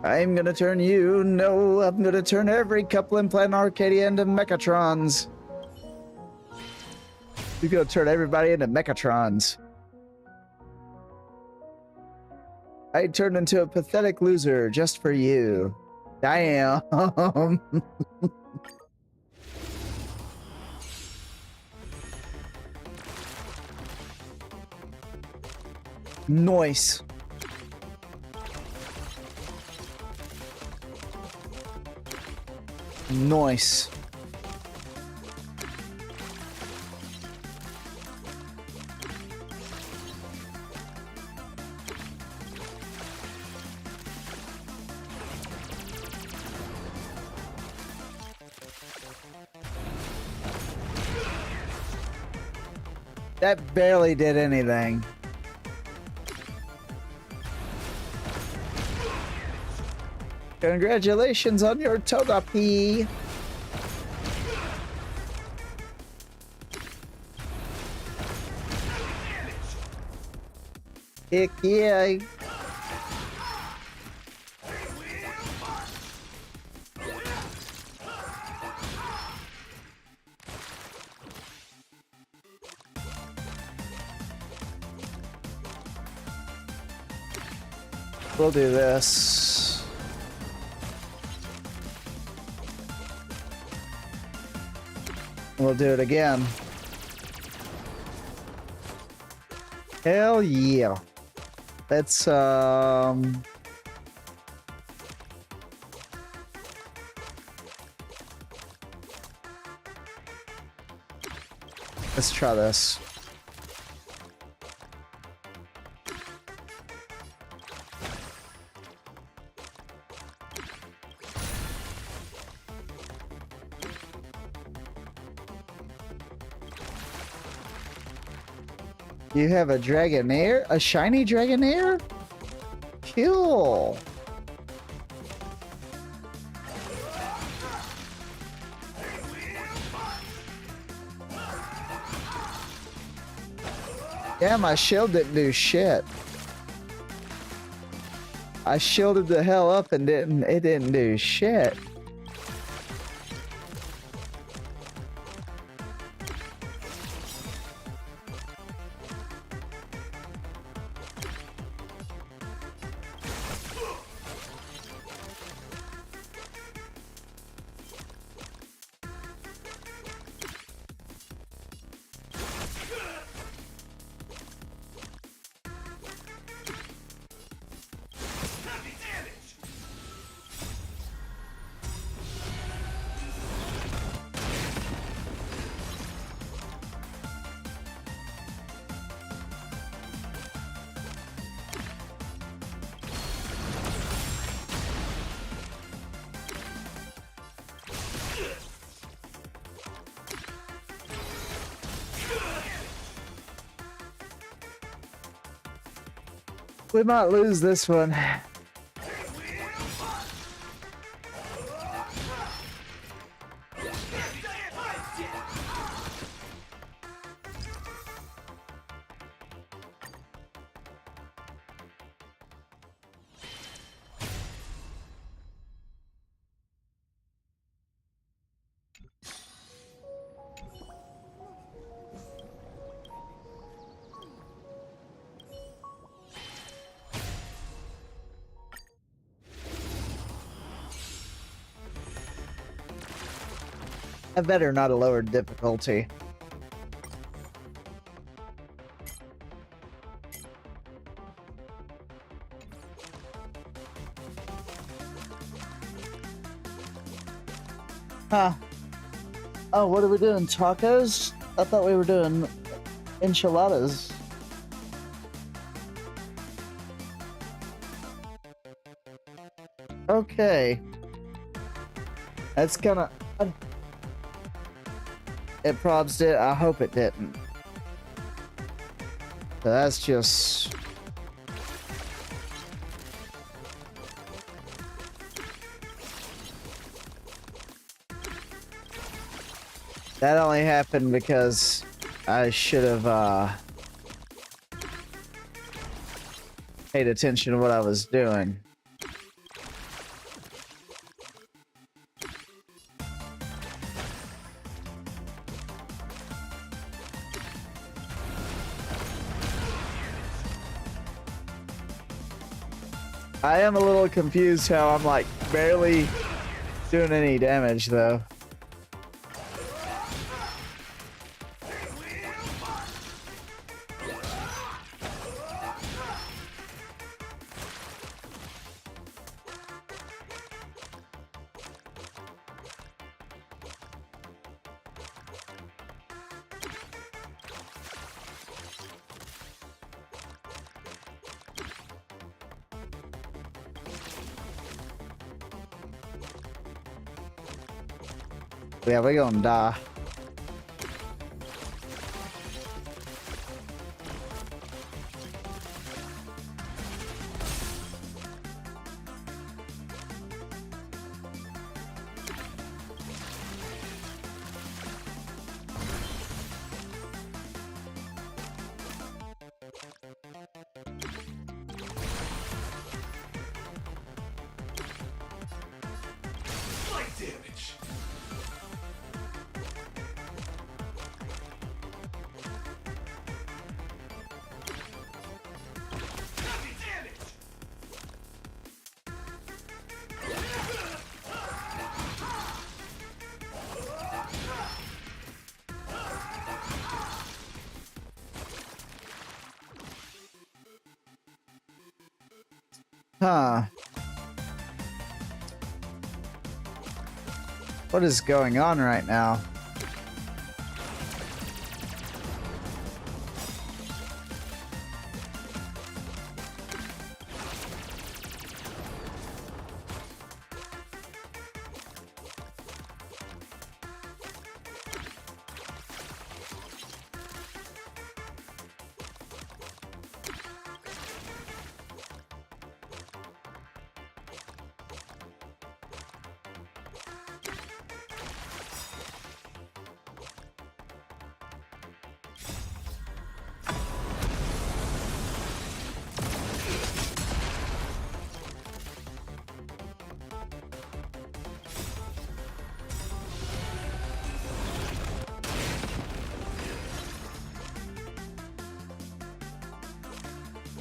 C: I'm gonna turn you. No, I'm gonna turn every couple in Planet Arcadia into Mechatrons. You're gonna turn everybody into Mechatrons. I turned into a pathetic loser just for you. Damn. Nice. Nice. That barely did anything. Congratulations on your Togepi. Heck yeah. We'll do this. We'll do it again. Hell yeah. Let's try this. You have a Dragonair? A shiny Dragonair? Cool. Yeah, my shield didn't do shit. I shielded the hell up and it didn't do shit. We might lose this one. I better not a lower difficulty. Huh. Oh, what are we doing? Tacos? I thought we were doing enchiladas. Okay. That's kinda... It probs it. I hope it didn't. So that's just... That only happened because I should have paid attention to what I was doing. I am a little confused how I'm like barely doing any damage though. Yeah, we're gonna die. Huh. What is going on right now?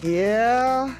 C: Yeah.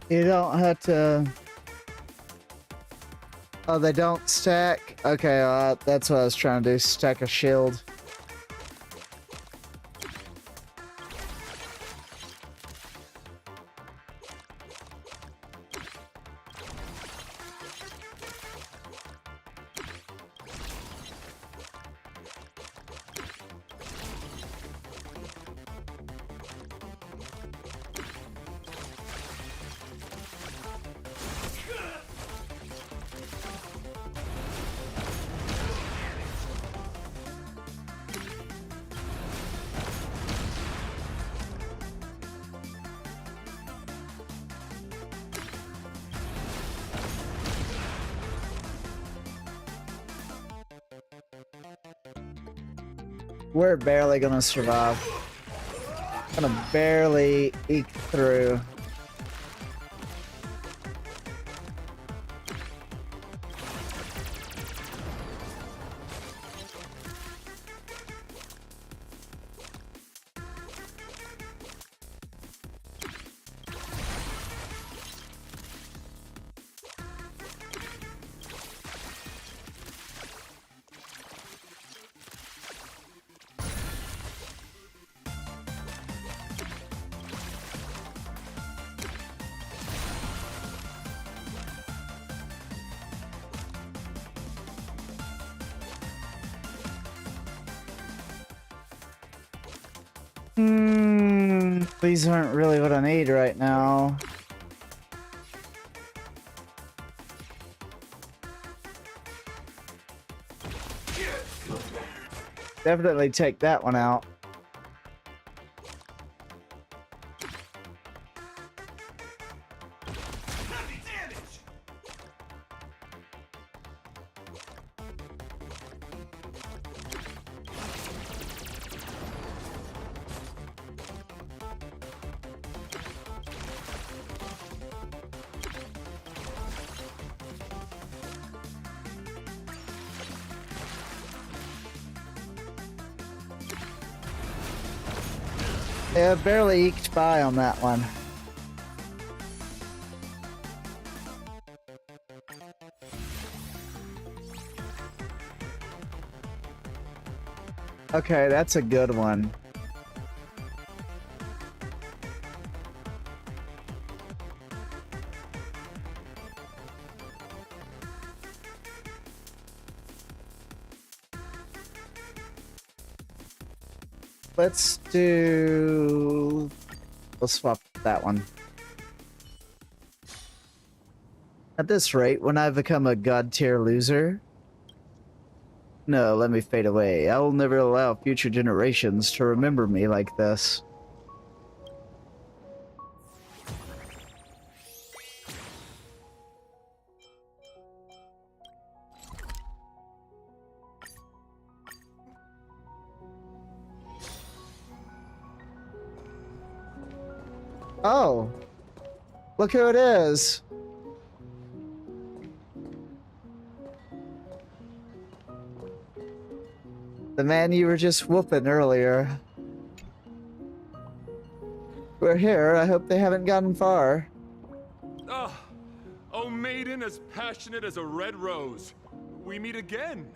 C: You don't have to... Oh, they don't stack? Okay, that's what I was trying to do, stack a shield. We're barely gonna survive. Gonna barely eke through. These aren't really what I need right now. Definitely take that one out. Yeah, barely eked by on that one. Okay, that's a good one. Let's do... We'll swap that one. At this rate, when I become a god tier loser... No, let me fade away. I will never allow future generations to remember me like this. Oh, look who it is. The man you were just whooping earlier. We're here. I hope they haven't gotten far.
K: Ah, oh maiden as passionate as a red rose. We meet again.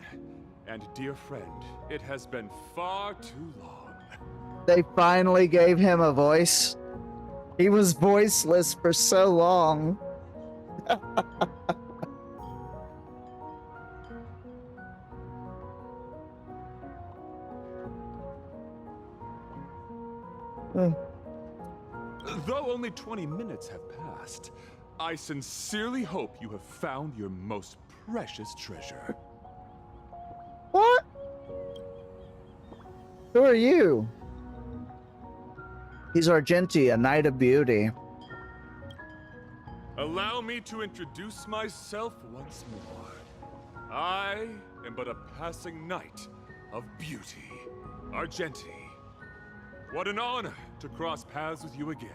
K: And dear friend, it has been far too long.
C: They finally gave him a voice. He was voiceless for so long.
K: Though only 20 minutes have passed, I sincerely hope you have found your most precious treasure.
C: What? Who are you? He's Argenti, a knight of beauty.
K: Allow me to introduce myself once more. I am but a passing knight of beauty, Argenti. What an honor to cross paths with you again.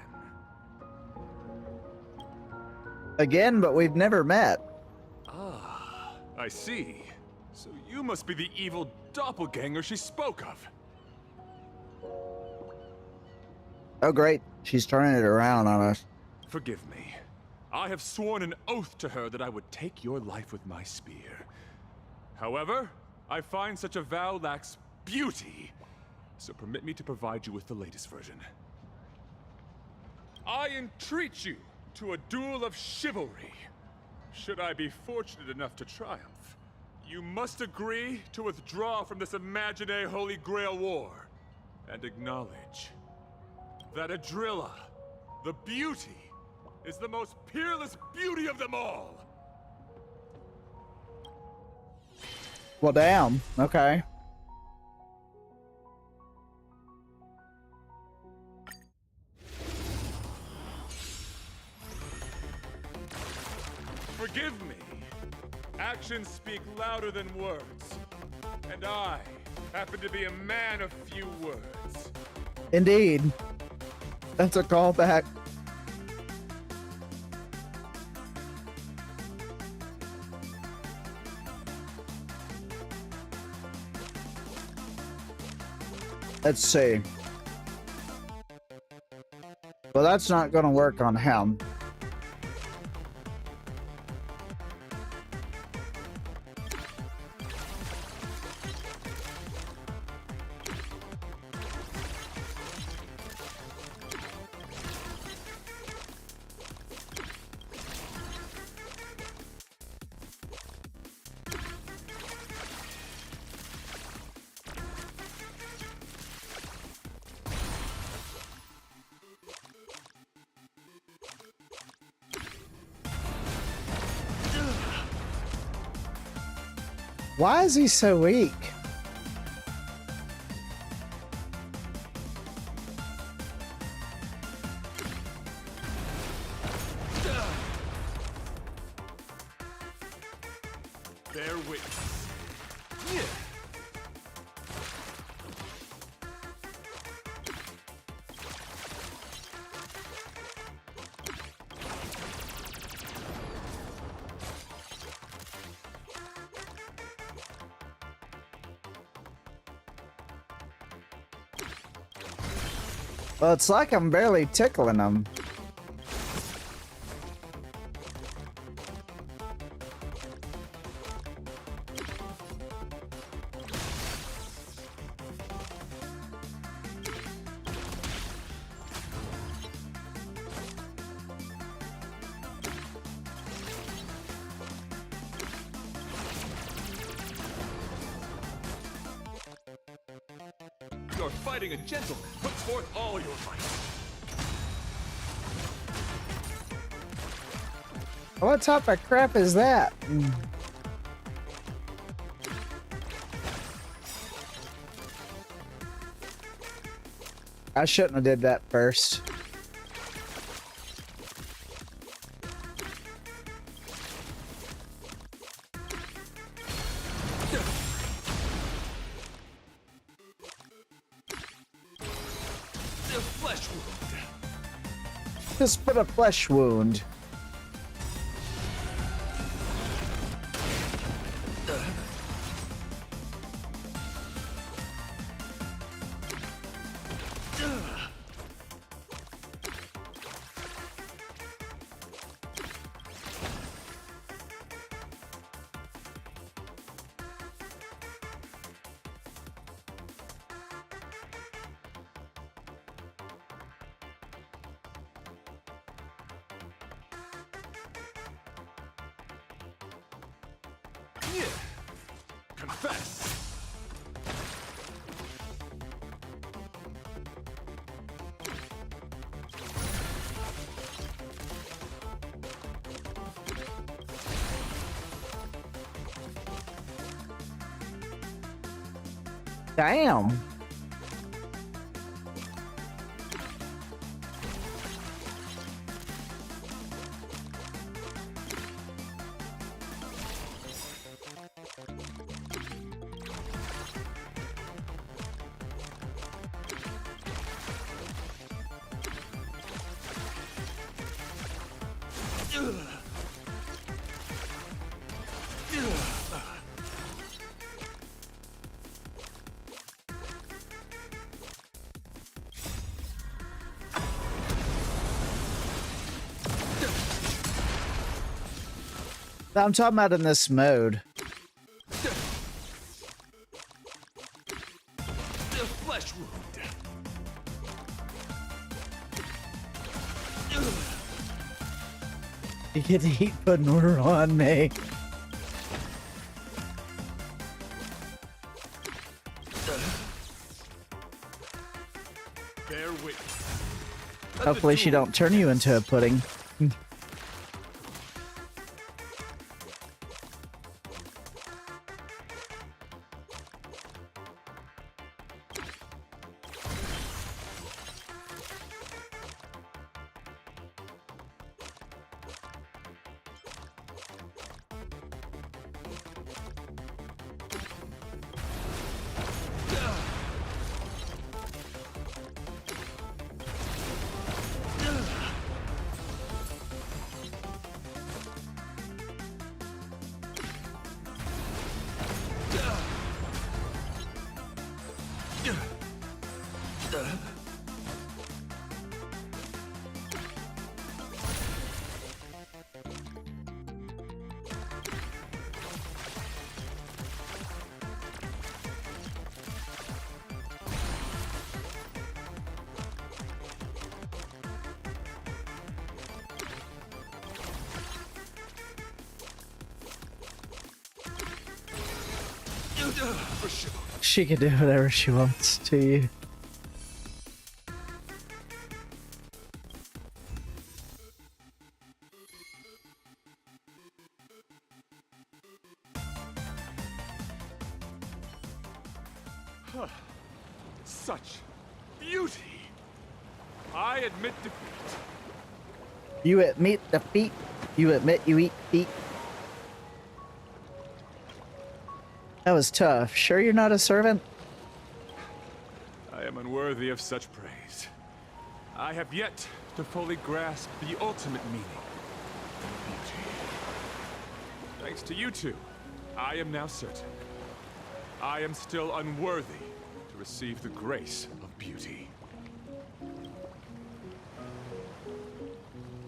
C: Again, but we've never met.
K: Ah, I see. So you must be the evil doppelganger she spoke of.
C: Oh, great. She's turning it around on us.
K: Forgive me. I have sworn an oath to her that I would take your life with my spear. However, I find such a vow lacks beauty, so permit me to provide you with the latest version. I entreat you to a duel of chivalry. Should I be fortunate enough to triumph, you must agree to withdraw from this imaginary Holy Grail war and acknowledge that Adrilla, the beauty, is the most peerless beauty of them all.
C: Well, damn. Okay.
K: Forgive me. Actions speak louder than words. And I happen to be a man of few words.
C: Indeed. That's a callback. Let's see. Well, that's not going to work on him. Why is he so weak?
K: Bear witness.
C: Well, it's like I'm barely tickling him.
K: You're fighting a gentleman. Put forth all your might.
C: What type of crap is that? I shouldn't have did that first.
K: Flesh wound.
C: Just put a flesh wound.
K: confess.
C: Damn. I'm talking about in this mode.
K: The flesh wound.
C: You get to eat Panura on me.
K: Bear witness.
C: Hopefully she don't turn you into a pudding. She can do whatever she wants to you.
K: Such beauty. I admit defeat.
C: You admit defeat. You admit you eat feet. That was tough. Sure you're not a servant?
K: I am unworthy of such praise. I have yet to fully grasp the ultimate meaning of beauty. Thanks to you two, I am now certain. I am still unworthy to receive the grace of beauty.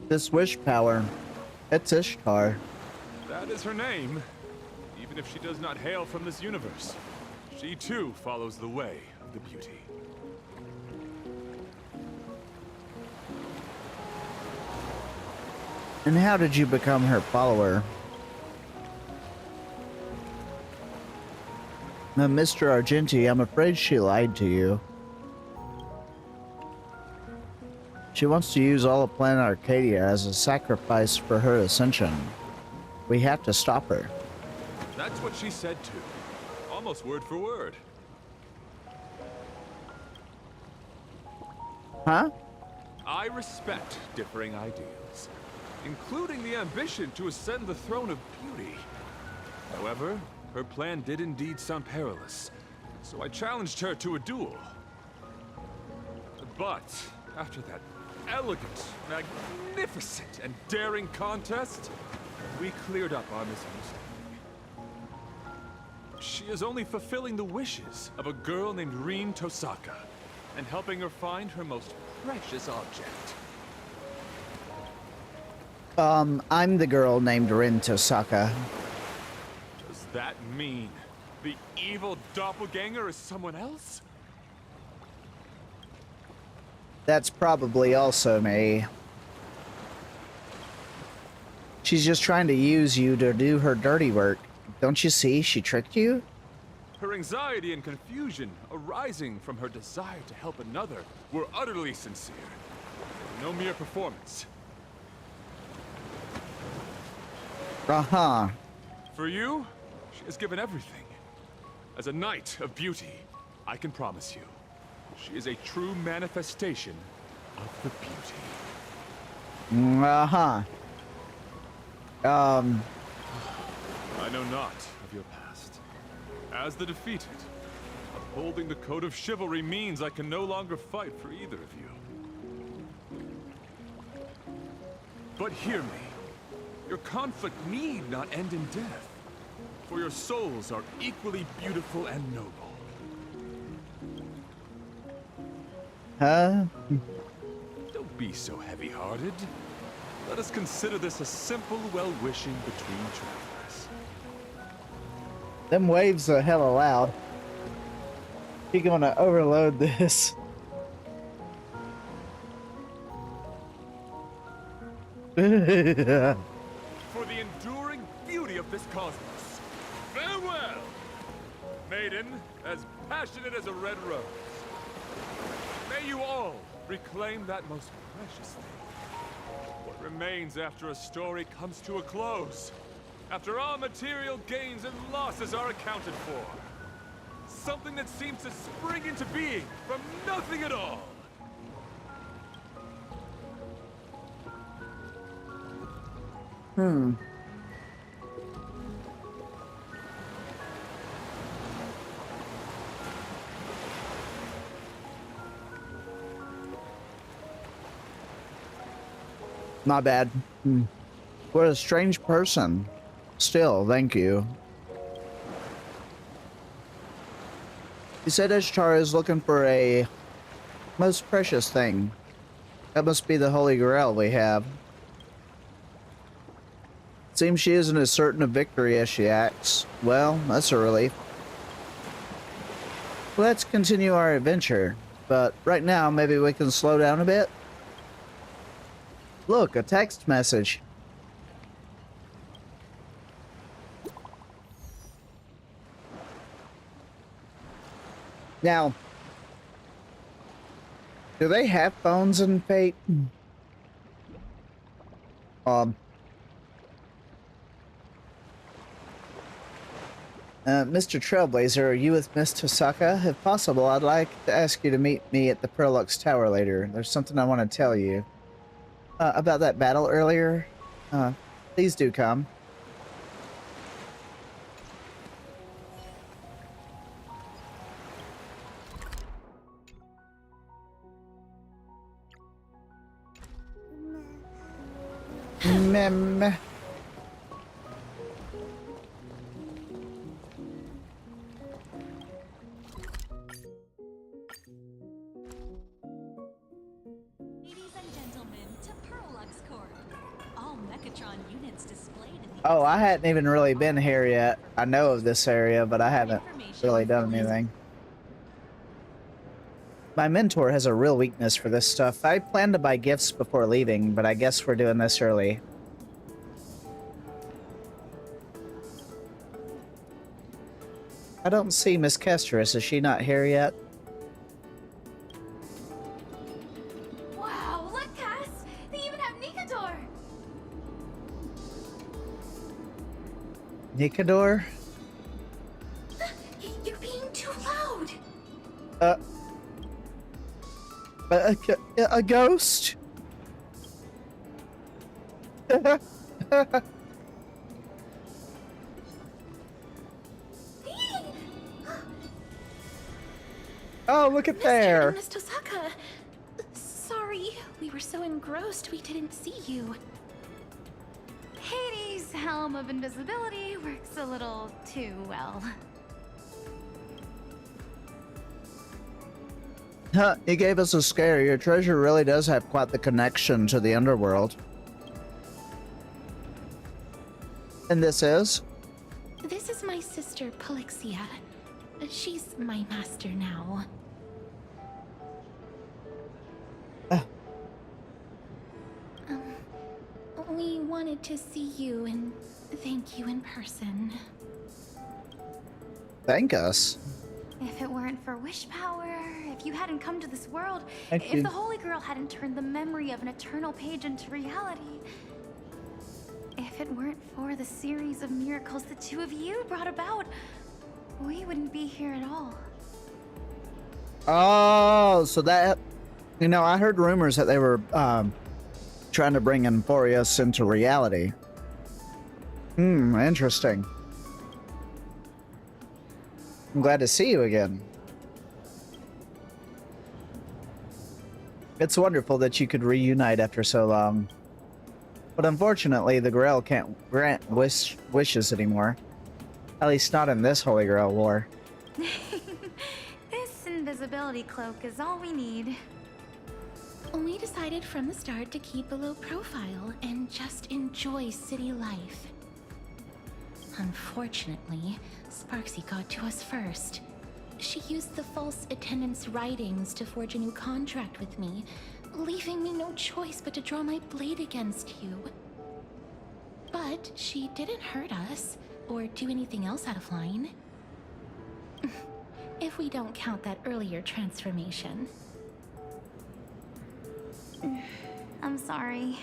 C: This wish power. It's Ishtar.
K: That is her name. Even if she does not hail from this universe, she too follows the way of the beauty.
C: And how did you become her follower? Now, Mr. Argenti, I'm afraid she lied to you. She wants to use all of planet Arcadia as a sacrifice for her ascension. We have to stop her.
K: That's what she said too. Almost word for word.
C: Huh?
K: I respect differing ideals, including the ambition to ascend the throne of beauty. However, her plan did indeed sound perilous, so I challenged her to a duel. But after that elegant, magnificent, and daring contest, we cleared up our misunderstanding. She is only fulfilling the wishes of a girl named Rin Tosaka, and helping her find her most precious object.
C: I'm the girl named Rin Tosaka.
K: Does that mean the evil doppelganger is someone else?
C: That's probably also me. She's just trying to use you to do her dirty work. Don't you see? She tricked you?
K: Her anxiety and confusion arising from her desire to help another were utterly sincere. No mere performance.
C: Uh-huh.
K: For you, she has given everything. As a knight of beauty, I can promise you, she is a true manifestation of the beauty.
C: Uh-huh.
K: I know not of your past. As the defeated, upholding the code of chivalry means I can no longer fight for either of you. But hear me. Your conflict need not end in death, for your souls are equally beautiful and noble.
C: Huh?
K: Don't be so heavy-hearted. Let us consider this a simple well-wishing between travelers.
C: Them waves are hella loud. You're gonna overload this.
K: For the enduring beauty of this cosmos. Farewell! Maiden, as passionate as a red rose. May you all reclaim that most precious thing. What remains after a story comes to a close. After all material gains and losses are accounted for. Something that seems to spring into being from nothing at all.
C: Not bad. What a strange person. Still, thank you. You said HSR is looking for a most precious thing. That must be the Holy Grail we have. Seems she isn't as certain of victory as she acts. Well, that's a relief. Let's continue our adventure, but right now maybe we can slow down a bit. Look, a text message. Now, do they have phones in Fate? Mr. Trailblazer, are you with Miss Tosaka? If possible, I'd like to ask you to meet me at the Prolux Tower later. There's something I want to tell you. About that battle earlier. Please do come. Meh. Oh, I hadn't even really been here yet. I know of this area, but I haven't really done anything. My mentor has a real weakness for this stuff. I planned to buy gifts before leaving, but I guess we're doing this early. I don't see Miss Kesterus. Is she not here yet?
M: Wow, look, Cass! They even have Nikador!
C: Nikador?
M: You're being too loud!
C: A ghost? Oh, look at there!
M: Miss Tosaka! Sorry, we were so engrossed we didn't see you.
O: Hades' helm of invisibility works a little too well.
C: Huh, he gave us a scare. Your treasure really does have quite the connection to the underworld. And this is?
M: This is my sister, Polixia. She's my master now. We wanted to see you and thank you in person.
C: Thank us.
M: If it weren't for wish power, if you hadn't come to this world,
C: Thank
M: if
C: you.
M: the Holy Grail hadn't turned the memory of an eternal page into reality, if it weren't for the series of miracles the two of you brought about, we wouldn't be here at all.
C: Oh, so that, you know, I heard rumors that they were trying to bring Emphorius into reality. Interesting. I'm glad to see you again. It's wonderful that you could reunite after so long. But unfortunately, the Grail can't grant wishes anymore. At least not in this Holy Grail war.
M: This invisibility cloak is all we need.
O: We decided from the start to keep a low profile and just enjoy city life. Unfortunately, Sparksy got to us first. She used the false attendance writings to forge a new contract with me, leaving me no choice but to draw my blade against you. But she didn't hurt us, or do anything else out of line. If we don't count that earlier transformation.
M: I'm sorry.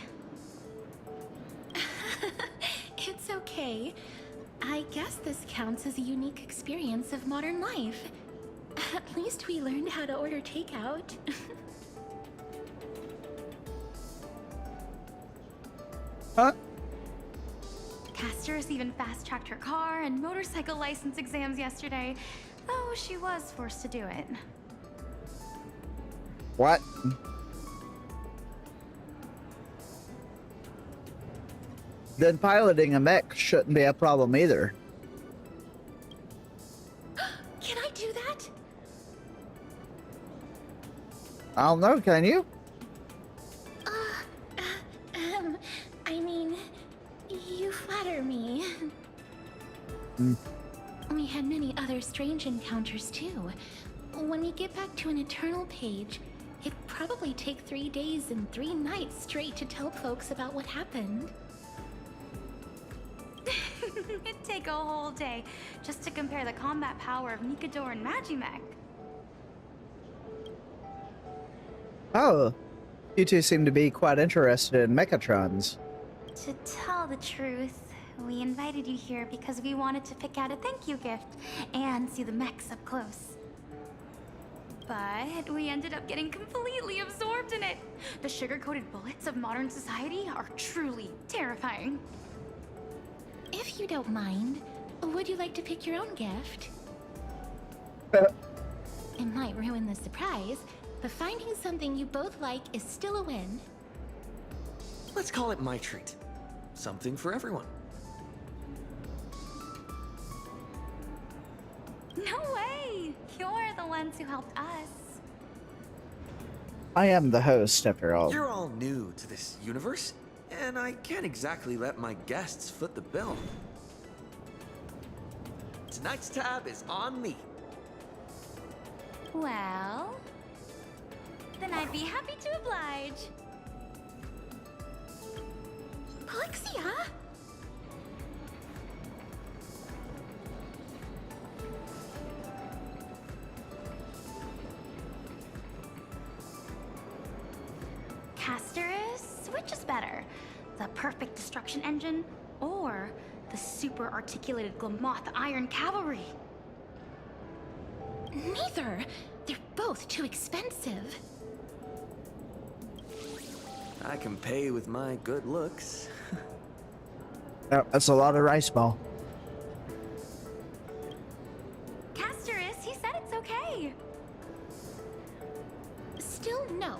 O: It's okay. I guess this counts as a unique experience of modern life. At least we learned how to order takeout.
C: Huh?
M: Castor's even fast-tracked her car and motorcycle license exams yesterday, though she was forced to do it.
C: What? Then piloting a mech shouldn't be a problem either.
O: Can I do that?
C: I don't know, can you?
O: I mean, you flatter me. We had many other strange encounters too. When we get back to an eternal page, it'd probably take 3 days and 3 nights straight to tell folks about what happened.
M: It'd take a whole day just to compare the combat power of Nikador and Magimech.
C: Oh, you two seem to be quite interested in mechatrons.
M: To tell the truth, we invited you here because we wanted to pick out a thank you gift and see the mechs up close. But we ended up getting completely absorbed in it. The sugar-coated bullets of modern society are truly terrifying.
O: If you don't mind, would you like to pick your own gift? It might ruin the surprise, but finding something you both like is still a win.
D: Let's call it my treat. Something for everyone.
M: No way! You're the ones who helped us.
C: I am the host, after all.
D: You're all new to this universe, and I can't exactly let my guests foot the bill. Tonight's tab is on me.
M: Well, then I'd be happy to oblige.
O: Polixia?
M: Castorus, which is better? The perfect destruction engine or the super articulated Glamoth Iron Cavalry?
O: Neither. They're both too expensive.
D: I can pay with my good looks.
C: Oh, that's a lot of rice ball.
M: Castorus, he said it's okay.
O: Still no.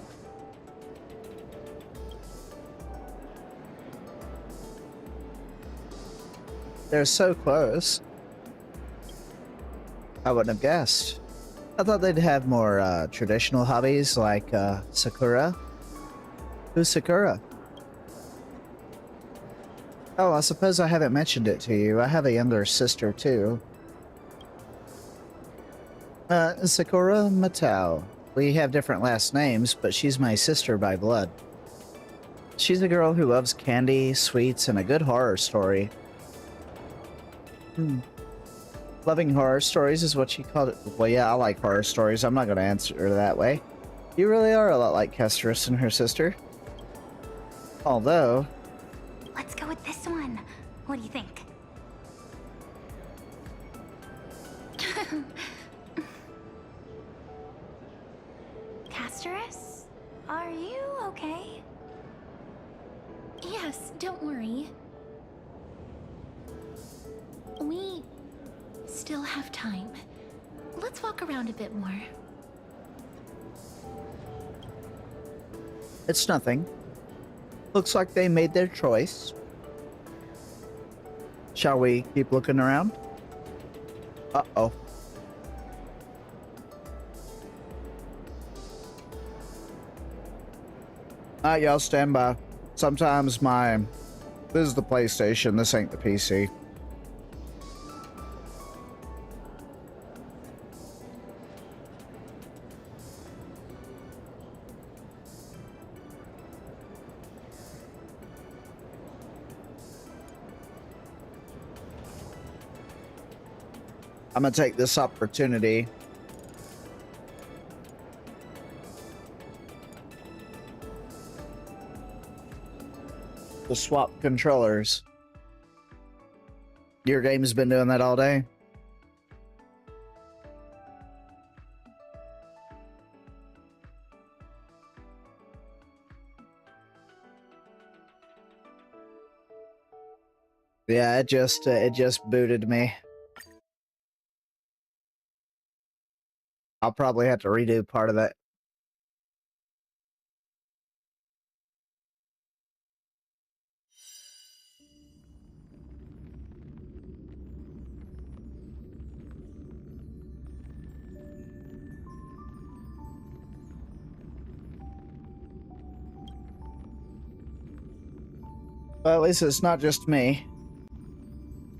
C: They're so close. I wouldn't have guessed. I thought they'd have more traditional hobbies like Sakura. Who's Sakura? Oh, I suppose I haven't mentioned it to you. I have a younger sister too. Sakura Matao. We have different last names, but she's my sister by blood. She's a girl who loves candy, sweets, and a good horror story. Loving horror stories is what she called it. Well, yeah, I like horror stories. I'm not going to answer her that way. You really are a lot like Kestrus and her sister. Although...
M: Let's go with this one. What do you think? Castorus? Are you okay?
O: Yes, don't worry. We still have time. Let's walk around a bit more.
C: It's nothing. Looks like they made their choice. Shall we keep looking around? Uh-oh. Alright, y'all stand by. Sometimes this is the PlayStation, this ain't the PC. I'm gonna take this opportunity to swap controllers. Your game's been doing that all day? Yeah, it just booted me. I'll probably have to redo part of that. Well, at least it's not just me.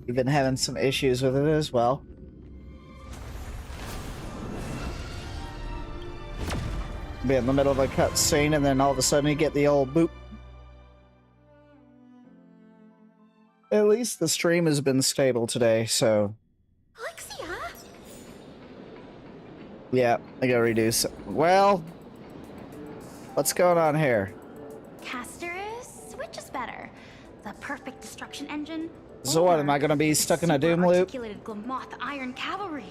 C: You've been having some issues with it as well. Be in the middle of a cutscene and then all of a sudden you get the old boop. At least the stream has been stable today, so...
M: Alexia?
C: Yeah, I gotta reduce. Well... What's going on here?
M: Castorus? Which is better? The perfect destruction engine?
C: So what, am I gonna be stuck in a doom loop?
M: Articulated Glamoth Iron Cavalry.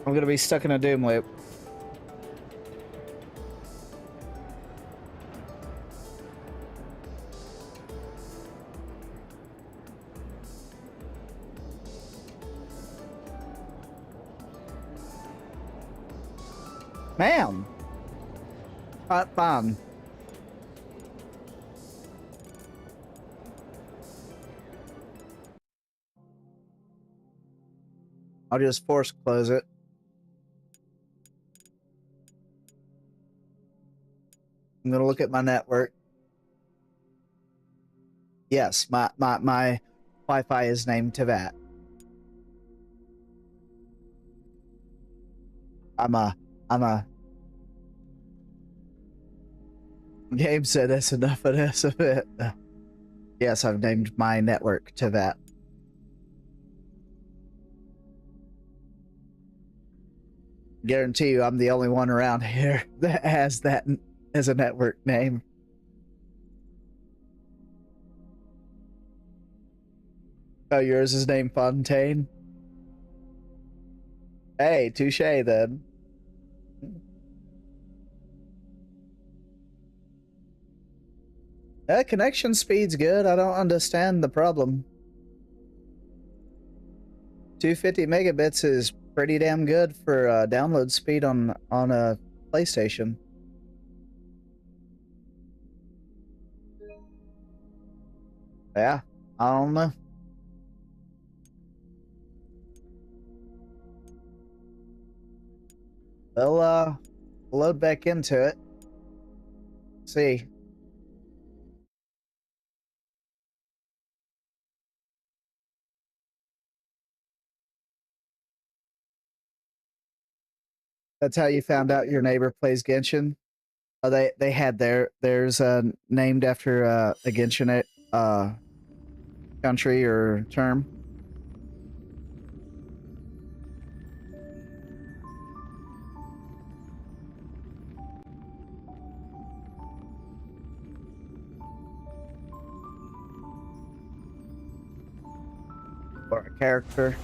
C: I'm gonna be stuck in a doom loop. Man! Fun. I'll just force close it. I'm gonna look at my network. Yes, my Wi-Fi is named to that. I'm a game said that's enough of this of it. Yes, I've named my network to that. Guarantee you I'm the only one around here that has that as a network name. Oh, yours is named Fontaine? Hey, touche then. Connection speed's good. I don't understand the problem. 250 megabits is pretty damn good for download speed on a PlayStation. Yeah, I don't know. We'll load back into it. See. That's how you found out your neighbor plays Genshin? Oh, they had theirs named after a Genshin country or term. for a character.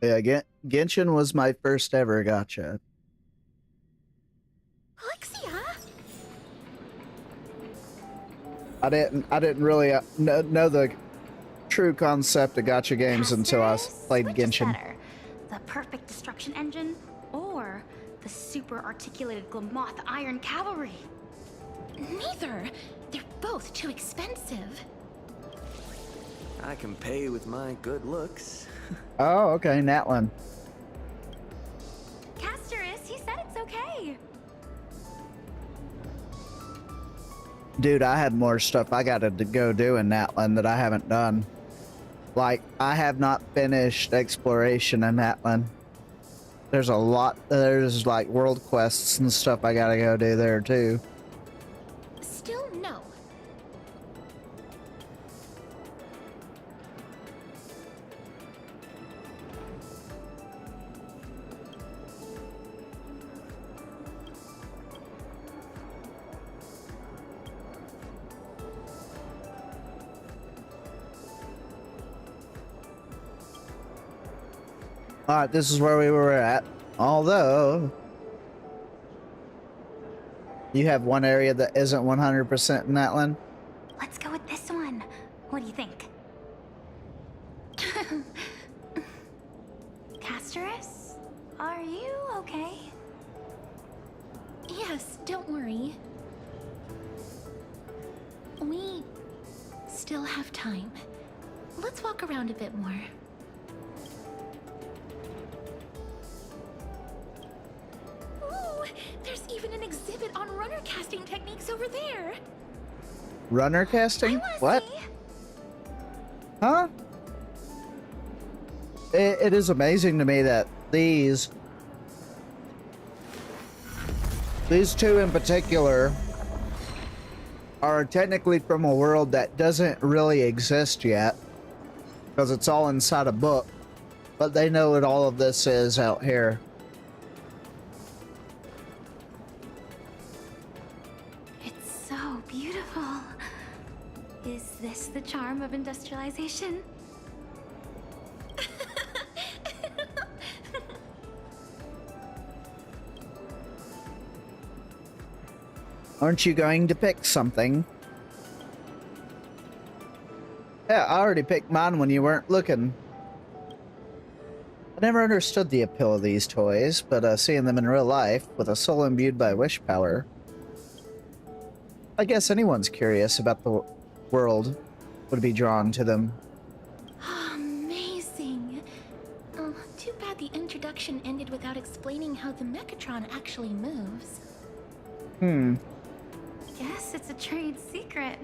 C: Yeah, Genshin was my first ever gacha.
M: Alexia?
C: I didn't really know the true concept of gacha games until I played
P: Which is
C: Genshin.
P: better, the perfect destruction engine or the super articulated Glamoth Iron Cavalry?
M: Neither. They're both too expensive.
D: I can pay with my good looks.
C: Oh, okay, Natlin.
P: Casterus, he said it's okay.
C: Dude, I had more stuff I gotta go do in Natlin that I haven't done. Like, I have not finished exploration in Natlin. There's a lot, there's like world quests and stuff I gotta go do there too.
M: Still no.
C: Alright, this is where we were at. Although, you have one area that isn't 100% in Natlin.
P: Let's go with this one. What do you think? Casterus, are you okay?
M: Yes, don't worry. We still have time. Let's walk around a bit more. Ooh, there's even an exhibit on runner casting techniques over there.
C: Runner casting? What? Huh? It is amazing to me that these two in particular are technically from a world that doesn't really exist yet, because it's all inside a book, but they know what all of this is out here.
P: It's so beautiful. Is this the charm of industrialization?
C: Aren't you going to pick something? Yeah, I already picked mine when you weren't looking. I never understood the appeal of these toys, but seeing them in real life, with a soul imbued by wish power, I guess anyone's curious about the world would be drawn to them.
M: Amazing. Oh, too bad the introduction ended without explaining how the Mechatron actually moves.
P: Guess it's a trade secret.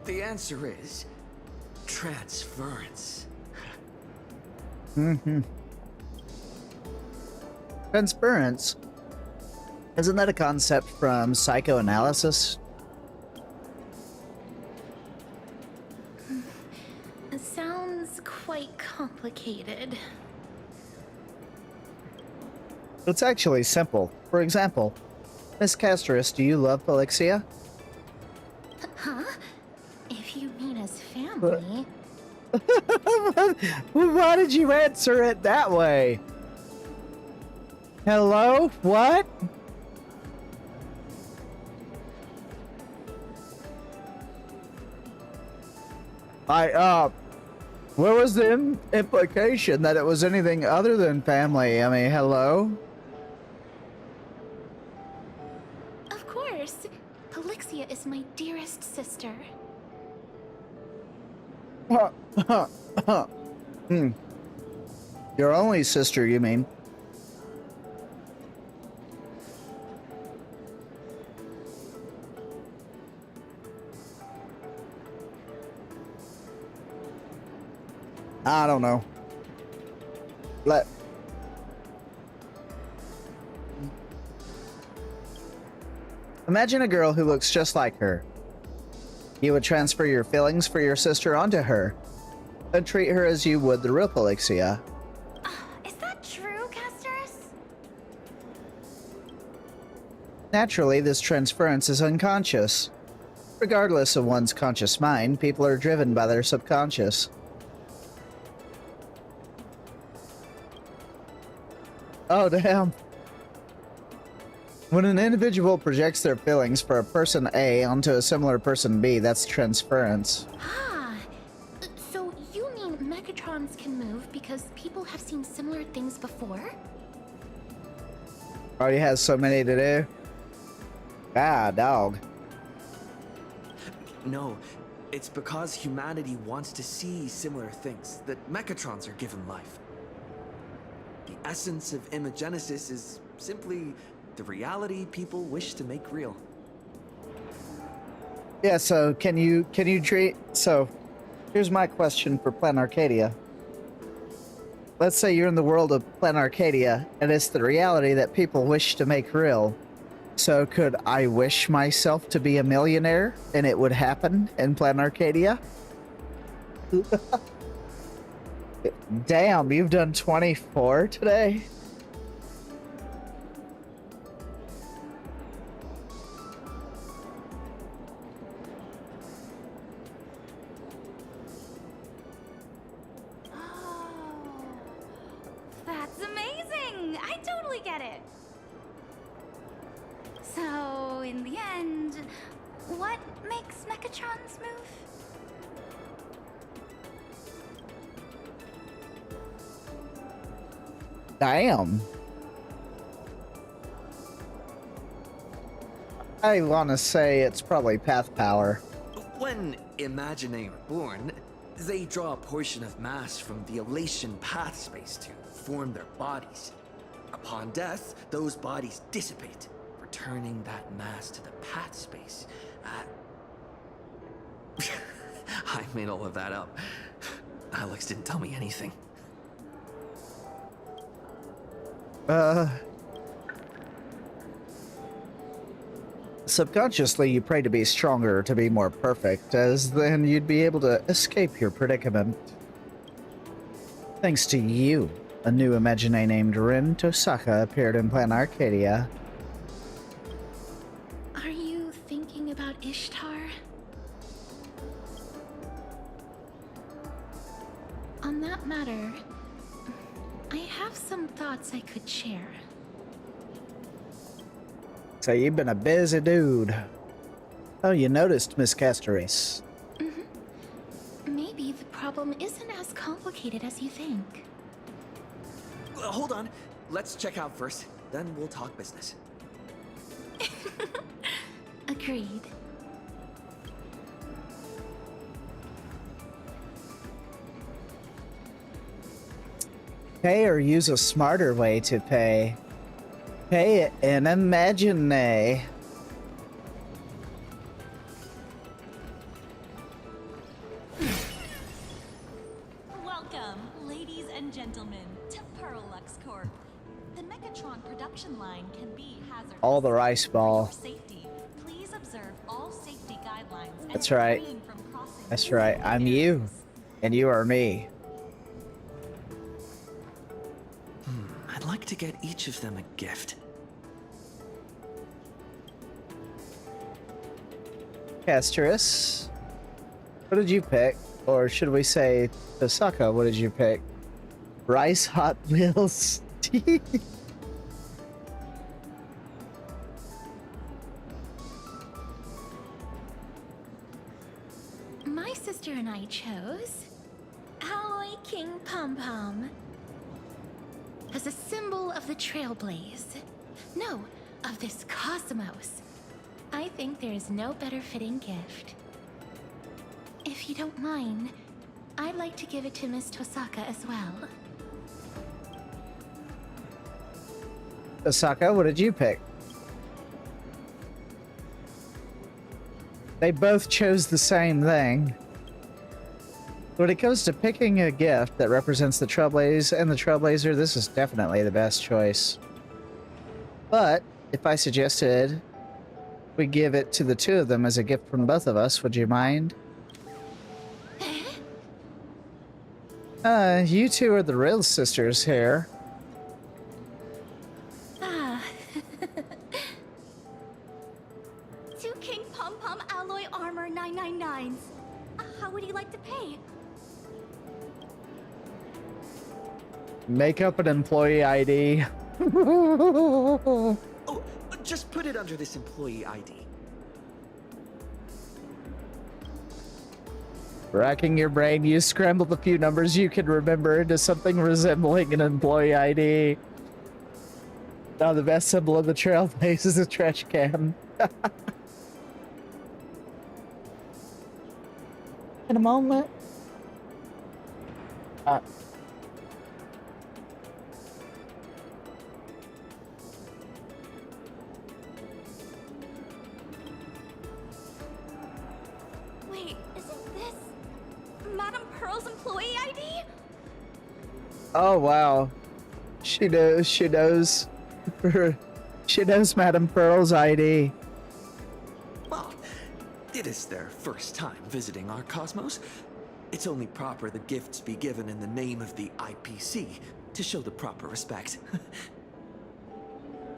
D: The answer is transference.
C: Transference? Isn't that a concept from psychoanalysis?
M: It sounds quite complicated.
C: It's actually simple. For example, Miss Casterus, do you love Polixia?
M: Huh? If you mean as family.
C: Why did you answer it that way? Hello? What? What was the implication that it was anything other than family? I mean, hello?
M: Of course. Polixia is my dearest sister.
C: Your only sister, you mean? I don't know. Imagine a girl who looks just like her. You would transfer your feelings for your sister onto her and treat her as you would the real Polixia. Naturally, this transference is unconscious. Regardless of one's conscious mind, people are driven by their subconscious. Oh, damn. When an individual projects their feelings for a person A onto a similar person B, that's transference.
O: Ah, so you mean Mechatrons can move because people have seen similar things before?
C: Already has so many to do. Ah, dog.
D: No, it's because humanity wants to see similar things that Mechatrons are given life. The essence of imagenesis is simply the reality people wish to make real.
C: Yeah, so can you treat... So, here's my question for Plan Arcadia. Let's say you're in the world of Plan Arcadia, and it's the reality that people wish to make real. So could I wish myself to be a millionaire, and it would happen in Plan Arcadia? Damn, you've done 24 today?
P: That's amazing! I totally get it. So, in the end, what makes Mechatrons move?
C: Damn. I want to say it's probably path power.
D: When Imaginae are born, they draw a portion of mass from the elation path space to form their bodies. Upon death, those bodies dissipate, returning that mass to the path space. I made all of that up. Alex didn't tell me anything.
C: Subconsciously, you pray to be stronger, to be more perfect, as then you'd be able to escape your predicament. Thanks to you, a new Imaginae named Rin Tosaka appeared in Plan Arcadia.
O: Are you thinking about Ishtar? On that matter, I have some thoughts I could share.
C: So you've been a busy dude. Oh, you noticed, Miss Castoris.
O: Maybe the problem isn't as complicated as you think.
D: Hold on. Let's check out first, then we'll talk business.
O: Agreed.
C: Pay or use a smarter way to pay. Pay it in Imaginae.
H: Welcome, ladies and gentlemen, to Pearlux Corp. The Mechatron production line can be hazardous.
C: All the rice ball.
H: For safety, please observe all safety guidelines. And
C: That's right.
H: refrain from crossing
C: That's right. I'm you, and you are me.
D: I'd like to get each of them a gift.
C: Castoris, what did you pick? Or should we say, Tosaka, what did you pick? Rice Hot Wheels.
O: My sister and I chose Alloy King Pom Pom as a symbol of the Trailblaze. No, of this cosmos. I think there is no better fitting gift. If you don't mind, I'd like to give it to Miss Tosaka as well.
C: Tosaka, what did you pick? They both chose the same thing. When it comes to picking a gift that represents the Trailblaze and the Trailblazer, this is definitely the best choice. But if I suggested we give it to the two of them as a gift from both of us, would you mind? You two are the real sisters here.
O: Ah.
P: Hey,
C: Make up an employee ID.
D: Oh, just put it under this employee ID.
C: Racking your brain, you scrambled a few numbers you can remember into something resembling an employee ID. Now the best symbol of the trailblaze is a trash can. In a moment.
P: wait, isn't this Madame Pearl's employee ID?
C: Oh wow. She knows she knows Madame Pearl's ID.
D: Well, it is their first time visiting our cosmos. It's only proper the gifts be given in the name of the IPC to show the proper respect.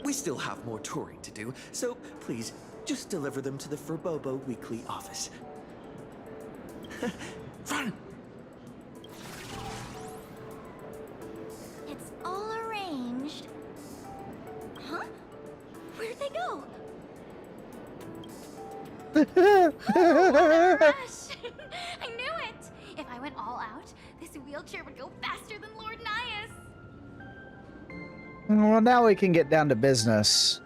D: We still have more touring to do, so please, just deliver them to the Furbobo Weekly office. Run!
B: It's all arranged. Huh? Where'd they go?
P: Oh, what a rush! I knew it! If I went all out, this wheelchair would go faster than Lord Nias.
C: Well, now we can get down to business.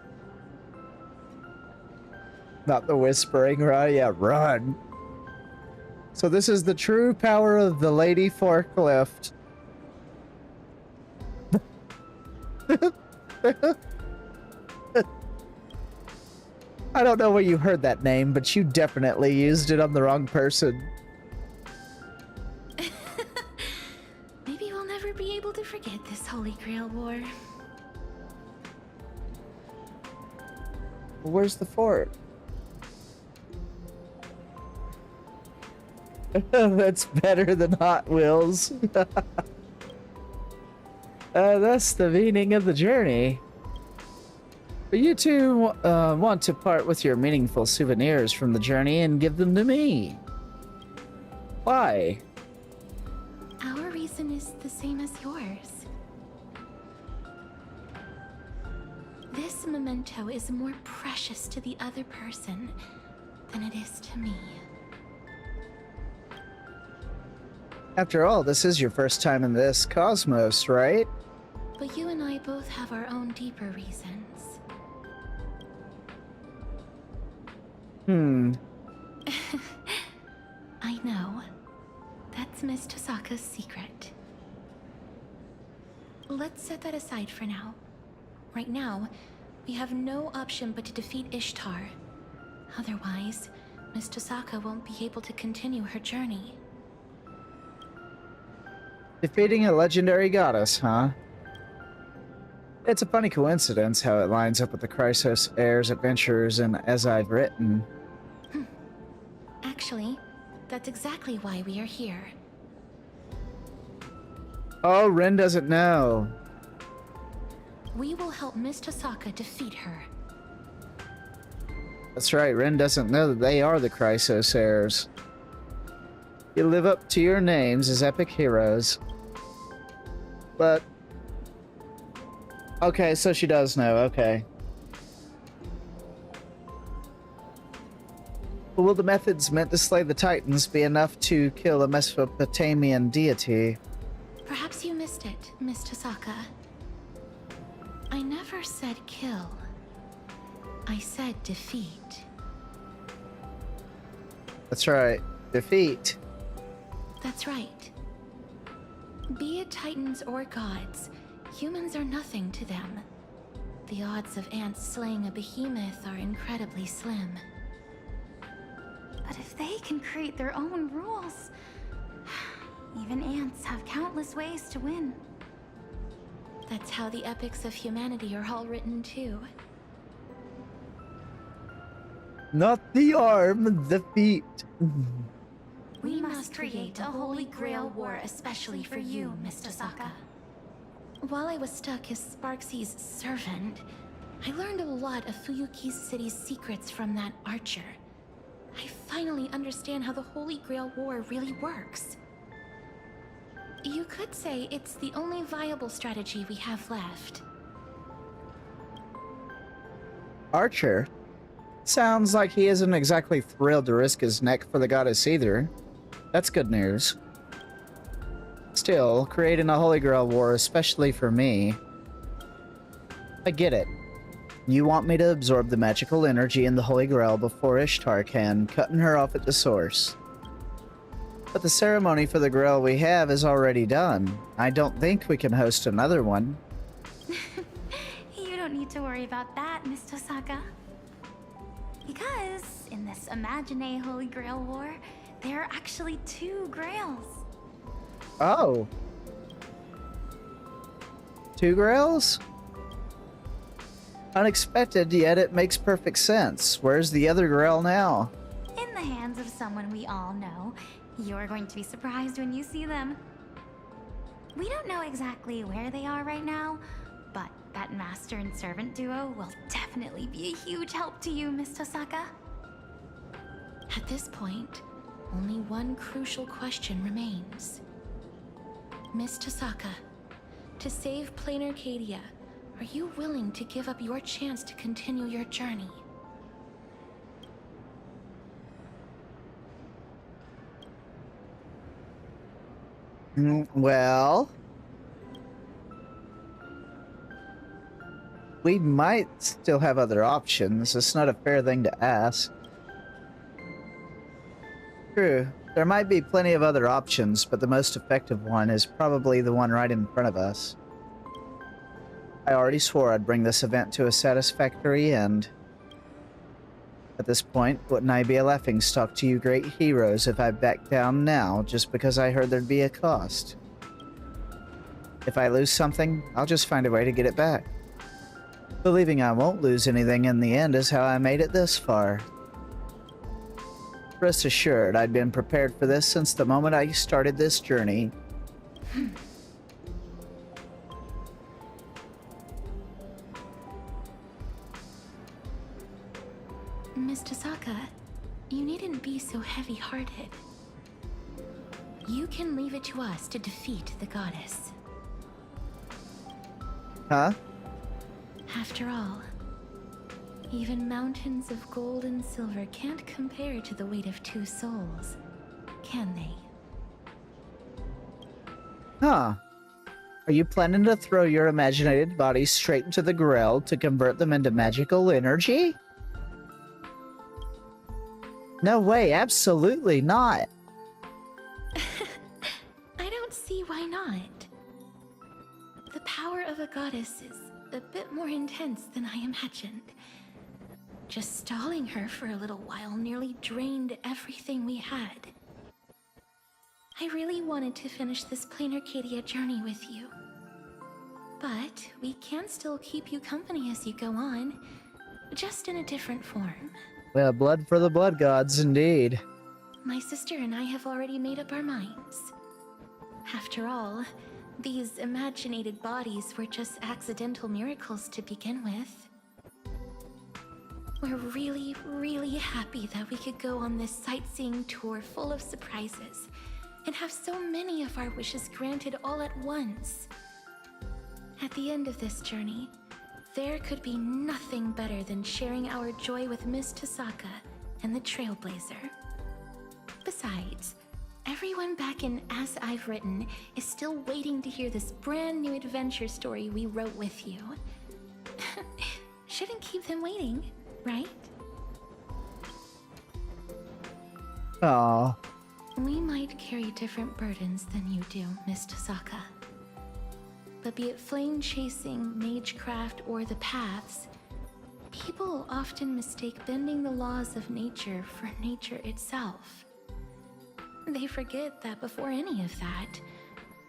C: Not the whispering, right? Yeah, run. So this is the true power of the lady forklift. I don't know where you heard that name, but you definitely used it on the wrong person.
O: Maybe we'll never be able to forget this Holy Grail War.
C: Where's the fort? That's better than Hot Wheels. That's the meaning of the journey. But you two want to part with your meaningful souvenirs from the journey and give them to me. Why?
O: Our reason is the same as yours. This memento is more precious to the other person than it is to me.
C: After all, this is your first time in this cosmos, right?
O: But you and I both have our own deeper reasons. I know. That's Miss Tosaka's secret. Let's set that aside for now. Right now, we have no option but to defeat Ishtar. Otherwise, Miss Tosaka won't be able to continue her journey.
C: Defeating a legendary goddess, huh? It's a funny coincidence how it lines up with the Chrysos Heir's adventures and As I've Written.
O: Actually, that's exactly why we are here.
C: Oh, Ren doesn't know.
O: We will help Miss Tosaka defeat her.
C: That's right, Ren doesn't know that they are the Chrysos Heirs. You live up to your names as epic heroes. But... okay, so she does know, okay. But will the methods meant to slay the Titans be enough to kill a Mesopotamian deity?
O: Perhaps you missed it, Miss Tosaka. I never said kill. I said defeat.
C: That's right, defeat.
O: That's right. Be it Titans or gods, humans are nothing to them. The odds of ants slaying a behemoth are incredibly slim.
P: But if they can create their own rules, even ants have countless ways to win.
O: That's how the epics of humanity are all written too.
C: Not the arm, the feet.
O: We must create a Holy Grail war especially for you, Miss Tosaka. While I was stuck as Sparksy's servant, I learned a lot of Fuyuki's city's secrets from that archer. I finally understand how the Holy Grail War really works. You could say it's the only viable strategy we have left.
C: Archer? Sounds like he isn't exactly thrilled to risk his neck for the goddess either. That's good news. Still, creating a Holy Grail War, especially for me... I get it. You want me to absorb the magical energy in the Holy Grail before Ishtar can, cutting her off at the source. But the ceremony for the Grail we have is already done. I don't think we can host another one.
P: You don't need to worry about that, Miss Tosaka. Because in this Imagine Holy Grail War, there are actually 2 Grails.
C: Oh. 2 Grails? Unexpected, yet it makes perfect sense. Where's the other Grail now?
P: In the hands of someone we all know. You're going to be surprised when you see them. We don't know exactly where they are right now, but that master and servant duo will definitely be a huge help to you, Miss Tosaka.
O: At this point, only one crucial question remains. Miss Tosaka, to save Plain Arcadia, are you willing to give up your chance to continue your journey?
C: Well... we might still have other options. It's not a fair thing to ask. True. There might be plenty of other options, but the most effective one is probably the one right in front of us. I already swore I'd bring this event to a satisfactory end. At this point, wouldn't I be a laughingstock to you great heroes if I backed down now just because I heard there'd be a cost? If I lose something, I'll just find a way to get it back. Believing I won't lose anything in the end is how I made it this far. Rest assured, I'd been prepared for this since the moment I started this journey.
O: Miss Tosaka, you needn't be so heavy-hearted. You can leave it to us to defeat the goddess.
C: Huh?
O: After all, even mountains of gold and silver can't compare to the weight of 2 souls, can they?
C: Huh. Are you planning to throw your imaginated bodies straight into the Grail to convert them into magical energy? No way, absolutely not.
O: I don't see why not. The power of a goddess is a bit more intense than I imagined. Just stalling her for a little while nearly drained everything we had. I really wanted to finish this Plain Arcadia journey with you. But we can still keep you company as you go on, just in a different form.
C: Well, blood for the blood gods, indeed.
O: My sister and I have already made up our minds. After all, these imaginated bodies were just accidental miracles to begin with. We're really, really happy that we could go on this sightseeing tour full of surprises and have so many of our wishes granted all at once. At the end of this journey, there could be nothing better than sharing our joy with Miss Tosaka and the Trailblazer. Besides, everyone back in As I've Written is still waiting to hear this brand new adventure story we wrote with you. Shouldn't keep them waiting, right?
C: Aww.
O: We might carry different burdens than you do, Miss Tosaka. But be it flame chasing, magecraft, or the paths, people often mistake bending the laws of nature for nature itself. They forget that before any of that,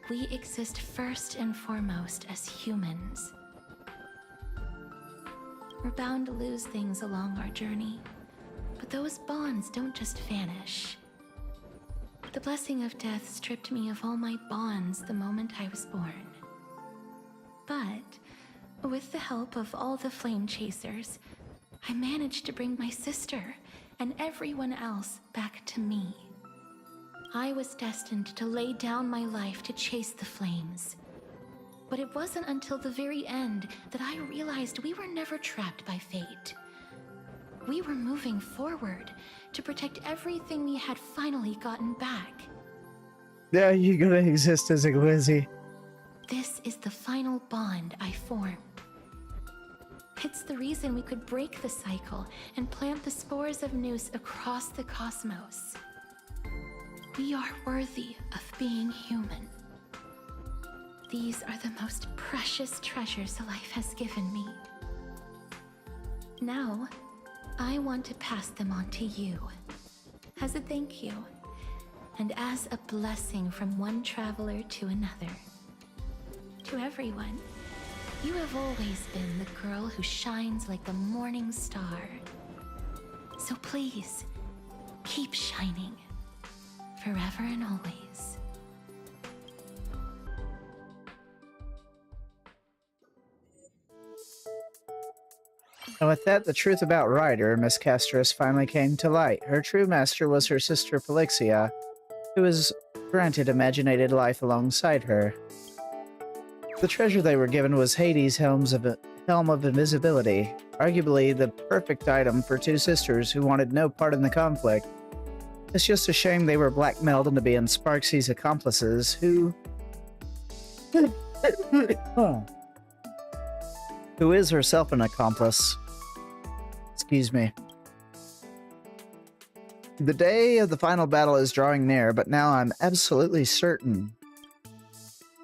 O: we exist first and foremost as humans. We're bound to lose things along our journey, but those bonds don't just vanish. The blessing of death stripped me of all my bonds the moment I was born. But with the help of all the flame chasers, I managed to bring my sister and everyone else back to me. I was destined to lay down my life to chase the flames. But it wasn't until the very end that I realized we were never trapped by fate. We were moving forward to protect everything we had finally gotten back.
C: Yeah, you're gonna exist as a glizzy.
O: This is the final bond I formed. It's the reason we could break the cycle and plant the spores of Noose across the cosmos. We are worthy of being human. These are the most precious treasures life has given me. Now, I want to pass them on to you, as a thank you, and as a blessing from one traveler to another. To everyone, you have always been the girl who shines like the morning star. So please, keep shining, forever and always.
C: And with that, the truth about Ryder, Miss Castris, finally came to light. Her true master was her sister Felixia, who was granted imaginated life alongside her. The treasure they were given was Hades' Helm of Invisibility, arguably the perfect item for two sisters who wanted no part in the conflict. It's just a shame they were blackmailed into being Sparksy's accomplices, who is herself an accomplice. Excuse me. The day of the final battle is drawing near, but now I'm absolutely certain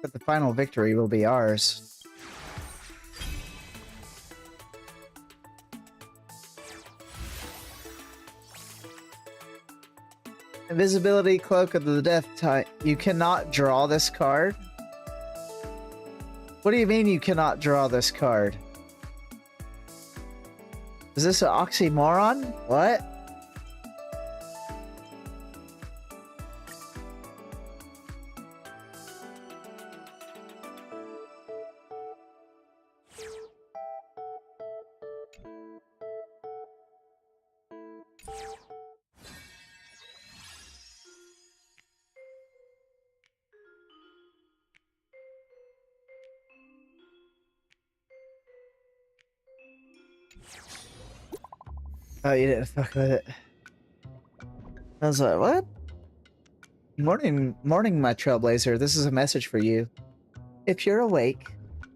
C: that the final victory will be ours. Invisibility Cloak of the Death Type. You cannot draw this card? What do you mean you cannot draw this card? Is this an oxymoron? What? Oh, you didn't fuck with it. I was like, what? Morning, my trailblazer. This is a message for you. If you're awake,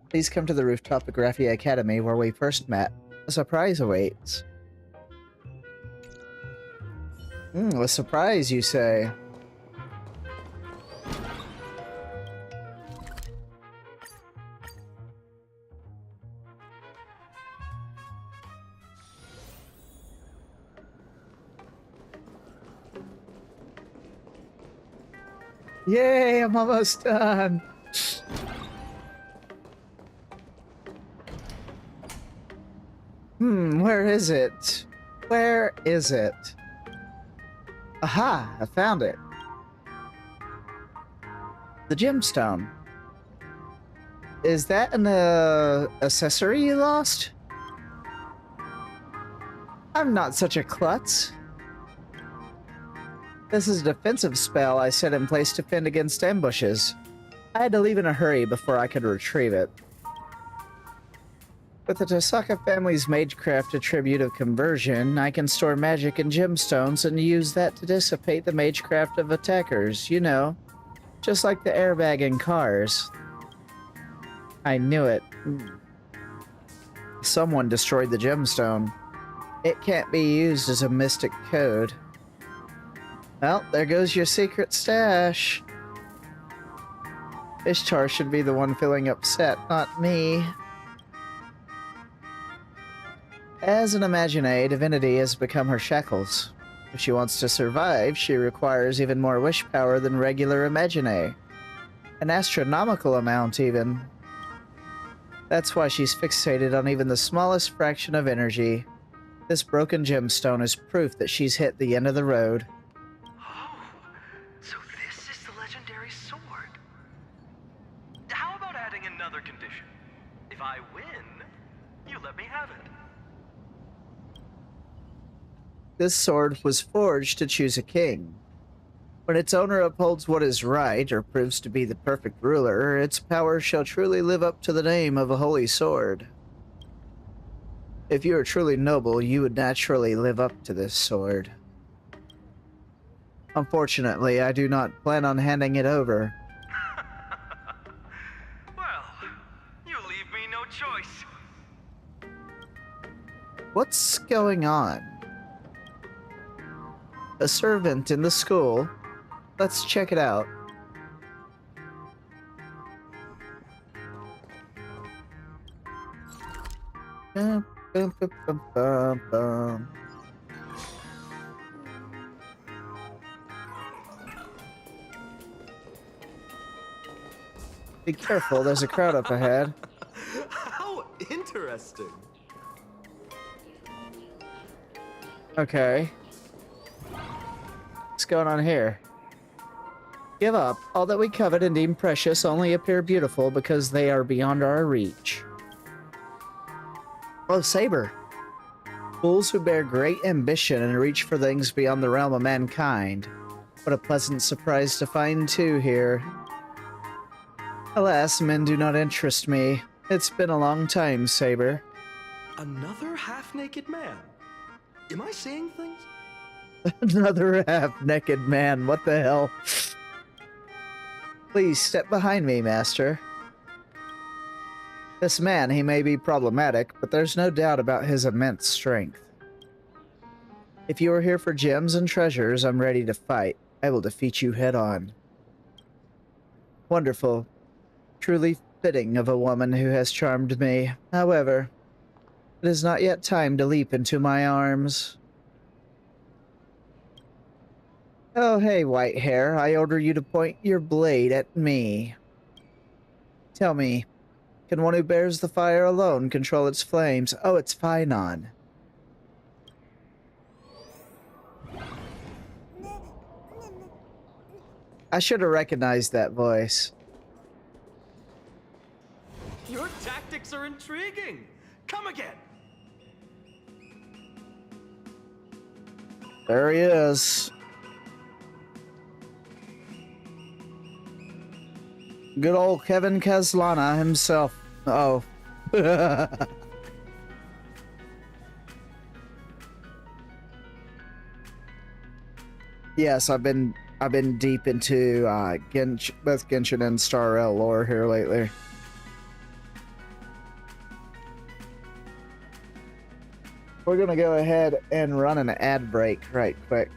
C: please come to the rooftop of Graphia Academy where we first met. A surprise awaits. A surprise, you say? Yay, I'm almost done. Where is it? Where is it? Aha, I found it. The gemstone. Is that an accessory you lost? I'm not such a klutz. This is a defensive spell I set in place to fend against ambushes. I had to leave in a hurry before I could retrieve it. With the Tosaka family's Magecraft attribute of conversion, I can store magic in gemstones and use that to dissipate the Magecraft of attackers, you know. Just like the airbag in cars. I knew it. Someone destroyed the gemstone. It can't be used as a mystic code. Well, there goes your secret stash. Ishtar should be the one feeling upset, not me. As an Imaginae, divinity has become her shackles. If she wants to survive, she requires even more wish power than regular Imaginae. An astronomical amount, even. That's why she's fixated on even the smallest fraction of energy. This broken gemstone is proof that she's hit the end of the road.
F: So this is the legendary sword. How about adding another condition? If I win, you let me have it.
C: this sword was forged to choose a king. When its owner upholds what is right, or proves to be the perfect ruler, its power shall truly live up to the name of a holy sword. If you are truly noble, you would naturally live up to this sword. Unfortunately, I do not plan on handing it over.
F: Well, you leave me no choice.
C: What's going on? A servant in the school? Let's check it out. Bum, bum, bum, bum, bum, bum. Be careful, there's a crowd up ahead.
F: How interesting.
C: Okay. What's going on here? Give up. All that we covet and deem precious only appear beautiful because they are beyond our reach. Oh, Saber. Fools who bear great ambition and reach for things beyond the realm of mankind. What a pleasant surprise to find two here. Alas, men do not interest me. It's been a long time, Saber.
F: Another half-naked man? Am I saying things?
C: Another half-naked man, what the hell? Please step behind me, Master. This man, he may be problematic, but there's no doubt about his immense strength. If you are here for gems and treasures, I'm ready to fight. I will defeat you head-on. Wonderful. Truly fitting of a woman who has charmed me. However, it is not yet time to leap into my arms. Oh, hey, white hair. I order you to point your blade at me. Tell me, can one who bears the fire alone control its flames? Oh, it's Phainon. I should have recognized that voice.
F: Your tactics are intriguing. Come again.
C: There he is. Good old Kevin Caslana himself. Oh. Yes, I've been deep into both Genshin and Star Rail lore here lately. We're gonna go ahead and run an ad break right quick.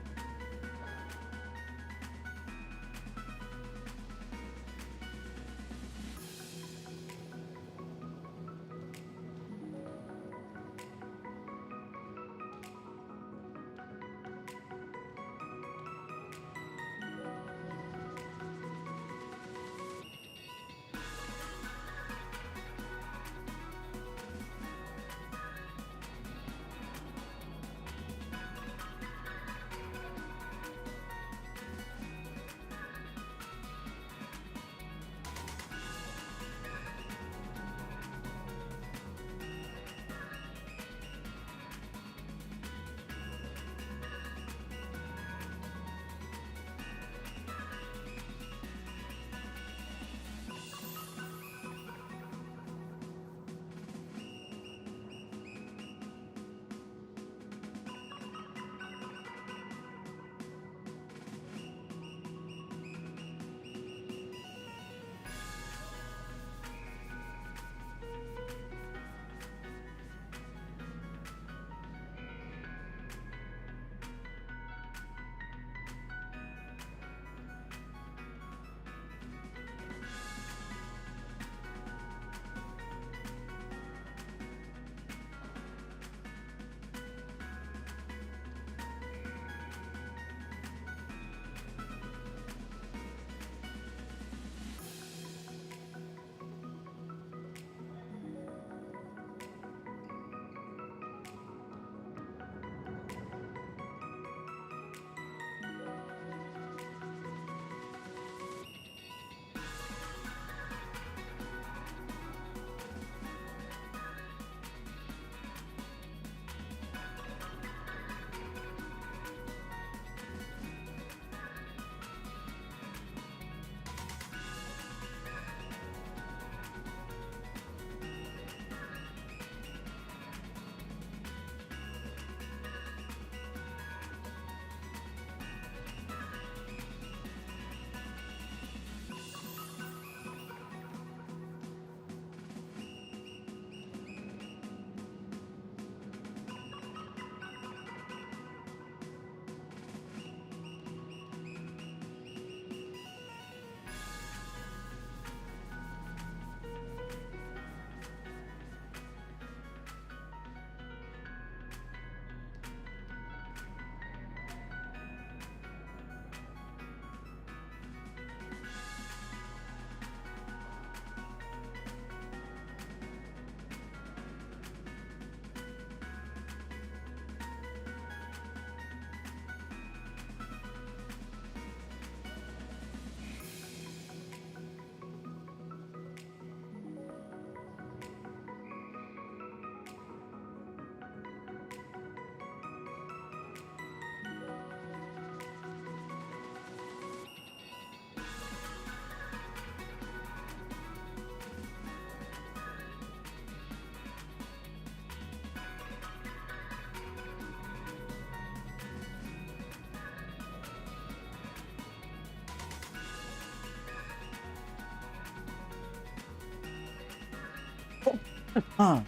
C: Huh.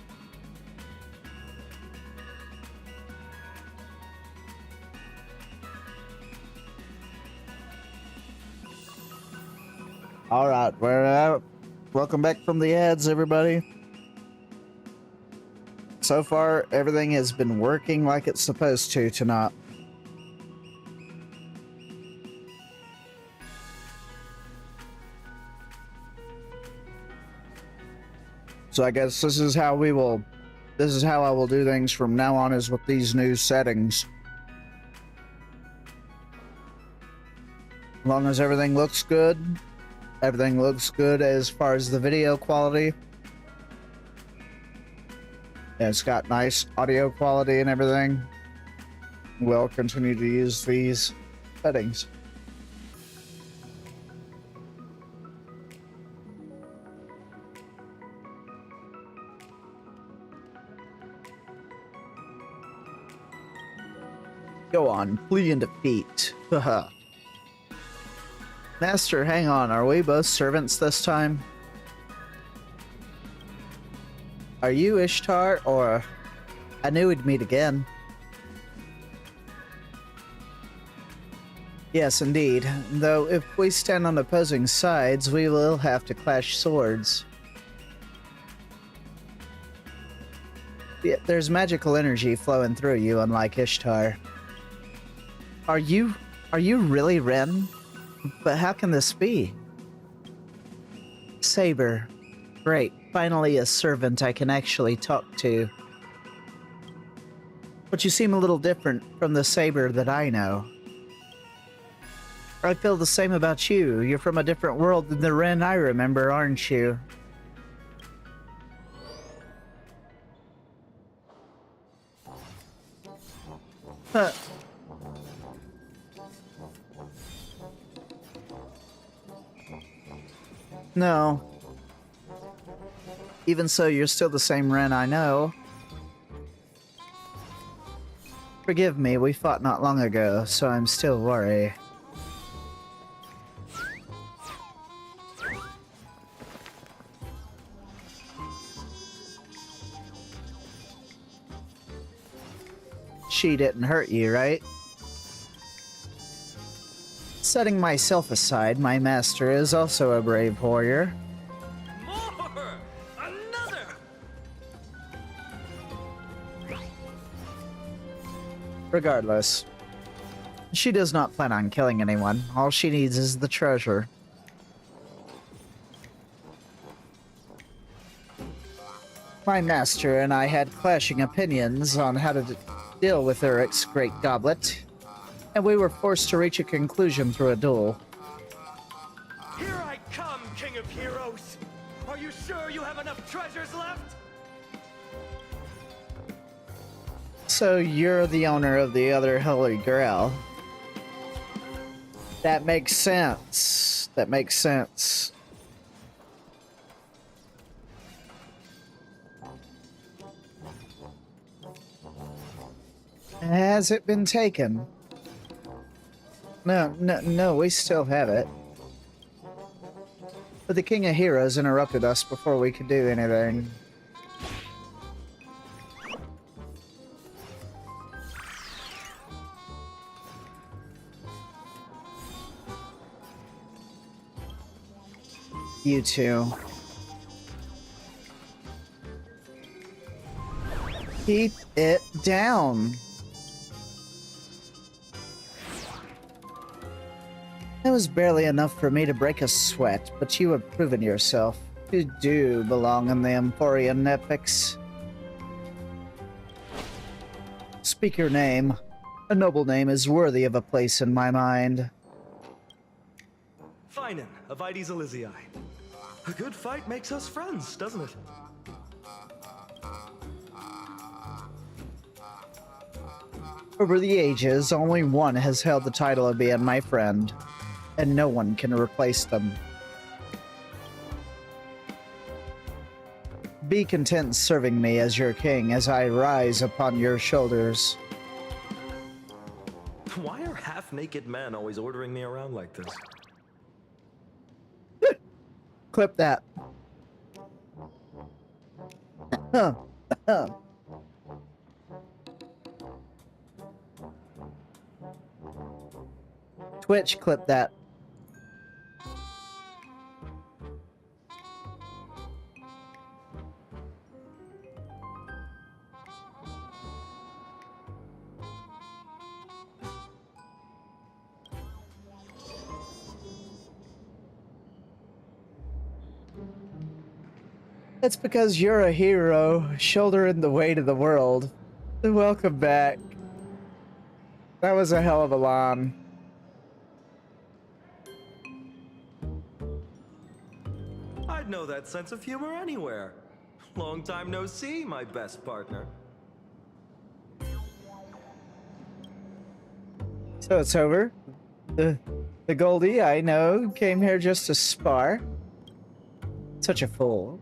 C: All right, we're out. Welcome back from the ads, everybody. So far, everything has been working like it's supposed to tonight. So I guess this is how I will do things from now on, is with these new settings. As long as everything looks good as far as the video quality. And it's got nice audio quality and everything. We'll continue to use these settings. Go on, flee and defeat. Haha. Master, hang on, are we both servants this time? Are you Ishtar, or... I knew we'd meet again. Yes, indeed. Though if we stand on opposing sides, we will have to clash swords. Yeah, there's magical energy flowing through you, unlike Ishtar. Are you really Ren? But how can this be? Saber. Great. Finally a servant I can actually talk to. But you seem a little different from the Saber that I know. I feel the same about you. You're from a different world than the Ren I remember, aren't you? Huh. No. Even so, you're still the same Ren I know. Forgive me, we fought not long ago, so I'm still worried. She didn't hurt you, right? Setting myself aside, my master is also a brave warrior.
F: More! Another!
C: Regardless, she does not plan on killing anyone. All she needs is the treasure. My master and I had clashing opinions on how to deal with Eric's great goblet, and we were forced to reach a conclusion through a duel.
F: Here I come, King of Heroes! Are you sure you have enough treasures left?
C: So you're the owner of the other Holy Grail. That makes sense. That makes sense. Has it been taken? No, we still have it. But the King of Heroes interrupted us before we could do anything. You two. Keep it down. That was barely enough for me to break a sweat, but you have proven yourself. You do belong in the Emporian epics. Speak your name. A noble name is worthy of a place in my mind.
F: Finan of Ides Elysiae. A good fight makes us friends, doesn't it?
C: Over the ages, only one has held the title of being my friend, and no one can replace them. Be content serving me as your king as I rise upon your shoulders.
F: Why are half-naked men always ordering me around like this?
C: Clip that. Twitch, clip that. It's because you're a hero, shouldering the weight of the world. Welcome back. That was a hell of a line.
F: I'd know that sense of humor anywhere. Long time no see, my best partner.
C: So it's over. The Goldie, I know, came here just to spar. Such a fool.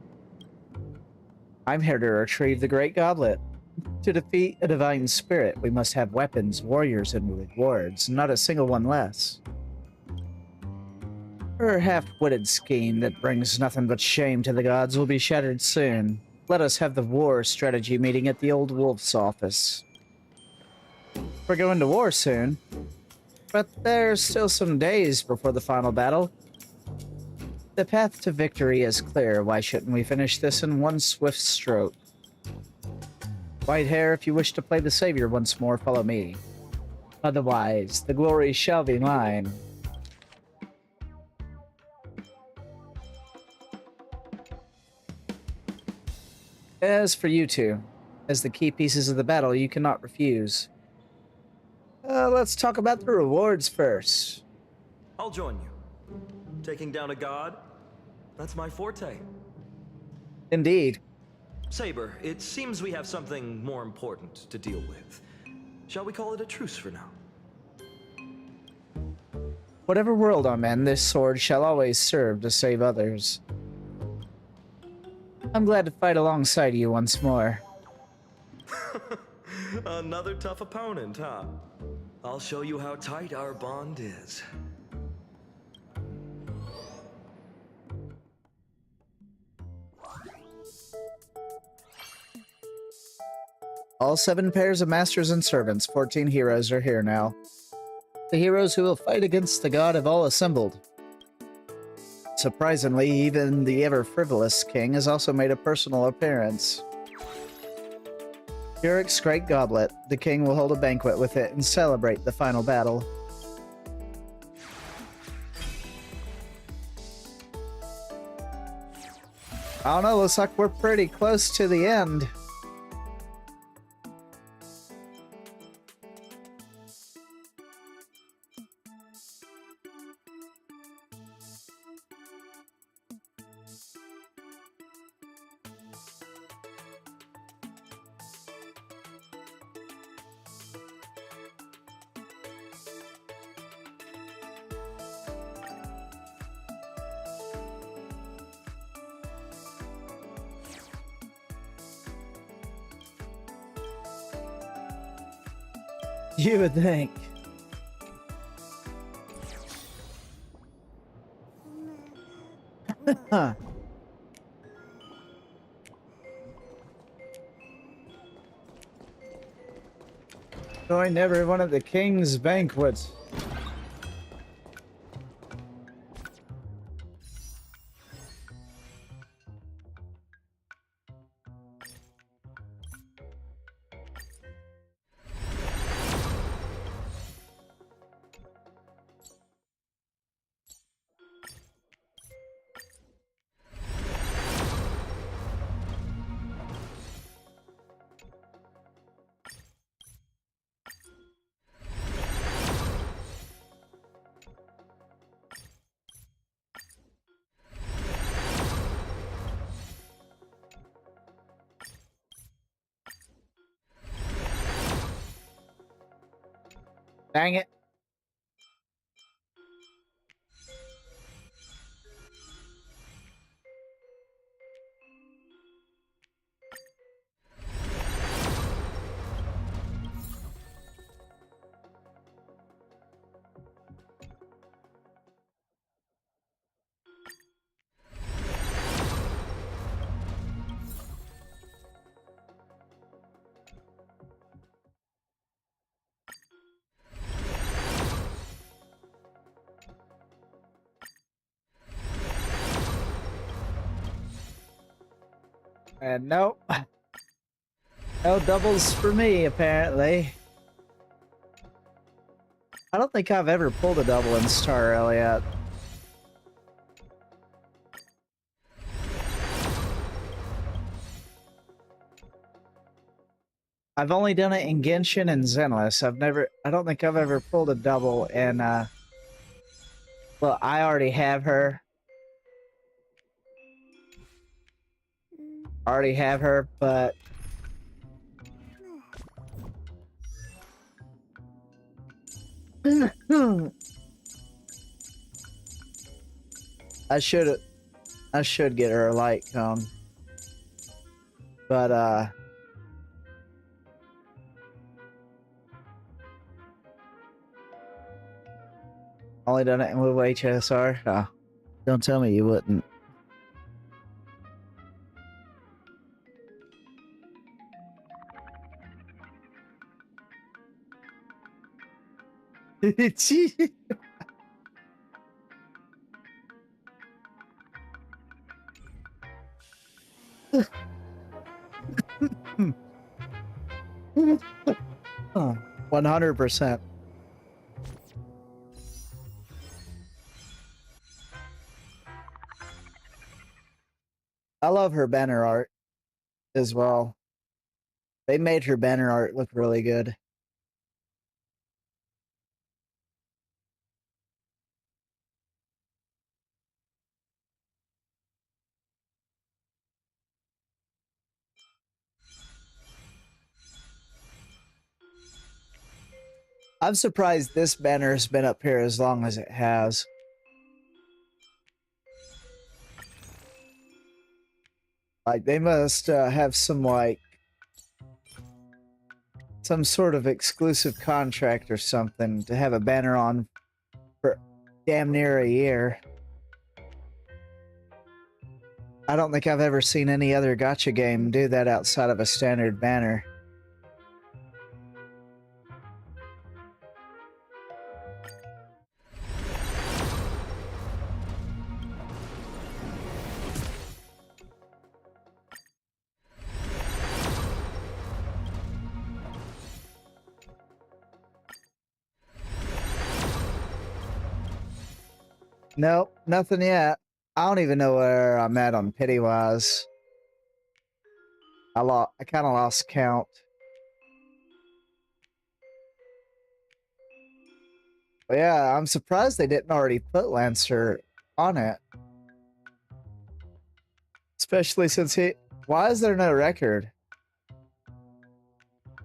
C: I'm here to retrieve the Great Goblet. To defeat a divine spirit, we must have weapons, warriors, and rewards, not a single one less. Her half-witted scheme that brings nothing but shame to the gods will be shattered soon. Let us have the war strategy meeting at the old wolf's office. We're going to war soon, but there's still some days before the final battle. The path to victory is clear. Why shouldn't we finish this in one swift stroke? White hair, if you wish to play the savior once more, follow me. Otherwise, the glory shall be mine. As for you two, as the key pieces of the battle you cannot refuse. Let's talk about the rewards first.
F: I'll join you. Taking down a god? That's my forte.
C: Indeed.
F: Saber, it seems we have something more important to deal with. Shall we call it a truce for now?
C: Whatever world I'm in, this sword shall always serve to save others. I'm glad to fight alongside you once more.
F: Another tough opponent, huh? I'll show you how tight our bond is.
C: All 7 pairs of masters and servants, 14 heroes are here now. The heroes who will fight against the god have all assembled. Surprisingly, even the ever-frivolous king has also made a personal appearance. Yurik's Great Goblet. The king will hold a banquet with it and celebrate the final battle. I don't know, looks like we're pretty close to the end. You would think. Huh. Join every one of the king's banquets. Dang it. And nope. No doubles for me, apparently. I don't think I've ever pulled a double in Star Rail yet. I've only done it in Genshin and Zenless. I don't think I've ever pulled a double in, well, I already have her. But I should get her a light cone. But only done it with HSR? Oh, don't tell me you wouldn't. Oh, 100%. I love her banner art as well. They made her banner art look really good. I'm surprised this banner's been up here as long as it has. Like, they must have some, like, some sort of exclusive contract or something to have a banner on for damn near a year. I don't think I've ever seen any other gacha game do that outside of a standard banner. Nope, nothing yet. I don't even know where I'm at on pity-wise. I kind of lost count. But yeah, I'm surprised they didn't already put Lancer on it. Especially since why is there no record?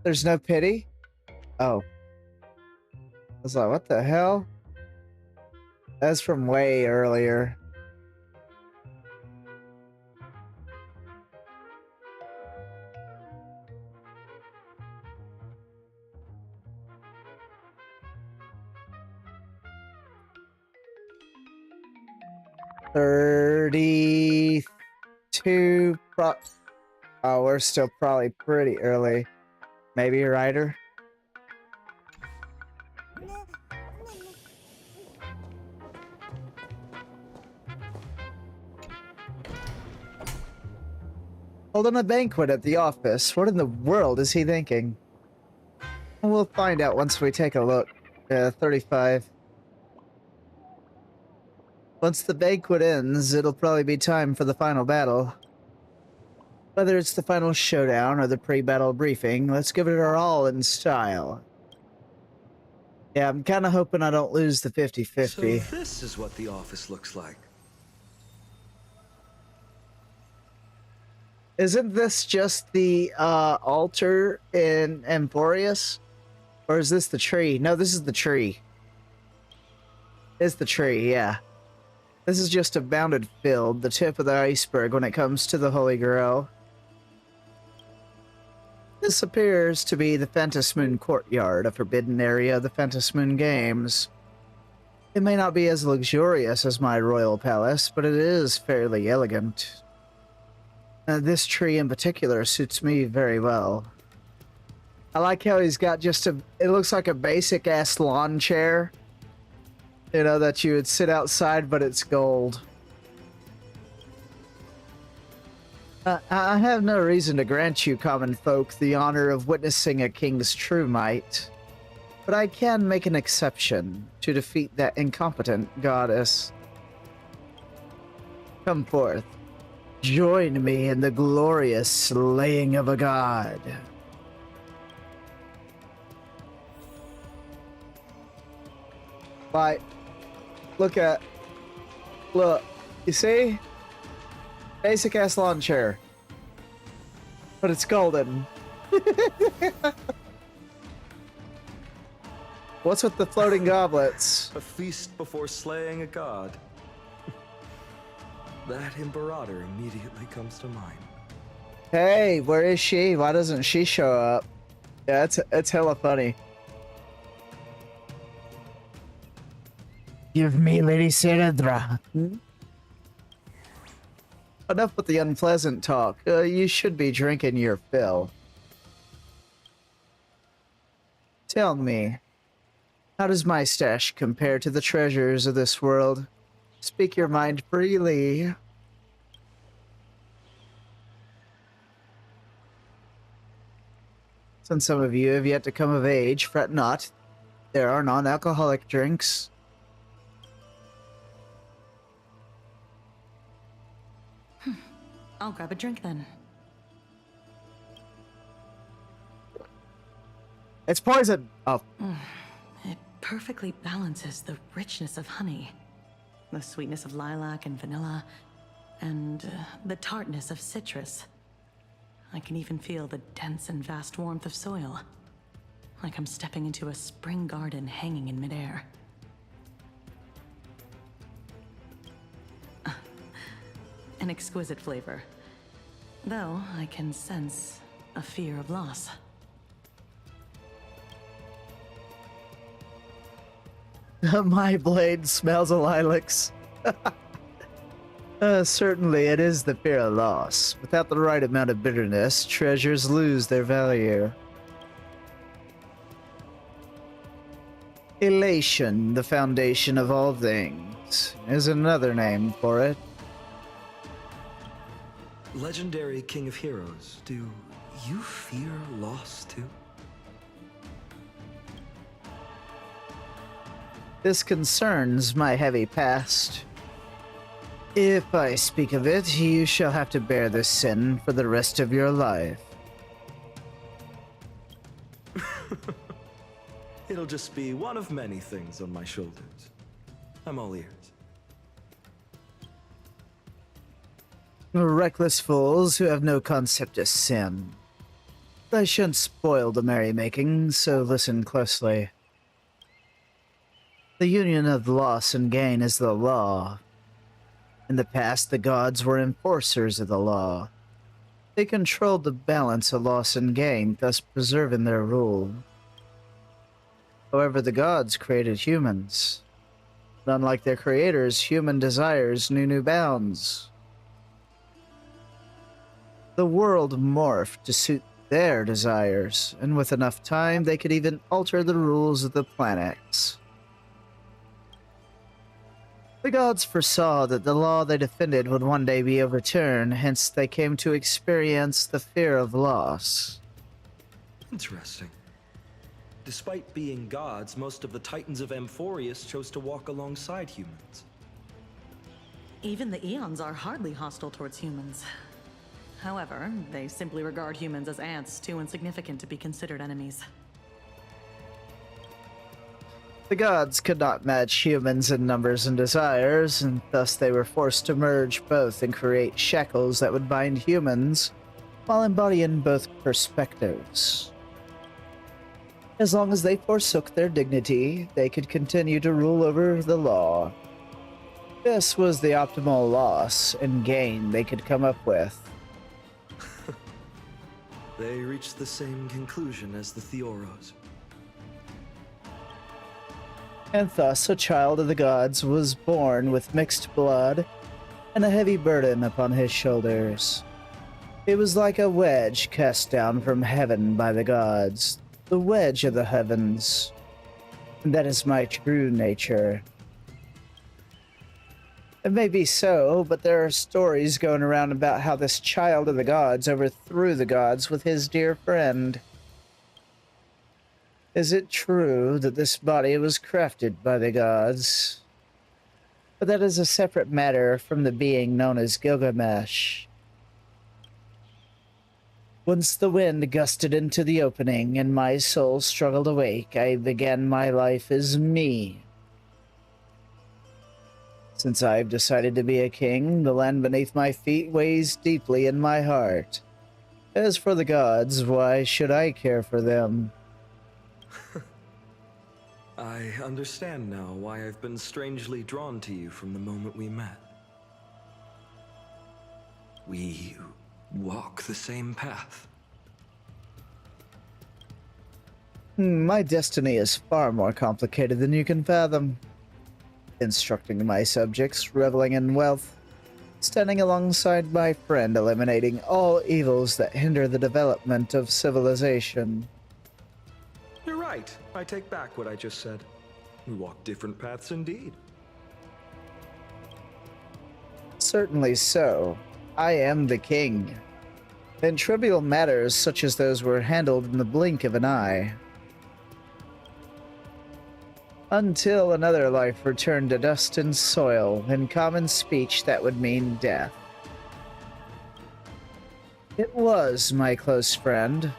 C: There's no pity? Oh. I was like, what the hell? That's from way earlier. $32. Oh, we're still probably pretty early. Maybe a Ryder? Holding a banquet at the office. What in the world is he thinking? We'll find out once we take a look. 35. Once the banquet ends, it'll probably be time for the final battle. Whether it's the final showdown or the pre-battle briefing, let's give it our all in style. Yeah, I'm kind of hoping I don't lose the 50-50.
D: So this is what the office looks like.
C: Isn't this just the altar in Emporius? Or is this the tree? No, this is the tree. It's the tree, yeah. This is just a bounded field, the tip of the iceberg when it comes to the Holy Grail. This appears to be the Phantasmoon Courtyard, a forbidden area of the Phantasmoon Games. It may not be as luxurious as my royal palace, but it is fairly elegant. This tree in particular suits me very well. I like how he's got just it looks like a basic-ass lawn chair. You know, that you would sit outside, but it's gold. I have no reason to grant you common folk the honor of witnessing a king's true might, but I can make an exception to defeat that incompetent goddess. Come forth. Join me in the glorious slaying of a god. Like, look, you see? Basic ass lawn chair. But it's golden. What's with the floating goblets?
D: A feast before slaying a god. That Imperator immediately comes to mind.
C: Hey, where is she? Why doesn't she show up? Yeah, it's hella funny. Give me Lady Ceredra. Enough with the unpleasant talk. You should be drinking your fill. Tell me, how does my stash compare to the treasures of this world? Speak your mind freely. Since some of you have yet to come of age, fret not. There are non-alcoholic drinks.
H: I'll grab a drink then.
C: It's poison! Oh.
H: It perfectly balances the richness of honey, the sweetness of lilac and vanilla, and the tartness of citrus. I can even feel the dense and vast warmth of soil, like I'm stepping into a spring garden hanging in midair. An exquisite flavor, though I can sense a fear of loss.
C: My blade smells of lilacs. Certainly it is the fear of loss. Without the right amount of bitterness, treasures lose their value. Elation, the foundation of all things, is another name for it.
D: Legendary King of Heroes, do you fear loss too?
C: This concerns my heavy past. If I speak of it, you shall have to bear this sin for the rest of your life.
D: It'll just be one of many things on my shoulders. I'm all ears.
C: Reckless fools who have no concept of sin. I shouldn't spoil the merrymaking, so listen closely. The union of loss and gain is the law. In the past, the gods were enforcers of the law. They controlled the balance of loss and gain, thus preserving their rule. However, the gods created humans. But unlike their creators, human desires knew new bounds. The world morphed to suit their desires, and with enough time, they could even alter the rules of the planets. The gods foresaw that the law they defended would one day be overturned, hence they came to experience the fear of loss.
D: Interesting. Despite being gods, most of the titans of Amphorius chose to walk alongside humans.
H: Even the Eons are hardly hostile towards humans. However, they simply regard humans as ants too insignificant to be considered enemies.
C: The gods could not match humans in numbers and desires, and thus they were forced to merge both and create shackles that would bind humans, while embodying both perspectives. As long as they forsook their dignity, they could continue to rule over the law. This was the optimal loss and gain they could come up with.
D: They reached the same conclusion as the Theoros.
C: And thus a child of the gods was born with mixed blood and a heavy burden upon his shoulders. It was like a wedge cast down from heaven by the gods, the wedge of the heavens. And that is my true nature. It may be so, but there are stories going around about how this child of the gods overthrew the gods with his dear friend. Is it true that this body was crafted by the gods? But that is a separate matter from the being known as Gilgamesh. Once the wind gusted into the opening and my soul struggled awake, I began my life as me. Since I've decided to be a king, the land beneath my feet weighs deeply in my heart. As for the gods, why should I care for them?
F: I understand now why I've been strangely drawn to you from the moment we met. We walk the same path.
C: My destiny is far more complicated than you can fathom. Instructing my subjects, reveling in wealth, standing alongside my friend, eliminating all evils that hinder the development of civilization.
F: You're right. I take back what I just said. We walk different paths indeed.
C: Certainly so. I am the king. And trivial matters such as those were handled in the blink of an eye. Until another life returned to dust and soil, in common speech that would mean death. It was my close friend,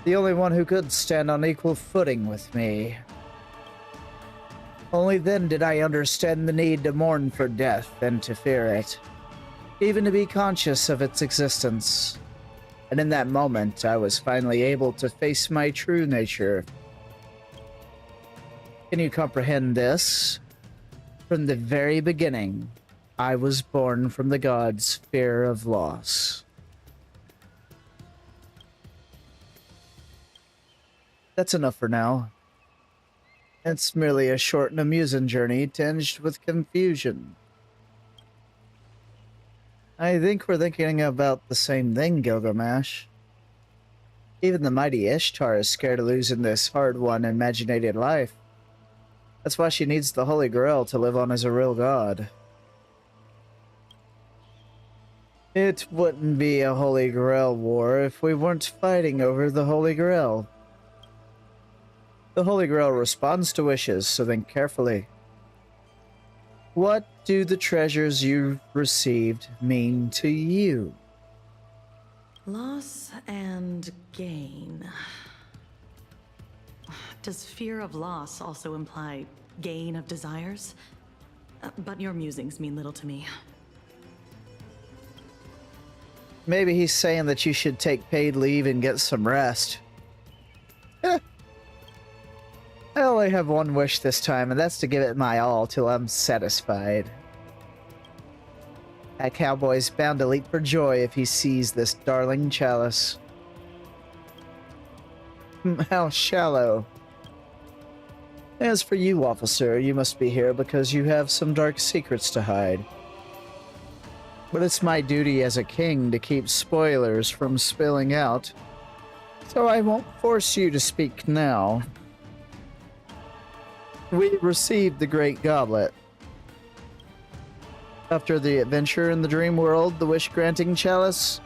C: the only one who could stand on equal footing with me. Only then did I understand the need to mourn for death and to fear it, even to be conscious of its existence. And in that moment, I was finally able to face my true nature. Can you comprehend this? From the very beginning, I was born from the gods' fear of loss. That's enough for now. It's merely a short and amusing journey tinged with confusion. I think we're thinking about the same thing, Gilgamesh. Even the mighty Ishtar is scared of losing this hard-won, imaginated life. That's why she needs the Holy Grail to live on as a real god. It wouldn't be a Holy Grail war if we weren't fighting over the Holy Grail. The Holy Grail responds to wishes, so think carefully. What do the treasures you've received mean to you?
H: Loss and gain. Does fear of loss also imply gain of desires? But your musings mean little to me.
C: Maybe he's saying that you should take paid leave and get some rest. I only have one wish this time, and that's to give it my all till I'm satisfied. That cowboy's bound to leap for joy if he sees this darling chalice. How shallow. As for you, officer, you must be here because you have some dark secrets to hide. But it's my duty as a king to keep spoilers from spilling out, so I won't force you to speak now. We received the Great Goblet. After the adventure in the dream world, the wish-granting chalice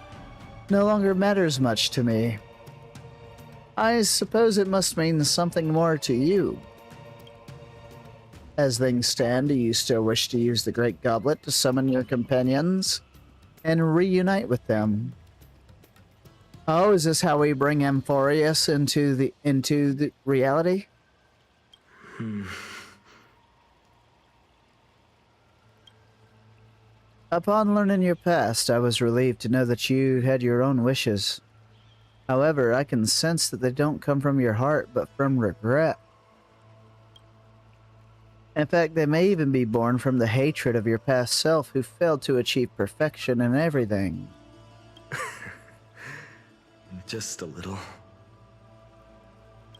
C: no longer matters much to me. I suppose it must mean something more to you. As things stand, do you still wish to use the Great Goblet to summon your companions and reunite with them? Oh, is this how we bring Amphorius into the reality? Upon learning your past, I was relieved to know that you had your own wishes. However, I can sense that they don't come from your heart, but from regret. In fact, they may even be born from the hatred of your past self who failed to achieve perfection in everything.
F: Just a little.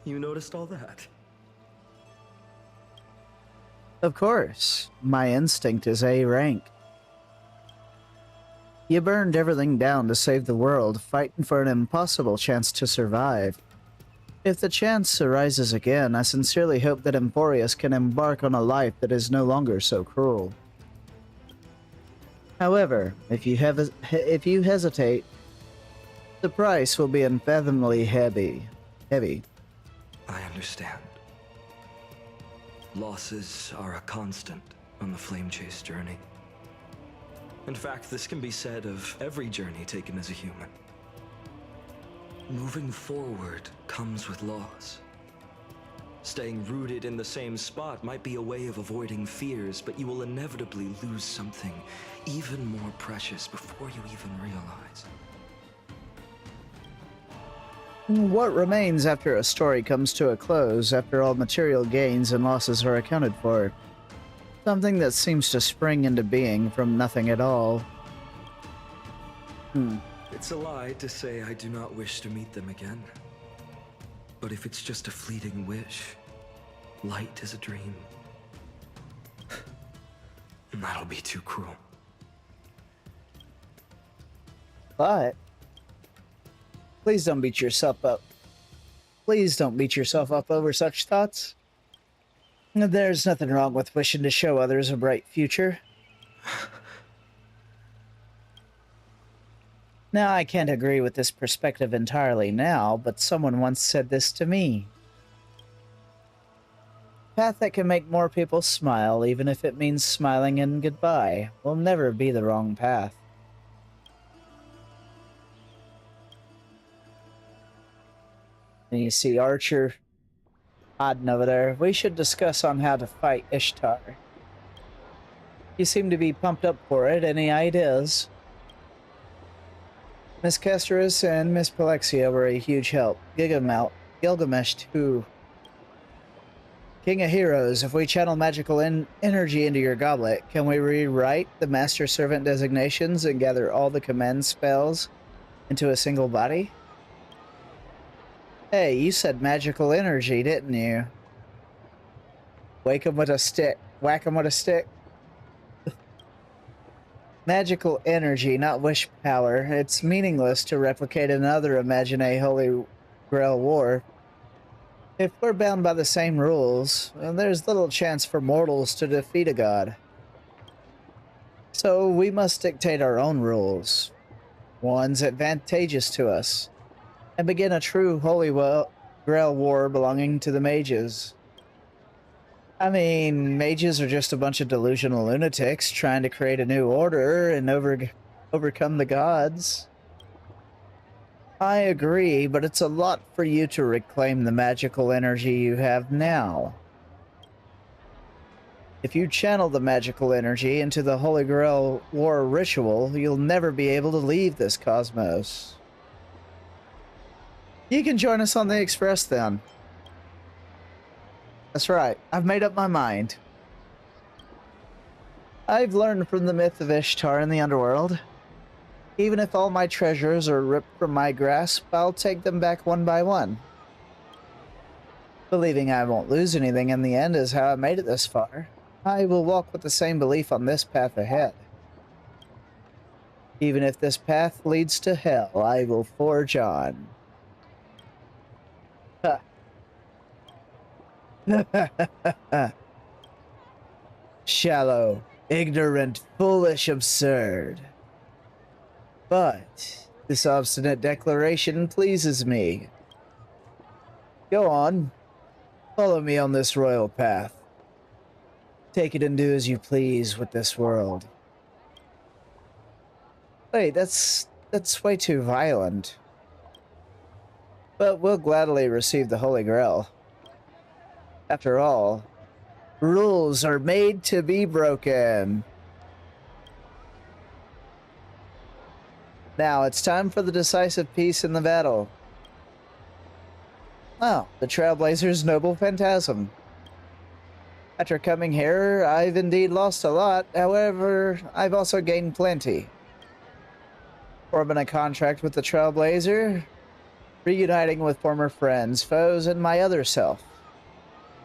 F: You noticed all that?
C: Of course, my instinct is A rank. You burned everything down to save the world, fighting for an impossible chance to survive. If the chance arises again, I sincerely hope that Amphorius can embark on a life that is no longer so cruel. However, if you hesitate, the price will be unfathomably heavy.
D: I understand. Losses are a constant on the Flame Chase journey. In fact, this can be said of every journey taken as a human. Moving forward comes with loss. Staying rooted in the same spot might be a way of avoiding fears, but you will inevitably lose something even more precious before you even realize.
C: What remains after a story comes to a close, after all material gains and losses are accounted for? Something that seems to spring into being from nothing at all.
D: It's a lie to say I do not wish to meet them again. But if it's just a fleeting wish, light is a dream. That'll be too cruel.
C: But please don't beat yourself up. Please don't beat yourself up over such thoughts. There's nothing wrong with wishing to show others a bright future. Now, I can't agree with this perspective entirely now, but someone once said this to me. A path that can make more people smile, even if it means smiling in goodbye, will never be the wrong path. And you see Archer nodding over there. We should discuss on how to fight Ishtar. You seem to be pumped up for it. Any ideas? Miss Kestrus and Miss Palexia were a huge help. Gilgamesh too. King of Heroes, if we channel magical energy into your goblet, can we rewrite the Master Servant designations and gather all the command spells into a single body? Hey, you said magical energy, didn't you? Wake 'em with a stick. Whack 'em with a stick. Magical energy, not wish power. It's meaningless to replicate another Imagine Holy Grail war. If we're bound by the same rules, then there's little chance for mortals to defeat a god. So we must dictate our own rules, ones advantageous to us, and begin a true Holy Grail war belonging to the mages. I mean, mages are just a bunch of delusional lunatics trying to create a new order and overcome the gods. I agree, but it's a lot for you to reclaim the magical energy you have now. If you channel the magical energy into the Holy Grail War ritual, you'll never be able to leave this cosmos. You can join us on the Express then. That's right, I've made up my mind. I've learned from the myth of Ishtar in the underworld. Even if all my treasures are ripped from my grasp, I'll take them back one by one. Believing I won't lose anything in the end is how I made it this far. I will walk with the same belief on this path ahead. Even if this path leads to hell, I will forge on. Shallow, ignorant, foolish, absurd. But this obstinate declaration pleases me. Go on. Follow me on this royal path. Take it and do as you please with this world. Wait, that's way too violent. But we'll gladly receive the Holy Grail. After all, rules are made to be broken. Now it's time for the decisive piece in the battle. Oh, the Trailblazer's noble phantasm. After coming here, I've indeed lost a lot. However, I've also gained plenty. Forming a contract with the Trailblazer, reuniting with former friends, foes, and my other self.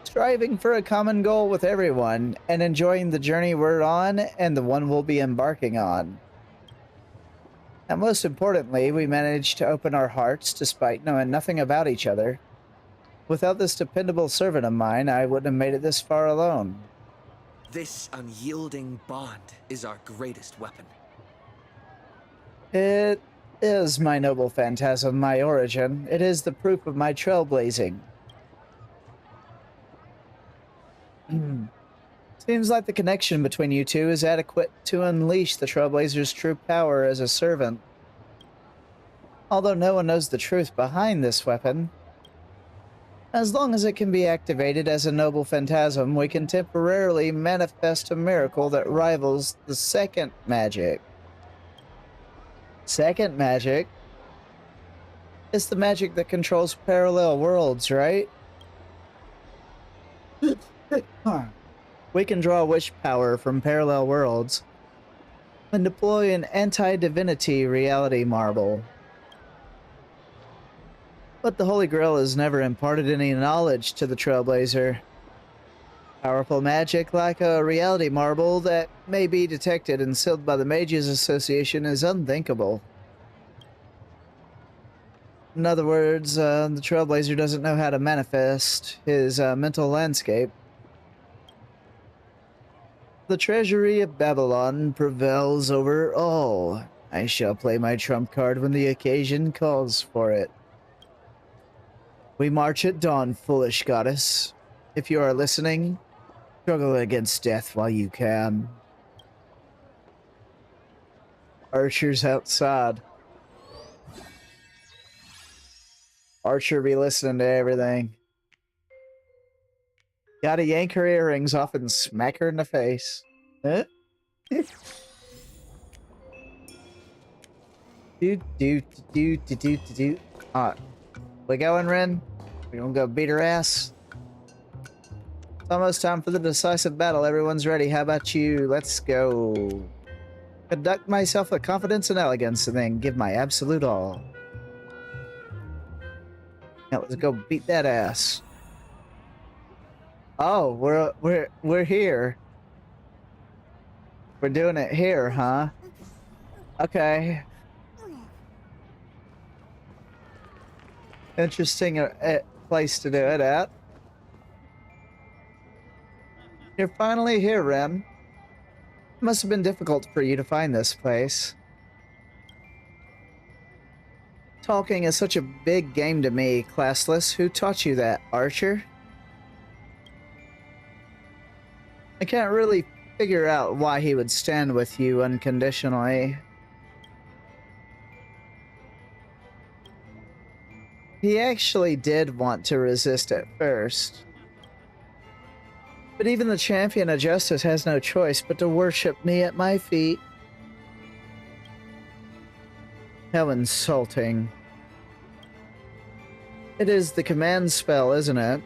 C: Striving for a common goal with everyone, and enjoying the journey we're on and the one we'll be embarking on. And most importantly, we managed to open our hearts despite knowing nothing about each other. Without this dependable servant of mine, I wouldn't have made it this far alone.
D: This unyielding bond is our greatest weapon.
C: It is my noble phantasm, my origin. It is the proof of my trailblazing. Seems like the connection between you two is adequate to unleash the Trailblazer's true power as a servant. Although no one knows the truth behind this weapon, as long as it can be activated as a noble phantasm, we can temporarily manifest a miracle that rivals the second magic. Second magic is the magic that controls parallel worlds, right? We can draw wish power from parallel worlds and deploy an anti-divinity reality marble. But the Holy Grail has never imparted any knowledge to the Trailblazer. Powerful magic like a reality marble that may be detected and sealed by the Mages Association is unthinkable. In other words, the Trailblazer doesn't know how to manifest his mental landscape. The treasury of Babylon prevails over all. I shall play my trump card when the occasion calls for it. We march at dawn, foolish goddess. If you are listening, struggle against death while you can. Archer's outside. Archer be listening to everything. Gotta yank her earrings off and smack her in the face. Huh? do. Alright. We going, Ren? We gonna go beat her ass? It's almost time for the decisive battle. Everyone's ready. How about you? Let's go. Conduct myself with confidence and elegance and then give my absolute all. Now let's go beat that ass. Oh, we're here. We're doing it here, huh? Okay. Interesting place to do it at. You're finally here, Ren. It must have been difficult for you to find this place. Talking is such a big game to me, classless. Who taught you that, Archer? I can't really figure out why he would stand with you unconditionally. He actually did want to resist at first. But even the champion of justice has no choice but to worship me at my feet. How insulting. It is the command spell, isn't it?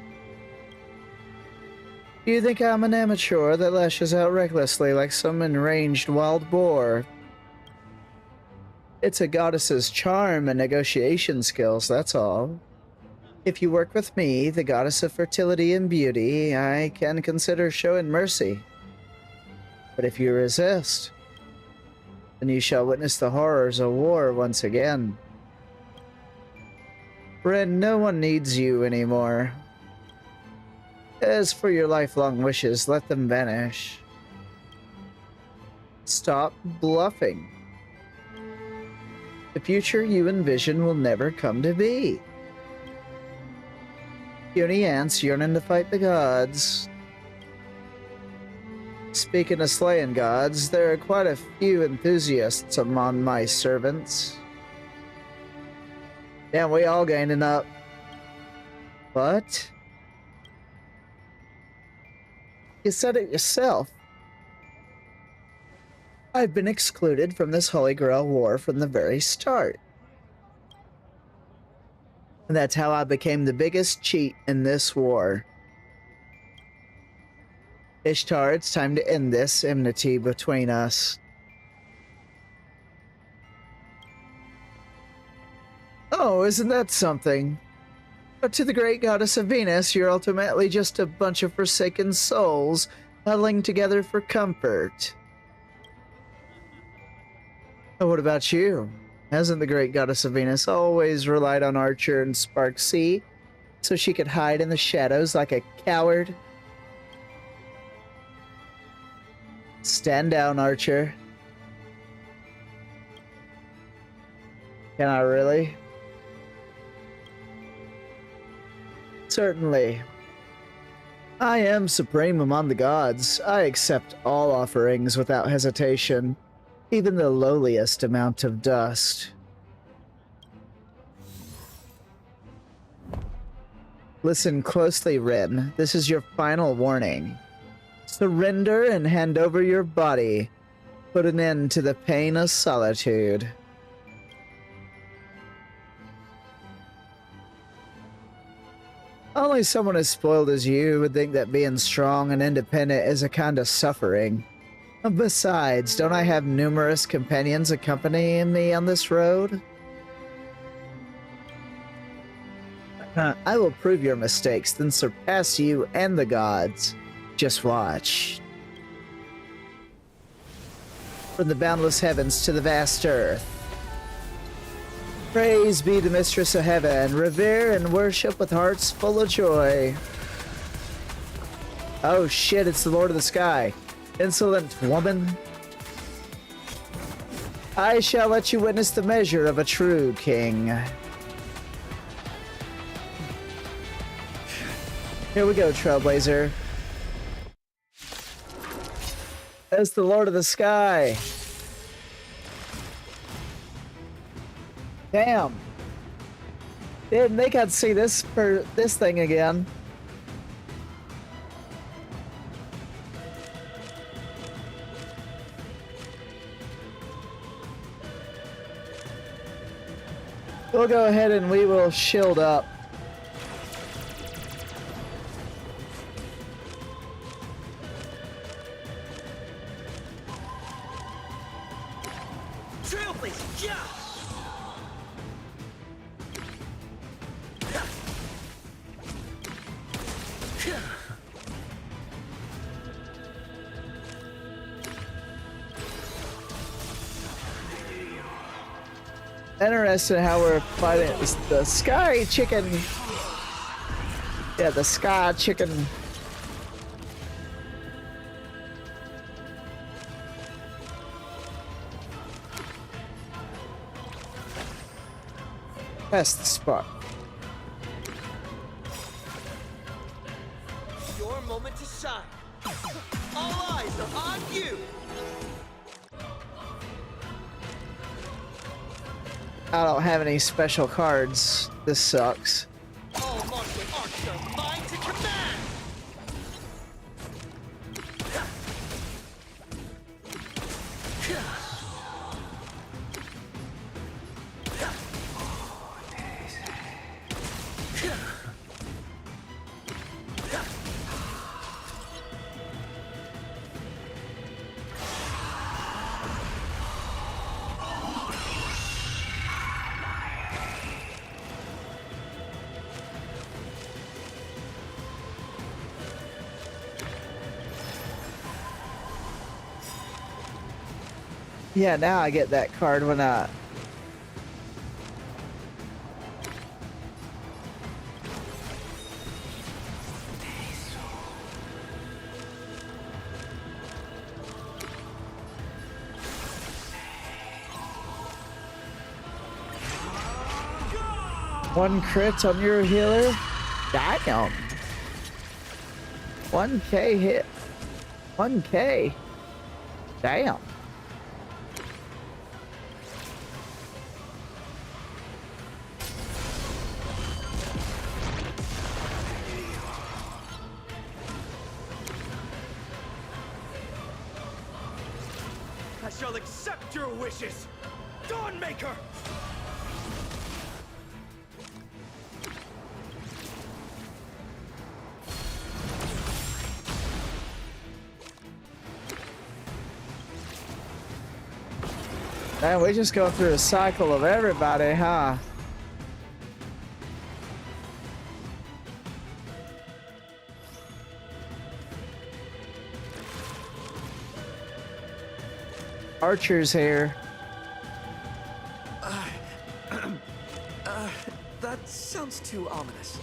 C: Do you think I'm an amateur that lashes out recklessly like some enraged wild boar? It's a goddess's charm and negotiation skills, that's all. If you work with me, the goddess of fertility and beauty, I can consider showing mercy. But if you resist, then you shall witness the horrors of war once again. Ren, no one needs you anymore. As for your lifelong wishes, let them vanish. Stop bluffing. The future you envision will never come to be. Puny ants yearning to fight the gods. Speaking of slaying gods, there are quite a few enthusiasts among my servants. Damn, we all gaining up. What? You said it yourself. I've been excluded from this Holy Grail war from the very start. And that's how I became the biggest cheat in this war. Ishtar, it's time to end this enmity between us. Oh, isn't that something? But to the great goddess of Venus, you're ultimately just a bunch of forsaken souls huddling together for comfort. Oh, what about you? Hasn't the great goddess of Venus always relied on Archer and Spark C so she could hide in the shadows like a coward? Stand down, Archer. Can I really? Certainly. I am supreme among the gods. I accept all offerings without hesitation, even the lowliest amount of dust. Listen closely, Rin. This is your final warning. Surrender and hand over your body. Put an end to the pain of solitude. Only someone as spoiled as you would think that being strong and independent is a kind of suffering. Besides, don't I have numerous companions accompanying me on this road? I will prove your mistakes, then surpass you and the gods. Just watch. From the boundless heavens to the vast earth. Praise be the Mistress of Heaven. Revere and worship with hearts full of joy. Oh shit, it's the Lord of the Sky. Insolent woman. I shall let you witness the measure of a true king. Here we go, Trailblazer. As the Lord of the Sky. Damn. Didn't think I'd see this thing again. We'll go ahead and we will shield up. Interesting how we're fighting the Sky Chicken. Yeah, the Sky Chicken. That's the spot.
F: Your moment to shine. All eyes are on you.
C: I don't have any special cards. This sucks.
F: All martial arts are mine to command.
C: Yeah, now I get that card when I... One crit on your healer? Damn. 1k hit. 1k. Damn.
F: I shall accept your wishes. Dawnmaker!
C: Man, we just go through a cycle of everybody, huh? Archer's here.
D: That sounds too ominous.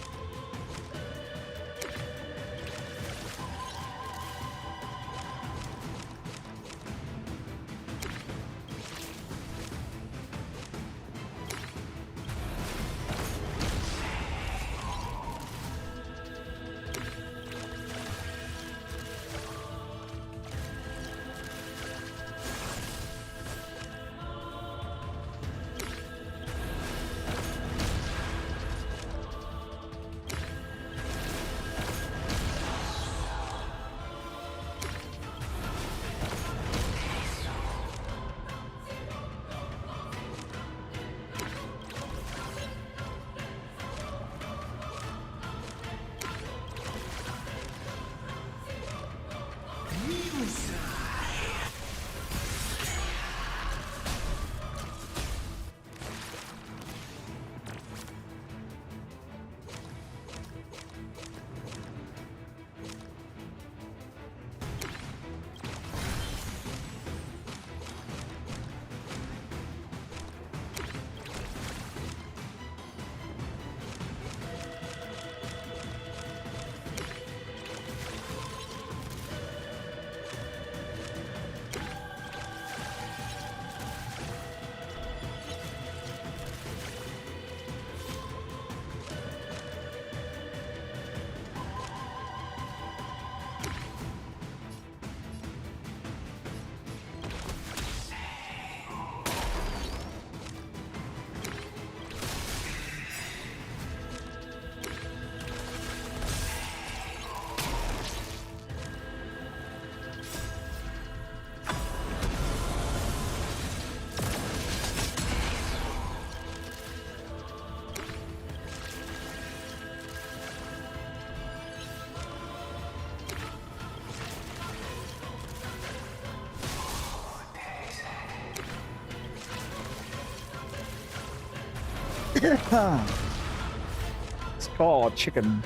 C: It's called chicken.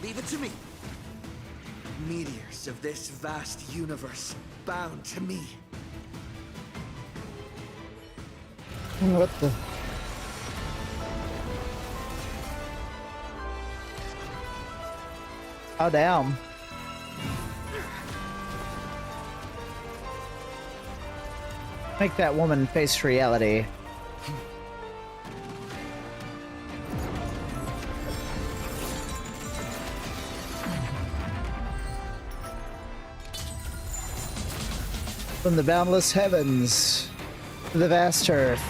D: Leave it to me. Meteors of this vast universe bound to me.
C: What the? Oh, damn. Make that woman face reality. From the boundless heavens to the vast earth,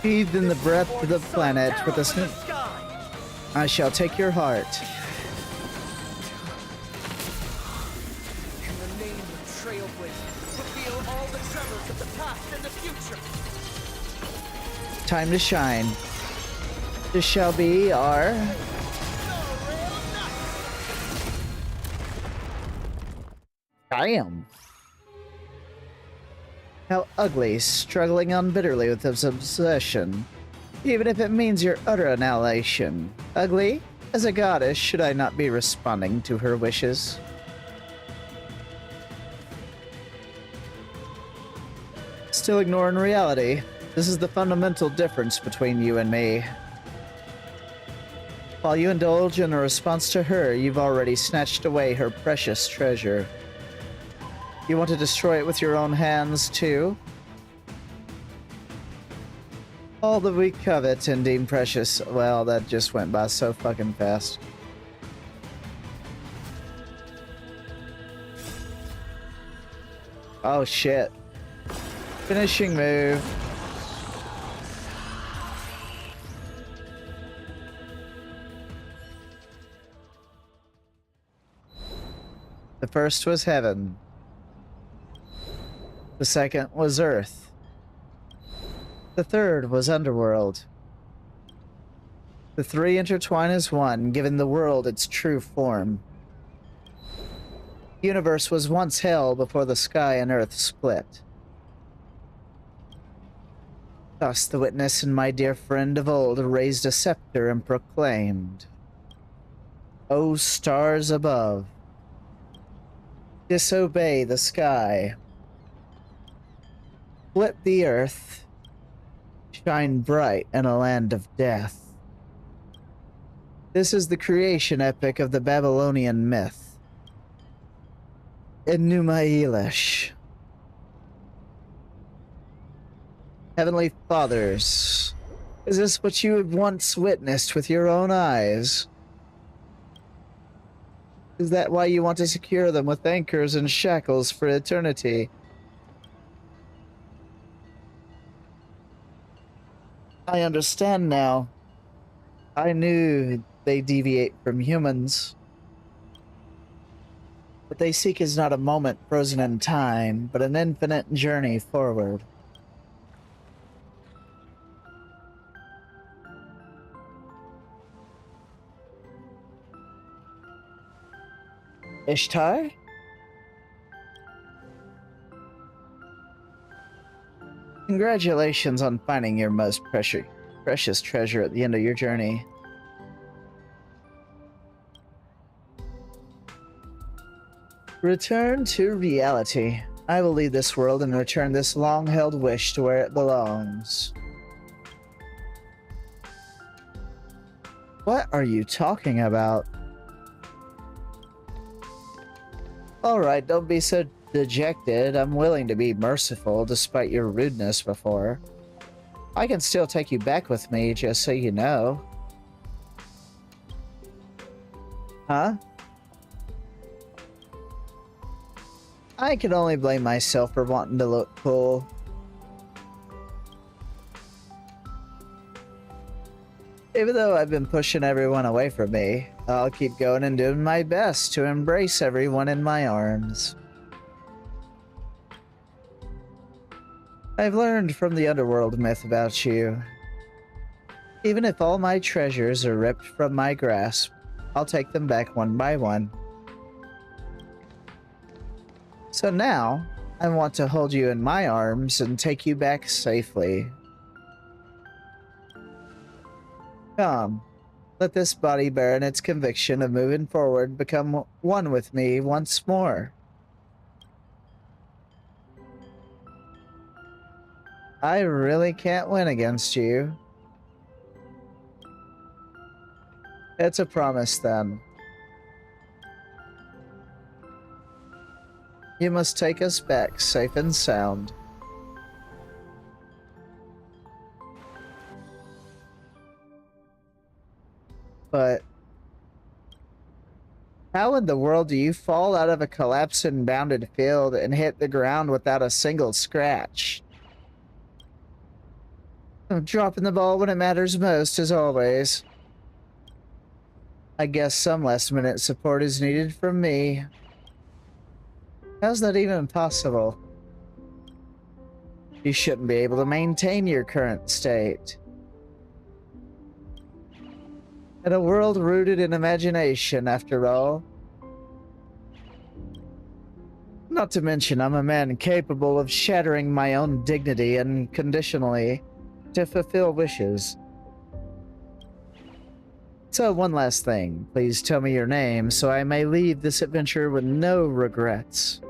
C: bathed in the breath of the planet with a snoop. I shall take your heart.
D: In the name of Trailblazer, reveal all the tremors of the past and the future.
C: Time to shine. This shall be our... Damn. How ugly, struggling on bitterly with this obsession. Even if it means your utter annihilation. Ugly? As a goddess, should I not be responding to her wishes? Still ignoring reality. This is the fundamental difference between you and me. While you indulge in a response to her, you've already snatched away her precious treasure. You want to destroy it with your own hands, too? All that we covet and deem precious. Well, that just went by so fucking fast. Oh, shit. Finishing move. The first was heaven. The second was earth. The third was underworld. The three intertwine as one, giving the world its true form. The universe was once hell before the sky and earth split. Thus the witness and my dear friend of old raised a scepter and proclaimed, O stars above, disobey the sky. Split the earth, shine bright in a land of death. This is the creation epic of the Babylonian myth. Enuma Elish. Heavenly Fathers, is this what you had once witnessed with your own eyes? Is that why you want to secure them with anchors and shackles for eternity? I understand now. I knew they deviate from humans. What they seek is not a moment frozen in time, but an infinite journey forward. Ishtar? Congratulations on finding your most precious treasure at the end of your journey. Return to reality. I will leave this world and return this long-held wish to where it belongs. What are you talking about? Alright, don't be so dejected, I'm willing to be merciful despite your rudeness before. I can still take you back with me, just so you know. Huh? I can only blame myself for wanting to look cool. Even though I've been pushing everyone away from me, I'll keep going and doing my best to embrace everyone in my arms. I've learned from the underworld myth about you. Even if all my treasures are ripped from my grasp, I'll take them back one by one. So now, I want to hold you in my arms and take you back safely. Come, let this body bear in its conviction of moving forward become one with me once more. I really can't win against you. It's a promise then. You must take us back safe and sound. But how in the world do you fall out of a collapsing bounded field and hit the ground without a single scratch? Dropping the ball when it matters most, as always. I guess some last-minute support is needed from me. How's that even possible? You shouldn't be able to maintain your current state. In a world rooted in imagination, after all. Not to mention, I'm a man capable of shattering my own dignity unconditionally to fulfill wishes. So, one last thing. Please tell me your name so I may leave this adventure with no regrets.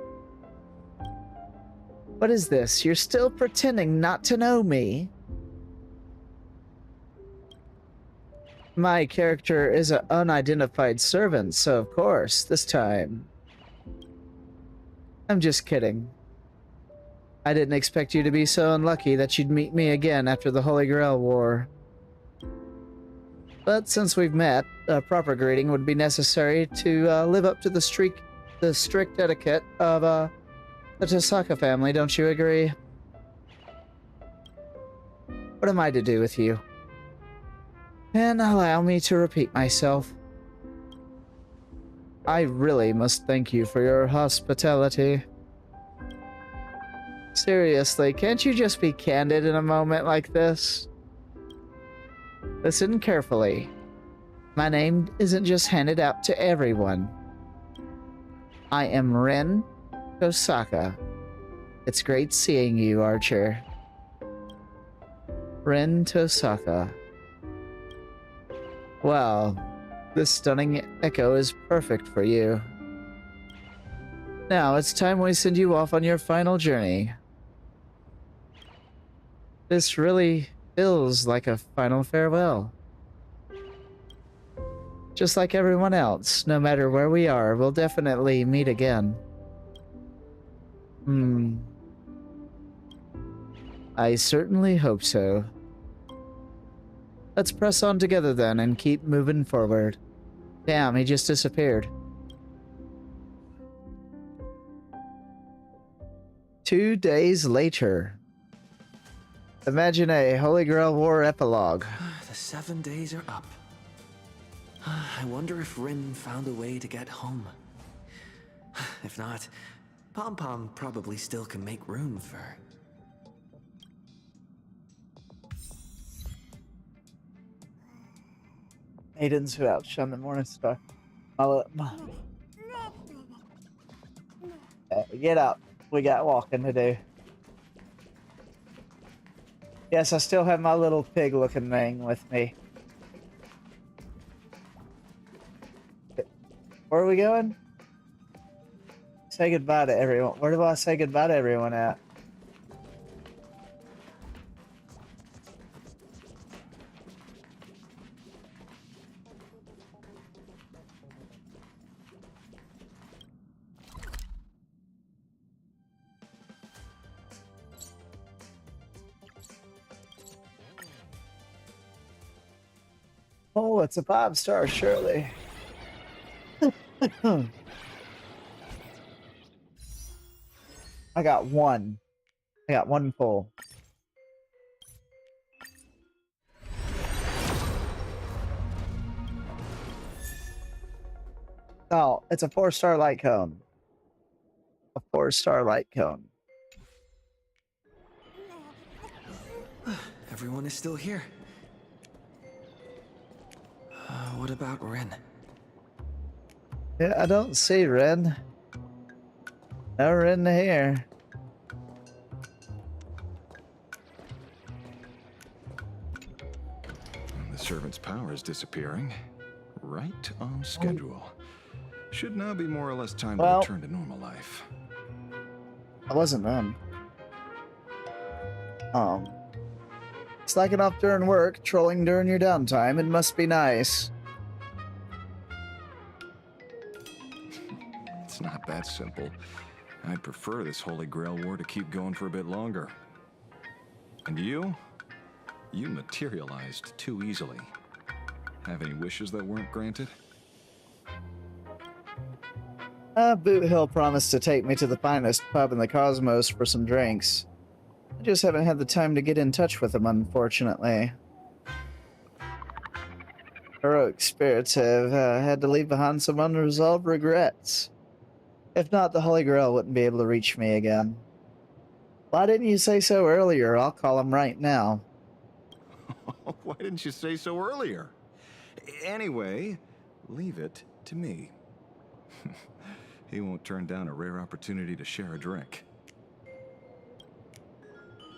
C: What is this? You're still pretending not to know me? My character is an unidentified servant, so of course, this time. I'm just kidding. I didn't expect you to be so unlucky that you'd meet me again after the Holy Grail War. But since we've met, a proper greeting would be necessary to live up to the strict etiquette of the Tosaka family, don't you agree? What am I to do with you? And allow me to repeat myself. I really must thank you for your hospitality. Seriously, can't you just be candid in a moment like this? Listen carefully. My name isn't just handed out to everyone. I am Ren Tosaka. It's great seeing you, Archer. Ren Tosaka. Wow, this stunning echo is perfect for you. Now, it's time we send you off on your final journey. This really feels like a final farewell. Just like everyone else, no matter where we are, we'll definitely meet again. I certainly hope so. Let's press on together then and keep moving forward. Damn, he just disappeared. 2 days later. Imagine a Holy Grail War epilogue.
D: The 7 days are up. I wonder if Rin found a way to get home. If not, Pom Pom probably still can make room for...
C: Maidens who outshone the morning star. Get up. We got walking to do. Yes, I still have my little pig-looking thing with me. Where are we going? Say goodbye to everyone. Where do I say goodbye to everyone at? Oh, it's a 5-star, surely. I got one. I got one full. Oh, it's a 4-star light cone. A 4-star light cone.
D: Everyone is still here. What about Ren?
C: Yeah, I don't see Ren. No Ren here.
J: The servant's power is disappearing. Right on schedule. Should now be more or less time to return to normal life.
C: I wasn't done. Slacking off during work, trolling during your downtime. It must be nice.
J: It's not that simple. I'd prefer this Holy Grail war to keep going for a bit longer. And you? You materialized too easily. Have any wishes that weren't granted?
C: Boot Hill promised to take me to the finest pub in the cosmos for some drinks. I just haven't had the time to get in touch with him, unfortunately. Heroic spirits have had to leave behind some unresolved regrets. If not, the Holy Grail wouldn't be able to reach me again. Why didn't you say so earlier? I'll call him right now.
J: Why didn't you say so earlier? Anyway, leave it to me. He won't turn down a rare opportunity to share a drink.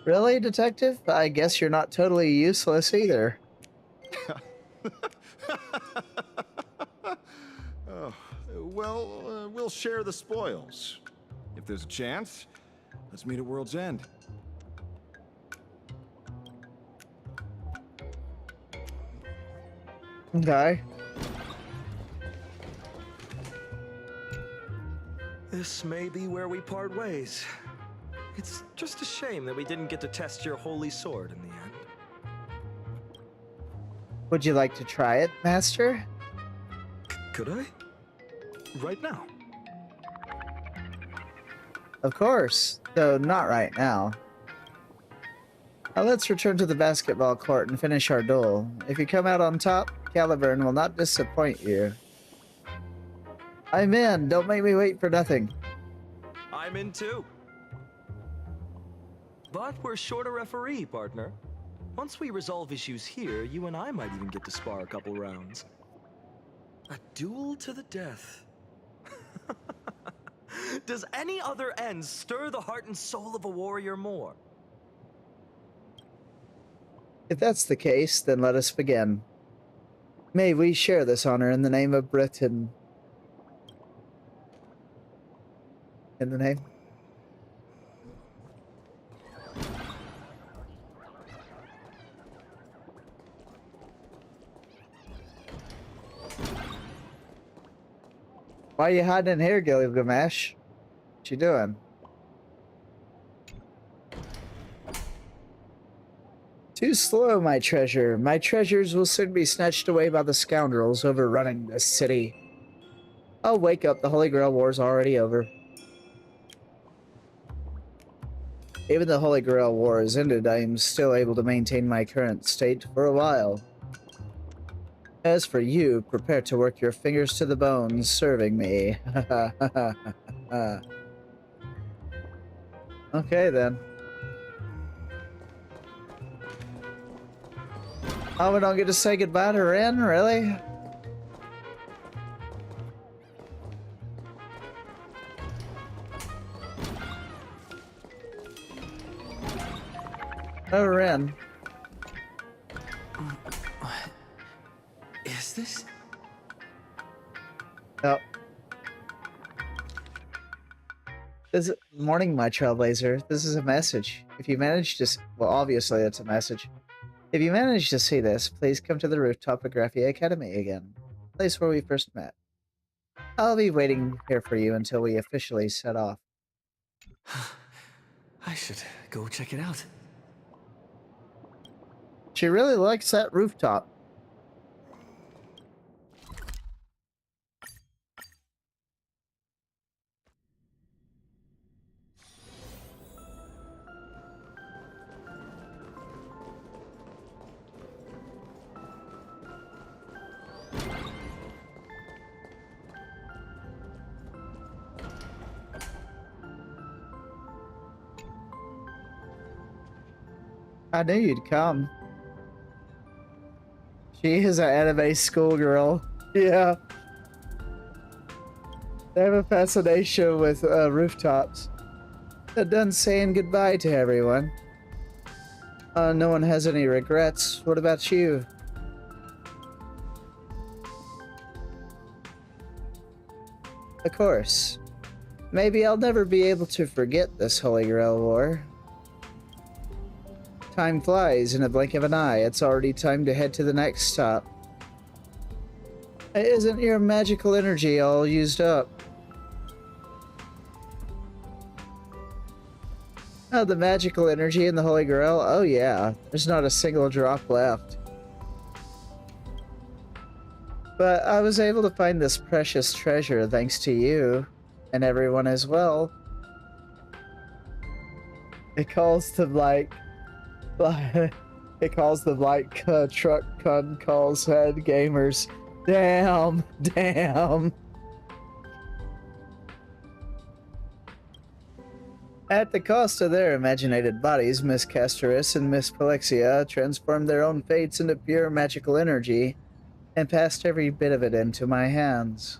C: Really, Detective? I guess you're not totally useless either.
J: Oh, well, we'll share the spoils. If there's a chance, let's meet at World's End.
C: Okay.
F: This may be where we part ways. It's just a shame that we didn't get to test your holy sword in the end.
C: Would you like to try it, Master?
F: Could I? Right now?
C: Of course, though not right now. Now let's return to the basketball court and finish our duel. If you come out on top, Caliburn will not disappoint you. I'm in. Don't make me wait for nothing.
F: I'm in too. But we're short a referee, partner. Once we resolve issues here, you and I might even get to spar a couple rounds. A duel to the death. Does any other end stir the heart and soul of a warrior more?
C: If that's the case, then let us begin. May we share this honor in the name of Britain. In the name? Why are you hiding in here, Gilgamesh? What you doing? Too slow, my treasure. My treasures will soon be snatched away by the scoundrels overrunning this city. Oh, wake up. The Holy Grail War's already over. Even the Holy Grail War is ended, I am still able to maintain my current state for a while. As for you, prepare to work your fingers to the bone serving me. Okay, then. Oh, we don't get to say goodbye to Ren, really? Oh, Ren.
D: What is this?
C: Oh. Morning, my trailblazer. This is a message. If you manage to... Well, obviously it's a message. If you manage to see this, please come to the rooftop of Graphia Academy again. Place where we first met. I'll be waiting here for you until we officially set off.
D: I should go check it out.
C: She really likes that rooftop. I knew you'd come. She is an anime schoolgirl. Yeah. They have a fascination with rooftops. They're done saying goodbye to everyone. No one has any regrets. What about you? Of course. Maybe I'll never be able to forget this Holy Grail War. Time flies in a blink of an eye. It's already time to head to the next stop. Isn't your magical energy all used up? Oh, the magical energy in the Holy Grail? Oh yeah, there's not a single drop left. But I was able to find this precious treasure thanks to you, and everyone as well. It calls them like it calls them like truck con calls head gamers. Damn, damn. At the cost of their imaginated bodies, Miss Castorus and Miss Polixia transformed their own fates into pure magical energy and passed every bit of it into my hands,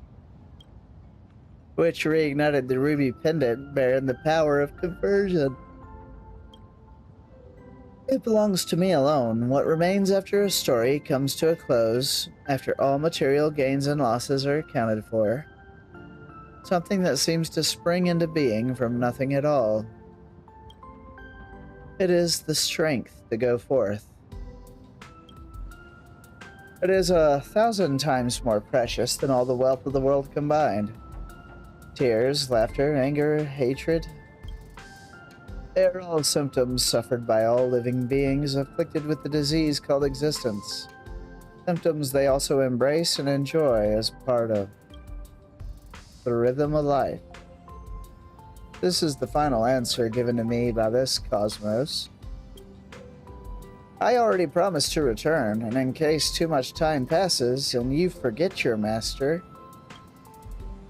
C: which reignited the ruby pendant bearing the power of conversion. It belongs to me alone. What remains after a story comes to a close, after all material gains and losses are accounted for. Something that seems to spring into being from nothing at all. It is the strength to go forth. It is 1,000 times more precious than all the wealth of the world combined. Tears, laughter, anger, hatred. They are all symptoms suffered by all living beings afflicted with the disease called existence. Symptoms they also embrace and enjoy as part of the rhythm of life. This is the final answer given to me by this cosmos. I already promised to return, and in case too much time passes and you forget your master,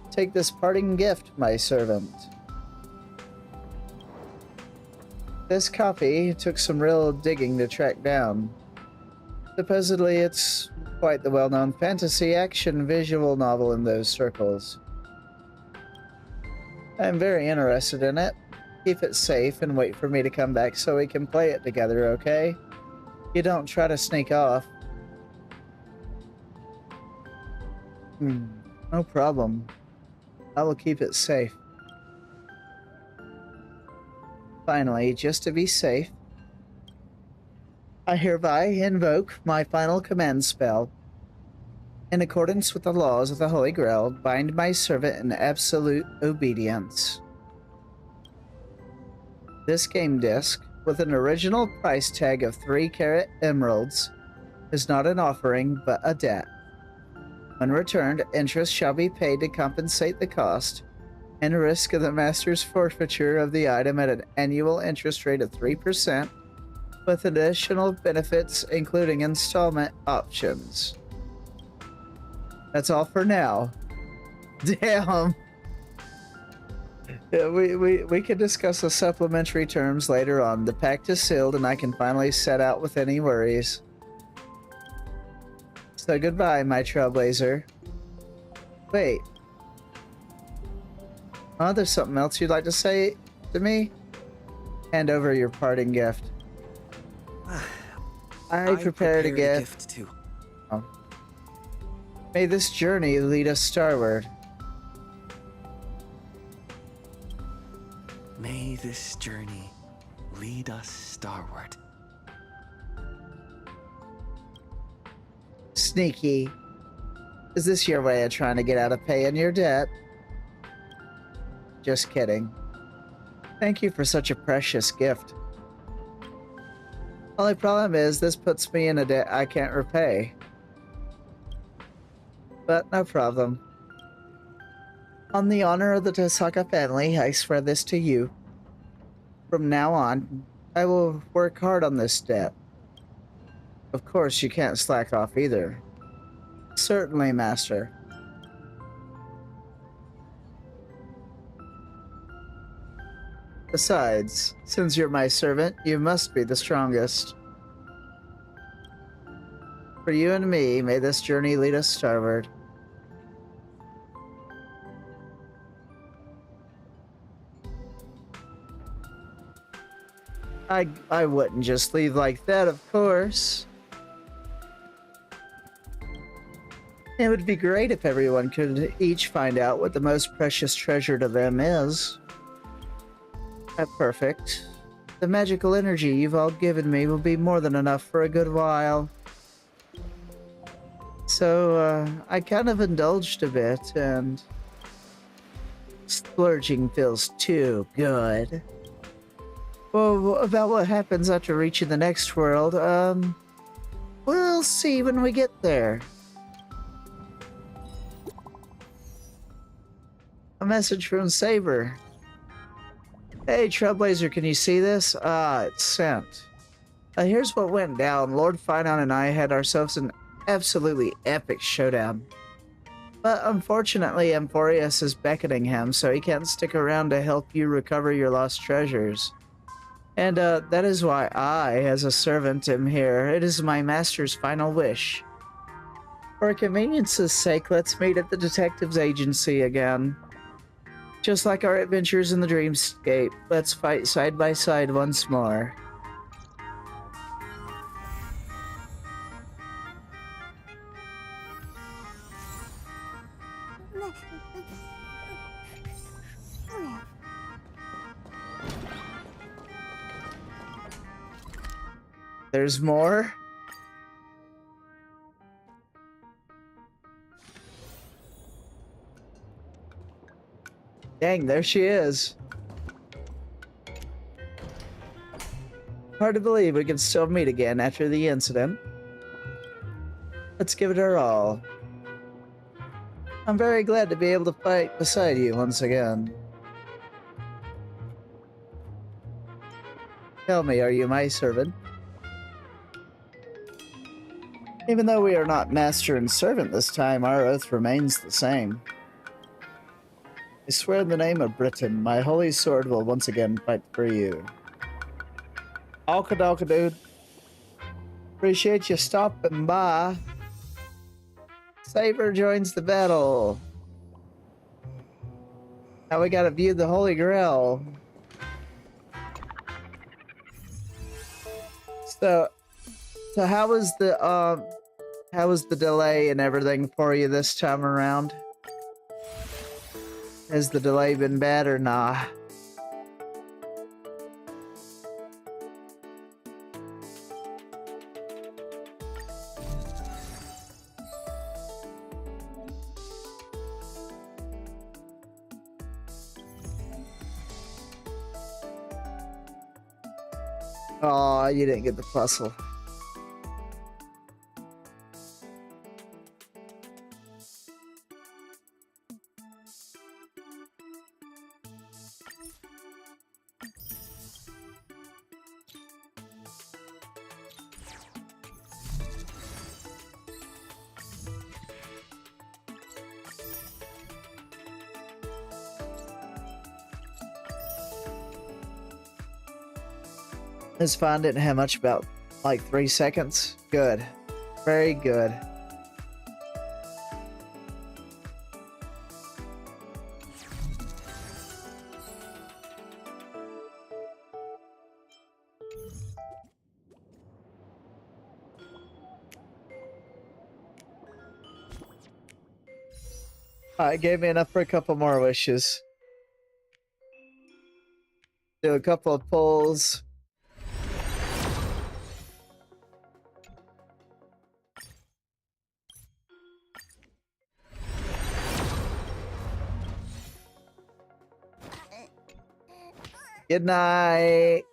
C: take this parting gift, my servant. This copy took some real digging to track down. Supposedly it's quite the well-known fantasy action visual novel in those circles. I'm very interested in it. Keep it safe and wait for me to come back so we can play it together, okay? You don't try to sneak off. No problem. I will keep it safe. Finally, just to be safe, I hereby invoke my final command spell. In accordance with the laws of the Holy Grail, bind my servant in absolute obedience. This game disc, with an original price tag of 3-carat emeralds, is not an offering, but a debt. When returned, interest shall be paid to compensate the cost, and risk of the master's forfeiture of the item at an annual interest rate of 3%, with additional benefits including installment options. That's all for now. Damn. Yeah, we can discuss the supplementary terms later on. The pact is sealed and I can finally set out with any worries. So goodbye, my trailblazer. Wait. Oh, there's something else you'd like to say to me? Hand over your parting gift. I prepared a gift
D: too.
C: Oh. May this journey lead us starward.
D: May this journey lead us starward.
C: Sneaky. Is this your way of trying to get out of paying your debt? Just kidding. Thank you for such a precious gift. Only problem is this puts me in a debt I can't repay. But no problem. On the honor of the Tosaka family, I swear this to you. From now on, I will work hard on this debt. Of course, you can't slack off either. Certainly, Master. Besides, since you're my servant, you must be the strongest. For you and me, may this journey lead us starward. I wouldn't just leave like that, of course. It would be great if everyone could each find out what the most precious treasure to them is. Perfect. The magical energy you've all given me will be more than enough for a good while. So, I kind of indulged a bit, and splurging feels too good. Well, about what happens after reaching the next world, we'll see when we get there. A message from Saber. Hey, Trailblazer, can you see this? It's sent. Here's what went down. Lord Phynon and I had ourselves an absolutely epic showdown. But unfortunately, Amphorius is beckoning him, so he can't stick around to help you recover your lost treasures. And that is why I, as a servant, am here. It is my master's final wish. For convenience's sake, let's meet at the detective's agency again. Just like our adventures in the dreamscape, let's fight side by side once more. There's more? Dang, there she is. Hard to believe we can still meet again after the incident. Let's give it our all. I'm very glad to be able to fight beside you once again. Tell me, are you my servant? Even though we are not master and servant this time, our oath remains the same. I swear in the name of Britain, my holy sword will once again fight for you. Alka dude. Appreciate you stopping by. Saber joins the battle. Now we gotta view the Holy Grail. So how was the delay and everything for you this time around? Has the delay been bad or nah? Aw, you didn't get the puzzle. It's fine, didn't have much, about like 3 seconds. Good. Very good. It gave me enough for a couple more wishes. Do a couple of pulls. Good night.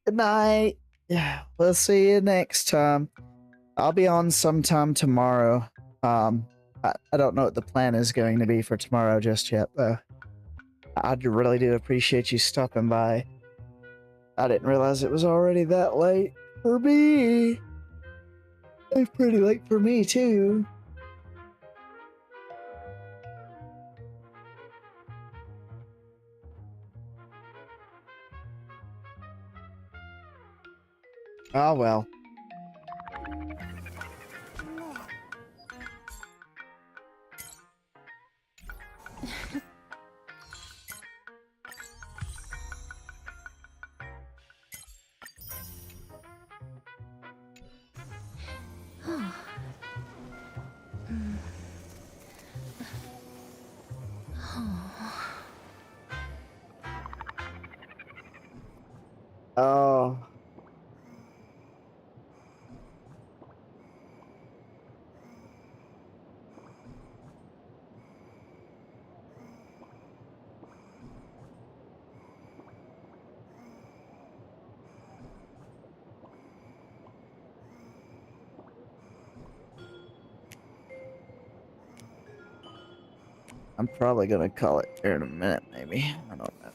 C: Good night. Yeah, we'll see you next time. I'll be on sometime tomorrow. I don't know what the plan is going to be for tomorrow just yet, though. I really do appreciate you stopping by. I didn't realize it was already that late for me. It's pretty late for me too. Oh well. Oh. I'm probably gonna call it here in a minute, maybe. I don't know.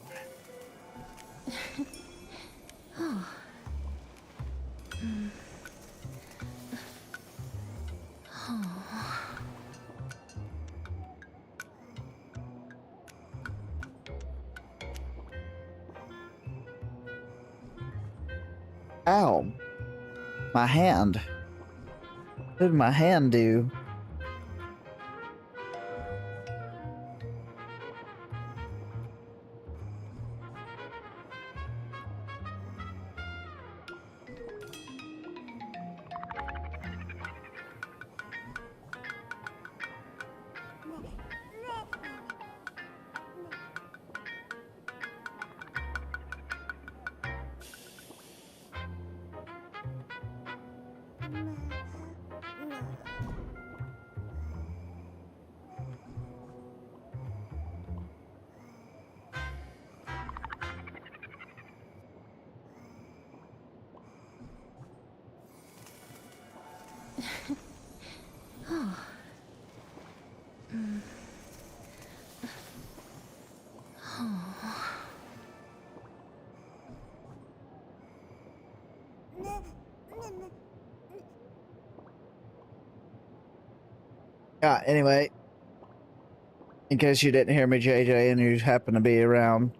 C: Ow. My hand. What did my hand do? Yeah, anyway, in case you didn't hear me, JJ, and you happen to be around,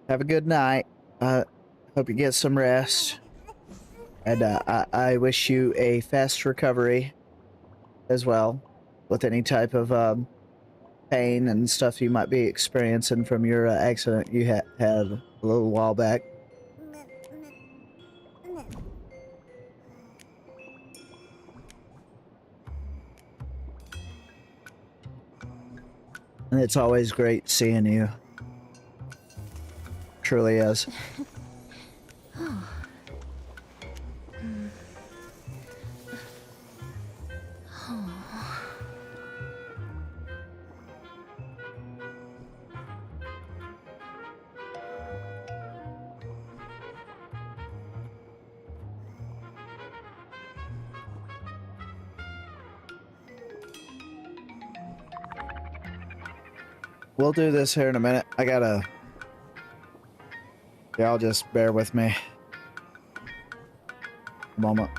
C: have a good night. Hope you get some rest. And I wish you a fast recovery as well with any type of pain and stuff you might be experiencing from your accident you had a little while back. And it's always great seeing you. Truly is. We'll do this here in a minute. I gotta... Y'all just bear with me. A moment.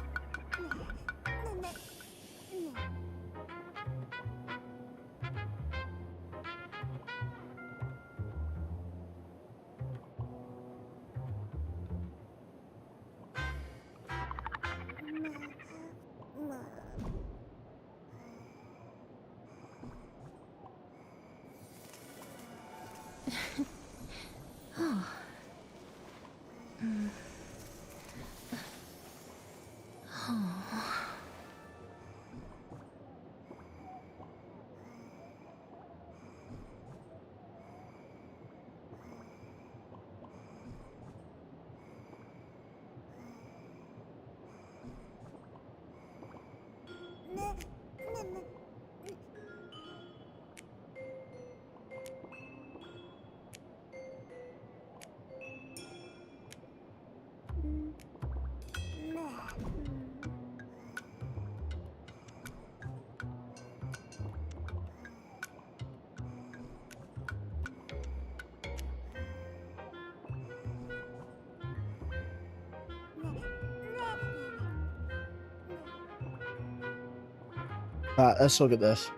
C: Let's look at this.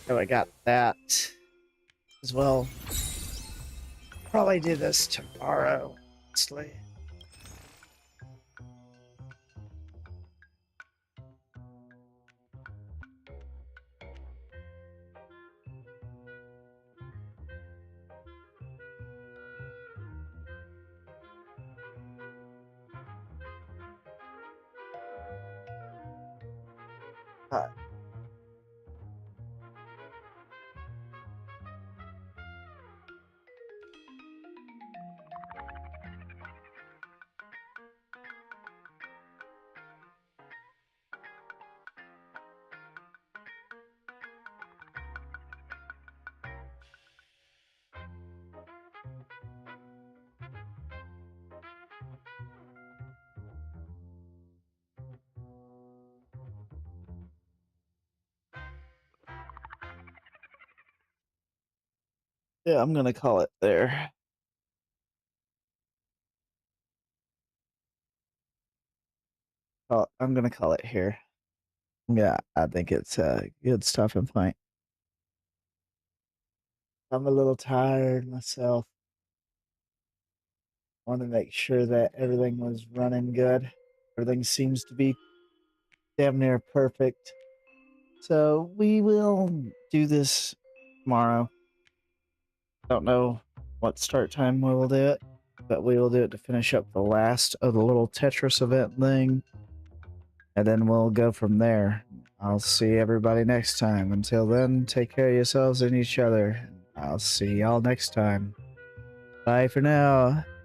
C: So I got that as well. Probably do this tomorrow, honestly. Yeah, I'm gonna call it there. Oh, I'm gonna call it here. Yeah, I think it's a good stopping point. I'm a little tired myself. Want to make sure that everything was running good. Everything seems to be damn near perfect. So we will do this tomorrow. Don't know what start time we will do it, but we will do it to finish up the last of the little Tetris event thing. And then we'll go from there. I'll see everybody next time. Until then, take care of yourselves and each other. I'll see y'all next time. Bye for now.